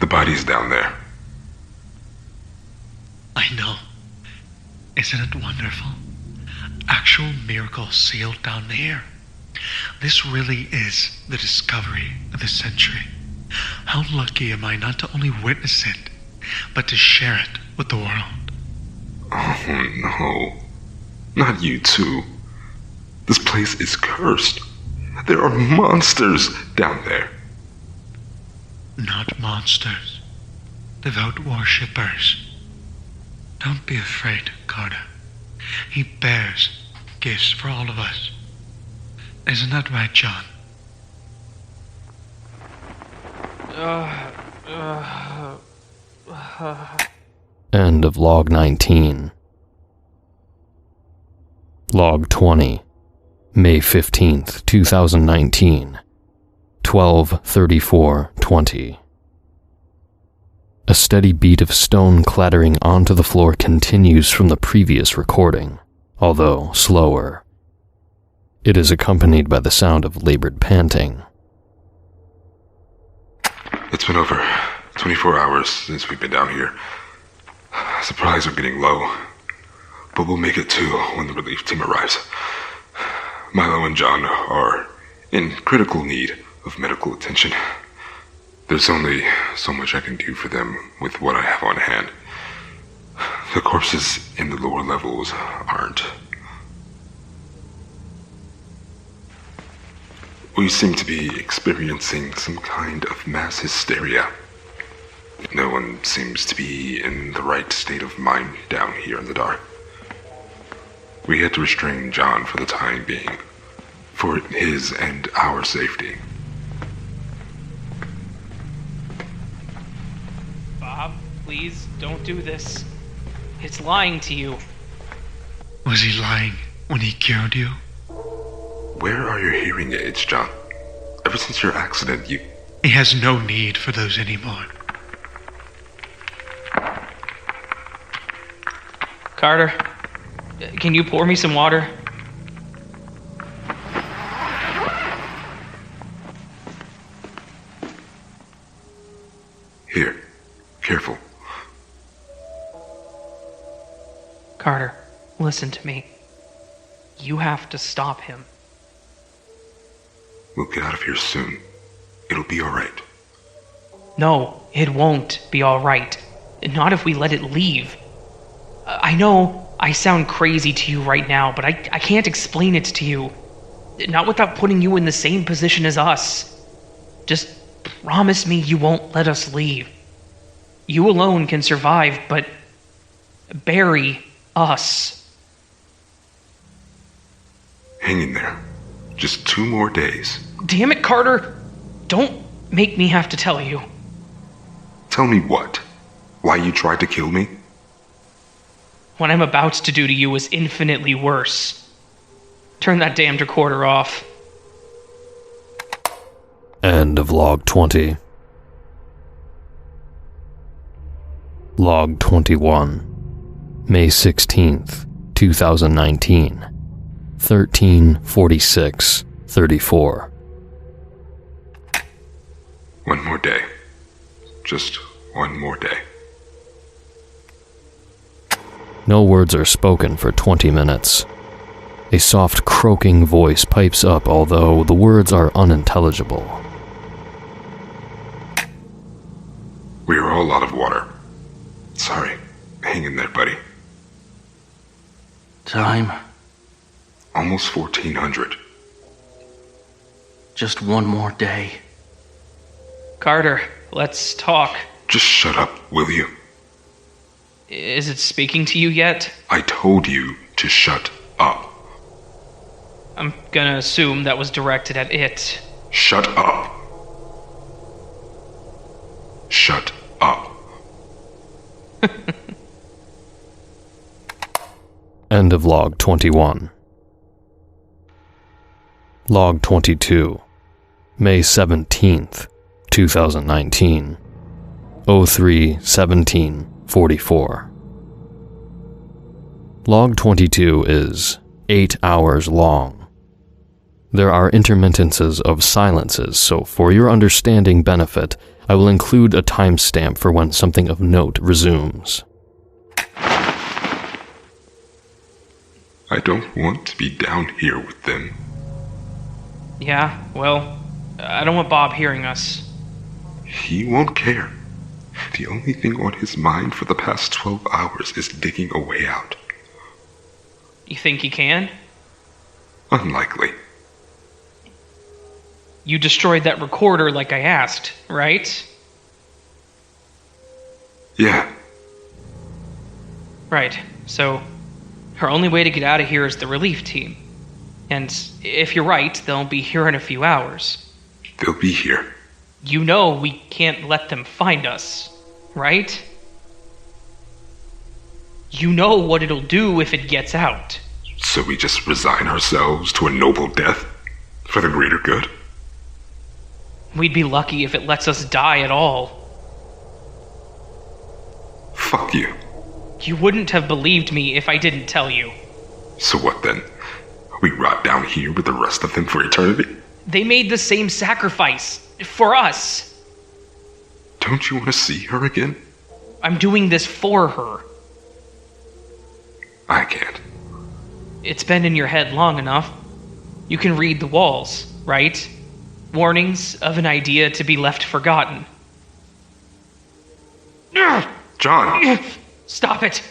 the body's down there. I know. Isn't it wonderful? Actual miracle sealed down here. This really is the discovery of the century. How lucky am I not to only witness it, but to share it with the world. Oh no. Not you too. This place is cursed. There are monsters down there. Not monsters. Devout worshippers. Don't be afraid, Carter. He bears gifts for all of us. Isn't that right, John? End of Log 19. Log 20. May 15th, 2019. 12:34:20. A steady beat of stone clattering onto the floor continues from the previous recording, although slower. It is accompanied by the sound of labored panting. It's been over 24 hours since we've been down here. Supplies are getting low, but we'll make it too when the relief team arrives. Milo and John are in critical need of medical attention. There's only so much I can do for them with what I have on hand. The corpses in the lower levels aren't. We seem to be experiencing some kind of mass hysteria. No one seems to be in the right state of mind down here in the dark. We had to restrain John for the time being, for his and our safety. Bob, please don't do this. It's lying to you. Was he lying when he cured you? Where are your hearing aids, John? Ever since your accident, He has no need for those anymore. Carter, can you pour me some water? Here. Careful. Carter, listen to me. You have to stop him. We'll get out of here soon. It'll be alright. No, it won't be alright. Not if we let it leave. I know I sound crazy to you right now, but I can't explain it to you. Not without putting you in the same position as us. Just promise me you won't let us leave. You alone can survive, but bury us. Hang in there. Just 2 more days. Damn it, Carter! Don't make me have to tell you. Tell me what? Why you tried to kill me? What I'm about to do to you is infinitely worse. Turn that damned recorder off. End of Log 20. Log 21. May 16th, 2019. 13:46:34. One more day. Just one more day. No words are spoken for 20 minutes. A soft croaking voice pipes up, although the words are unintelligible. We are all out of water. Sorry. Hang in there, buddy. Time. Almost 1400. Just one more day. Carter, let's talk. Just shut up, will you? Is it speaking to you yet? I told you to shut up. I'm gonna assume that was directed at it. Shut up. Shut up. End of Log 21. Log 22. May 17th, 2019. 03:17:44. Log 22 is 8 hours long. There are intermittences of silences, so for your understanding benefit, I will include a timestamp for when something of note resumes. I don't want to be down here with them. Yeah, well, I don't want Bob hearing us. He won't care. The only thing on his mind for the past 12 hours is digging a way out. You think he can? Unlikely. You destroyed that recorder like I asked, right? Yeah. Right, so her only way to get out of here is the relief team. And if you're right, they'll be here in a few hours. They'll be here. You know we can't let them find us, right? You know what it'll do if it gets out. So we just resign ourselves to a noble death for the greater good? We'd be lucky if it lets us die at all. Fuck you. You wouldn't have believed me if I didn't tell you. So what then? We rot down here with the rest of them for eternity? They made the same sacrifice. For us. Don't you want to see her again? I'm doing this for her. I can't. It's been in your head long enough. You can read the walls, right? Warnings of an idea to be left forgotten. John! Stop it!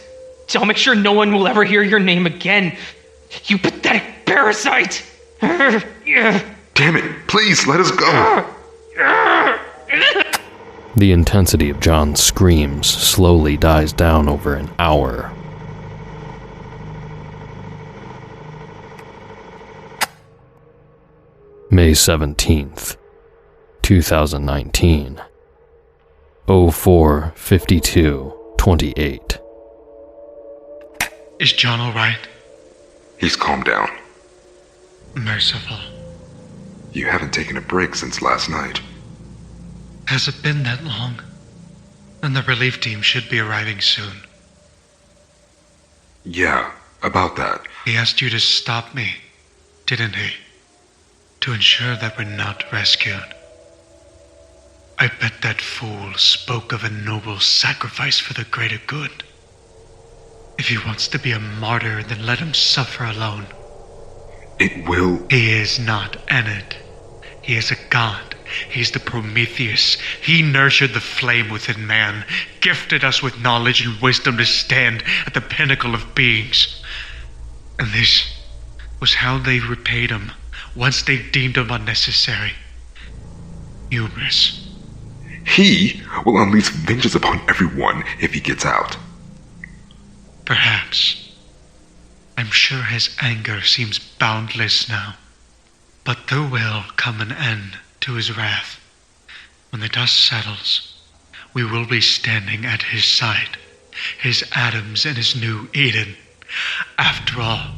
I'll make sure no one will ever hear your name again. You pathetic parasite! Damn it! Please, let us go! The intensity of John's screams slowly dies down over an hour. May 17th, 2019. 04:52:28. Is John alright? He's calmed down. Merciful. You haven't taken a break since last night. Has it been that long? And the relief team should be arriving soon. Yeah, about that. He asked you to stop me, didn't he? To ensure that we're not rescued. I bet that fool spoke of a noble sacrifice for the greater good. If he wants to be a martyr, then let him suffer alone. It will... He is not Enid. He is a god. He is the Prometheus. He nurtured the flame within man, gifted us with knowledge and wisdom to stand at the pinnacle of beings. And this was how they repaid him once they deemed him unnecessary. Hubris. He will unleash vengeance upon everyone if he gets out. Perhaps. I'm sure his anger seems boundless now. But there will come an end to his wrath. When the dust settles, we will be standing at his side, his atoms and his new Eden. After all,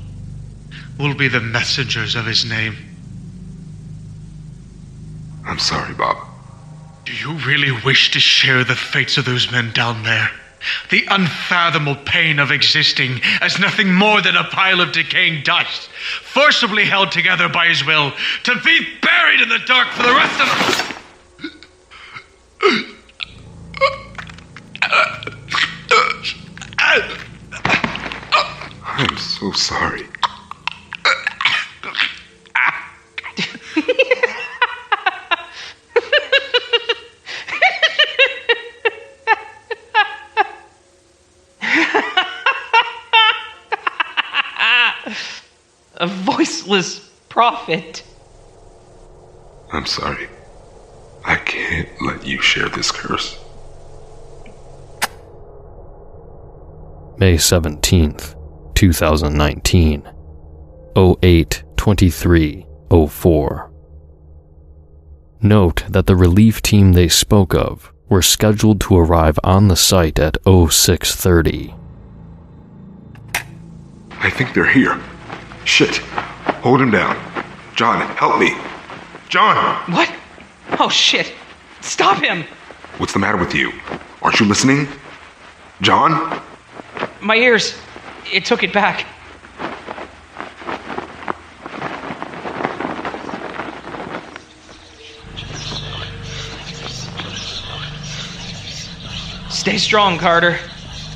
we'll be the messengers of his name. I'm sorry, Bob. Do you really wish to share the fates of those men down there? The unfathomable pain of existing as nothing more than a pile of decaying dust, forcibly held together by his will, to be buried in the dark for the rest of... I'm so sorry. A voiceless prophet. I'm sorry. I can't let you share this curse. May 17th, 2019, 08:23:04. Note that the relief team they spoke of were scheduled to arrive on the site at 06:30. I think they're here. Shit. Hold him down. John, help me. John! What? Oh shit. Stop him! What's the matter with you? Aren't you listening? John? My ears. It took it back. Stay strong, Carter.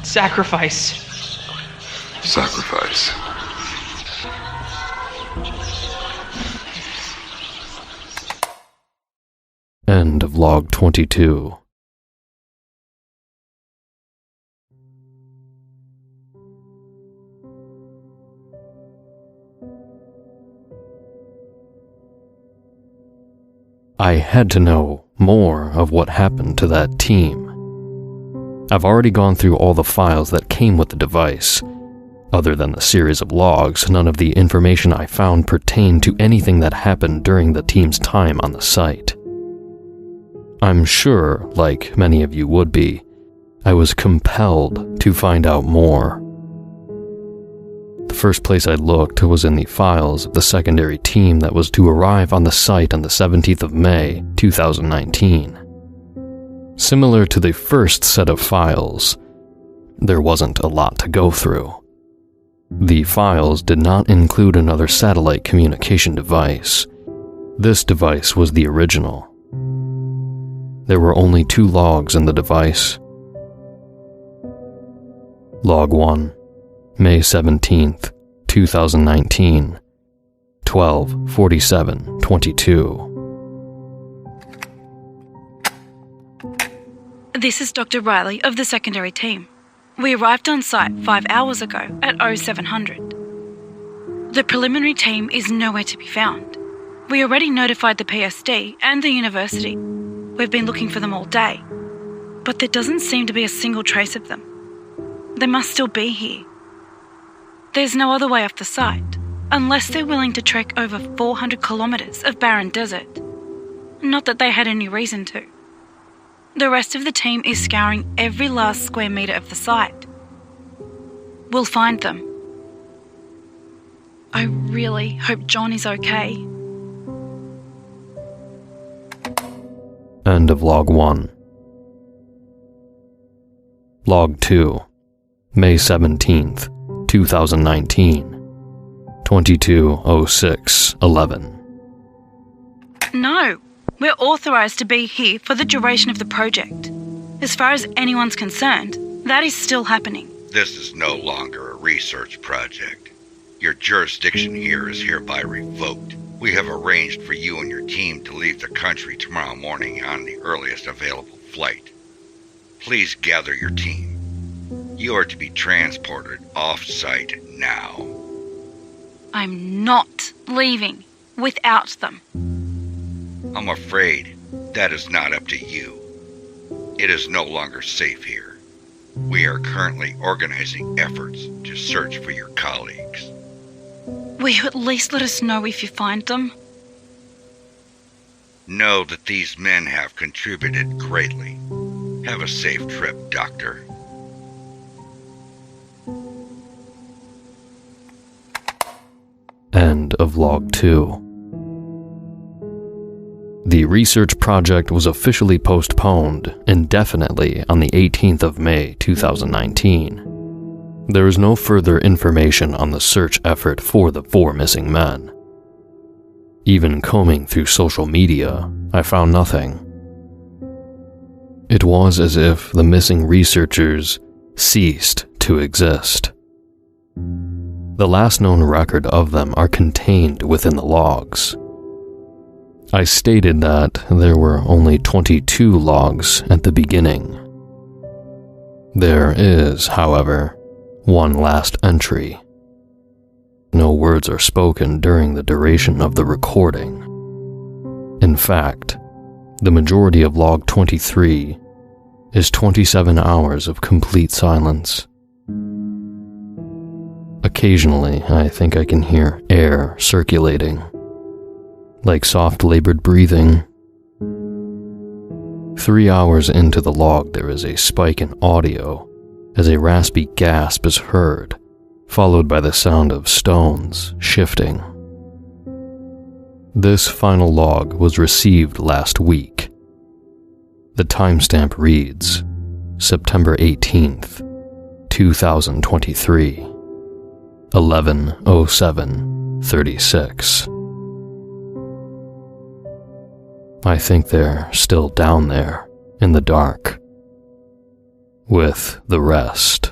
Sacrifice. Sacrifice. End of log 22. I had to know more of what happened to that team. I've already gone through all the files that came with the device. Other than the series of logs, none of the information I found pertained to anything that happened during the team's time on the site. I'm sure, like many of you would be, I was compelled to find out more. The first place I looked was in the files of the secondary team that was to arrive on the site on the 17th of May, 2019. Similar to the first set of files, there wasn't a lot to go through. The files did not include another satellite communication device. This device was the original. There were only 2 logs in the device. Log 1, May 17th, 2019, 12:47:22. This is Dr. Riley of the secondary team. We arrived on site 5 hours ago at 0700. The preliminary team is nowhere to be found. We already notified the PSD and the university. We've been looking for them all day, but there doesn't seem to be a single trace of them. They must still be here. There's no other way off the site, unless they're willing to trek over 400 kilometres of barren desert. Not that they had any reason to. The rest of the team is scouring every last square metre of the site. We'll find them. I really hope John is okay. End of log 1. Log 2, May 17th, 2019, 22:06:11. No, we're authorised to be here for the duration of the project. As far as anyone's concerned, that is still happening. This is no longer a research project. Your jurisdiction here is hereby revoked. We have arranged for you and your team to leave the country tomorrow morning on the earliest available flight. Please gather your team. You are to be transported off-site now. I'm not leaving without them. I'm afraid that is not up to you. It is no longer safe here. We are currently organizing efforts to search for your colleagues. Will you at least let us know if you find them? Know that these men have contributed greatly. Have a safe trip, Doctor. End of log 2. The research project was officially postponed indefinitely on the 18th of May 2019. There is no further information on the search effort for the 4 missing men. Even combing through social media, I found nothing. It was as if the missing researchers ceased to exist. The last known record of them are contained within the logs. I stated that there were only 22 logs at the beginning. There is, however, one last entry. No words are spoken during the duration of the recording. In fact, the majority of log 23 is 27 hours of complete silence. Occasionally, I think I can hear air circulating, like soft labored breathing. 3 hours into the log, there is a spike in audio as a raspy gasp is heard, followed by the sound of stones shifting. This final log was received last week. The timestamp reads September 18th, 2023, 11:07:36. I think they're still down there in the dark with the rest.